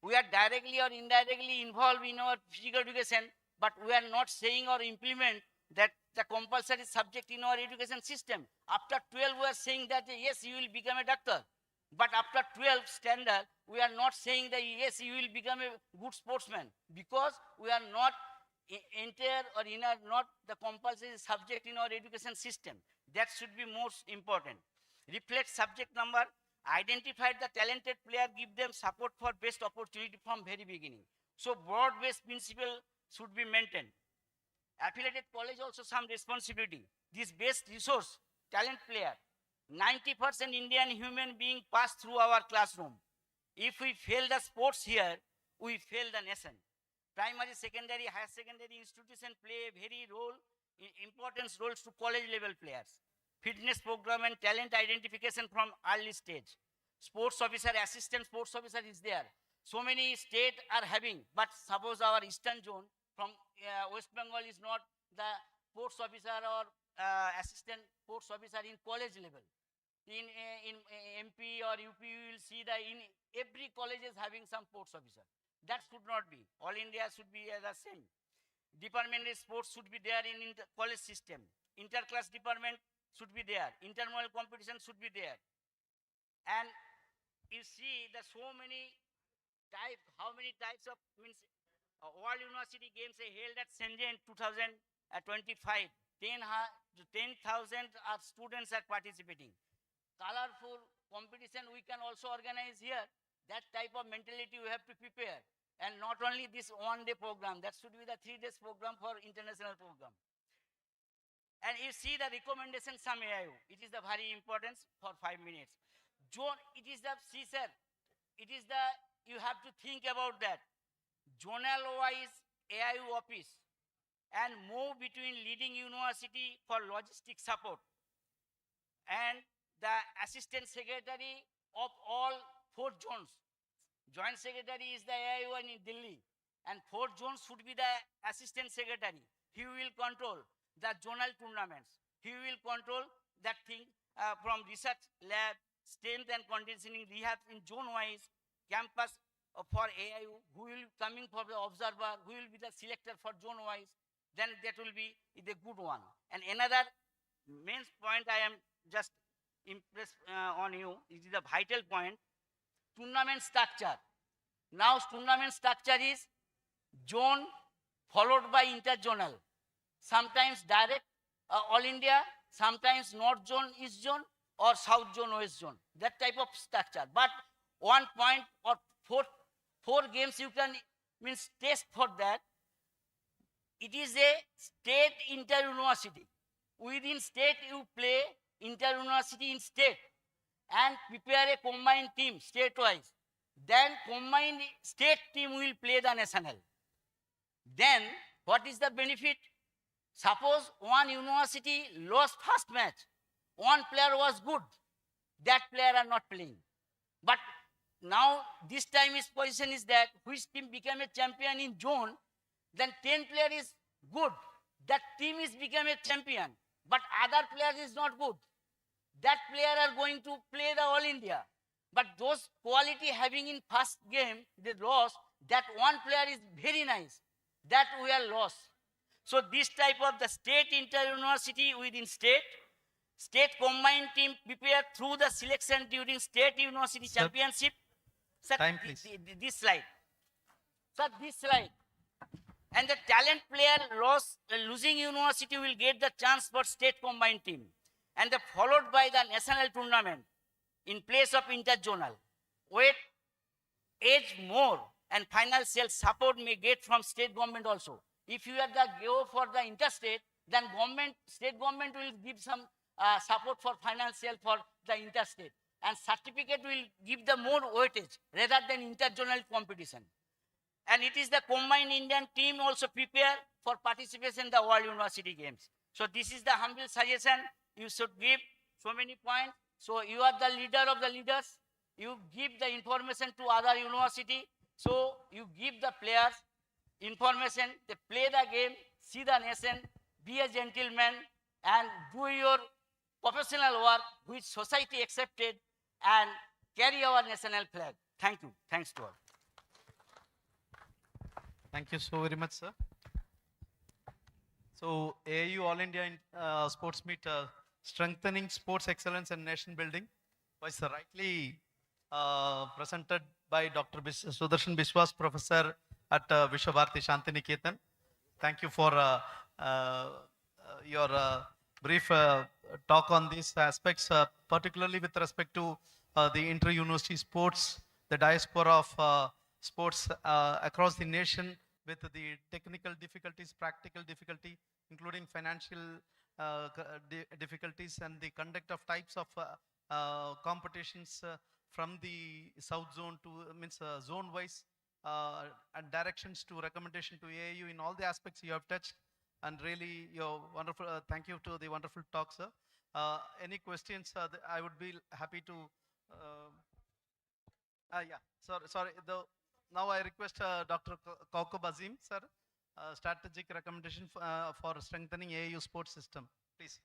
We are directly or indirectly involved in our physical education, but we are not saying or implement that the compulsory subject in our education system. After 12, we are saying that yes, you will become a doctor. But after 12 standard, we are not saying that yes, you will become a good sportsman, because we are not enter or not the compulsory subject in our education system. That should be most important. Reflect subject number, identify the talented player, give them support for best opportunity from very beginning. So broad-based principle should be maintained. Affiliated college also some responsibility. This best resource, talent player, 90% Indian human being pass through our classroom. If we fail the sports here, we fail the nation. Primary, secondary, higher secondary institution play a very important roles to college level players. Fitness program and talent identification from early stage. Sports officer, assistant sports officer is there. So many states are having, but suppose our eastern zone from West Bengal is not the sports officer or assistant sports officer in college level. In MP or UP, you will see that in every college is having some sports officer. That should not be. All India should be the same. Departmental sports should be there in the college system. Interclass department should be there. Intermodal competition should be there. And you see that so many types, how many types of, World University Games are held at Shenzhen 2025. 10,000 students are participating. Colorful competition we can also organize here. That type of mentality we have to prepare. And not only this one-day program, that should be the 3 days program for international program. And you see the recommendation some AIU. It is the very important for 5 minutes. Zone, it is the, see sir, it is the, you have to think about that. Zonal wise AIU office and move between leading university for logistic support. And the assistant secretary of all 4 zones. Joint secretary is the AIU in Delhi, and 4 zones should be the assistant secretary. He will control the zonal tournaments. He will control that thing from research lab, strength and conditioning rehab in zone wise, campus for AIU, who will coming for the observer, who will be the selector for zone wise, then that will be the good one. And another main point I am just impressed on you, it is a vital point, tournament structure. Now tournament structure is zone followed by interzonal. Sometimes direct all India, sometimes north zone, east zone, or south zone, west zone. That type of structure. But 1 point or 4 games you can test for that. It is a state inter-university. Within state you play inter-university in state and prepare a combined team state-wise. Then combined state team will play the national. Then what is the benefit? Suppose one university lost first match. One player was good. That player are not playing. But now this time his position is that which team became a champion in zone, then 10 player is good. That team is become a champion. But other player is not good. That player are going to play the All India. But those quality having in first game, they lost. That one player is very nice. That we are lost. So this type of the state inter-university within state combined team prepared through the selection during state university championship. Sir, Time, please. This slide. Sir, this slide. And the talent player losing university will get the chance for state combined team. And followed by the national tournament in place of interzonal. Weight, age more, and financial support may get from state government also. If you are the go for the interstate, then state government will give some support for financial for the interstate. And certificate will give the more weightage rather than interzonal competition. And it is the combined Indian team also prepare for participation in the World University Games. So this is the humble suggestion. You should give so many points. So you are the leader of the leaders. You give the information to other university. So you give the players information. They play the game, see the nation, be a gentleman, and do your professional work which society accepted, and carry our national flag. Thank you. Thanks to all. Thank you so very much, sir. So AIU All India Sports Meet, Strengthening Sports Excellence and Nation Building, was rightly presented by Dr. Sudarshan Biswas, Professor at Vishwabharati Shantiniketan. Thank you for your brief talk on these aspects, particularly with respect to the inter-university sports, the diaspora of sports across the nation, with the technical difficulties, practical difficulty, including financial difficulties, and the conduct of types of competitions from the south zone to zone wise, and directions to recommendation to AIU in all the aspects you have touched. And really, your wonderful. Thank you to the wonderful talk, sir. Any questions? I would be happy to. Yeah. Sorry. Now I request Dr. Kaukab Azim, sir, strategic recommendation for strengthening AIU sports system, please.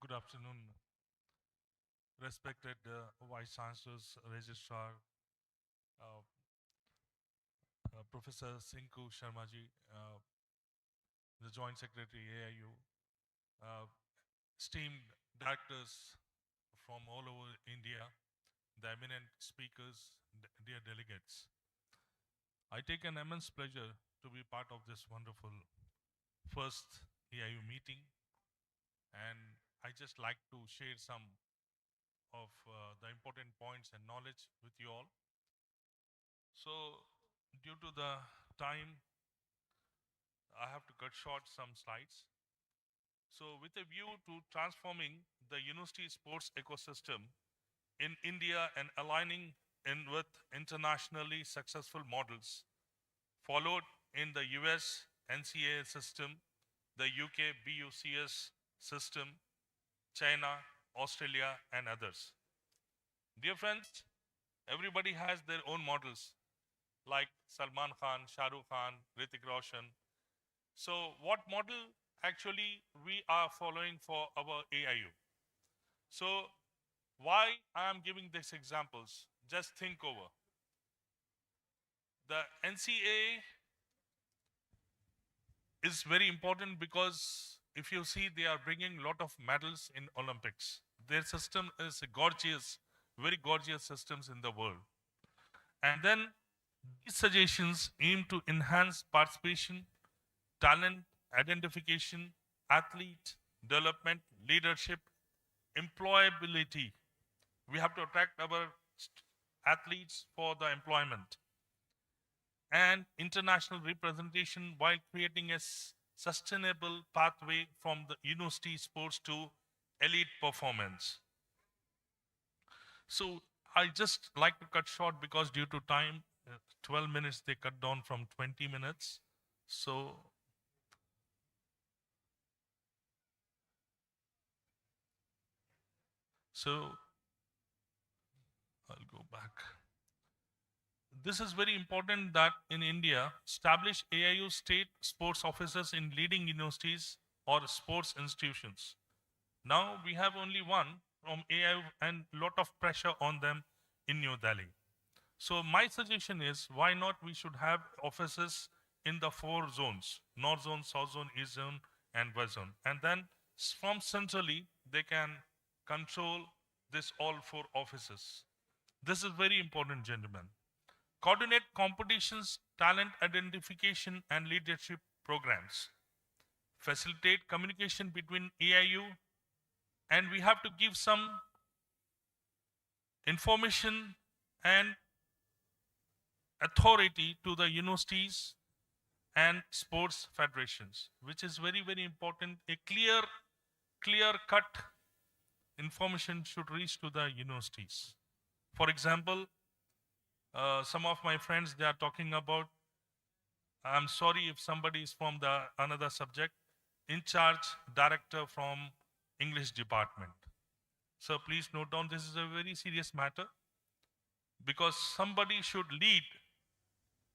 Good afternoon, respected Vice Chancellors, Registrar, Professor Sinku Sharmaji, the Joint Secretary AIU, esteemed directors from all over India, the eminent speakers, dear delegates. I take an immense pleasure to be part of this wonderful first AIU meeting, and I just like to share some of the important points and knowledge with you all. So, due to the time, I have to cut short some slides. So, with a view to transforming the university sports ecosystem in India and aligning in with internationally successful models followed in the US NCAA system, the UK BUCS system, China, Australia, and others. Dear friends, everybody has their own models like Salman Khan, Shah Rukh Khan, Hrithik Roshan. So what model actually we are following for our AIU? So why I am giving these examples? Just think over. The NCAA is very important because if you see, they are bringing a lot of medals in Olympics. Their system is gorgeous, very gorgeous systems in the world. And then these suggestions aim to enhance participation, talent identification, athlete development, leadership, employability. We have to attract our athletes for the employment and international representation while creating a sustainable pathway from the university sports to elite performance. So I just like to cut short because due to time, 12 minutes they cut down from 20 minutes. So I'll go back. This is very important that in India, establish AIU state sports officers in leading universities or sports institutions. Now we have only one from AIU and lot of pressure on them in New Delhi. So my suggestion is, why not we should have offices in the 4 zones, North Zone, South Zone, East Zone, and West Zone. And then from centrally, they can control this all 4 offices. This is very important, gentlemen. coordinate competitions, talent identification, and leadership programs, facilitate communication between AIU, and we have to give some information and authority to the universities and sports federations, which is very, very important. A clear cut information should reach to the universities. For example, some of my friends, they are talking about, I'm sorry if somebody is from the another subject, in charge director from English department. So please note down, this is a very serious matter, because somebody should lead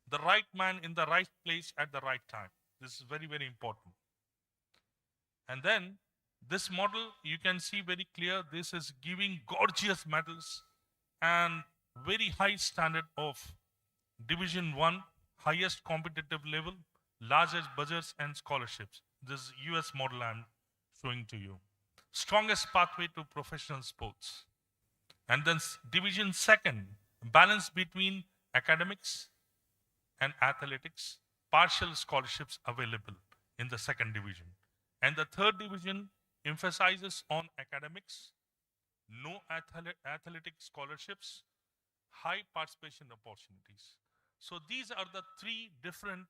the right man in the right place at the right time. This is very, very important. And then this model, you can see very clear, this is giving gorgeous medals and very high standard of Division 1, highest competitive level, largest budgets and scholarships. This is US model I'm showing to you. Strongest pathway to professional sports. And then Division 2nd, balance between academics and athletics, partial scholarships available in the 2nd division. And the 3rd division emphasizes on academics, no athletic scholarships, high participation opportunities. So these are the 3 different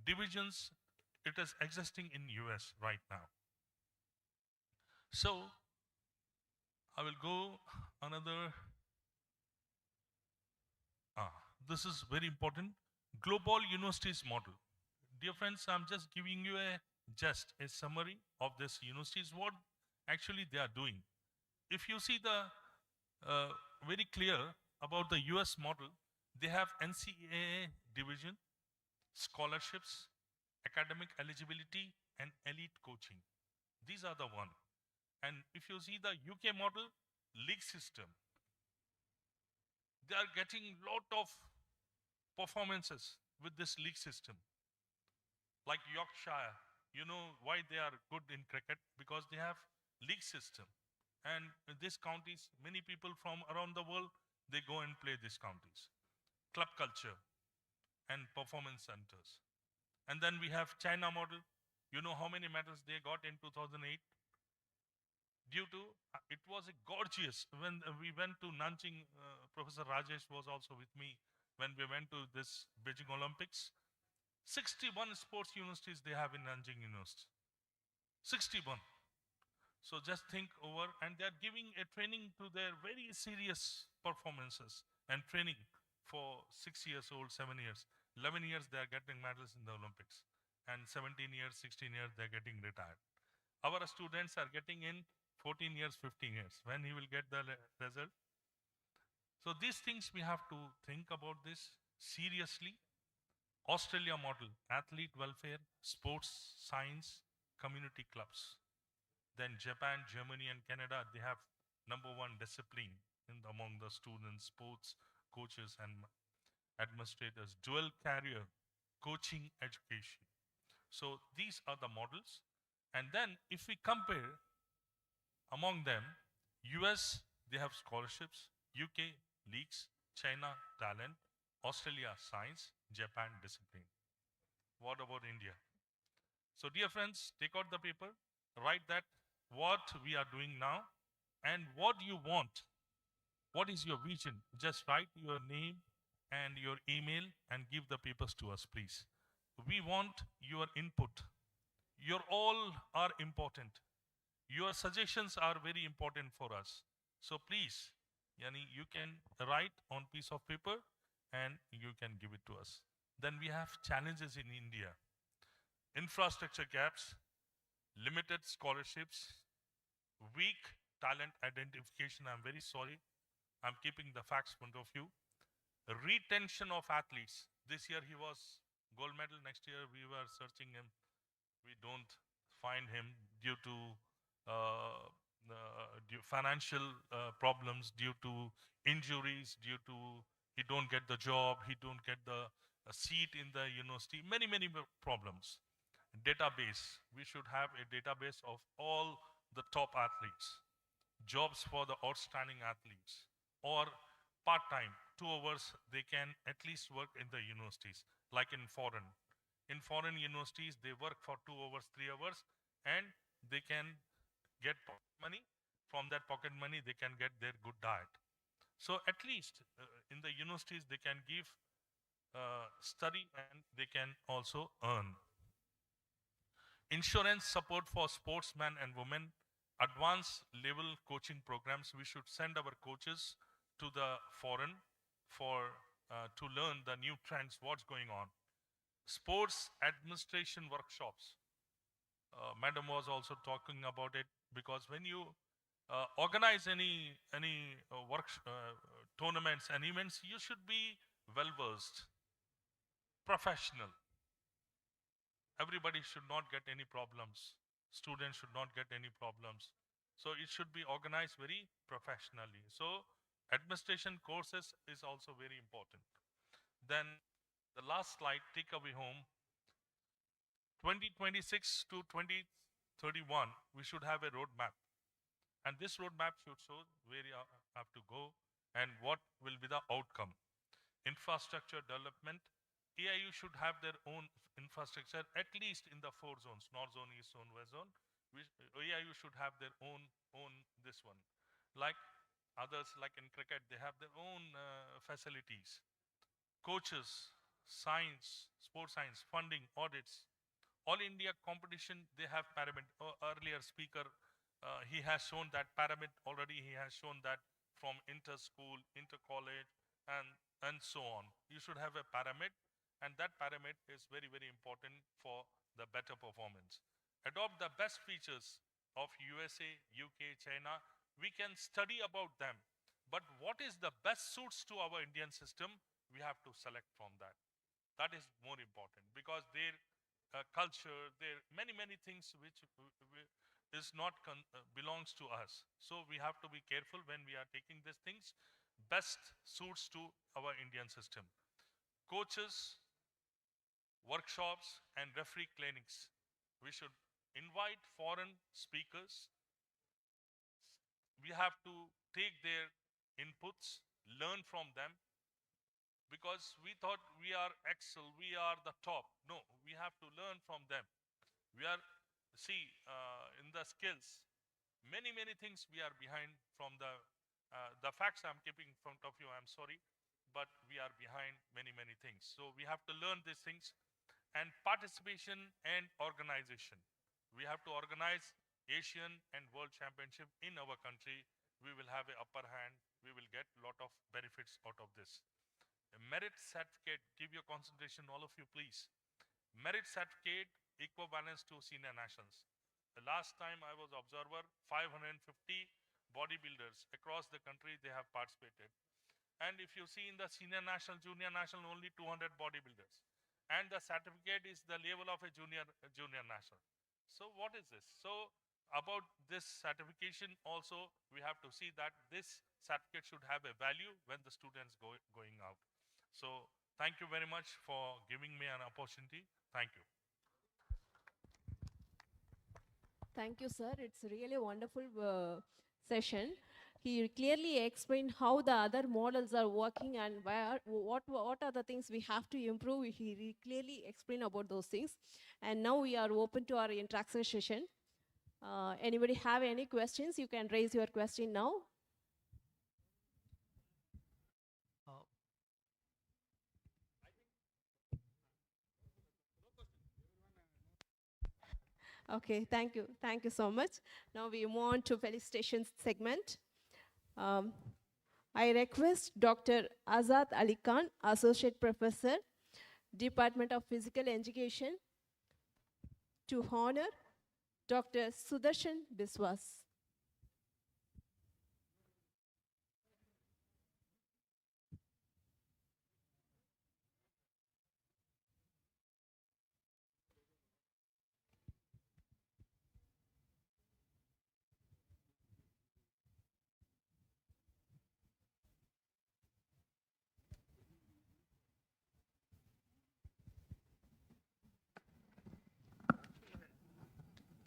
divisions it is existing in US right now. So I will go another. This is very important. Global universities model. Dear friends, I'm just giving you a summary of this universities, what actually they are doing. If you see the very clear about the US model, they have NCAA division, scholarships, academic eligibility, and elite coaching. These are the one. And if you see the UK model, league system, they are getting lot of performances with this league system. Like Yorkshire, you know why they are good in cricket? Because they have league system. And these counties, many people from around the world, they go and play these counties. Club culture and performance centers. And then we have China model. You know how many medals they got in 2008? Due to, it was a gorgeous, when we went to Nanjing, Professor Rajesh was also with me, when we went to this Beijing Olympics. 61 sports universities they have in Nanjing University. 61. So just think over, and they are giving a training to their very serious performances and training for 6 years old, 7 years. 11 years they are getting medals in the Olympics. And 17 years, 16 years they are getting retired. Our students are getting in 14 years, 15 years, when he will get the result. So these things we have to think about this seriously. Australia model, athlete welfare, sports, science, community clubs. Then Japan, Germany, and Canada, they have #1 discipline among the students, sports, coaches, and administrators, dual career, coaching, education. So these are the models. And then if we compare among them, US, they have scholarships, UK, leagues, China, talent, Australia, science, Japan, discipline. What about India? So dear friends, take out the paper, write that what we are doing now and what you want. What is your vision? Just write your name and your email and give the papers to us, please. We want your input. Your all are important. Your suggestions are very important for us. So please, Yani, you can write on piece of paper and you can give it to us. Then we have challenges in India. Infrastructure gaps, limited scholarships, weak talent identification. I'm very sorry. I'm keeping the facts in front of you. Retention of athletes. This year he was gold medal. Next year we were searching him. We don't find him due to financial problems, due to injuries, due to he don't get the job, he don't get the seat in the university, many problems. Database, we should have a database of all the top athletes, jobs for the outstanding athletes, or part-time, 2 hours, they can at least work in the universities, like in foreign. In foreign universities, they work for 2 hours, 3 hours, and they can get pocket money. From that pocket money, they can get their good diet. So at least in the universities, they can give study and they can also earn. Insurance support for sportsmen and women, advanced level coaching programs. We should send our coaches to the foreign for to learn the new trends, what's going on. Sports administration workshops. Madam was also talking about it, because when you organize any tournaments and events, you should be well versed, professional. Everybody should not get any problems. Students should not get any problems. So it should be organized very professionally. So administration courses is also very important. Then the last slide, take away home. 2026 to 2031, we should have a roadmap. And this roadmap should show where you have to go and what will be the outcome. Infrastructure development. AIU should have their own infrastructure, at least in the 4 zones, North Zone, East Zone, West Zone. AIU should have their own this one. Like others, like in cricket, they have their own facilities. Coaches, science, sports science, funding, audits. All India competition, they have pyramid. Earlier speaker, he has shown that pyramid already. He has shown that from inter-school, inter-college, and so on. You should have a pyramid, and that pyramid is very, very important for the better performance. Adopt the best features of USA, UK, China. We can study about them, but what is the best suits to our Indian system? We have to select from that. That is more important, because their culture, their many things which is not belongs to us. So we have to be careful when we are taking these things. Best suits to our Indian system. Coaches, workshops, and referee clinics. We should invite foreign speakers. We have to take their inputs, learn from them, because we thought we are excel, we are the top. No, we have to learn from them. We are, see, in the skills, many things we are behind from the facts I'm keeping in front of you, I'm sorry, but we are behind many things. So we have to learn these things. And participation and organization. We have to organize Asian and World Championship in our country. We will have an upper hand. We will get a lot of benefits out of this. A merit certificate, give your concentration, all of you please. Merit certificate, equivalence to senior nationals. The last time I was observer, 550 bodybuilders across the country, they have participated. And if you see in the senior national, junior national, only 200 bodybuilders. And the certificate is the level of a junior national. So what is this? So about this certification also, we have to see that this certificate should have a value when the students going out. So thank you very much for giving me an opportunity. Thank you. Thank you, sir. It's really a wonderful session. He clearly explained how the other models are working and what are the things we have to improve. He clearly explained about those things. And now we are open to our interaction session. Anybody have any questions? You can raise your question now. Okay, thank you. Thank you so much. Now we move on to felicitations segment. I request Dr. Azad Ali Khan, Associate Professor, Department of Physical Education, to honor Dr. Sudarshan Biswas.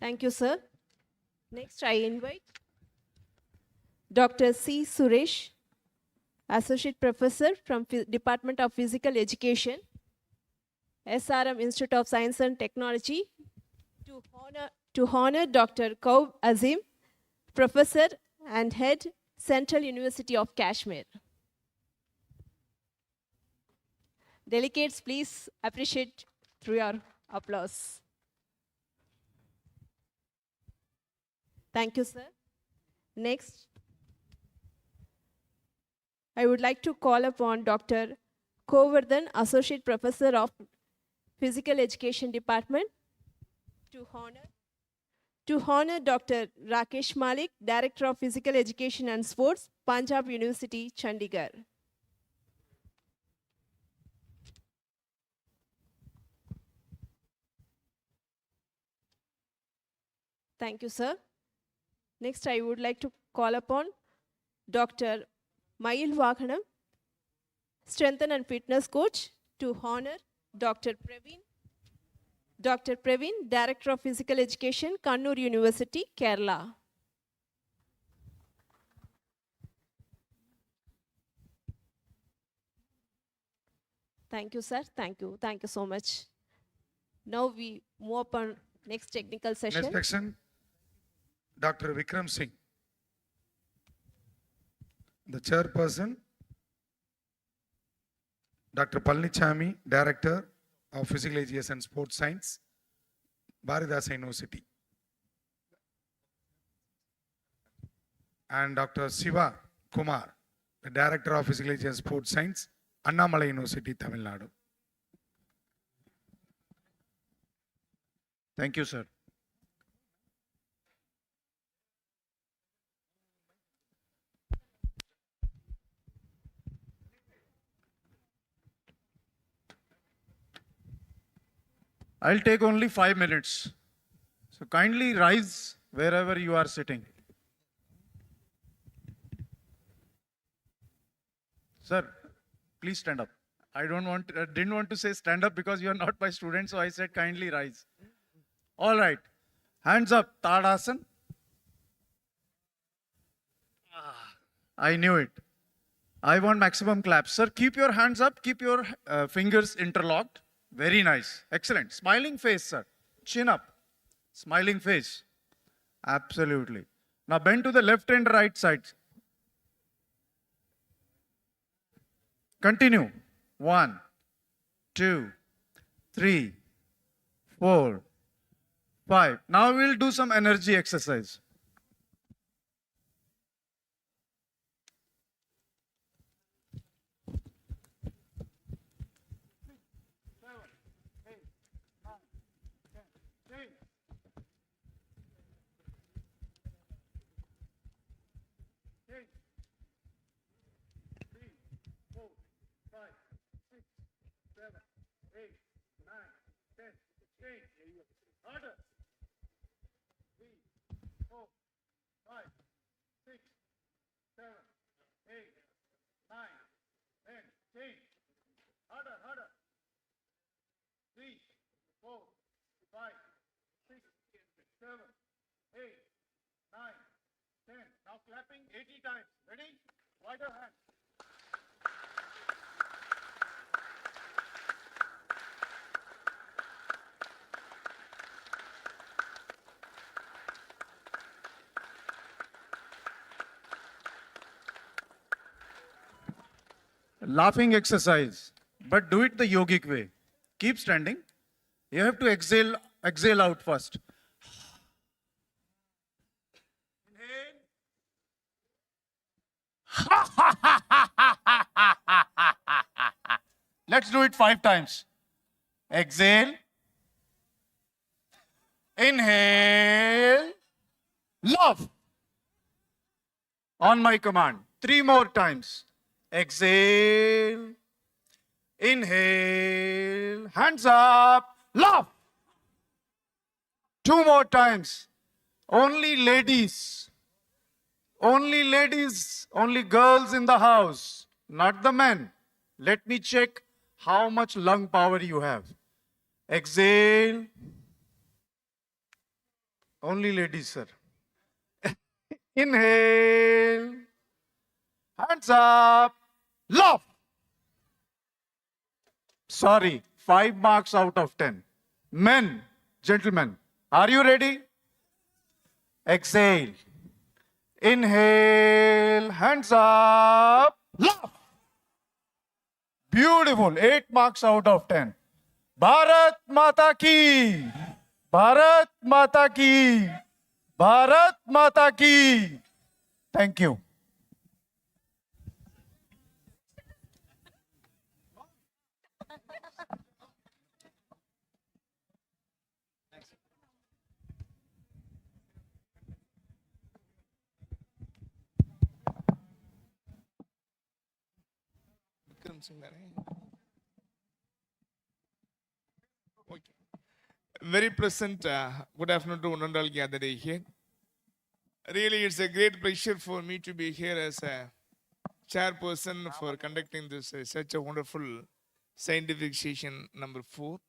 Thank you, sir. Next, I invite Dr. C. Suresh, Associate Professor from Department of Physical Education, SRM Institute of Science and Technology, to honor Dr. Kaub Azim, Professor and Head, Central University of Kashmir. Delegates, please appreciate through your applause. Thank you, sir. Next, I would like to call upon Dr. Govardhan, Associate Professor of Physical Education Department, to honor Dr. Rakesh Malik, Director of Physical Education and Sports, Punjab University, Chandigarh. Thank you, sir. Next, I would like to call upon Dr. Mayil Vakanam, Strength and Fitness Coach, to honor Dr. Praveen, Director of Physical Education, Kannur University, Kerala. Thank you, sir. Thank you. Thank you so much. Now we move upon next technical session. Next section, Dr. Vikram Singh, the chairperson, Dr. Palnichami, Director of Physical Education and Sports Science, Bharadasa University, and Dr. Siva Kumar, the Director of Physical Education and Sports Science, Annamalai University, Tamil Nadu. Thank you, sir. I'll take only 5 minutes. So kindly rise wherever you are sitting. Sir, please stand up. I didn't want to say stand up because you are not my student, so I said kindly rise. All right. Hands up, Tadasan. I knew it. I want maximum claps. Sir, keep your hands up, keep your fingers interlocked. Very nice. Excellent. Smiling face, sir. Chin up. Smiling face. Absolutely. Now bend to the left and right side. Continue. 1, 2, 3, 4, 5. Now we'll do some energy exercise. Harder. 3, 4, 5, 6, 7, 8, 9, 10. Change. Harder, harder. 3, 4, 5, 6, 7, 8, 9, 10. Now clapping 80 times. Ready? Wider hand. Laughing exercise, but do it the yogic way. Keep standing. You have to exhale out first. Let's do it 5 times. Exhale. Inhale. Laugh. On my command. 3 more times. Exhale. Inhale. Hands up. Laugh. 2 more times. Only ladies. Only ladies. Only girls in the house. Not the men. Let me check how much lung power you have. Exhale. Only ladies, sir. Inhale. Hands up. Laugh. Sorry, 5 marks out of 10. Men, gentlemen, are you ready? Exhale. Inhale, hands up. Laugh. Beautiful, 8 marks out of 10. Bharat Mata Ki. Bharat Mata Ki. Bharat Mata Ki. Thank you. Very pleasant good afternoon to one and all gathered here. Really, it's a great pleasure for me to be here as a chairperson for conducting this such a wonderful scientific session number 4.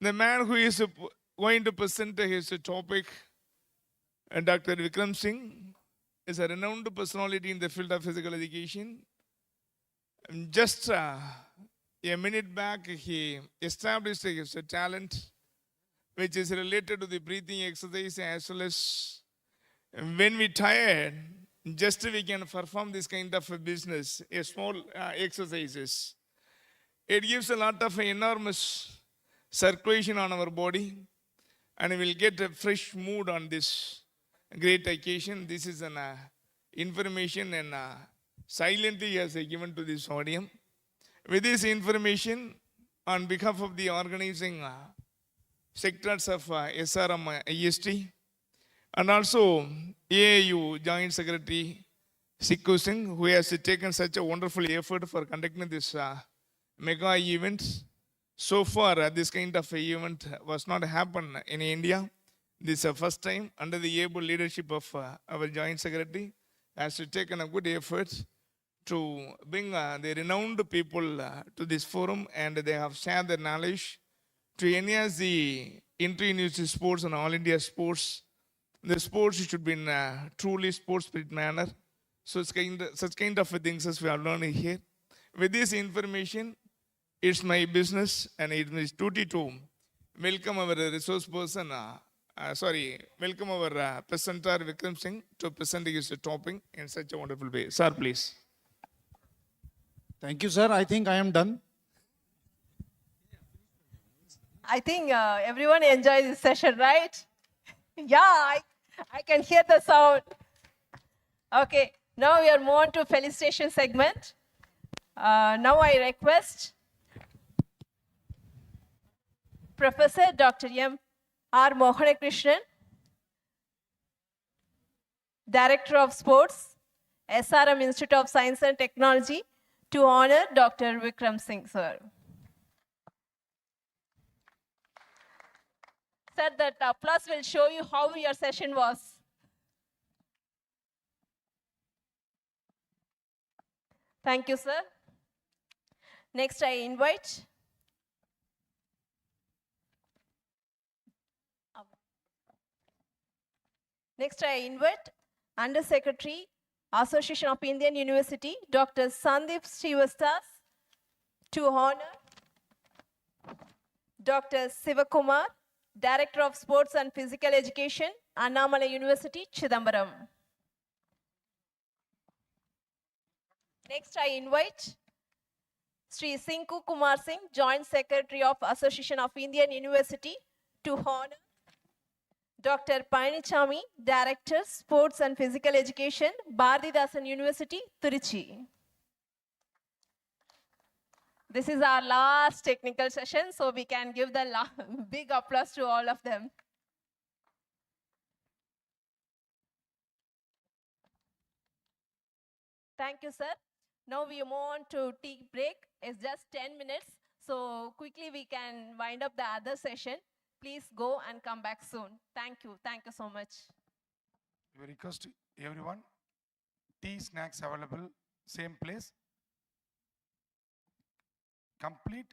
The man who is going to present his topic, Dr. Vikram Singh, is a renowned personality in the field of physical education. Just a minute back, he established his talent, which is related to the breathing exercise, as well as when we tired, just we can perform this kind of a business, a small exercises. It gives a lot of enormous circulation on our body, and we will get a fresh mood on this great occasion. This is an information and silently has given to this audience. With this information, on behalf of the organizing sectors of SRM IST and also AAU Joint Secretary Sikku Singh, who has taken such a wonderful effort for conducting this mega event. So far, this kind of event was not happen in India. This is the first time under the able leadership of our Joint Secretary has taken a good effort to bring the renowned people to this forum, and they have shared their knowledge to enhance the inter-university sports and all India sports. The sports should be in a truly sports spirit manner. So it's such kind of things as we are learning here. With this information, it's my business and it's my duty to welcome our resource person, welcome our presenter Vikram Singh to present his topic in such a wonderful way. Sir, please. Thank you, sir. I think I am done. I think everyone enjoys this session, right? Yeah, I can hear the sound. Okay, now we are moving on to felicitation segment. Now I request Professor Dr. M. R. Mohanakrishnan, Director of Sports, SRM Institute of Science and Technology, to honor Dr. Vikram Singh, sir. Sir, that applause will show you how your session was. Thank you, sir. Next, I invite Under Secretary, Association of Indian University, Dr. Sandeep Srivastas, to honor Dr. Sivakumar, Director of Sports and Physical Education, Annamala University, Chidambaram. Next, I invite Sri Sinku Kumar Singh, Joint Secretary of Association of Indian University, to honor Dr. Panichami, Director, Sports and Physical Education, Bharatidasan University, Trichy. This is our last technical session, so we can give the big applause to all of them. Thank you, sir. Now we move on to tea break. It's just 10 minutes, so quickly we can wind up the other session. Please go and come back soon. Thank you. Thank you so much. We request everyone, tea, snacks available, same place. Complete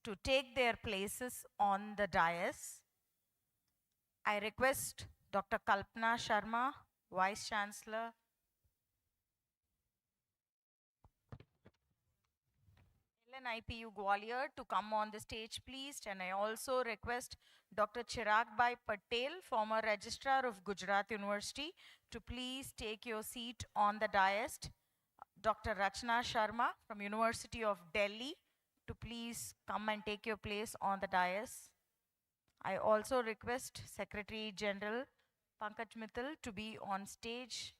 please to take their places on the dais. I request Dr. Kalpana Sharma, Vice Chancellor, LNIPU Gwalior, to come on the stage, please. And I also request Dr. Chirag Bhai Patel, former Registrar of Gujarat University, to please take your seat on the dais. Dr. Rachna Sharma from University of Delhi, to please come and take your place on the dais. I also request Secretary General Pankaj Mittal to be on stage.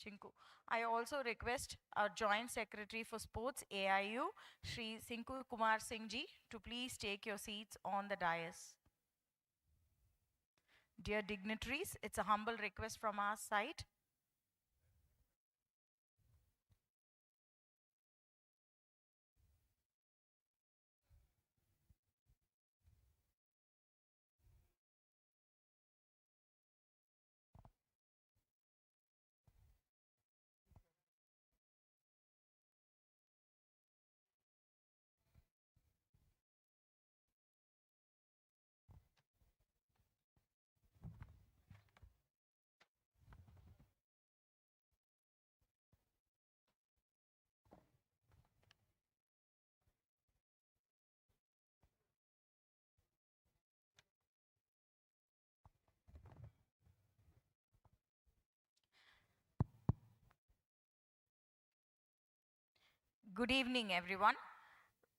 Chinku. I also request our Joint Secretary for Sports, AIU, Shri Sinku Kumar Singh ji, to please take your seats on the dais. Dear dignitaries, it's a humble request from our side. Good evening, everyone.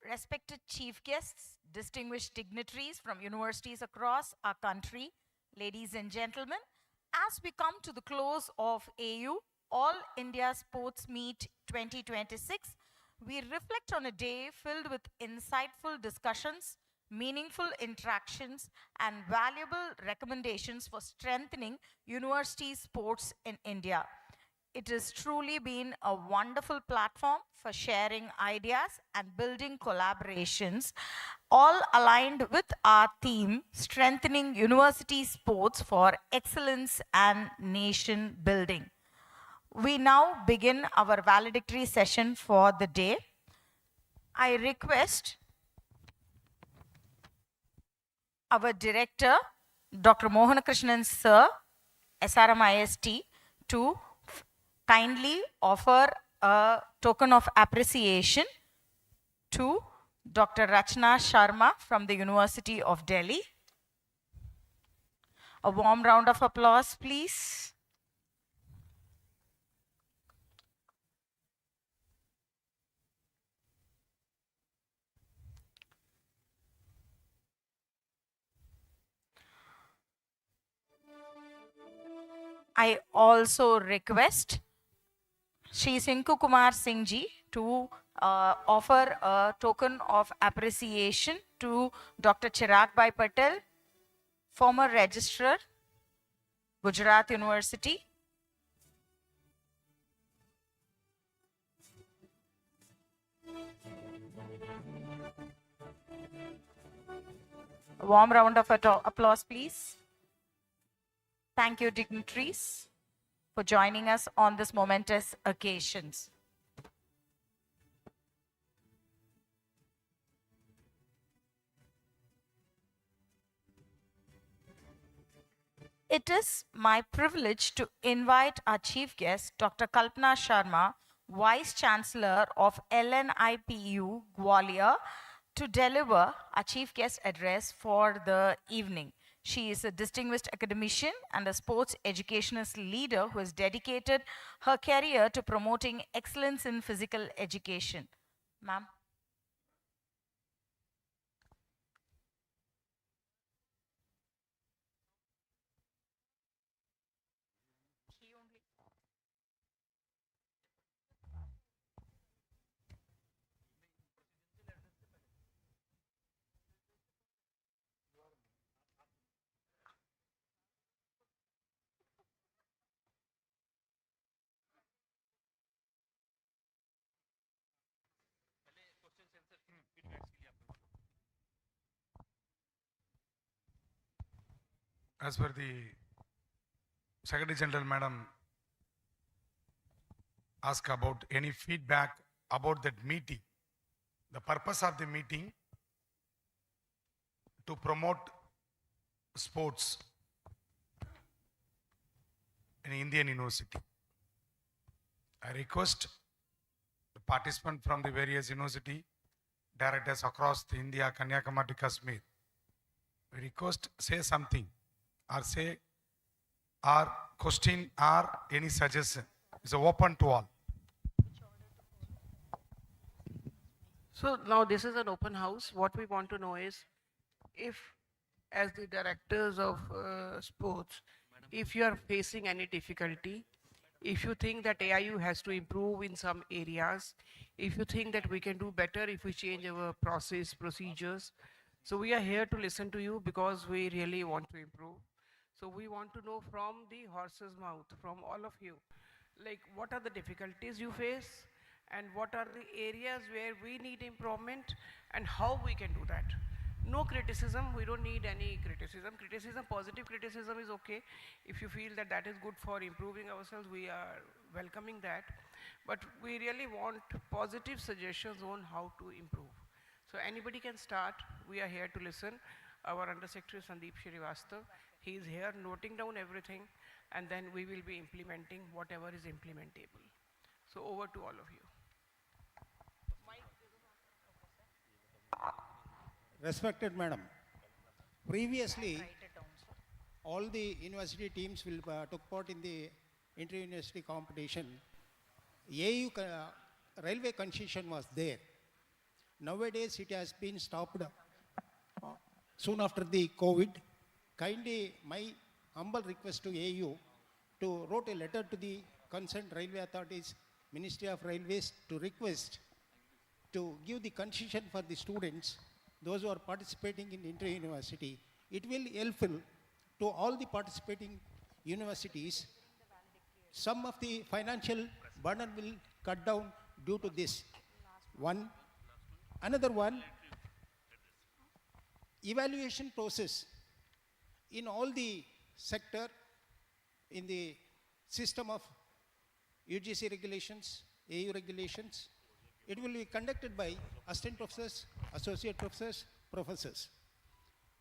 Respected chief guests, distinguished dignitaries from universities across our country, ladies and gentlemen, as we come to the close of AU All India Sports Meet 2026, we reflect on a day filled with insightful discussions, meaningful interactions, and valuable recommendations for strengthening university sports in India. It has truly been a wonderful platform for sharing ideas and building collaborations, all aligned with our theme, strengthening university sports for excellence and nation building. We now begin our valedictory session for the day. I request our director, Dr. Mohanakrishnan Sir, SRMIST, to kindly offer a token of appreciation to Dr. Rachna Sharma from the University of Delhi. A warm round of applause, please. I also request Shri Sinku Kumar Singh ji to offer a token of appreciation to Dr. Chirag Bhai Patel, former registrar, Gujarat University. A warm round of applause, please. Thank you, dignitaries, for joining us on this momentous occasion. It is my privilege to invite our chief guest, Dr. Kalpana Sharma, Vice Chancellor of LNIPU Gwalior, to deliver a chief guest address for the evening. She is a distinguished academician and a sports educationist leader who has dedicated her career to promoting excellence in physical education. Ma'am. As per the Secretary General Madam ask about any feedback about that meeting. The purpose of the meeting to promote sports in Indian university. I request the participant from the various university directors across the India, Kanyakumari, Kashmir. We request say something or say or question or any suggestion. It's open to all. So now this is an open house. What we want to know is if, as the directors of sports, if you are facing any difficulty, if you think that AIU has to improve in some areas, if you think that we can do better if we change our process, procedures. So we are here to listen to you because we really want to improve. So we want to know from the horse's mouth, from all of you, like what are the difficulties you face and what are the areas where we need improvement and how we can do that. No criticism, we don't need any criticism. Criticism, positive criticism is okay. If you feel that that is good for improving ourselves, we are welcoming that. But we really want positive suggestions on how to improve. So anybody can start. We are here to listen. Our Undersecretary Sandeep Srivastava, he is here noting down everything, and then we will be implementing whatever is implementable. So over to all of you. Respected Madam, previously all the university teams will took part in the inter-university competition. AU railway concession was there. Nowadays it has been stopped soon after the COVID. Kindly, my humble request to AU to write a letter to the concerned railway authorities, Ministry of Railways, to request to give the concession for the students, those who are participating in inter-university. It will helpful to all the participating universities. Some of the financial burden will cut down due to this. One. Another one, evaluation process in all the sector, in the system of UGC regulations, AU regulations, it will be conducted by assistant professors, associate professors, professors.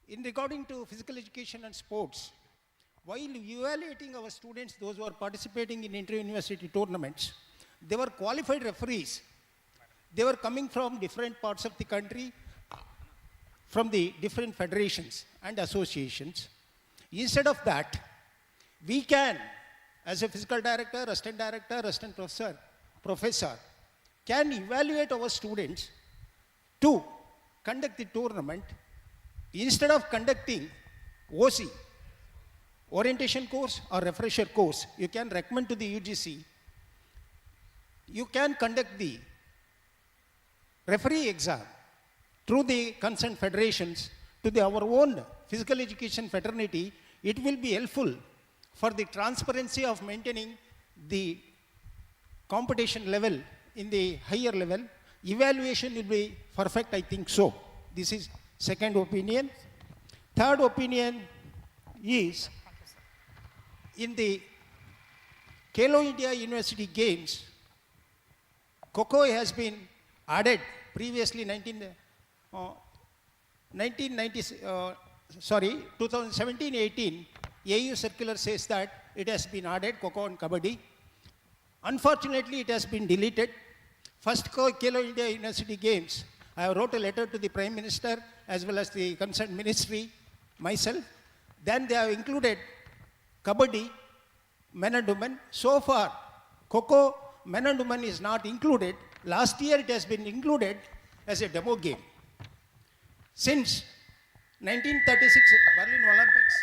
In regarding to physical education and sports, while evaluating our students, those who are participating in inter-university tournaments, they were qualified referees. They were coming from different parts of the country, from the different federations and associations. Instead of that, we can, as a physical director, assistant professor, professor, can evaluate our students to conduct the tournament. Instead of conducting OC, orientation course or refresher course, you can recommend to the UGC, you can conduct the referee exam through the concerned federations to our own physical education fraternity. It will be helpful for the transparency of maintaining the competition level in the higher level. Evaluation will be perfect, I think so. This is second opinion. Third opinion is in the Kalo India University Games, Kho has been added previously 2017-18 AU circular says that it has been added, Kho and Kabaddi. Unfortunately, it has been deleted. First Kalo India University Games, I wrote a letter to the Prime Minister as well as the concerned ministry, myself. Then they have included Kabaddi, men and women. So far, Kho, men and women is not included. Last year it has been included as a demo game. Since 1936 Berlin Olympics,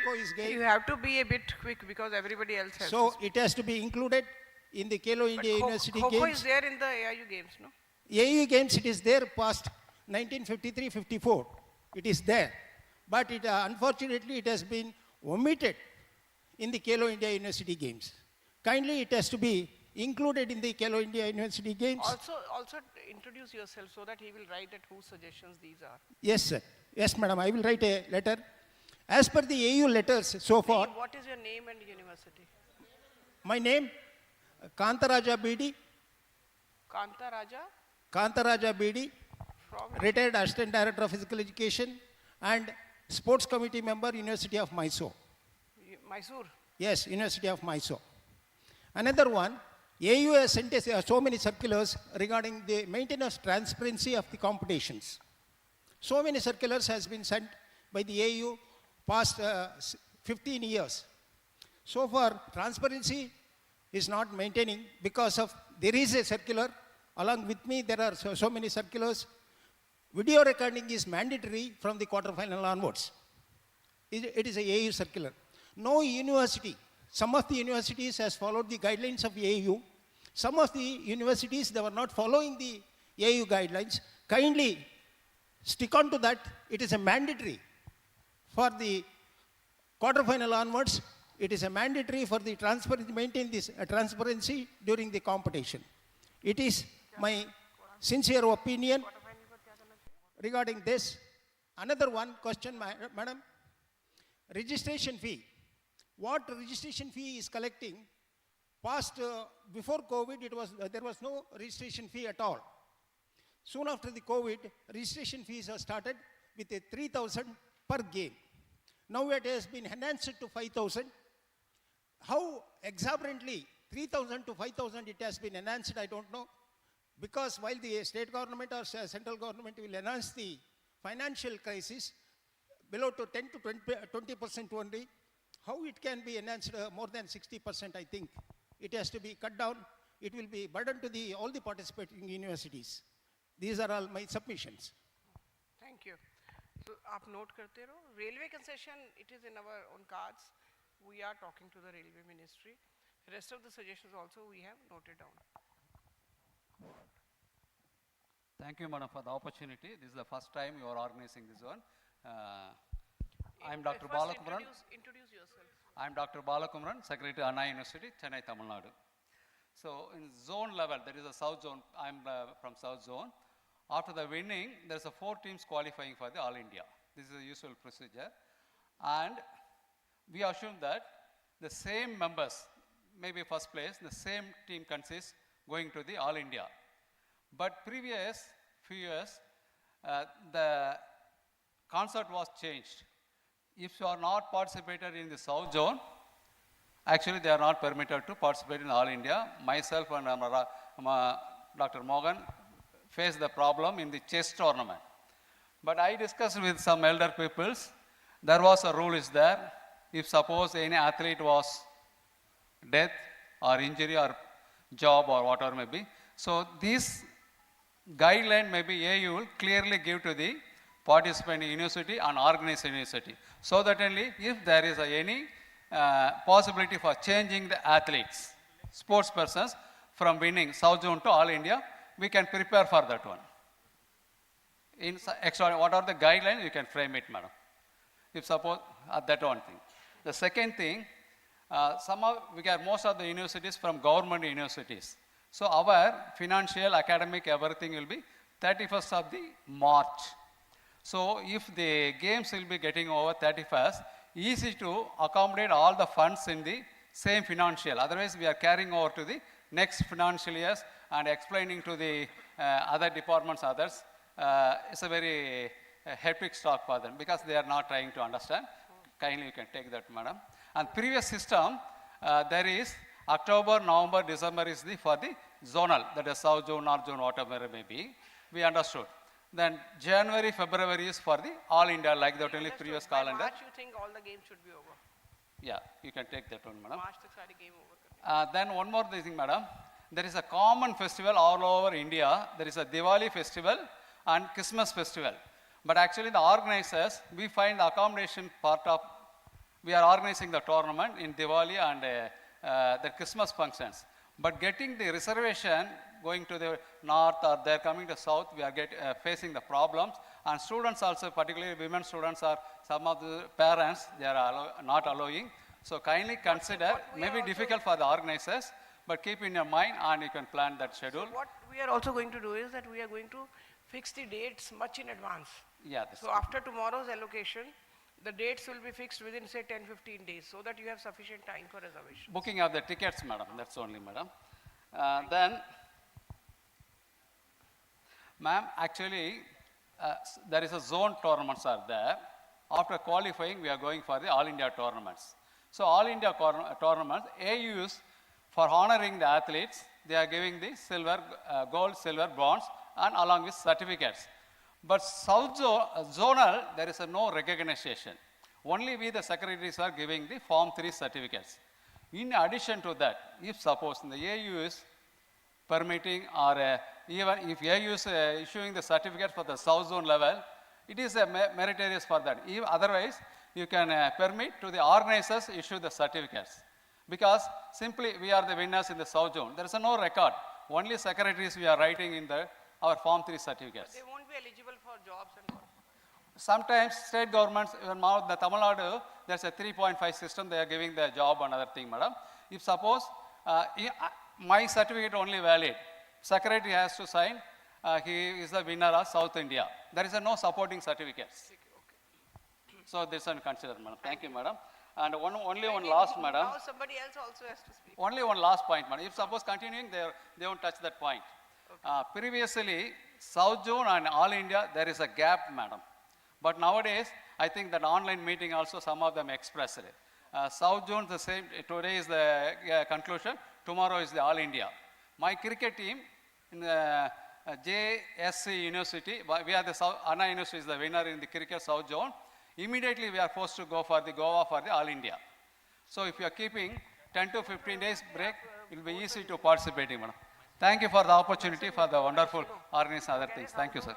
Kho is game. You have to be a bit quick because everybody else has So to it has to be included in the Kalo India University Kho Games. is there in the AIU games, no? AU Games, it is there past 1953-54. It is there. But it, unfortunately, it has been omitted in the Kalo India University Games. Kindly, it has to be included in the Kalo India University Games. Also introduce yourself so that he will write at whose suggestions these are. Yes, sir. Yes, madam. I will write a letter. As per the AU letters so far. What is your name and university? My name, Kantaraja BD, Kanta Raja Kantaraja BD, from retired Assistant Director of Physical Education and Sports Committee member, University of Mysore. Mysore. Yes, University of Mysore. Another one, AU has sent us so many circulars regarding the maintenance transparency of the competitions. So many circulars has been sent by the AU past 15 years. So far, transparency is not maintaining because of, there is a circular, along with me there are so many circulars. Video recording is mandatory from the quarterfinal onwards. It is a AU circular. No university, some of the universities has followed the guidelines of AU. Some of the universities, they were not following the AU guidelines. Kindly stick on to that. It is a mandatory for the quarterfinal onwards. It is a mandatory for the transparency, maintain this transparency during the competition. It is my sincere opinion regarding this. Another one question, madam. Registration fee. What registration fee is collecting? Past, before COVID, there was no registration fee at all. Soon after the COVID, registration fees are started with a 3,000 per game. Now it has been enhanced to 5,000. How exorbitantly 3,000 to 5,000 it has been enhanced, I don't know. Because while the state government or central government will enhance the financial crisis below to 10 to 20% only, how it can be enhanced more than 60%, I think. It has to be cut down. It will be burden to all the participating universities. These are all my submissions. Thank you. So, आप note करते रहो. Railway concession, it is in our own cards. We are talking to the Railway Ministry. Rest of the suggestions also we have noted down. Thank you, madam, for the opportunity. This is the first time you are organizing this one. I am Dr. Balakumran. Introduce yourself. I am Dr. Balakumran, Secretary, Anna University, Chennai, Tamil Nadu. So, in zone level, there is a South Zone. I am from South Zone. After the winning, there is a 4 teams qualifying for the All India. This is the usual procedure. And we assume that the same members, maybe first place, the same team consists going to the All India. But previous few years, the concept was changed. If you are not participated in the South Zone, actually they are not permitted to participate in All India. Myself and Dr. Morgan faced the problem in the chess tournament. But I discussed with some elder peoples, there was a rule is there. If suppose any athlete was death or injury or job or whatever may be. So this guideline maybe AU will clearly give to the participating university and organized university. So that only if there is any possibility for changing the athletes, sports persons from winning South Zone to All India, we can prepare for that one. In extra, what are the guidelines, you can frame it, madam. If suppose that one thing. The second thing, we get most of the universities from government universities. So our financial, academic, everything will be 31st of the March. So if the games will be getting over 31st, easy to accommodate all the funds in the same financial. Otherwise, we are carrying over to the next financial years and explaining to the other departments, others. It's a very hectic stock for them because they are not trying to understand. Kindly you can take that, madam. And previous system, there is October, November, December is for the zonal, that is South Zone, North Zone, whatever it may be. We understood. Then January, February is for the All India, like that only previous calendar. March, you think all the games should be over? Yeah, you can take that one, madam. March tak sari game over. Then one more thing, madam. There is a common festival all over India. There is a Diwali festival and Christmas festival. But actually the organizers, we find the accommodation part of, we are organizing the tournament in Diwali and the Christmas functions. But getting the reservation going to the north or they're coming to south, we are facing the problems. And students also, particularly women students or some of the parents, they are not allowing. So kindly consider, maybe difficult for the organizers, but keep in your mind and you can plan that schedule. So what we are also going to do is that we are going to fix the dates much in advance. Yeah. So after tomorrow's allocation, the dates will be fixed within say 10-15 days so that you have sufficient time for reservation. Booking of the tickets, madam, that's only, madam. Then, ma'am, actually, there is a zone tournaments are there. After qualifying, we are going for the All India tournaments. So All India tournaments, AUs, for honoring the athletes, they are giving the silver, gold, silver, bronze, and along with certificates. But zonal, there is no recognition. Only we, the secretaries, are giving the Form 3 certificates. In addition to that, if suppose the AU is permitting or even if AU is issuing the certificate for the South Zone level, it is meritorious for that. If otherwise, you can permit to the organizers issue the certificates. Because simply we are the winners in the South Zone. There is no record. Only secretaries we are writing in our Form 3 certificates. But they won't be eligible for jobs and all. Sometimes state governments, even now the Tamil Nadu, there's a 3.5 system, they are giving the job and other thing, madam. If suppose my certificate only valid, secretary has to sign, he is the winner of South India. There is no supporting certificates. So this one considered, madam. Thank you, madam. And only one last, madam. Now somebody else also has to speak. Only one last point, madam. If suppose continuing, they won't touch that point. Previously, South Zone and All India, there is a gap, madam. But nowadays, I think that online meeting also some of them expressed it. South Zone the same, today is the conclusion, tomorrow is the All India. My cricket team in the JSC University, we are the Anna University is the winner in the cricket South Zone. Immediately we are forced to go for the Goa for the All India. So if you are keeping 10 to 15 days break, it will be easy to participate, madam. Thank you for the opportunity, for the wonderful organization, other things. Thank you, sir.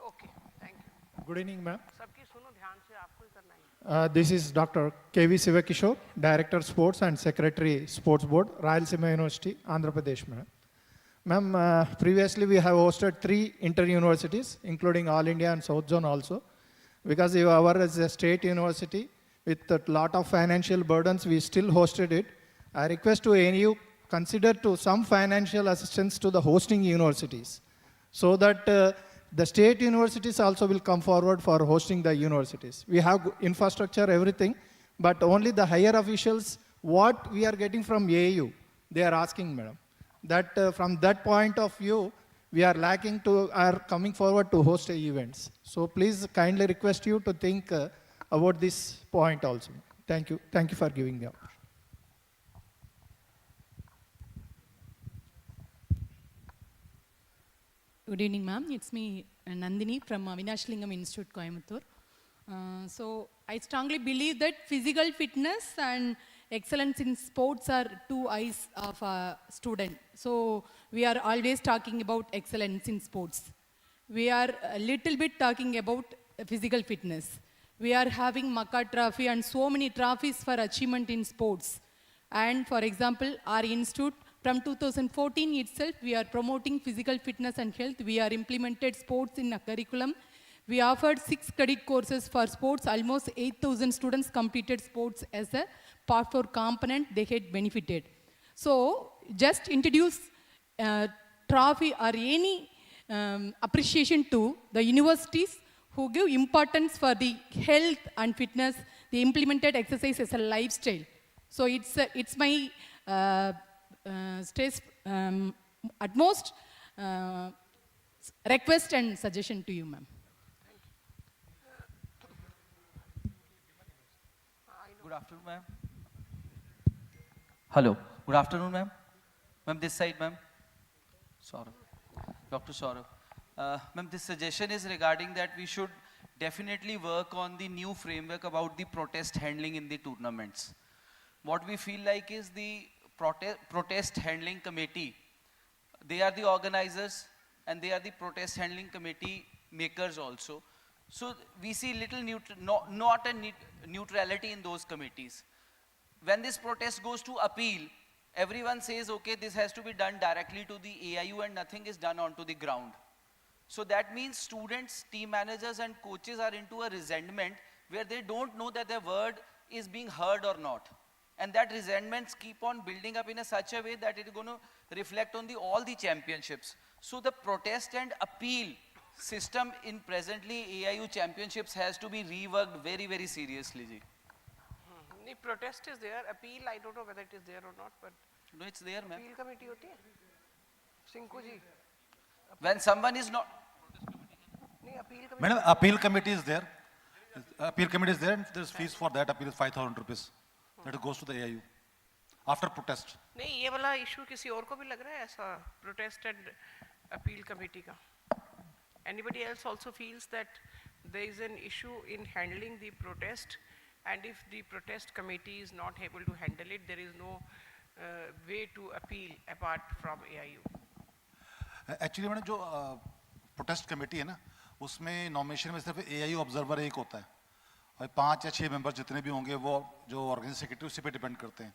Okay, thank you. Good evening, ma'am. सबकी सुनो ध्यान से, आपको ही करना है. This is Dr. K.V. Sivakishore, Director Sports and Secretary Sports Board, Rayalaseema University, Andhra Pradesh, ma'am. Ma'am, previously we have hosted 3 inter-universities, including All India and South Zone also. Because our is a state university with a lot of financial burdens, we still hosted it. I request to ANU consider to some financial assistance to the hosting universities so that the state universities also will come forward for hosting the universities. We have infrastructure, everything, but only the higher officials, what we are getting from AAU, they are asking, madam. That from that point of view, we are lacking to, are coming forward to host events. So please kindly request you to think about this point also. Thank you. Thank you for giving the opportunity. Good evening, ma'am. It's me, Nandini from Vinashlingam Institute, Coimbatore. So I strongly believe that physical fitness and excellence in sports are 2 eyes of a student. So we are always talking about excellence in sports. We are a little bit talking about physical fitness. We are having Makka Trophy and so many trophies for achievement in sports. And for example, our institute, from 2014 itself, we are promoting physical fitness and health. We are implemented sports in a curriculum. We offered 6 credit courses for sports. Almost 8,000 students completed sports as a part 4 component. They had benefited. So just introduce trophy or any appreciation to the universities who give importance for the health and fitness. They implemented exercise as a lifestyle. So it's my utmost request and suggestion to you, ma'am. Good afternoon, ma'am. Hello. Good afternoon, ma'am. Ma'am, this side, ma'am. Saurav. Dr. Saurav. Ma'am, this suggestion is regarding that we should definitely work on the new framework about the protest handling in the tournaments. What we feel like is the protest handling committee, they are the organizers and they are the protest handling committee makers also. So we see little not a neutrality in those committees. When this protest goes to appeal, everyone says, okay, this has to be done directly to the AIU and nothing is done onto the ground. So that means students, team managers and coaches are into a resentment where they don't know that their word is being heard or not. And that resentments keep on building up in such a way that it is going to reflect on all the championships. So the protest and appeal system in presently AIU championships has to be reworked very, very seriously, ji. नहीं, protest is there, appeal I don't know whether it is there or not, but No, it's there, ma'am. appeal committee होती है, सिंकू जी. When someone is not, नहीं, appeal committee. Madam, appeal committee is there. Appeal committee is there, and there's fees for that. Appeal is 5,000 rupees. That goes to the AIU after protest. नहीं, ये वाला issue किसी और को भी लग रहा है ऐसा, protest and appeal committee का. Anybody else also feels that there is an issue in handling the protest, and if the protest committee is not able to handle it, there is no way to appeal apart from AIU. Actually, madam जो protest committee है ना, उसमें nomination में सिर्फ AIU observer एक होता है, और 5 या 6 मेंबर जितने भी होंगे वो जो ऑर्गेनाइजिंग सेक्रेटरी उसी पे डिपेंड करते हैं.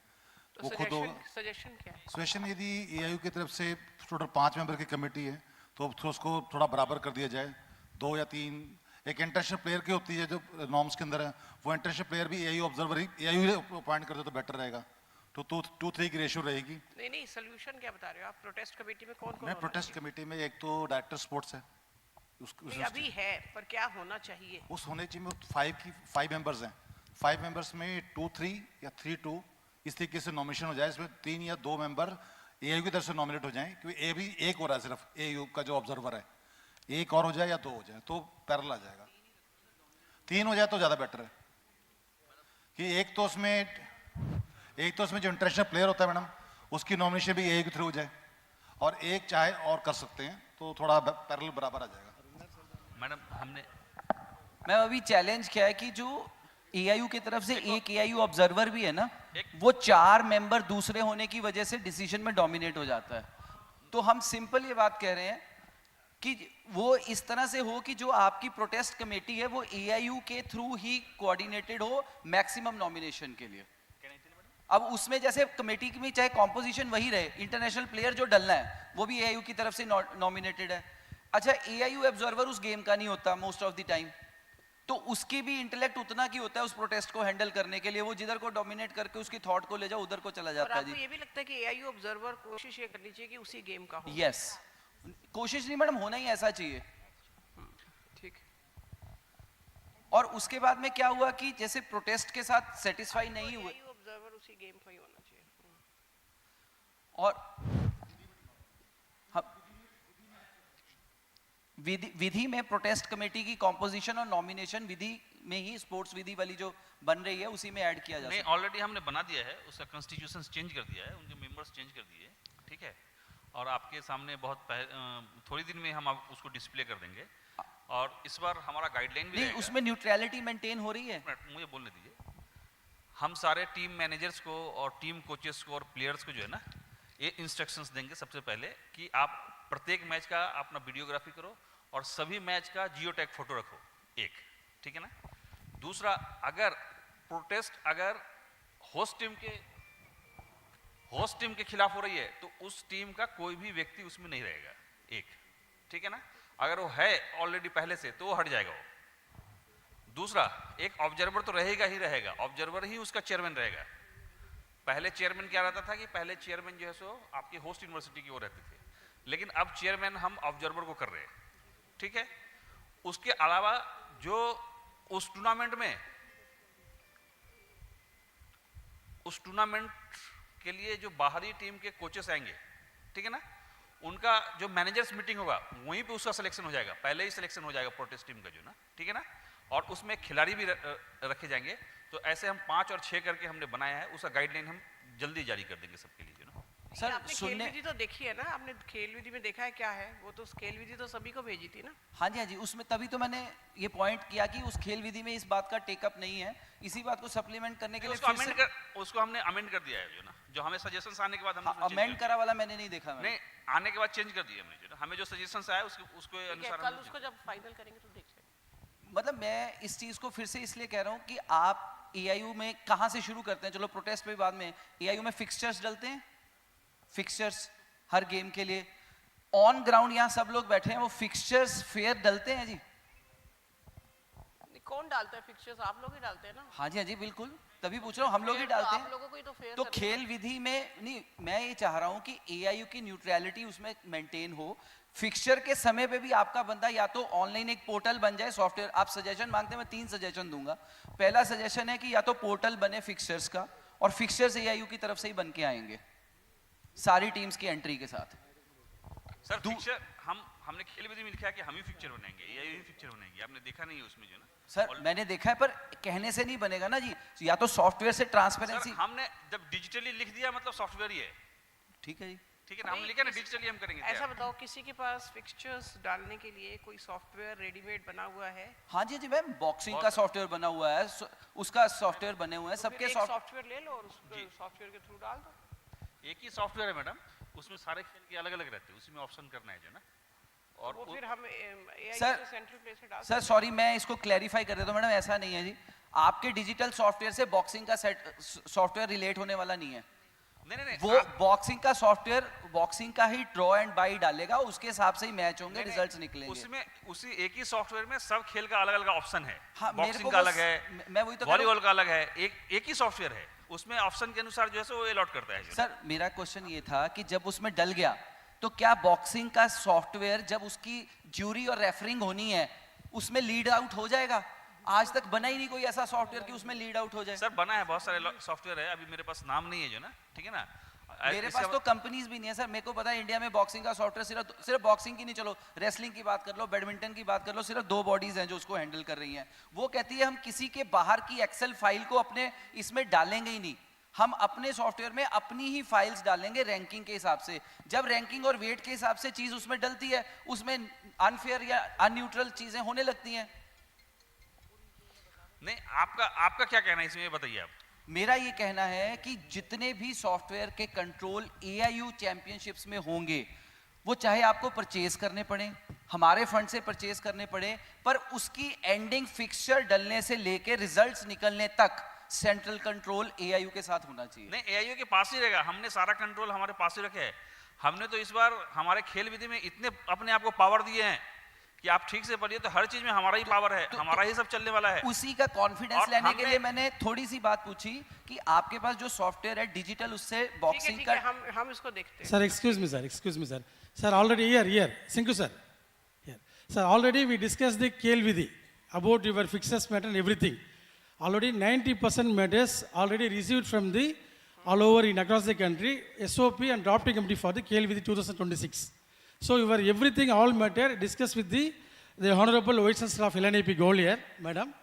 तो सजेशन क्या है? सजेशन यदि AIU की तरफ से टोटल 5 मेंबर की कमेटी है तो उसको थोड़ा बराबर कर दिया जाए, 2 या 3. एक इंटरनेशनल प्लेयर की होती है जो नॉर्म्स के अंदर है, वो इंटरनेशनल प्लेयर भी AIU ऑब्जर्वर ही AIU अपॉइंट कर दे तो बेटर रहेगा. तो 2-3 की रेशियो रहेगी. नहीं, सोल्यूशन क्या बता रहे हो आप? प्रोटेस्ट कमेटी में कौन-कौन? मैं प्रोटेस्ट कमेटी में एक तो डायरेक्टर स्पोर्ट्स है, अभी है, पर क्या होना चाहिए? उस होने चाहिए 5 मेंबर्स हैं. 5 मेंबर्स में 2-3 या 3-2 इस तरीके से नॉमिनेशन हो जाए, इसमें 3 या 2 मेंबर AIU की तरफ से नॉमिनेट हो जाएं, क्योंकि ए भी एक हो रहा है सिर्फ AIU का जो ऑब्जर्वर है. एक और हो जाए या 2 हो जाए तो पैरेलल आ जाएगा. 3 हो जाए तो ज़्यादा बेटर है, कि एक तो उसमें जो इंटरनेशनल प्लेयर होता है मैडम, उसकी नॉमिनेशन भी AIU के थ्रू हो जाए, और एक चाहे और कर सकते हैं तो थोड़ा पैरेलल बराबर आ जाएगा. मैडम हमने मैं अभी चैलेंज किया है कि जो AIU की तरफ से एक AIU ऑब्जर्वर भी है ना, वो 4 मेंबर दूसरे होने की वजह से डिसीजन में डोमिनेट हो जाता है. तो हम सिंपल ये बात कह रहे हैं कि वो इस तरह से हो कि जो आपकी प्रोटेस्ट कमेटी है वो AIU के थ्रू ही कोऑर्डिनेटेड हो मैक्सिमम नॉमिनेशन के लिए. अब उसमें जैसे कमेटी में चाहे कॉम्पोजिशन वही रहे, इंटरनेशनल प्लेयर जो डलना है वो भी AIU की तरफ से नॉमिनेटेड है. अच्छा, AIU ऑब्जर्वर उस गेम का नहीं होता मोस्ट ऑफ द टाइम, तो उसकी भी इंटेलेक्ट उतना की होता है उस प्रोटेस्ट को हैंडल करने के लिए. वो जिधर को डोमिनेट करके उसकी थॉट को ले जाओ उधर को चला जाता है. जी, ये भी लगता है कि AIU ऑब्जर्वर कोशिश ये करनी चाहिए कि उसी गेम का हो. यस, कोशिश नहीं मैडम, होना ही ऐसा चाहिए. ठीक. और उसके बाद में क्या हुआ कि जैसे प्रोटेस्ट के साथ सेटिस्फाई नहीं हुए, AIU ऑब्जर्वर उसी गेम का ही होना चाहिए. और विधि में प्रोटेस्ट कमेटी की कॉम्पोजिशन और नॉमिनेशन विधि में ही स्पोर्ट्स विधि वाली जो बन रही है उसी में ऐड किया जा सकता है. नहीं, ऑलरेडी हमने बना दिया है, उसका कॉन्स्टिट्यूशन चेंज कर दिया है, उनके मेंबर्स चेंज कर दिए, ठीक है. और आपके सामने थोड़ी दिन में हम उसको डिस्प्ले कर देंगे. और इस बार हमारा गाइडलाइन भी नहीं, उसमें न्यूट्रलिटी मेंटेन हो रही है. मुझे बोलने दीजिए. हम सारे टीम मैनेजर्स को और टीम कोचेस को और प्लेयर्स को जो है ना, ये इंस्ट्रक्शंस देंगे सबसे पहले कि आप प्रत्येक मैच का अपना वीडियोग्राफी करो और सभी मैच का जियो टैग फोटो रखो एक, ठीक है ना. दूसरा, अगर प्रोटेस्ट अगर होस्ट टीम के खिलाफ हो रही है तो उस टीम का कोई भी व्यक्ति उसमें नहीं रहेगा एक, ठीक है ना. अगर वो है ऑलरेडी पहले से तो वो हट जाएगा वो. दूसरा, एक ऑब्जर्वर तो रहेगा ही रहेगा, ऑब्जर्वर ही उसका चेयरमैन रहेगा. पहले चेयरमैन क्या रहता था कि पहले चेयरमैन जो है सो आपकी होस्ट यूनिवर्सिटी की ओर रहते थे, लेकिन अब चेयरमैन हम ऑब्जर्वर को कर रहे हैं, ठीक है. उसके अलावा जो उस टूर्नामेंट के लिए जो बाहरी टीम के कोचेस आएंगे, ठीक है ना, उनका जो मैनेजर्स मीटिंग होगा वहीं पे उसका सिलेक्शन हो जाएगा, पहले ही सिलेक्शन हो जाएगा प्रोटेस्ट टीम का जो ना, ठीक है ना. और उसमें खिलाड़ी भी रखे जाएंगे. तो ऐसे हम 5 और 6 करके हमने बनाया है, उसका गाइडलाइन हम जल्दी जारी कर देंगे सबके लिए, ना. सर, आपने खेल विधि तो देखी है ना, आपने खेल विधि में देखा है क्या है वो, तो खेल विधि तो सभी को भेजी थी ना. हाँ जी, हाँ जी, उसमें तभी तो मैंने ये पॉइंट किया कि उस खेल विधि में इस बात का टेकअप नहीं है. इसी बात को सप्लीमेंट करने के लिए उसको हमने अमेंड कर दिया है जो ना, जो हमें सजेशंस आने के बाद हमने अमेंड करा वाला मैंने नहीं देखा. नहीं, आने के बाद चेंज कर दिया हमने जो, हमें जो सजेशंस आया उसको अनुसार कल उसको जब फाइनल करेंगे तो देख लेंगे. मतलब मैं इस चीज को फिर से इसलिए कह रहा हूँ कि आप AIU में कहाँ से शुरू करते हैं. चलो प्रोटेस्ट पे बाद में, AIU में फिक्सचर्स डलते हैं, फिक्सचर्स हर गेम के लिए ऑन ग्राउंड. यहाँ सब लोग बैठे हैं, वो फिक्सचर्स फेयर डलते हैं जी. कौन डालता है फिक्सचर्स? आप लोग ही डालते हैं ना. हाँ जी, हाँ जी, बिल्कुल, तभी पूछ रहा हूँ, हम लोग ही डालते हैं. आप लोगों को ही तो फेयर. तो खेल विधि में नहीं, मैं ये चाह रहा हूँ कि AIU की न्यूट्रलिटी उसमें मेंटेन हो. फिक्सचर के समय पे भी आपका बंदा या तो ऑनलाइन एक पोर्टल बन जाए, सॉफ्टवेयर, आप सजेशन मांगते हैं, मैं 3 सजेशन दूंगा। पहला सजेशन है कि या तो पोर्टल बने फिक्सचर्स का, और फिक्सचर्स एआईयू की तरफ से ही बन के आएंगे सारी टीम्स की एंट्री के साथ। सर फिक्सचर हमने खेल विधि में लिखा है कि हम ही फिक्सचर बनाएंगे, एआईयू ही फिक्सचर बनाएंगे, आपने देखा नहीं है उसमें जो ना सर मैंने देखा है, पर कहने से नहीं बनेगा ना जी, या तो सॉफ्टवेयर से ट्रांसपेरेंसी। हमने जब डिजिटली लिख दिया मतलब सॉफ्टवेयर ही है। ठीक है जी, ठीक है ना, हम लिखे ना डिजिटली हम करेंगे। ऐसा बताओ, किसी के पास फिक्सचर्स डालने के लिए कोई सॉफ्टवेयर रेडीमेड बना हुआ है? हाँ जी मैम, बॉक्सिंग का सॉफ्टवेयर बना हुआ है, उसका सॉफ्टवेयर बने हुए हैं सबके। सॉफ्टवेयर ले लो और उसको सॉफ्टवेयर के थ्रू डाल दो। एक ही सॉफ्टवेयर है मैडम, उसमें सारे खेल के अलग अलग रहते हैं, उसी में ऑप्शन करना है जो ना। और वो फिर हम एआई सर के सेंट्रल प्लेस से डाल सर सॉरी, मैं इसको क्लैरिफाई कर देता हूँ मैडम, ऐसा नहीं है जी, आपके डिजिटल सॉफ्टवेयर से बॉक्सिंग का सॉफ्टवेयर रिलेट होने वाला नहीं है। नहीं वो बॉक्सिंग का सॉफ्टवेयर बॉक्सिंग का ही ड्रॉ एंड बाई डालेगा, उसके हिसाब से ही मैच होंगे, रिजल्ट्स निकलेंगे। उसमें उसी एक ही सॉफ्टवेयर में सब खेल का अलग अलग ऑप्शन है। हाँ, बॉक्सिंग का अलग है, मैं वही तो वॉलीबॉल का अलग है, एक ही सॉफ्टवेयर है, उसमें ऑप्शन के अनुसार जो है वो अलॉट करता है। सर मेरा क्वेश्चन ये था कि जब उसमें डल गया तो क्या बॉक्सिंग का सॉफ्टवेयर जब उसकी ज्यूरी और रेफरिंग होनी है उसमें लीड आउट हो जाएगा? आज तक बना ही नहीं कोई ऐसा सॉफ्टवेयर कि उसमें लीड आउट हो जाए। सर बना है, बहुत सारे सॉफ्टवेयर है, अभी मेरे पास नाम नहीं है जो ना, ठीक है ना। मेरे पास तो कंपनीज भी नहीं है सर, मेरे को पता है इंडिया में बॉक्सिंग का सॉफ्टवेयर सिर्फ बॉक्सिंग की नहीं, चलो रेसलिंग की बात कर लो, बैडमिंटन की बात कर लो, सिर्फ 2 बॉडीज हैं जो उसको हैंडल कर रही हैं। वो कहती है हम किसी के बाहर की एक्सेल फाइल को अपने इसमें डालेंगे ही नहीं, हम अपने सॉफ्टवेयर में अपनी ही फाइल्स डालेंगे रैंकिंग के हिसाब से। जब रैंकिंग और वेट के हिसाब से चीज उसमें डलती है, उसमें अनफेयर या अनन्यूट्रल चीजें होने लगती हैं। नहीं, आपका क्या कहना है इसमें, बताइए आप। मेरा ये कहना है कि जितने भी सॉफ्टवेयर के कंट्रोल एआईयू चैंपियनशिप्स में होंगे, वो चाहे आपको परचेज करने पड़े, हमारे फंड से परचेज करने पड़े, पर उसकी एंडिंग फिक्सचर डलने से लेके रिजल्ट्स निकलने तक सेंट्रल कंट्रोल एआईयू के साथ होना चाहिए। नहीं, एआईयू के पास ही रहेगा, हमने सारा कंट्रोल हमारे पास ही रखे है। हमने तो इस बार हमारे खेल विधि में इतने अपने आप को पावर दिए हैं कि आप ठीक से पढ़िए, तो हर चीज में हमारा ही पावर है, हमारा ही सब चलने वाला है। उसी का कॉन्फिडेंस लेने के लिए मैंने थोड़ी सी बात पूछी कि आपके पास जो सॉफ्टवेयर है डिजिटल, उससे बॉक्सिंग का हम इसको देखते हैं। Sir, excuse me, sir. Sir, already here. Sinku sir. Here. Sir, already we discussed the KLVD about your fixes matter and everything. Already 90% matters already received from the all over in across the country SOP and drafting committee for the KLVD 2026. So your everything all matter discussed with the Honorable Vice Chancellor of LNAP Goliath, Madam.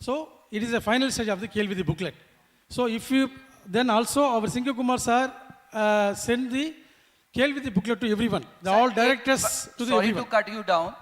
So it is a final stage of the KLVD booklet. So if you then also our Sinku Kumar sir send the KLVD booklet to everyone, all directors to the everyone. Sorry to cut you down.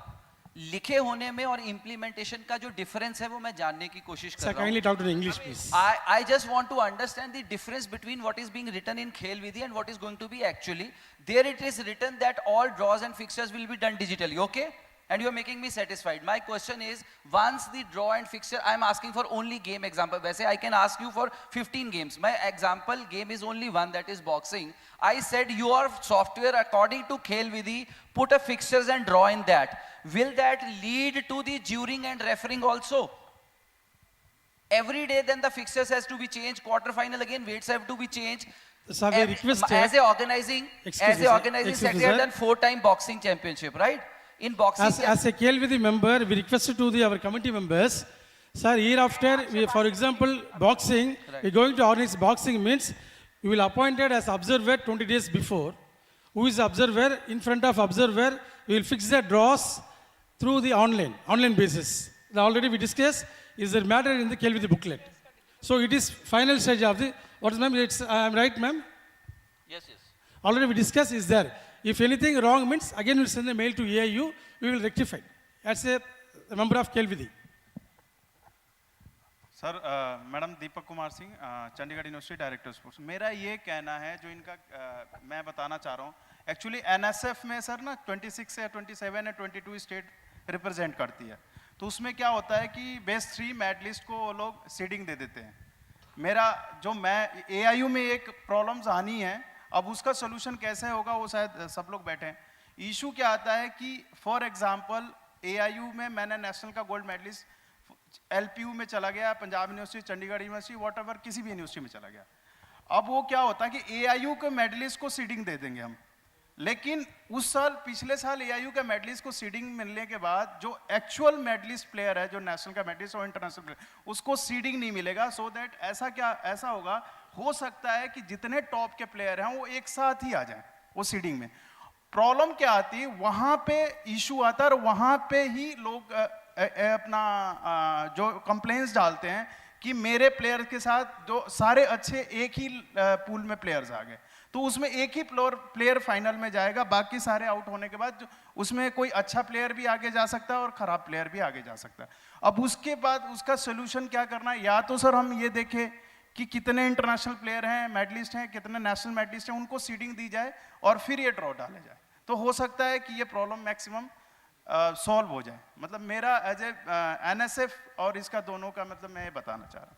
लिखे होने में और implementation का जो difference है वो मैं जानने की कोशिश कर रहा हूं। Sir, kindly talk to the English, please. I just want to understand the difference between what is being written in Khel Vidhi and what is going to be actually. There it is written that all draws and fixtures will be done digitally, okay? And you are making me satisfied. My question is, once the draw and fixture, I am asking for only game example. वैसे I can ask you for 15 games. My example game is only one, that is boxing. I said your software according to Khel Vidhi put a fixtures and draw in that. Will that lead to the juring and refereeing also? Every day then the fixtures has to be changed, quarter final again weights have to be changed. Sir, we request as a organizing secretary, I have done 4-time boxing championship, right? In boxing, as a KLVD member, we requested to our committee members, sir, hereafter, for example, boxing, we're going to organize boxing means we will appointed as observer 20 days before. Who is observer? In front of observer, we will fix the draws through the online basis. Already we discussed, is the matter in the KLVD booklet. So it is final stage of the, what is ma'am, I am right ma'am? Yes. Already we discussed is there. If anything wrong means, again we will send a mail to AIU, we will rectify. As a member of KLVD. Sir madam Deepak Kumar Singh Chandigarh university director sports. मेरा ये कहना है जो इनका मैं बताना चाह रहा हूँ, एक्चुअली एनएसएफ में सर ना 26 या 27 या 22 स्टेट रिप्रेजेंट करती है, तो उसमें क्या होता है कि बेस्ट 3 मेडलिस्ट को वो लोग सीडिंग दे देते हैं। मेरा जो मैं एआईयू में एक प्रॉब्लम्स आनी है, अब उसका सोल्यूशन कैसे होगा वो शायद सब लोग बैठे हैं। इशू क्या आता है कि फॉर एग्जांपल एआईयू में मैंने नेशनल का गोल्ड मेडलिस्ट एलपीयू में चला गया, Punjab university, Chandigarh university, whatever किसी भी यूनिवर्सिटी में चला गया। अब वो क्या होता है कि एआईयू के मेडलिस्ट को सीडिंग दे देंगे हम, लेकिन उस साल पिछले साल एआईयू के मेडलिस्ट को सीडिंग मिलने के बाद जो एक्चुअल मेडलिस्ट प्लेयर है, जो नेशनल का मेडलिस्ट और इंटरनेशनल प्लेयर, उसको सीडिंग नहीं मिलेगा. सो दैट ऐसा होगा, हो सकता है कि जितने टॉप के प्लेयर हैं वो एक साथ ही आ जाएं वो सीडिंग में. प्रॉब्लम क्या आती, वहां पे इशू आता है और वहां पे ही लोग अपना जो कंप्लेंट्स डालते हैं कि मेरे प्लेयर के साथ जो सारे अच्छे एक ही पूल में प्लेयर्स आ गए, तो उसमें एक ही प्लेयर फाइनल में जाएगा, बाकी सारे आउट होने के बाद उसमें कोई अच्छा प्लेयर भी आगे जा सकता है और खराब प्लेयर भी आगे जा सकता है. अब उसके बाद उसका सोल्यूशन क्या करना है, या तो सर हम ये देखें कि कितने इंटरनेशनल प्लेयर हैं, मेडलिस्ट हैं, कितने नेशनल मेडलिस्ट हैं, उनको सीडिंग दी जाए और फिर ये ड्रॉ डाले जाए, तो हो सकता है कि ये प्रॉब्लम मैक्सिमम सॉल्व हो जाए. मतलब मेरा एज ए एनएसएफ और इसका दोनों का मतलब मैं ये बताना चाह रहा हूँ.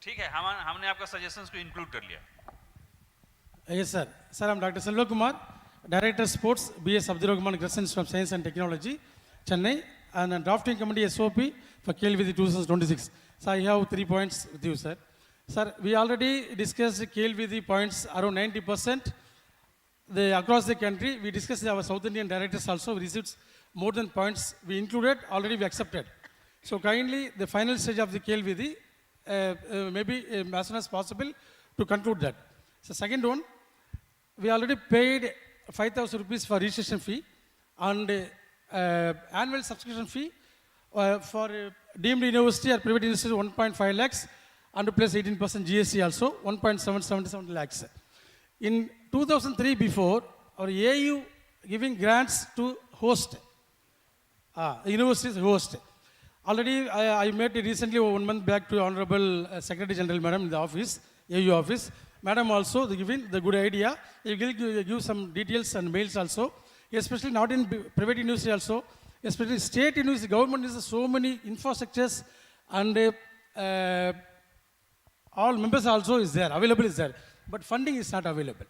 ठीक है, हमने आपका सजेशंस को इंक्लूड कर लिया. Yes, sir. Sir, I'm Dr. Selva Kumar, Director Sports, BS Abdul Rahman Crescents from Science and Technology, Chennai, and Drafting Committee SOP for KLVD 2026. So I have 3 points with you, sir. Sir, we already discussed KLVD points around 90%. Across the country, we discussed our South Indian directors also, we received more than points we included, already we accepted. So kindly, the final stage of the KLVD, maybe as soon as possible to conclude that. So second one, we already paid 5,000 rupees for registration fee and annual subscription fee for deemed university or private university 1.5 lakhs and plus 18% GST also 1.777 lakhs. In 2003 before, our AU giving grants to host, universities host. Already I met recently 1 month back to Honorable Secretary General Madam in the office, AU office. Madam also giving the good idea. You will give some details and mails also, especially not in private university also, especially state university, government is so many infrastructures and all members also is there, available is there, but funding is not available,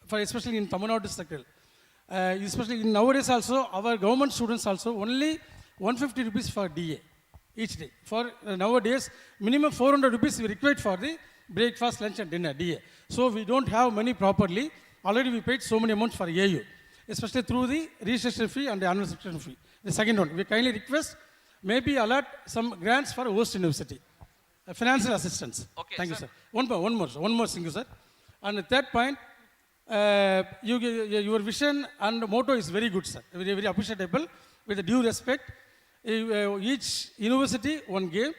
for especially in Tamil Nadu sector. Especially in nowadays also, our government students also only 150 rupees for DA each day. For nowadays, minimum 400 rupees we required for the breakfast, lunch and dinner, DA. So we don't have money properly. Already we paid so many amounts for AU, especially through the registration fee and the annual subscription fee. The second one, we kindly request maybe allot some grants for host university, financial assistance. Okay, Thank sir. you, sir. One more thing, sir. And the third point, your vision and motto is very good, sir. Very, very appreciable. With the due respect, each university one game,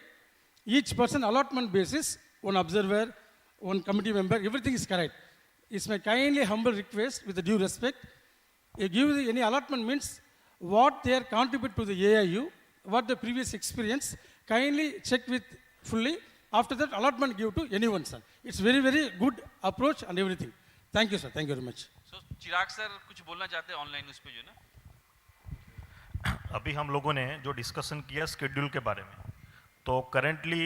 each person allotment basis, one observer, one committee member, everything is correct. It's my kindly humble request with the due respect. You give any allotment means what they are contribute to the AIU, what the previous experience, kindly check with fully. After that, allotment give to anyone, sir. It's very, very good approach and everything. Thank you, sir. Thank you very much. So, Chirag sir कुछ बोलना चाहते हैं online उस पे जो ना? अभी हम लोगों ने जो डिस्कशन किया शेड्यूल के बारे में, तो करेंटली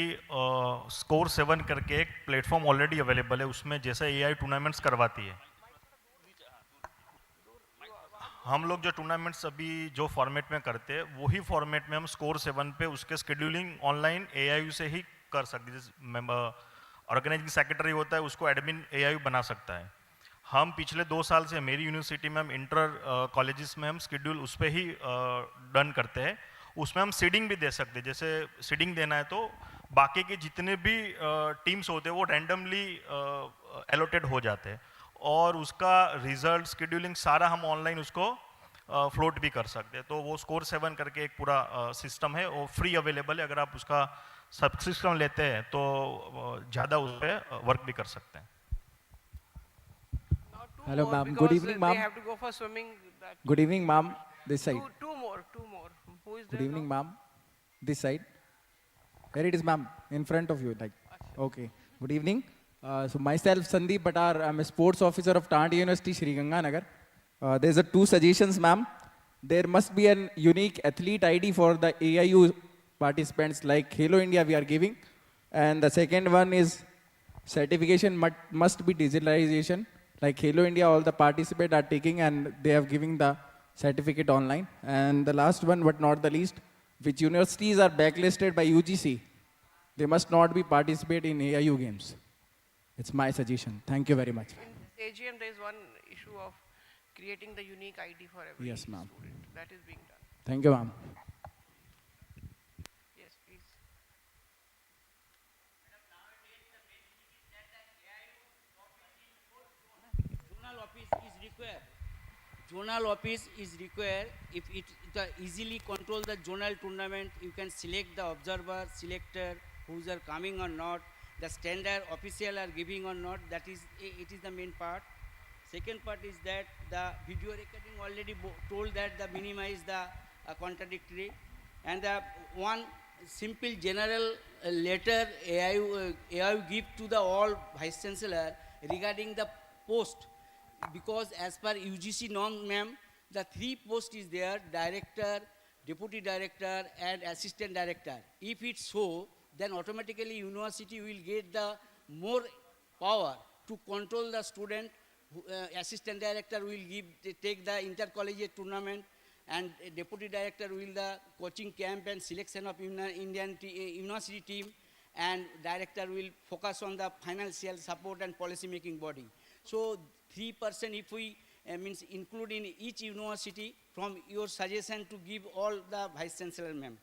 स्कोर 7 करके एक प्लेटफॉर्म ऑलरेडी अवेलेबल है, उसमें जैसे एआई टूर्नामेंट्स करवाती है, हम लोग जो टूर्नामेंट्स अभी जो फॉर्मेट में करते हैं वही फॉर्मेट में हम स्कोर 7 पे उसके शेड्यूलिंग ऑनलाइन एआईयू से ही कर सकते हैं. ऑर्गेनाइजिंग सेक्रेटरी होता है उसको एडमिन एआईयू बना सकता है. हम पिछले 2 साल से मेरी यूनिवर्सिटी में हम इंटर कॉलेजेस में हम शेड्यूल उस पर ही डन करते हैं. उसमें हम सीडिंग भी दे सकते हैं. जैसे सीडिंग देना है तो बाकी के जितने भी टीम्स होते हैं वो रैंडमली एलोटेड हो जाते हैं और उसका रिजल्ट शेड्यूलिंग सारा हम ऑनलाइन उसको फ्लोट भी कर सकते हैं. तो वो स्कोर 7 करके एक पूरा सिस्टम है, वो फ्री अवेलेबल है. अगर आप उसका सब्सक्रिप्शन लेते हैं तो ज़्यादा उस पर वर्क भी कर सकते हैं. Hello, ma'am. Good evening, ma'am. They have to go for swimming. Good evening, ma'am. This side. Two more. Who is Good there evening, now? ma'am. This side. Here it is, ma'am. In front of you, like. Okay. Good evening. So myself, Sandeep Bhatar. I'm a sports officer of Tandi University, Sri Ganganagar. There's 2 suggestions, ma'am. There must be a unique athlete ID for the AIU participants, like Halo India we are giving. And the second one is certification must be digitalization. Like Halo India, all the participants are taking and they are giving the certificate online. And the last one, but not the least, which universities are blacklisted by UGC, they must not be participate in AIU games. It's my suggestion. Thank you very much. In AGM, there is one issue of creating the unique ID for every Yes, ma'am. student. That is being done. Thank you, ma'am. Yes, please. Zonal office is required. Zonal office is required. If it easily control the zonal tournament, you can select the observer, selector, who's are coming or not, the standard official are giving or not. That is, it is the main part. Second part is that the video recording already told that the minimize the contradictory, and the one simple general letter AIU give to the all vice chancellor regarding the post, because as per UGC norm, ma'am, the 3 posts is there: director, deputy director, and assistant director. If it's so, then automatically university will get the more power to control the student. Assistant director will take the intercollegiate tournament, and deputy director will the coaching camp and selection of Indian university team, and director will focus on the financial support and policy making body. So 3% if we means include in each university from your suggestion to give all the vice chancellor, ma'am.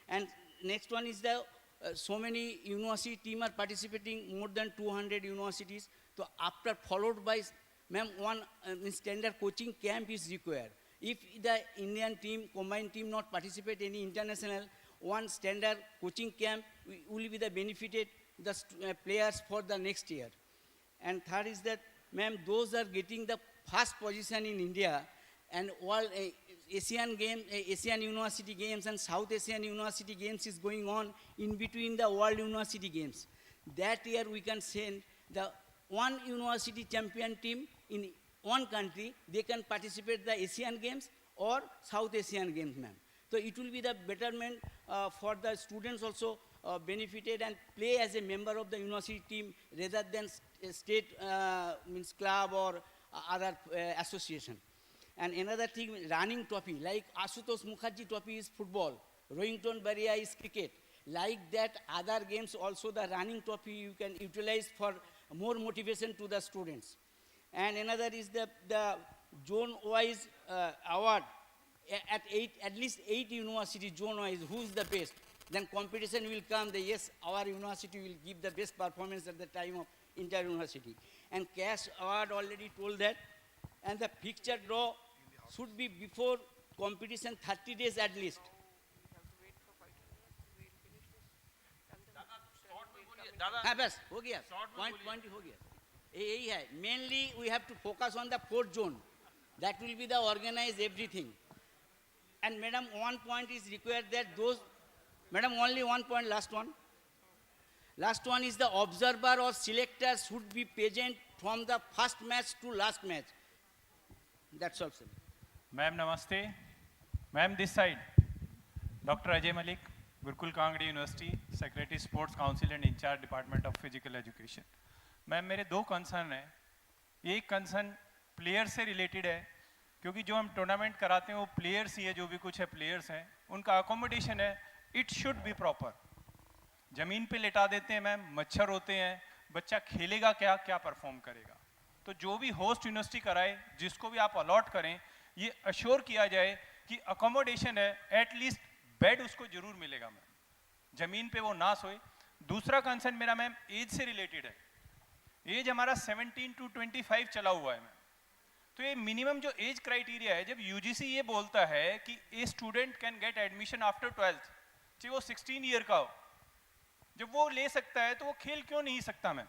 And next one is the so many university team are participating, more than 200 universities. So after followed by, ma'am, one standard coaching camp is required. If the Indian team, combined team not participate any international, one standard coaching camp will be the benefited the players for the next year. And third is that, ma'am, those are getting the first position in India, and all Asian Games, Asian University Games and South Asian University Games is going on in between the World University Games. That year we can send the one university champion team in one country, they can participate the Asian Games or South Asian Games, ma'am. So it will be the betterment for the students also benefited and play as a member of the university team rather than state means club or other association. And another thing, running trophy, like Ashutosh Mukherjee trophy is football, Rohington Barria is cricket. Like that, other games also the running trophy you can utilize for more motivation to the students. And another is the zone-wise award at least 8 universities zone-wise, who's the best. Then competition will come, yes, our university will give the best performance at the time of inter-university. And cash award already told that. And the picture draw should be before competition 30 days at least. हाँ बस हो गया point हो गया यही है mainly we have to focus on the 4th zone that will be the organize everything. And madam, one point is required that those, madam, only one point, last one is the observer or selector should be present from the first match to last match. That's all, sir. Ma'am, namaste. Ma'am, this side. Dr. Ajay Malik, Gurukul Kangadi University, Secretary Sports Council and in charge Department of Physical Education. Ma'am, मेरे 2 concern हैं. एक concern player से related है, क्योंकि जो हम tournament कराते हैं वो प्लेयर्स ही है, जो भी कुछ है प्लेयर्स हैं, उनका अकोमोडेशन है, इट शुड बी प्रॉपर. ज़मीन पे लेटा देते हैं मैम, मच्छर होते हैं, बच्चा खेलेगा क्या, क्या परफॉर्म करेगा. तो जो भी होस्ट यूनिवर्सिटी कराए, जिसको भी आप अलॉट करें, ये अश्योर किया जाए कि अकोमोडेशन है, एटलीस्ट बेड उसको जरूर मिलेगा मैम, ज़मीन पे वो ना सोए. दूसरा कंसर्न मेरा मैम एज से रिलेटेड है. एज हमारा 17 to 25 चला हुआ है मैम. तो ये मिनिमम जो एज क्राइटेरिया है, जब यूजीसी ये बोलता है कि a student can get admission after 12th, चाहे वो 16 ईयर का हो, जब वो ले सकता है तो वो खेल क्यों नहीं सकता मैम.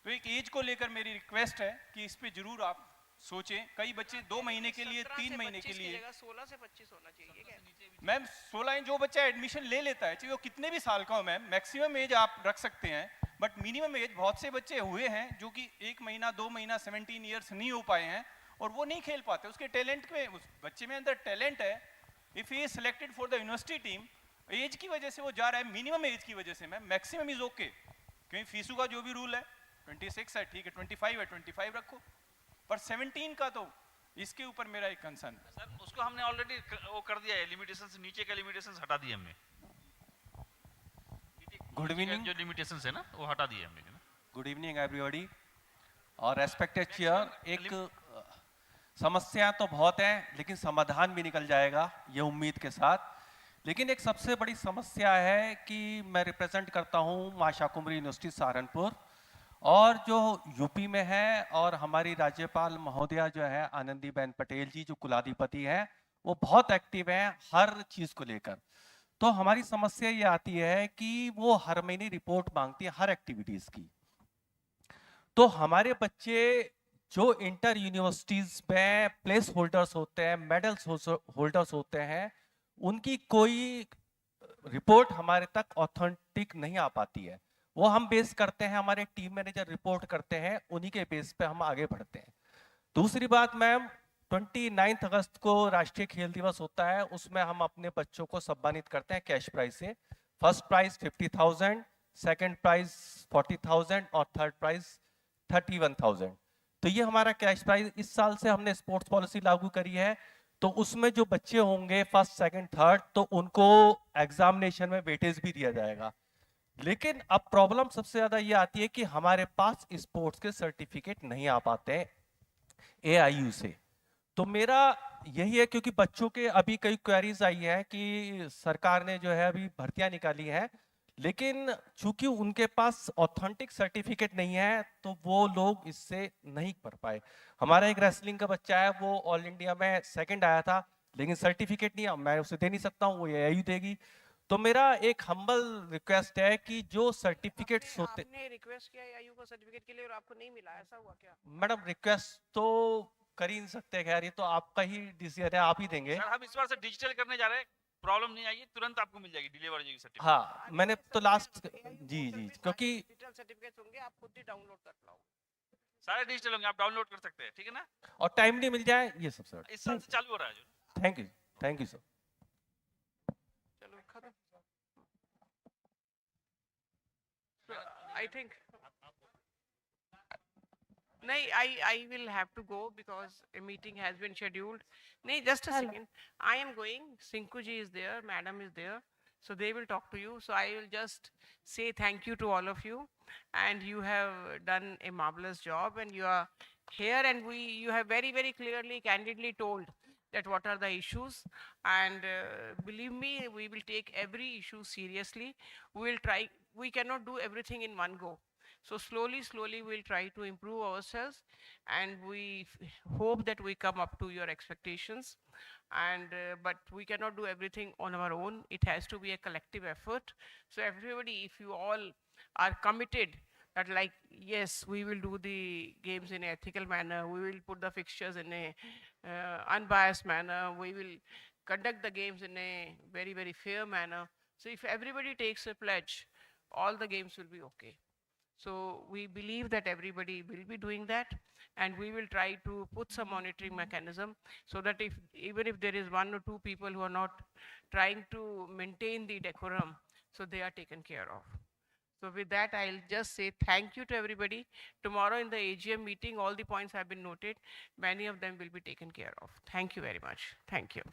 तो एक एज को लेकर मेरी रिक्वेस्ट है कि इस पे जरूर आप सोचें. कई बच्चे 2 महीने के लिए, 3 महीने के लिए, 16 से 25 होना चाहिए क्या? मैम 16 जो बच्चा एडमिशन ले लेता है, चाहे वो कितने भी साल का हो मैम, मैक्सिमम एज आप रख सकते हैं, बट मिनिमम एज बहुत से बच्चे हुए हैं जो कि 1 महीना 2 महीना 17 ईयर्स नहीं हो पाए हैं और वो नहीं खेल पाते. उसके टैलेंट में, उस बच्चे में अंदर टैलेंट है. If he is selected for the university team, age की वजह से वो जा रहा है, मिनिमम एज की वजह से मैम, मैक्सिमम इज ओके. क्योंकि फीसू का जो भी रूल है 26 है, ठीक है, 25 है, 25 रखो, पर 17 का तो इसके ऊपर मेरा एक कंसर्न है. सर उसको हमने ऑलरेडी वो कर दिया है, लिमिटेशंस, नीचे के लिमिटेशंस हटा दिए हमने. Good evening. जो लिमिटेशंस है ना वो हटा दिए हमने. Good evening everybody. और रेस्पेक्टेड चेयर, एक समस्या तो बहुत है, लेकिन समाधान भी निकल जाएगा, ये उम्मीद के साथ। लेकिन एक सबसे बड़ी समस्या है कि मैं रिप्रेजेंट करता हूँ माशा कुमरी यूनिवर्सिटी सहारनपुर, और जो यूपी में है, और हमारी राज्यपाल महोदया जो है आनंदीबेन पटेल जी जो कुलाधिपति हैं, वो बहुत एक्टिव हैं हर चीज़ को लेकर। तो हमारी समस्या ये आती है कि वो हर महीने रिपोर्ट मांगती है हर एक्टिविटीज़ की। तो हमारे बच्चे जो इंटर यूनिवर्सिटीज़ में प्लेस होल्डर्स होते हैं, मेडल्स होल्डर्स होते हैं, उनकी कोई रिपोर्ट हमारे तक ऑथेंटिक नहीं आ पाती है। वो हम बेस करते हैं, हमारे टीम मैनेजर रिपोर्ट करते हैं, उन्हीं के बेस पे हम आगे बढ़ते हैं। दूसरी बात मैम, 29 अगस्त को राष्ट्रीय खेल दिवस होता है, उसमें हम अपने बच्चों को सम्मानित करते हैं कैश प्राइज से। फर्स्ट प्राइज 50,000, सेकंड प्राइज 40,000 और थर्ड प्राइज 31,000। तो ये हमारा कैश प्राइज। इस साल से हमने स्पोर्ट्स पॉलिसी लागू करी है, तो उसमें जो बच्चे होंगे फर्स्ट सेकंड थर्ड, तो उनको एग्जामिनेशन में वेटेज भी दिया जाएगा। लेकिन अब प्रॉब्लम सबसे ज्यादा ये आती है कि हमारे पास स्पोर्ट्स के सर्टिफिकेट नहीं आ पाते AIU से। तो मेरा यही है, क्योंकि बच्चों के अभी कई क्वेरीज आई है कि सरकार ने जो है अभी भर्तियां निकाली हैं, लेकिन चूंकि उनके पास ऑथेंटिक सर्टिफिकेट नहीं है, तो वो लोग इससे नहीं पढ़ पाए। हमारा एक रेसलिंग का बच्चा है, वो ऑल इंडिया में सेकंड आया था, लेकिन सर्टिफिकेट नहीं, मैं उसे दे नहीं सकता हूँ, वो AIU देगी। तो मेरा एक हम्बल रिक्वेस्ट है कि जो सर्टिफिकेट्स होते, आपने रिक्वेस्ट किया AIU को सर्टिफिकेट के लिए और आपको नहीं मिला, ऐसा हुआ क्या? मैडम रिक्वेस्ट तो कर ही नहीं सकते, खैर ये तो आपका ही डिसीजन है, आप ही देंगे। सर हम इस बार से डिजिटल करने जा रहे हैं, प्रॉब्लम नहीं आएगी, तुरंत आपको मिल जाएगी, डिलीवर हो जाएगी सर्टिफिकेट। हाँ, मैंने तो लास्ट जी क्योंकि डिजिटल सर्टिफिकेट्स होंगे, आप खुद ही डाउनलोड कर लो। सारे डिजिटल होंगे, आप डाउनलोड कर सकते हैं, ठीक है ना? और टाइम नहीं मिल जाए, ये सबसे इस साल से चालू हो रहा है जो। Thank you sir. चलो खत्म। I think no, I will have to go because a meeting has been scheduled. No, just a second. I am going. Sinkuji is there, Madam is there, so they will talk to you. So I will just say thank you to all of you, and you have done a marvelous job, and you are here, and you have very clearly, candidly told that what are the issues, and believe me, we will take every issue seriously. We will try. We cannot do everything in one go. So slowly we'll try to improve ourselves, and we hope that we come up to your expectations. And but we cannot do everything on our own. It has to be a collective effort. So everybody, if you all are committed that like, yes, we will do the games in an ethical manner, we will put the fixtures in a unbiased manner, we will conduct the games in a very fair manner. So if everybody takes a pledge, all the games will be okay. So we believe that everybody will be doing that, and we will try to put some monitoring mechanism so that even if there is one or two people who are not trying to maintain the decorum, so they are taken care of. So with that, I'll just say thank you to everybody. Tomorrow in the AGM meeting, all the points have been noted. Many of them will be taken care of. Thank you very much. Thank you.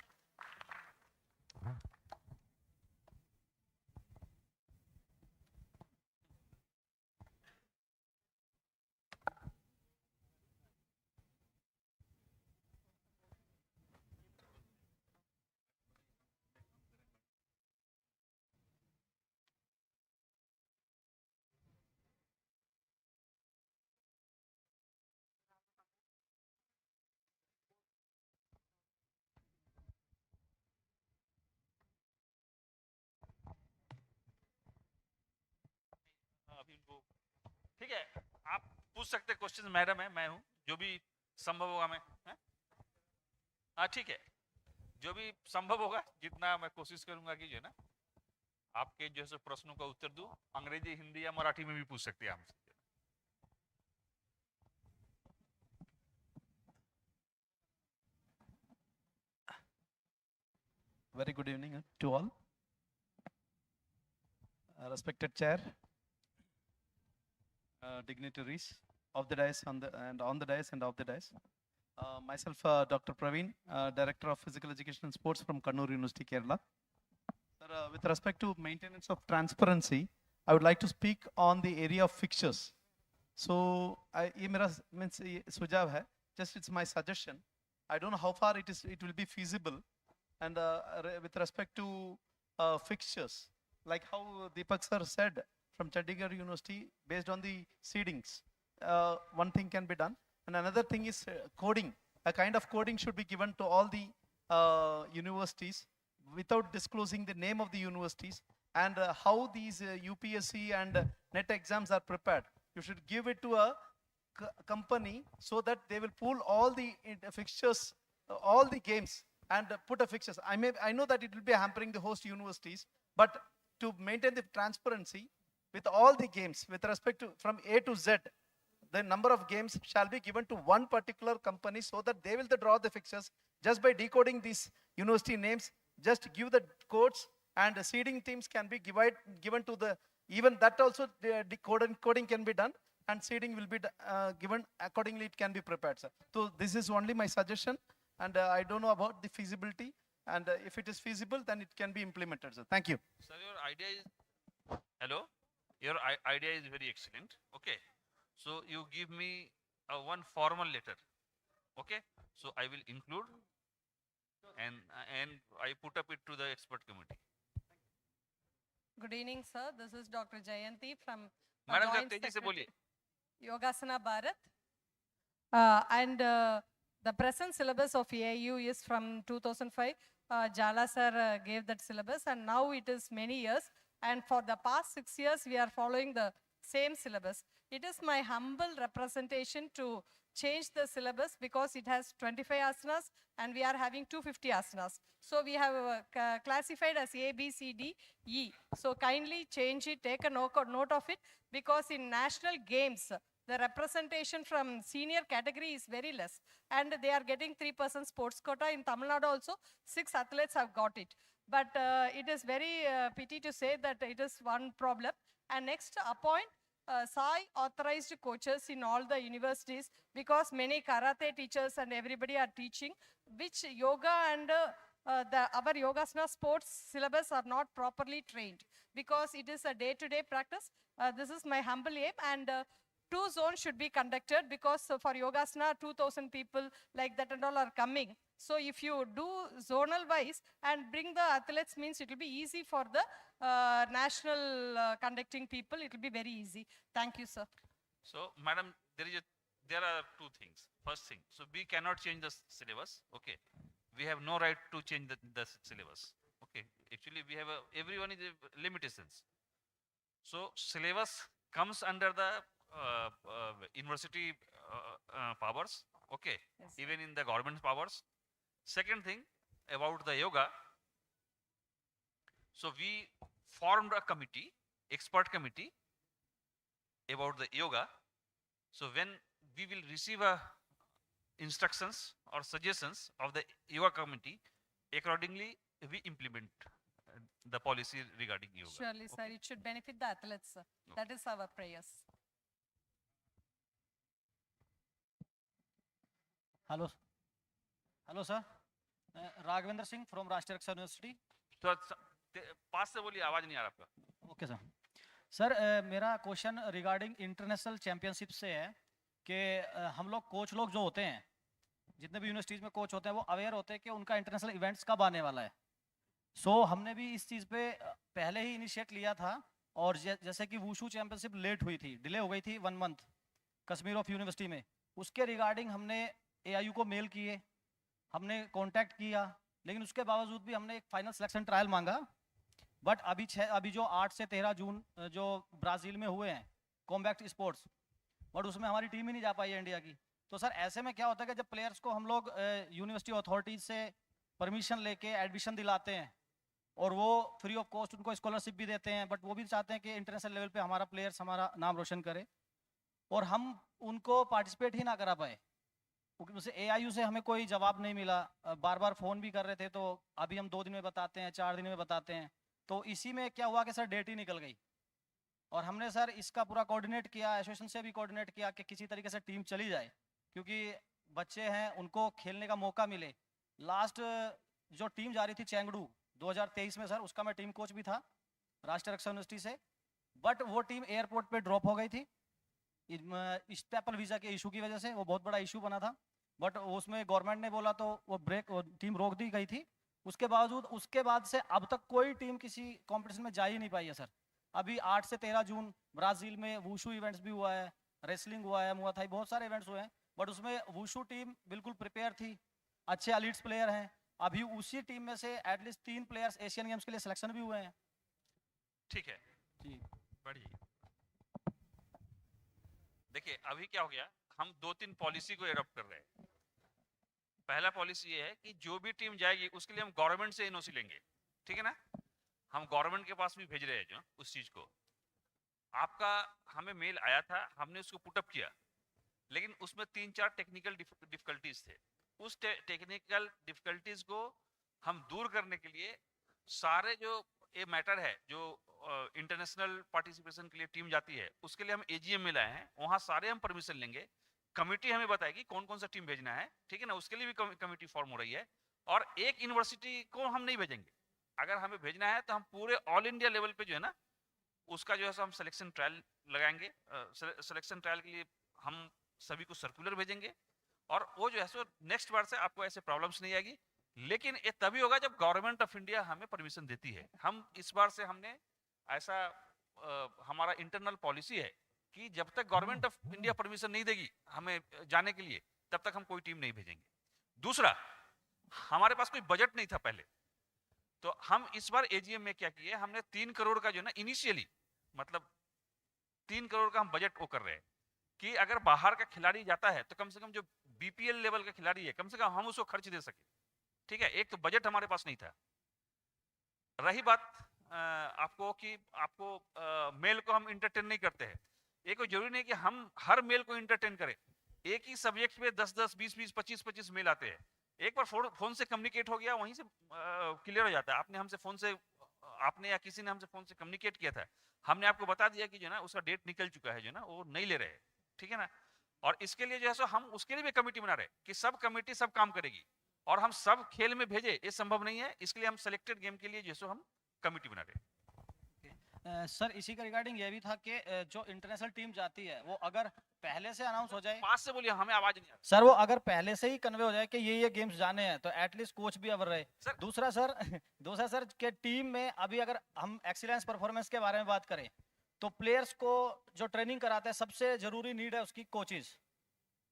अभी वो ठीक है, आप पूछ सकते हैं question, madam है, मैं हूँ, जो भी संभव होगा मैं, हाँ ठीक है, जो भी संभव होगा, जितना मैं कोशिश करूंगा कि जो है ना आपके जैसे प्रश्नों का उत्तर दूं। अंग्रेजी, हिंदी या मराठी में भी पूछ सकते हैं हमसे। Very good evening to all. Respected chair, dignitaries of the dais and on the dais and off the dais. Myself, Dr. Praveen, Director of Physical Education and Sports from Kannur University, Kerala. Sir, with respect to maintenance of transparency, I would like to speak on the area of fixtures. So, ये मेरा means सुझाव है, just it's my suggestion I don't know how far it will be feasible. And with respect to fixtures, like how Deepak sir said from Chandigarh University, based on the seedings, one thing can be done. And another thing is coding. A kind of coding should be given to all the universities without disclosing the name of the universities, and how these UPSC and NET exams are prepared. You should give it to a company so that they will pool all the fixtures, all the games, and put a fixtures. I know that it will be hampering the host universities, but to maintain the transparency with all the games, with respect to from A to Z, the number of games shall be given to one particular company so that they will draw the fixtures just by decoding these university names. Just give the codes, and the seeding teams can be given to the, even that also the coding can be done, and seeding will be given accordingly. It can be prepared, sir. So this is only my suggestion, and I don't know about the feasibility, and if it is feasible, then it can be implemented, sir. Thank you. Sir, your idea is, hello? Your idea is very excellent. Okay. So you give me one formal letter. Okay. So I will include, and I put up it to the expert committee. Good evening, sir. This is Dr. Jayanti from Madam, Joint तेजी से बोलिए. Yogasana Bharat. And the present syllabus of AIU is from 2005. Jala sir gave that syllabus, and now it is many years. And for the past 6 years, we are following the same syllabus. It is my humble representation to change the syllabus because it has 25 asanas and we are having 250 asanas. So we have classified as A, B, C, D, E. So kindly change it, take a note of it, because in national games, the representation from senior category is very less, and they are getting 3% sports quota. In Tamil Nadu also, 6 athletes have got it. But it is very pity to say that it is one problem. And next, appoint Sai authorized coaches in all the universities, because many karate teachers and everybody are teaching, which yoga and our Yogasana sports syllabus are not properly trained, because it is a day-to-day practice. This is my humble aim, and 2 zones should be conducted, because for Yogasana, 2,000 people like that and all are coming. So if you do zonal wise and bring the athletes, means it will be easy for the national conducting people. It will be very easy. Thank you, sir. So, madam, there are 2 things. First thing, so we cannot change the syllabus. Okay. We have no right to change the syllabus. Okay. Actually, we have everyone is limitations. So syllabus comes under the university powers. Okay. Yes. Even in the government powers. Second thing about the yoga. So we formed a committee, expert committee about the yoga. So when we will receive instructions or suggestions of the yoga committee, accordingly we implement the policy regarding yoga. Surely, sir. It should benefit the athletes, sir. That is our prayers. Hello. Hello, sir. Raghavendra Singh from Rashtriya Raksha University. तो पास से बोलिए, आवाज नहीं आ रहा आपका. Okay sir. Sir मेरा question regarding international championship से है कि हम लोग कोच लोग जो होते हैं, जितने भी यूनिवर्सिटीज़ में कोच होते हैं, वो अवेयर होते हैं कि उनका इंटरनेशनल इवेंट्स कब आने वाला है. सो हमने भी इस चीज़ पे पहले ही इनिशिएट लिया था, और जैसे कि वूशू चैंपियनशिप लेट हुई थी, डिले हो गई थी 1 मंथ कश्मीर ऑफ यूनिवर्सिटी में, उसके रिगार्डिंग हमने AIU को मेल किए, हमने कांटेक्ट किया, लेकिन उसके बावजूद भी हमने एक फाइनल सिलेक्शन ट्रायल मांगा. बट अभी जो 8 से 13 जून जो ब्राज़ील में हुए हैं कॉम्बैक्ट स्पोर्ट्स, बट उसमें हमारी टीम ही नहीं जा पाई है इंडिया की. तो सर ऐसे में क्या होता है कि जब प्लेयर्स को हम लोग यूनिवर्सिटी अथॉरिटीज से परमिशन लेके एडमिशन दिलाते हैं, और वो फ्री ऑफ कॉस्ट उनको स्कॉलरशिप भी देते हैं, बट वो भी चाहते हैं कि इंटरनेशनल लेवल पे हमारा प्लेयर्स हमारा नाम रोशन करे, और हम उनको पार्टिसिपेट ही ना करा पाए. उनसे AIU से हमें कोई जवाब नहीं मिला. बार बार फ़ोन भी कर रहे थे, तो अभी हम 2 दिन में बताते हैं, 4 दिन में बताते हैं. तो इसी में क्या हुआ कि सर डेट ही निकल गई, और हमने सर इसका पूरा कोऑर्डिनेट किया, एसोसिएशन से भी कोऑर्डिनेट किया कि किसी तरीके से टीम चली जाए, क्योंकि बच्चे हैं, उनको खेलने का मौका मिले. लास्ट जो टीम जा रही थी चेंगडू 2023 में सर, उसका मैं टीम कोच भी था राष्ट्रीय रक्षा यूनिवर्सिटी से, बट वो टीम एयरपोर्ट पे ड्रॉप हो गई थी स्टेपल वीज़ा के इशू की वजह से. वो बहुत बड़ा इशू बना था. बट उसमें गवर्नमेंट ने बोला तो वो टीम रोक दी गई थी। उसके बावजूद उसके बाद से अब तक कोई टीम किसी कंपटीशन में जा ही नहीं पाई है सर। अभी 8 से 13 जून ब्राजील में वुशु इवेंट्स भी हुआ है, रेसलिंग हुआ है, मुआ थाई, बहुत सारे इवेंट्स हुए हैं, बट उसमें वुशु टीम बिल्कुल प्रिपेयर थी, अच्छे एलीट्स प्लेयर हैं। अभी उसी टीम में से एटलीस्ट 3 प्लेयर्स एशियन गेम्स के लिए सिलेक्शन भी हुए हैं। ठीक है जी, बढ़िए। देखिए अभी क्या हो गया, हम 2-3 पॉलिसी को एडॉप्ट कर रहे हैं। पहला पॉलिसी ये है कि जो भी टीम जाएगी उसके लिए हम गवर्नमेंट से एनओसी लेंगे, ठीक है ना। हम गवर्नमेंट के पास भी भेज रहे हैं जो उस चीज को। आपका हमें मेल आया था, हमने उसको पुटअप किया, लेकिन उसमें 3-4 टेक्निकल डिफिकल्टीज थे। उस टेक्निकल डिफिकल्टीज को हम दूर करने के लिए सारे जो ये मैटर है, जो इंटरनेशनल पार्टिसिपेशन के लिए टीम जाती है, उसके लिए हम एजीएम में लाए हैं। वहां सारे हम परमिशन लेंगे, कमिटी हमें बताएगी कौन कौन सा टीम भेजना है, ठीक है ना। उसके लिए भी कमिटी फॉर्म हो रही है। और एक यूनिवर्सिटी को हम नहीं भेजेंगे, अगर हमें भेजना है तो हम पूरे ऑल इंडिया लेवल पे जो है ना, उसका जो है हम सिलेक्शन ट्रायल लगाएंगे। सिलेक्शन ट्रायल के लिए हम सभी को सर्कुलर भेजेंगे, और वो जो है सो नेक्स्ट बार से आपको ऐसे प्रॉब्लम्स नहीं आएगी। लेकिन ये तभी होगा जब गवर्नमेंट ऑफ इंडिया हमें परमिशन देती है। हम इस बार से हमने ऐसा हमारा इंटरनल पॉलिसी है कि जब तक गवर्नमेंट ऑफ इंडिया परमिशन नहीं देगी हमें जाने के लिए, तब तक हम कोई टीम नहीं भेजेंगे। दूसरा, हमारे पास कोई बजट नहीं था पहले, तो हम इस बार एजीएम में क्या किए, हमने 3 करोड़ का जो है ना इनिशियली, मतलब 3 करोड़ का हम बजट वो कर रहे हैं कि अगर बाहर का खिलाड़ी जाता है तो कम से कम जो बीपीएल लेवल का खिलाड़ी है, कम से कम हम उसको खर्च दे सके, ठीक है। एक तो बजट हमारे पास नहीं था। रही बात आपको कि आपको मेल को हम इंटरटेन नहीं करते हैं, ये कोई जरूरी नहीं कि हम हर मेल को इंटरटेन करें। एक ही सब्जेक्ट पे 10-10, 20-20, 25-25 मेल आते हैं। एक बार फोन से कम्युनिकेट हो गया, वहीं से क्लियर हो जाता है। आपने हमसे फोन से, आपने या किसी ने हमसे फोन से कम्युनिकेट किया था, हमने आपको बता दिया कि जो ना उसका डेट निकल चुका है, जो ना वो नहीं ले रहे, ठीक है ना। और इसके लिए जो है सो हम उसके लिए भी कमेटी बना रहे कि सब कमेटी सब काम करेगी, और हम सब खेल में भेजे ये संभव नहीं है। इसके लिए हम सिलेक्टेड गेम के लिए जो है सो हम कमेटी बना रहे हैं। सर इसी का रिगार्डिंग ये भी था कि जो इंटरनेशनल टीम जाती है वो अगर पहले से अनाउंस हो जाए, पास से बोलिए, हमें आवाज नहीं आती। सर वो अगर पहले से ही कन्वे हो जाए कि ये गेम्स जाने हैं, तो एटलीस्ट कोच भी अवर रहे। दूसरा सर के टीम में अभी अगर हम एक्सीलेंस परफॉर्मेंस के बारे में बात करें, तो प्लेयर्स को जो ट्रेनिंग कराते हैं सबसे जरूरी नीड है उसकी कोचेज।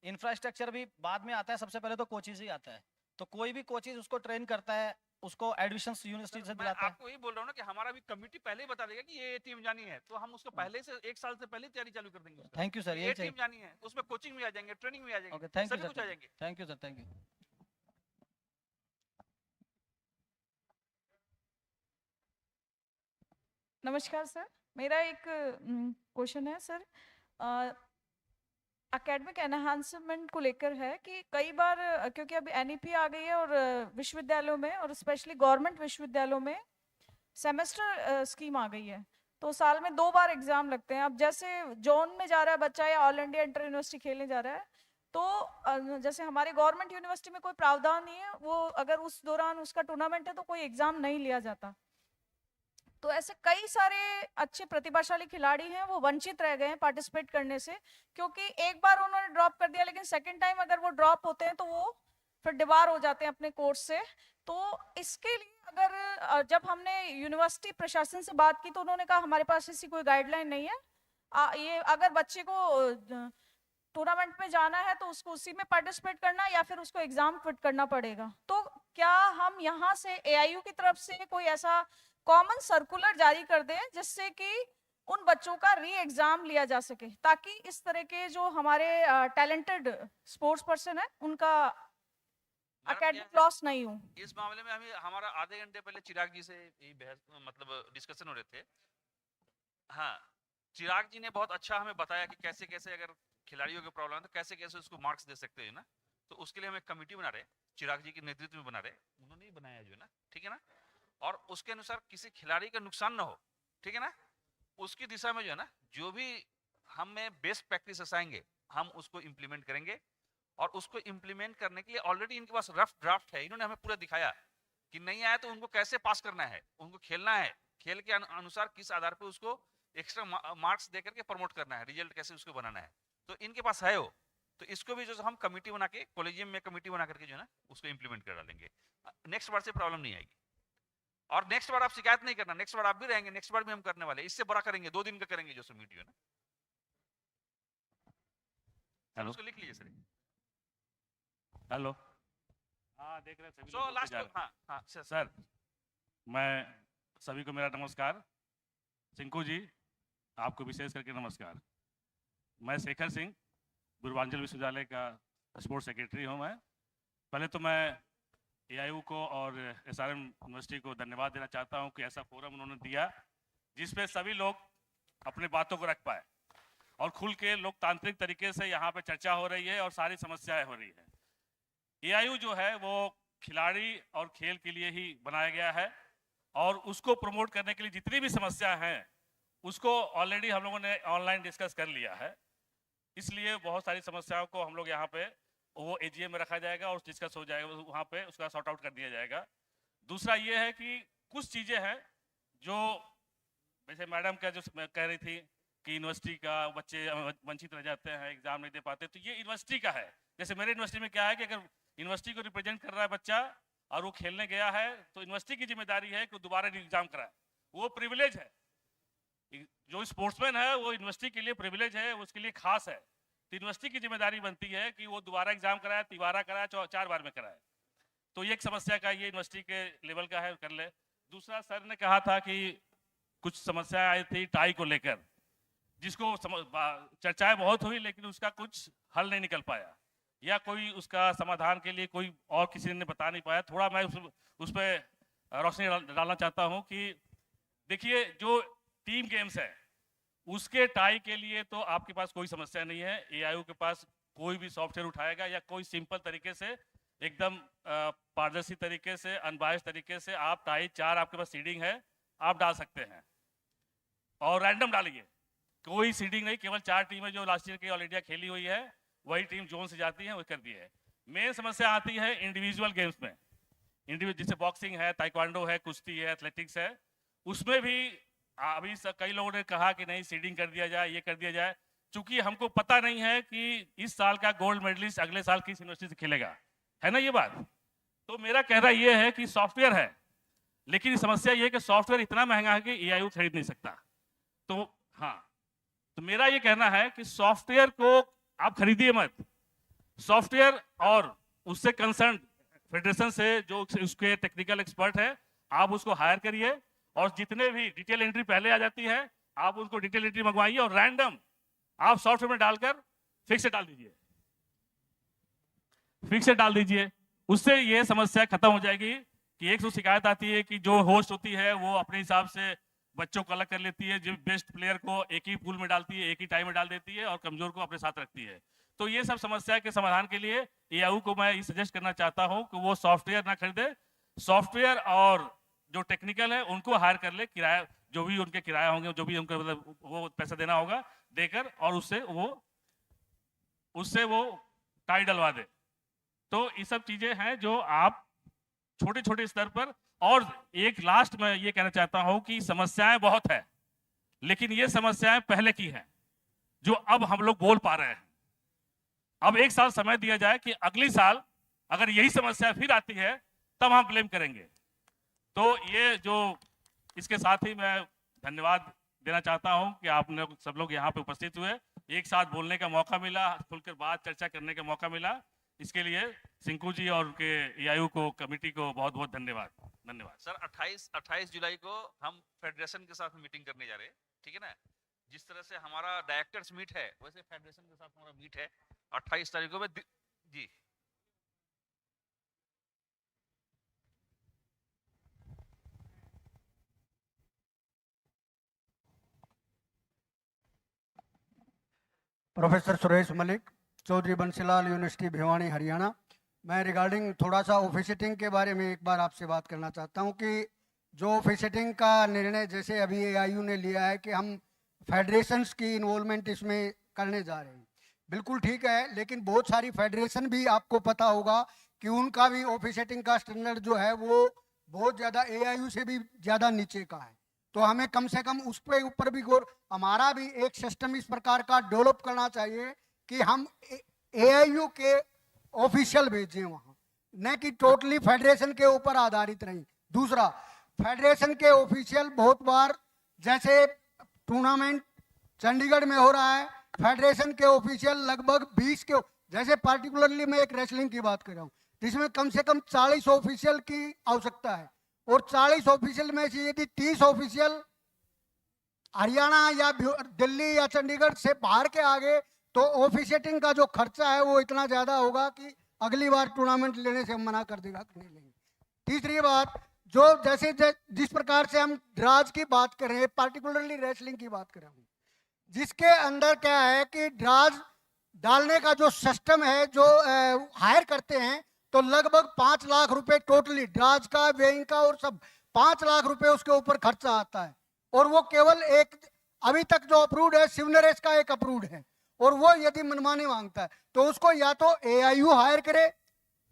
इंफ्रास्ट्रक्चर भी बाद में आता है, सबसे पहले तो कोचेज ही आता है। तो कोई भी कोचेज उसको ट्रेन करता है, उसको एडमिशन यूनिवर्सिटी से दिलाता है। आपको ये बोल रहा हूँ ना कि हमारा भी कमेटी पहले ही बता देगा कि ये टीम जानी है, तो हम उसको पहले से 1 साल से पहले तैयारी चालू कर देंगे। थैंक यू सर, ये टीम जानी है, उसमें कोचिंग में आ जाएंगे, ट्रेनिंग में आ जाएंगे, थैंक यू सभी कुछ आ जाएंगे। Thank you sir, thank you. नमस्कार सर, मेरा एक क्वेश्चन है सर, एकेडमिक एनहांसमेंट को लेकर है कि कई बार क्योंकि अभी एनईपी आ गई है और विश्वविद्यालयों में और स्पेशली गवर्नमेंट विश्वविद्यालयों में सेमेस्टर स्कीम आ गई है, तो साल में 2 बार एग्जाम लगते हैं। अब जैसे जोन में जा रहा है बच्चा या ऑल इंडिया इंटर यूनिवर्सिटी खेलने जा रहा है, तो जैसे हमारे गवर्नमेंट यूनिवर्सिटी में कोई प्रावधान नहीं है, वो अगर उस दौरान उसका टूर्नामेंट है तो कोई एग्जाम नहीं लिया जाता। तो ऐसे कई सारे अच्छे प्रतिभाशाली खिलाड़ी हैं, वो वंचित रह गए हैं पार्टिसिपेट करने से, क्योंकि एक बार उन्होंने ड्रॉप कर दिया, लेकिन सेकंड टाइम अगर वो ड्रॉप होते हैं तो वो फिर डिबार हो जाते हैं अपने कोर्स से। तो इसके लिए अगर जब हमने यूनिवर्सिटी प्रशासन से बात की तो उन्होंने कहा हमारे पास ऐसी कोई गाइडलाइन नहीं है, ये अगर बच्चे को टूर्नामेंट में जाना है तो उसको उसी में पार्टिसिपेट करना या फिर उसको एग्जाम क्विट करना पड़ेगा। तो क्या हम यहाँ से एआईयू की तरफ से कोई ऐसा कॉमन सर्कुलर जारी कर दें जिससे कि उन बच्चों का री एग्जाम लिया जा सके, ताकि इस तरह के जो हमारे टैलेंटेड स्पोर्ट्स पर्सन है उनका एकेडमिक लॉस नहीं हो। इस मामले में हमें हमारा आधे घंटे पहले चिराग जी से ये बहस मतलब डिस्कशन हो रहे थे। हाँ, चिराग जी ने बहुत अच्छा हमें बताया कि कैसे कैसे अगर खिलाड़ियों की प्रॉब्लम है तो कैसे कैसे उसको मार्क्स दे सकते हैं ना। तो उसके लिए हम एक कमेटी बना रहे, चिराग जी के नेतृत्व में बना रहे, उन्होंने ही बनाया जो है ना, ठीक है ना। और उसके अनुसार किसी खिलाड़ी का नुकसान ना हो, ठीक है ना, उसकी दिशा में जो है ना जो भी हमें बेस्ट प्रैक्टिस असाएंगे हम उसको इम्प्लीमेंट करेंगे। और उसको इम्प्लीमेंट करने के लिए ऑलरेडी इनके पास रफ ड्राफ्ट है, इन्होंने हमें पूरा दिखाया कि नहीं आया तो उनको कैसे पास करना है, उनको खेलना है, खेल के अनुसार किस आधार पर उसको एक्स्ट्रा मार्क्स देकर के प्रमोट करना है, रिजल्ट कैसे उसको बनाना है, तो इनके पास है वो। तो इसको भी जो हम कमेटी बना के कॉलेजियम में कमेटी बना करके जो है ना उसको इंप्लीमेंट कर डालेंगे, नेक्स्ट बार से प्रॉब्लम नहीं आएगी। और नेक्स्ट बार आप शिकायत नहीं करना, नेक्स्ट बार आप भी रहेंगे, नेक्स्ट बार भी हम करने वाले, इससे बड़ा करेंगे, 2 दिन का करेंगे जो मीटिंग है ना। हेलो, उसको लिख लीजिए सर। हेलो, हाँ देख रहे हैं सभी सो लोग बोलते लास्ट जा रहे हैं। हाँ हाँ सर मैं सभी को मेरा नमस्कार। सिंकू जी आपको विशेष करके नमस्कार। मैं शेखर सिंह पूर्वांचल विश्वविद्यालय का स्पोर्ट्स सेक्रेटरी हूँ। मैं पहले तो मैं AIU को और SRM यूनिवर्सिटी को धन्यवाद देना चाहता हूँ कि ऐसा फोरम उन्होंने दिया जिसपे सभी लोग अपने बातों को रख पाए और खुल के लोकतांत्रिक तरीके से यहाँ पे चर्चा हो रही है और सारी समस्याएं हो रही है। AIU जो है वो खिलाड़ी और खेल के लिए ही बनाया गया है और उसको प्रमोट करने के लिए जितनी भी समस्या हैं उसको ऑलरेडी हम लोगों ने ऑनलाइन डिस्कस कर लिया है। इसलिए बहुत सारी समस्याओं को हम लोग यहाँ पे वो AGM में रखा जाएगा और डिस्कस हो जाएगा, वहाँ पे उसका सॉर्ट आउट कर दिया जाएगा। दूसरा ये है कि कुछ चीज़ें हैं जो वैसे मैडम का जो कह रही थी कि यूनिवर्सिटी का बच्चे वंचित रह जाते हैं, एग्जाम नहीं दे पाते, तो ये यूनिवर्सिटी का है। जैसे मेरे यूनिवर्सिटी में क्या है कि अगर यूनिवर्सिटी को रिप्रेजेंट कर रहा है बच्चा और वो खेलने गया है तो यूनिवर्सिटी की जिम्मेदारी है कि वो दोबारा एग्जाम कराए, वो प्रिविलेज है। जो स्पोर्ट्समैन है वो यूनिवर्सिटी के लिए प्रिविलेज है, उसके लिए खास है। तो यूनिवर्सिटी की जिम्मेदारी बनती है कि वो दोबारा एग्जाम कराए, 3 बार कराए, 4 बार में कराए। तो ये एक समस्या का ये यूनिवर्सिटी के लेवल का है, कर ले। दूसरा सर ने कहा था कि कुछ समस्याएं आई थी टाई को लेकर, जिसको चर्चाएं बहुत हुई लेकिन उसका कुछ हल नहीं निकल पाया या कोई उसका समाधान के लिए कोई और किसी ने बता नहीं पाया। थोड़ा मैं उस पर रोशनी डालना चाहता हूँ कि देखिए जो टीम गेम्स है उसके टाई के लिए तो आपके पास कोई समस्या नहीं है। AIU के पास कोई भी सॉफ्टवेयर उठाएगा या कोई सिंपल तरीके से एकदम पारदर्शी तरीके से अनबायस्ड तरीके से आप टाई 4 आपके पास सीडिंग है आप डाल सकते हैं और रैंडम डालिए, कोई सीडिंग नहीं, केवल 4 टीमें जो लास्ट ईयर की ऑल इंडिया खेली हुई है वही टीम जोन से जाती है, वो कर दी है। मेन समस्या आती है इंडिविजुअल गेम्स में, जैसे बॉक्सिंग है, ताइक्वांडो है, कुश्ती है, एथलेटिक्स है, उसमें भी अभी कई लोगों ने कहा कि नहीं सीडिंग कर दिया जाए, ये कर दिया जाए। चूंकि हमको पता नहीं है कि इस साल का गोल्ड मेडलिस्ट अगले साल किस यूनिवर्सिटी से खेलेगा, है ना ये बात। तो मेरा कहना ये है कि सॉफ्टवेयर है, लेकिन समस्या ये है कि सॉफ्टवेयर इतना महंगा है कि AIU खरीद नहीं सकता। तो हाँ, तो मेरा ये कहना है कि सॉफ्टवेयर को आप खरीदिए मत, सॉफ्टवेयर और उससे कंसर्न फेडरेशन से जो उसके टेक्निकल एक्सपर्ट है आप उसको हायर करिए और जितने भी डिटेल एंट्री पहले आ जाती है आप उनको डिटेल एंट्री मंगवाइए और रैंडम आप सॉफ्टवेयर में डालकर फिक्स से डाल दीजिए, फिक्स से डाल दीजिए। उससे ये समस्या खत्म हो जाएगी कि एक शिकायत आती है कि जो होस्ट होती है वो अपने हिसाब से बच्चों को अलग कर लेती है, जो बेस्ट प्लेयर को एक ही पूल में डालती है, एक ही टाइम में डाल देती है और कमजोर को अपने साथ रखती है। तो ये सब समस्या के समाधान के लिए AIU को मैं ये सजेस्ट करना चाहता हूँ कि वो सॉफ्टवेयर ना खरीदे, सॉफ्टवेयर और जो टेक्निकल है उनको हायर कर ले, किराया जो भी उनके किराया होंगे, जो भी उनको मतलब वो पैसा देना होगा देकर, और उससे वो टाई डलवा दे। तो ये सब चीजें हैं जो आप छोटे छोटे स्तर पर। और एक लास्ट में ये कहना चाहता हूं कि समस्याएं बहुत है, लेकिन ये समस्याएं पहले की हैं जो अब हम लोग बोल पा रहे हैं। अब 1 साल समय दिया जाए कि अगली साल अगर यही समस्या फिर आती है तब हम ब्लेम करेंगे। तो ये जो इसके साथ ही मैं धन्यवाद देना चाहता हूं कि आप लोग सब लोग यहाँ पे उपस्थित हुए, एक साथ बोलने का मौका मिला, खुलकर बात चर्चा करने का मौका मिला। इसके लिए सिंकू जी और उनके AIU को कमेटी को बहुत बहुत धन्यवाद। सर 28 जुलाई को हम फेडरेशन के साथ मीटिंग करने जा रहे हैं, ठीक है ना। जिस तरह से हमारा डायरेक्टर्स मीट है वैसे फेडरेशन के साथ हमारा मीट है 28 तारीख को जी। Professor Suresh Malik, Chaudhary Bansilal university Bhiwani Haryana. मैं रिगार्डिंग थोड़ा सा ऑफिसिटिंग के बारे में एक बार आपसे बात करना चाहता हूं कि जो ऑफिसिटिंग का निर्णय जैसे अभी AIU ने लिया है कि हम फेडरेशंस की इन्वॉल्वमेंट इसमें करने जा रहे हैं, बिल्कुल ठीक है, लेकिन बहुत सारी फेडरेशन भी आपको पता होगा कि उनका भी ऑफिसिटिंग का स्टैंडर्ड जो है वो बहुत ज़्यादा AIU से भी ज़्यादा नीचे का है। तो हमें कम से कम उस पे ऊपर भी गौर, हमारा भी एक सिस्टम इस प्रकार का डेवलप करना चाहिए कि हम AIU के ऑफिशियल भेजें वहां, न कि टोटली फेडरेशन के ऊपर आधारित रही। दूसरा, फेडरेशन के ऑफिशियल बहुत बार, जैसे टूर्नामेंट चंडीगढ़ में हो रहा है, फेडरेशन के ऑफिशियल लगभग 20 के, जैसे पार्टिकुलरली मैं एक रेसलिंग की बात कर रहा हूँ, जिसमें कम से कम 40 ऑफिशियल की आवश्यकता है, और 40 ऑफिशियल में से यदि 30 ऑफिशियल हरियाणा या दिल्ली या चंडीगढ़ से बाहर के आगे, तो ऑफिशिएटिंग का जो खर्चा है वो इतना ज्यादा होगा कि अगली बार टूर्नामेंट लेने से हम मना कर देगा कि नहीं लेंगे। तीसरी बात, जो जैसे जिस प्रकार से हम ड्राज की बात कर रहे हैं, पार्टिकुलरली रेसलिंग की बात कर रहे हैं, जिसके अंदर क्या है कि ड्राज डालने का जो सिस्टम है, जो हायर करते हैं, तो लगभग 5 लाख रुपए टोटली ड्राज का, वेइंग का और सब 5 लाख रुपए उसके ऊपर खर्चा आता है। और वो केवल एक अभी तक जो अप्रूव्ड है, शिवनरेश का एक अप्रूव्ड है, और वो यदि मनमानी मांगता है तो उसको या तो AIU हायर करे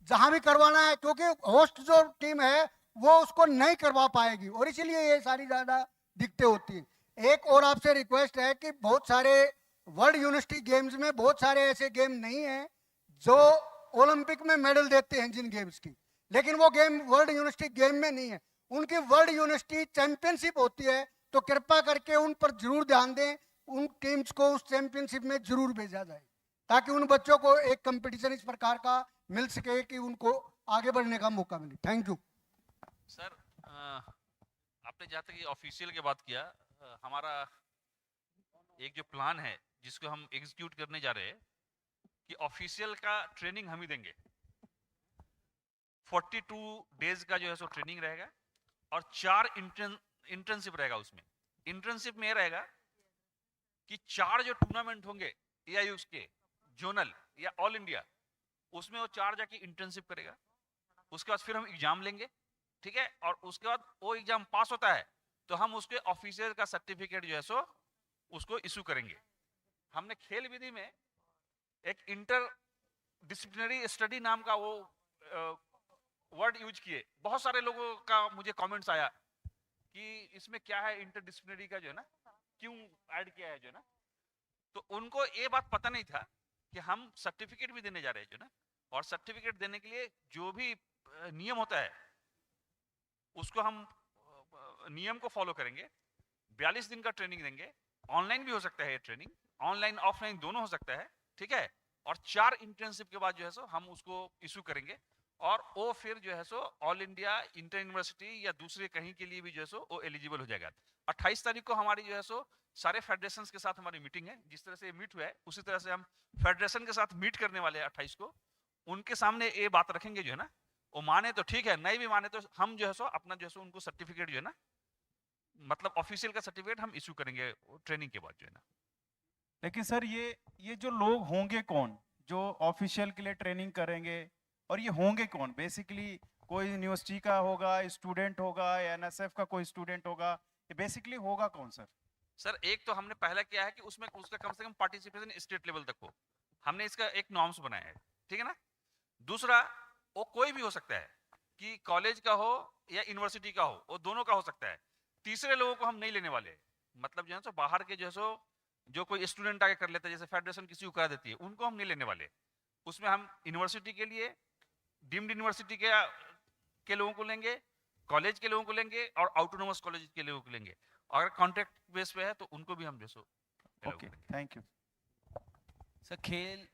जहां भी करवाना है, क्योंकि होस्ट जो टीम है वो उसको नहीं करवा पाएगी, और इसीलिए ये सारी ज्यादा दिक्कतें होती हैं। एक और आपसे रिक्वेस्ट है कि बहुत सारे वर्ल्ड यूनिवर्सिटी गेम्स में बहुत सारे ऐसे गेम नहीं है जो ओलंपिक में मेडल देते हैं जिन गेम्स की, लेकिन वो गेम वर्ल्ड यूनिवर्सिटी गेम में नहीं है, उनकी वर्ल्ड यूनिवर्सिटी चैंपियनशिप होती है, तो कृपा करके उन पर जरूर ध्यान दें, उन टीम्स को उस चैंपियनशिप में जरूर भेजा जाए, ताकि उन बच्चों को एक कंपटीशन इस प्रकार का मिल सके कि उनको आगे बढ़ने का मौका मिले। Thank you sir. आपने जहाँ तक ऑफिशियल की बात किया, हमारा एक जो प्लान है जिसको हम एग्जीक्यूट करने जा रहे हैं कि ऑफिशियल का ट्रेनिंग हम ही देंगे। 42 डेज का जो है सो ट्रेनिंग रहेगा और 4 इंटर्नशिप रहेगा। उसमें इंटर्नशिप में रहेगा कि 4 जो टूर्नामेंट होंगे AIU के, जोनल या ऑल इंडिया, उसमें वो 4 जाके इंटर्नशिप करेगा। उसके बाद फिर हम एग्जाम लेंगे, ठीक है, और उसके बाद वो एग्जाम पास होता है तो हम उसके ऑफिसर का सर्टिफिकेट जो है सो उसको इशू करेंगे। हमने खेल विधि में एक इंटर डिसिप्लिनरी स्टडी नाम का वो वर्ड यूज किए। बहुत सारे लोगों का मुझे कमेंट्स आया कि इसमें क्या है इंटर डिसिप्लिनरी का, जो है ना, क्यों ऐड किया है, जो है ना। तो उनको ये बात पता नहीं था कि हम सर्टिफिकेट भी देने जा रहे हैं, जो ना, और सर्टिफिकेट देने के लिए जो भी नियम होता है उसको हम नियम को फॉलो करेंगे। 42 दिन का ट्रेनिंग देंगे, ऑनलाइन भी हो सकता है ये ट्रेनिंग, ऑनलाइन ऑफलाइन दोनों हो सकता है, ठीक है। और 4 इंटर्नशिप के बाद जो है सो हम उसको इशू करेंगे, और वो फिर जो है so all India, inter university या दूसरे कहीं के लिए भी जो है सो वो एलिजिबल हो जाएगा। 28 तारीख को हमारी जो है सो सारे फेडरेशन के साथ हमारी मीटिंग है। जिस तरह से मीट हुआ है उसी तरह से हम फेडरेशन के साथ मीट करने वाले हैं 28 को। उनके सामने ये बात रखेंगे, जो है ना, वो माने तो ठीक है, नहीं भी माने तो हम जो है सो अपना जो है सो उनको सर्टिफिकेट जो है ना, मतलब ऑफिशियल का सर्टिफिकेट हम इशू करेंगे ट्रेनिंग के बाद, जो है ना। लेकिन सर ये जो लोग होंगे कौन जो ऑफिशियल के लिए ट्रेनिंग करेंगे, और ये होंगे कौन? बेसिकली कोई यूनिवर्सिटी का होगा, स्टूडेंट होगा, या NSF का कोई स्टूडेंट होगा, ये बेसिकली होगा कौन सर? सर एक तो हमने पहला किया है कि उसमें उसका कम से कम पार्टिसिपेशन स्टेट लेवल तक हो, हमने इसका एक नॉर्म्स बनाया है, ठीक है ना। दूसरा, वो कोई भी हो सकता है कि कॉलेज का हो या यूनिवर्सिटी का हो, वो दोनों का हो सकता है। तीसरे लोगों को हम नहीं लेने वाले, मतलब जो है सो बाहर के जो है सो जो कोई स्टूडेंट आके कर लेता है, जैसे फेडरेशन किसी को करा देती है, उनको हम नहीं लेने वाले। उसमें हम यूनिवर्सिटी के लिए, डीम्ड यूनिवर्सिटी के लोगों को लेंगे, कॉलेज के लोगों को लेंगे, और ऑटोनोमस कॉलेज के लोगों को लेंगे। अगर कॉन्ट्रैक्ट बेस पे है तो उनको भी हम जो so okay, thank you sir. खेल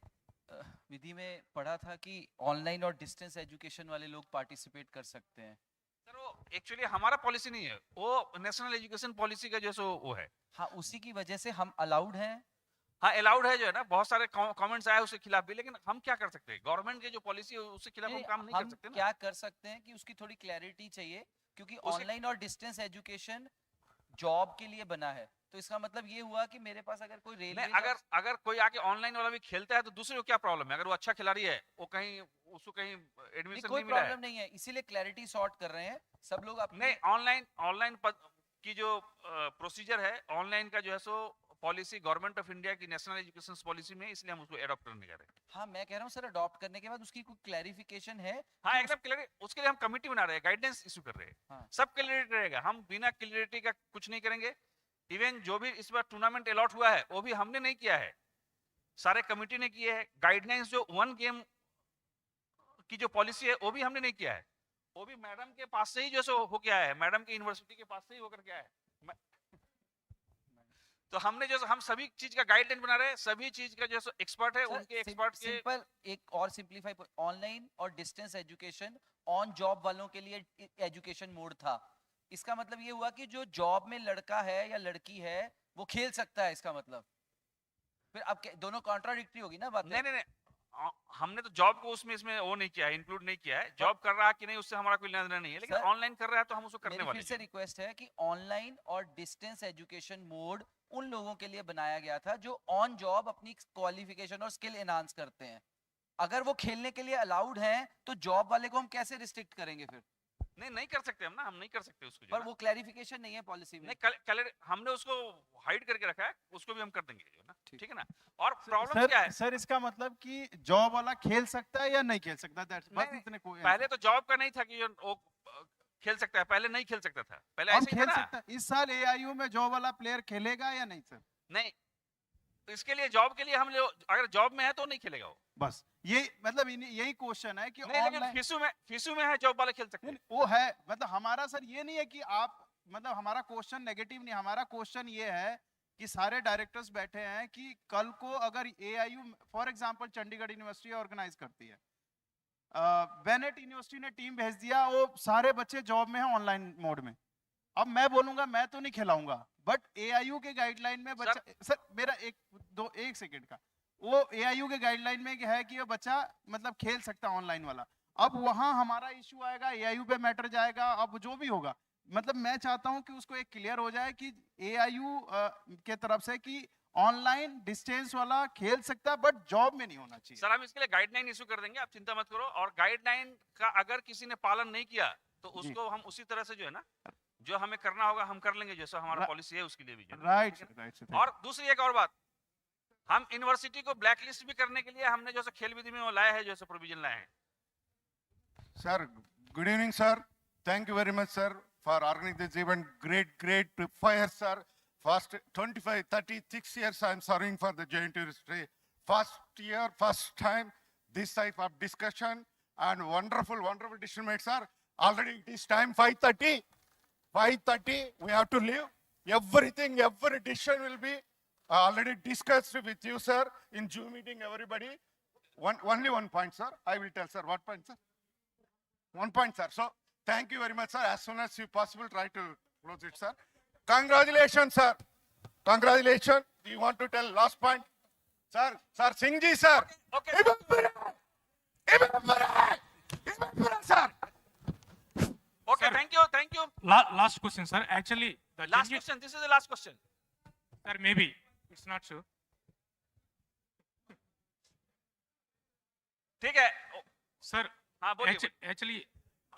विधि में पढ़ा था कि ऑनलाइन और डिस्टेंस एजुकेशन वाले लोग पार्टिसिपेट कर सकते हैं। सर वो एक्चुअली हमारा पॉलिसी नहीं है, वो नेशनल एजुकेशन पॉलिसी का जो सो वो है। हाँ, उसी की वजह से हम अलाउड हैं। हाँ अलाउड है, जो है ना, बहुत सारे कमेंट्स आए उसके खिलाफ भी, लेकिन हम क्या कर सकते हैं, गवर्नमेंट की जो पॉलिसी है उसके खिलाफ हम काम नहीं कर सकते ना। क्या कर सकते हैं कि उसकी थोड़ी क्लैरिटी चाहिए, क्योंकि ऑनलाइन और डिस्टेंस एजुकेशन जॉब के लिए बना है। तो इसका मतलब ये हुआ कि मेरे पास अगर कोई रेलवे, अगर कोई आके ऑनलाइन वाला भी खेलता है तो दूसरे को क्या प्रॉब्लम है? अगर वो अच्छा खिलाड़ी है, वो कहीं उसको कहीं एडमिशन कोई नहीं मिला है, प्रॉब्लम नहीं है, इसीलिए क्लैरिटी सॉर्ट कर रहे हैं सब लोग अपने। नहीं, ऑनलाइन की जो प्रोसीजर है, ऑनलाइन का जो है सो पॉलिसी गवर्नमेंट ऑफ इंडिया की नेशनल एजुकेशन पॉलिसी में, इसलिए हम उसको एडॉप्ट करने जा रहे हैं। हाँ, मैं कह रहा हूँ सर, अडॉप्ट करने के बाद उसकी कोई क्लैरिफिकेशन है? हाँ एकदम क्लियर, उसके लिए हम कमेटी बना रहे हैं, गाइडेंस इशू कर रहे हैं। हाँ। सब क्लियरिटी रहेगा, हम बिना क्लियरिटी का कुछ नहीं करेंगे। इवन जो भी इस बार टूर्नामेंट अलॉट हुआ है वो भी हमने नहीं किया है, सारे कमिटी ने किए हैं। गाइडलाइंस जो वन गेम की जो पॉलिसी है वो भी हमने नहीं किया है, वो भी मैडम के पास से ही जो सो हो गया है, मैडम की यूनिवर्सिटी के पास से ही होकर गया है। तो हमने जो हम सभी चीज का गाइडलाइन बना रहे हैं, सभी चीज का जो एक्सपर्ट है उनके एक्सपर्ट के सिंपल एक और सिंपलीफाई, ऑनलाइन और डिस्टेंस एजुकेशन ऑन जॉब वालों के लिए एजुकेशन मोड था। इसका मतलब ये हुआ कि जो जॉब में लड़का है या लड़की है वो खेल सकता है, इसका मतलब फिर अब दोनों कॉन्ट्राडिक्टरी होगी ना बात। नहीं नहीं नहीं, हमने तो जॉब को उसमें इसमें वो नहीं किया है, इंक्लूड नहीं किया है। जॉब कर रहा है कि नहीं उससे हमारा कोई लेना देना नहीं है, लेकिन ऑनलाइन कर रहा है तो हम उसको करने वाले फिर से रिक्वेस्ट है कि ऑनलाइन और डिस्टेंस एजुकेशन मोड उन लोगों के लिए बनाया गया था जो ऑन जॉब अपनी क्वालिफिकेशन और स्किल एनहांस करते हैं। अगर वो खेलने के लिए अलाउड हैं तो जॉब वाले को हम कैसे रिस्ट्रिक्ट करेंगे फिर? नहीं कर सकते हम ना, हम नहीं कर सकते उसको। पर वो क्लैरिफिकेशन नहीं है पॉलिसी में। नहीं, हमने उसको हाइड करके रखा है, उसको भी हम कर देंगे जो ना, ठीक है ना। और प्रॉब्लम क्या है सर? इसका मतलब कि जॉब वाला खेल सकता है या नहीं खेल सकता? पहले तो जॉब का नहीं था कि वो खेल सकता है, पहले नहीं खेल सकता था, पहले अब ऐसे ही खेल था ना। सकता है। इस साल एआईयू में जॉब वाला प्लेयर खेलेगा या नहीं सर? नहीं, इसके लिए जॉब के लिए हम लोग अगर जॉब में है तो नहीं खेलेगा वो। बस ये मतलब यही क्वेश्चन है कि नहीं, लेकिन फीसू में है जॉब वाले खेल सकते हैं। वो है मतलब हमारा सर ये नहीं है कि आप मतलब हमारा क्वेश्चन नेगेटिव नहीं, हमारा क्वेश्चन ये है कि सारे डायरेक्टर्स बैठे हैं कि कल को अगर AIU for example Chandigarh University organise करती है, बेनेट यूनिवर्सिटी ने टीम भेज दिया, वो सारे बच्चे जॉब में हैं ऑनलाइन मोड में। अब मैं बोलूंगा मैं तो नहीं खिलाऊंगा, बट एआईयू के गाइडलाइन में बच्चा सर मेरा एक सेकंड का, वो एआईयू के गाइडलाइन में है कि वो बच्चा मतलब खेल सकता है ऑनलाइन वाला। अब वहां हमारा इश्यू आएगा, एआईयू पे मैटर जाएगा, अब जो भी होगा मतलब मैं चाहता हूं कि उसको एक क्लियर हो जाए कि एआईयू के तरफ से कि ऑनलाइन डिस्टेंस वाला खेल सकता है बट जॉब में नहीं होना चाहिए। सर हम इसके लिए गाइडलाइन इशू कर देंगे, आप चिंता मत करो। और गाइडलाइन का अगर किसी ने पालन नहीं किया तो उसको हम उसी तरह से जो है ना, जो हमें करना होगा हम कर लेंगे, जैसा हमारा पॉलिसी है उसके लिए भी। राइट। और दूसरी एक और बात, हम यूनिवर्सिटी को ब्लैक लिस्ट भी करने के लिए हमने जो खेल विधि में वो लाया है, जो प्रोविजन लाए हैं। Sir, good evening, sir. Thank you very much, sir, for organizing this event. Great fire, sir. First 25, 36 years I'm serving for the joint university. First year, first time, this type of discussion and wonderful decision made, sir. Already it is time 5:30. 5:30, we have to leave. Everything, every decision will be already discussed with you, sir, in Zoom meeting, everybody. Only one point, sir. I will tell, sir. What point, sir? 1 point, sir. So, thank you very much, sir. As soon as you possible, try to close it, sir. Congratulations, sir. Congratulations. Do you want to tell last point? Sir, Singh ji, sir. Okay. Sir. Okay, Sir, thank you. Last question, sir. Actually, the last question. This is the last question. Sir, maybe it's not sure. ठीक है Sir. हाँ बोलिए। Actually,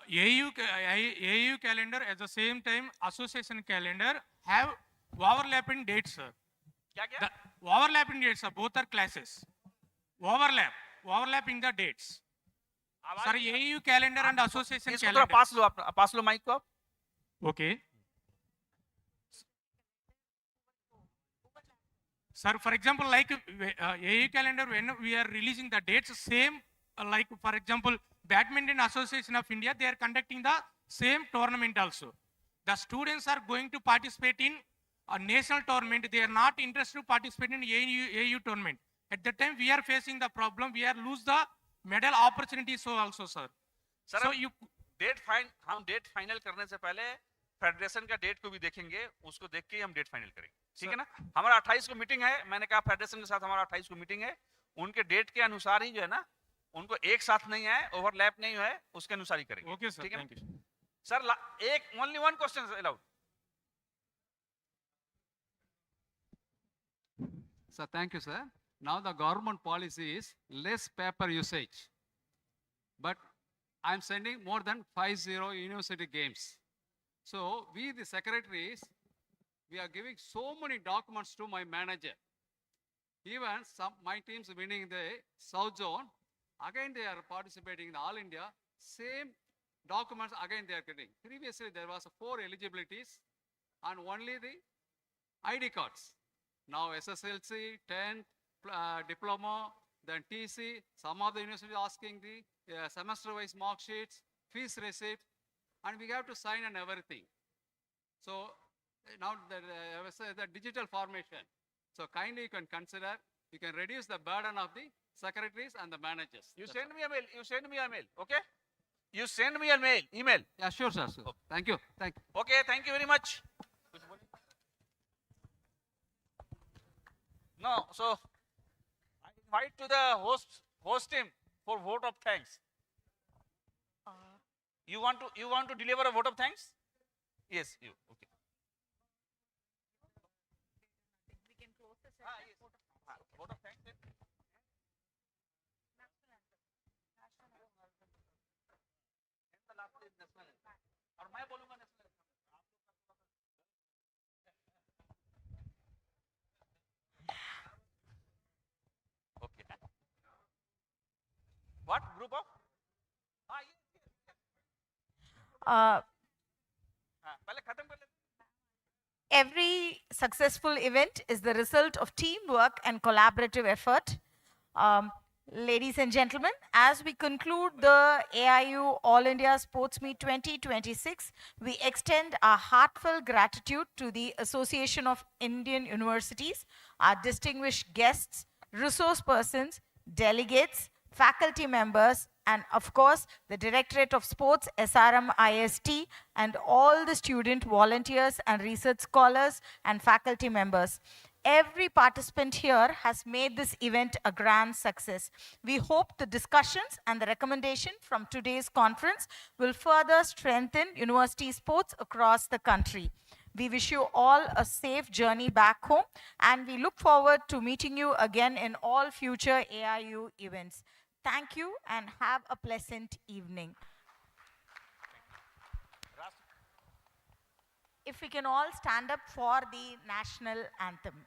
AAU calendar at the same time association calendar have overlapping dates, sir. क्या? The overlapping dates, sir. Both are classes. Overlapping the dates. Sir, AAU calendar and association calendar. पास लो mic को आप। Okay. Sir, for example, like AAU calendar, when we are releasing the dates, same like for example, Badminton Association of India, they are conducting the same tournament also. The students are going to participate in a national tournament. They are not interested to participate in AAU tournament. At that time, we are facing the problem. We are lose the medal opportunities also, sir. Sir, so you हम date final करने से पहले federation का date को भी देखेंगे, उसको देख के ही हम डेट फाइनल करेंगे, ठीक है ना। हमारा 28 को मीटिंग है, मैंने कहा फेडरेशन के साथ हमारा 28 को मीटिंग है, उनके डेट के अनुसार ही जो है ना, उनको एक साथ नहीं है, ओवरलैप नहीं है, उसके अनुसार ही करेंगे। ओके सर, ठीक है थैंक यू सर। एक only one question allowed. Sir, thank you, sir. Now the government policy is less paper usage, but I'm sending more than 50 university games. So we, the secretaries, we are giving so many documents to my manager. Even my teams winning the South Zone, again they are participating in All India, same documents again they are getting. Previously there was 4 eligibilities and only the ID cards. Now SSLC, 10th, diploma, then TC, some of the universities asking the semester-wise mark sheets, fees receipt, and we have to sign and everything. So now the digital formation. So kindly you can consider, you can reduce the burden of the secretaries and the managers. You That's send all. me a mail. You send me a mail. Okay. You send me a mail. Email. Yeah, sure, sir. Sure. Thank you. Thank you. Okay. Thank you very much. No. So I invite to the host team for vote of thanks. You want to deliver a vote of thanks? Yes. You. Okay. Vote of thanks. then. और मैं बोलूंगा national anthem. Okay. What group of? पहले खत्म कर लेते. Every successful event is the result of teamwork and collaborative effort. Ladies and gentlemen, as we conclude the AIU All India Sports Meet 2026, we extend our heartfelt gratitude to the Association of Indian Universities, our distinguished guests, resource persons, delegates, faculty members, and of course, the Directorate of Sports, SRM IST, and all the student volunteers and research scholars and faculty members. Every participant here has made this event a grand success. We hope the discussions and the recommendation from today's conference will further strengthen university sports across the country. We wish you all a safe journey back home, and we look forward to meeting you again in all future AIU events. Thank you and have a pleasant evening. If we can all stand up for the national anthem.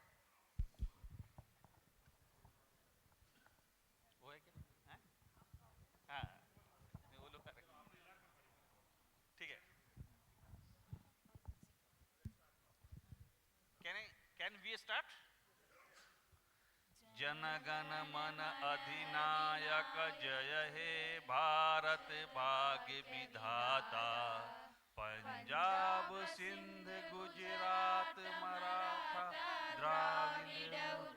ठीक है. Can we start? जनगण मन अधिनायक जय हे भारत भाग्य विधाता पंजाब सिंध गुजरात मराठा द्राविड़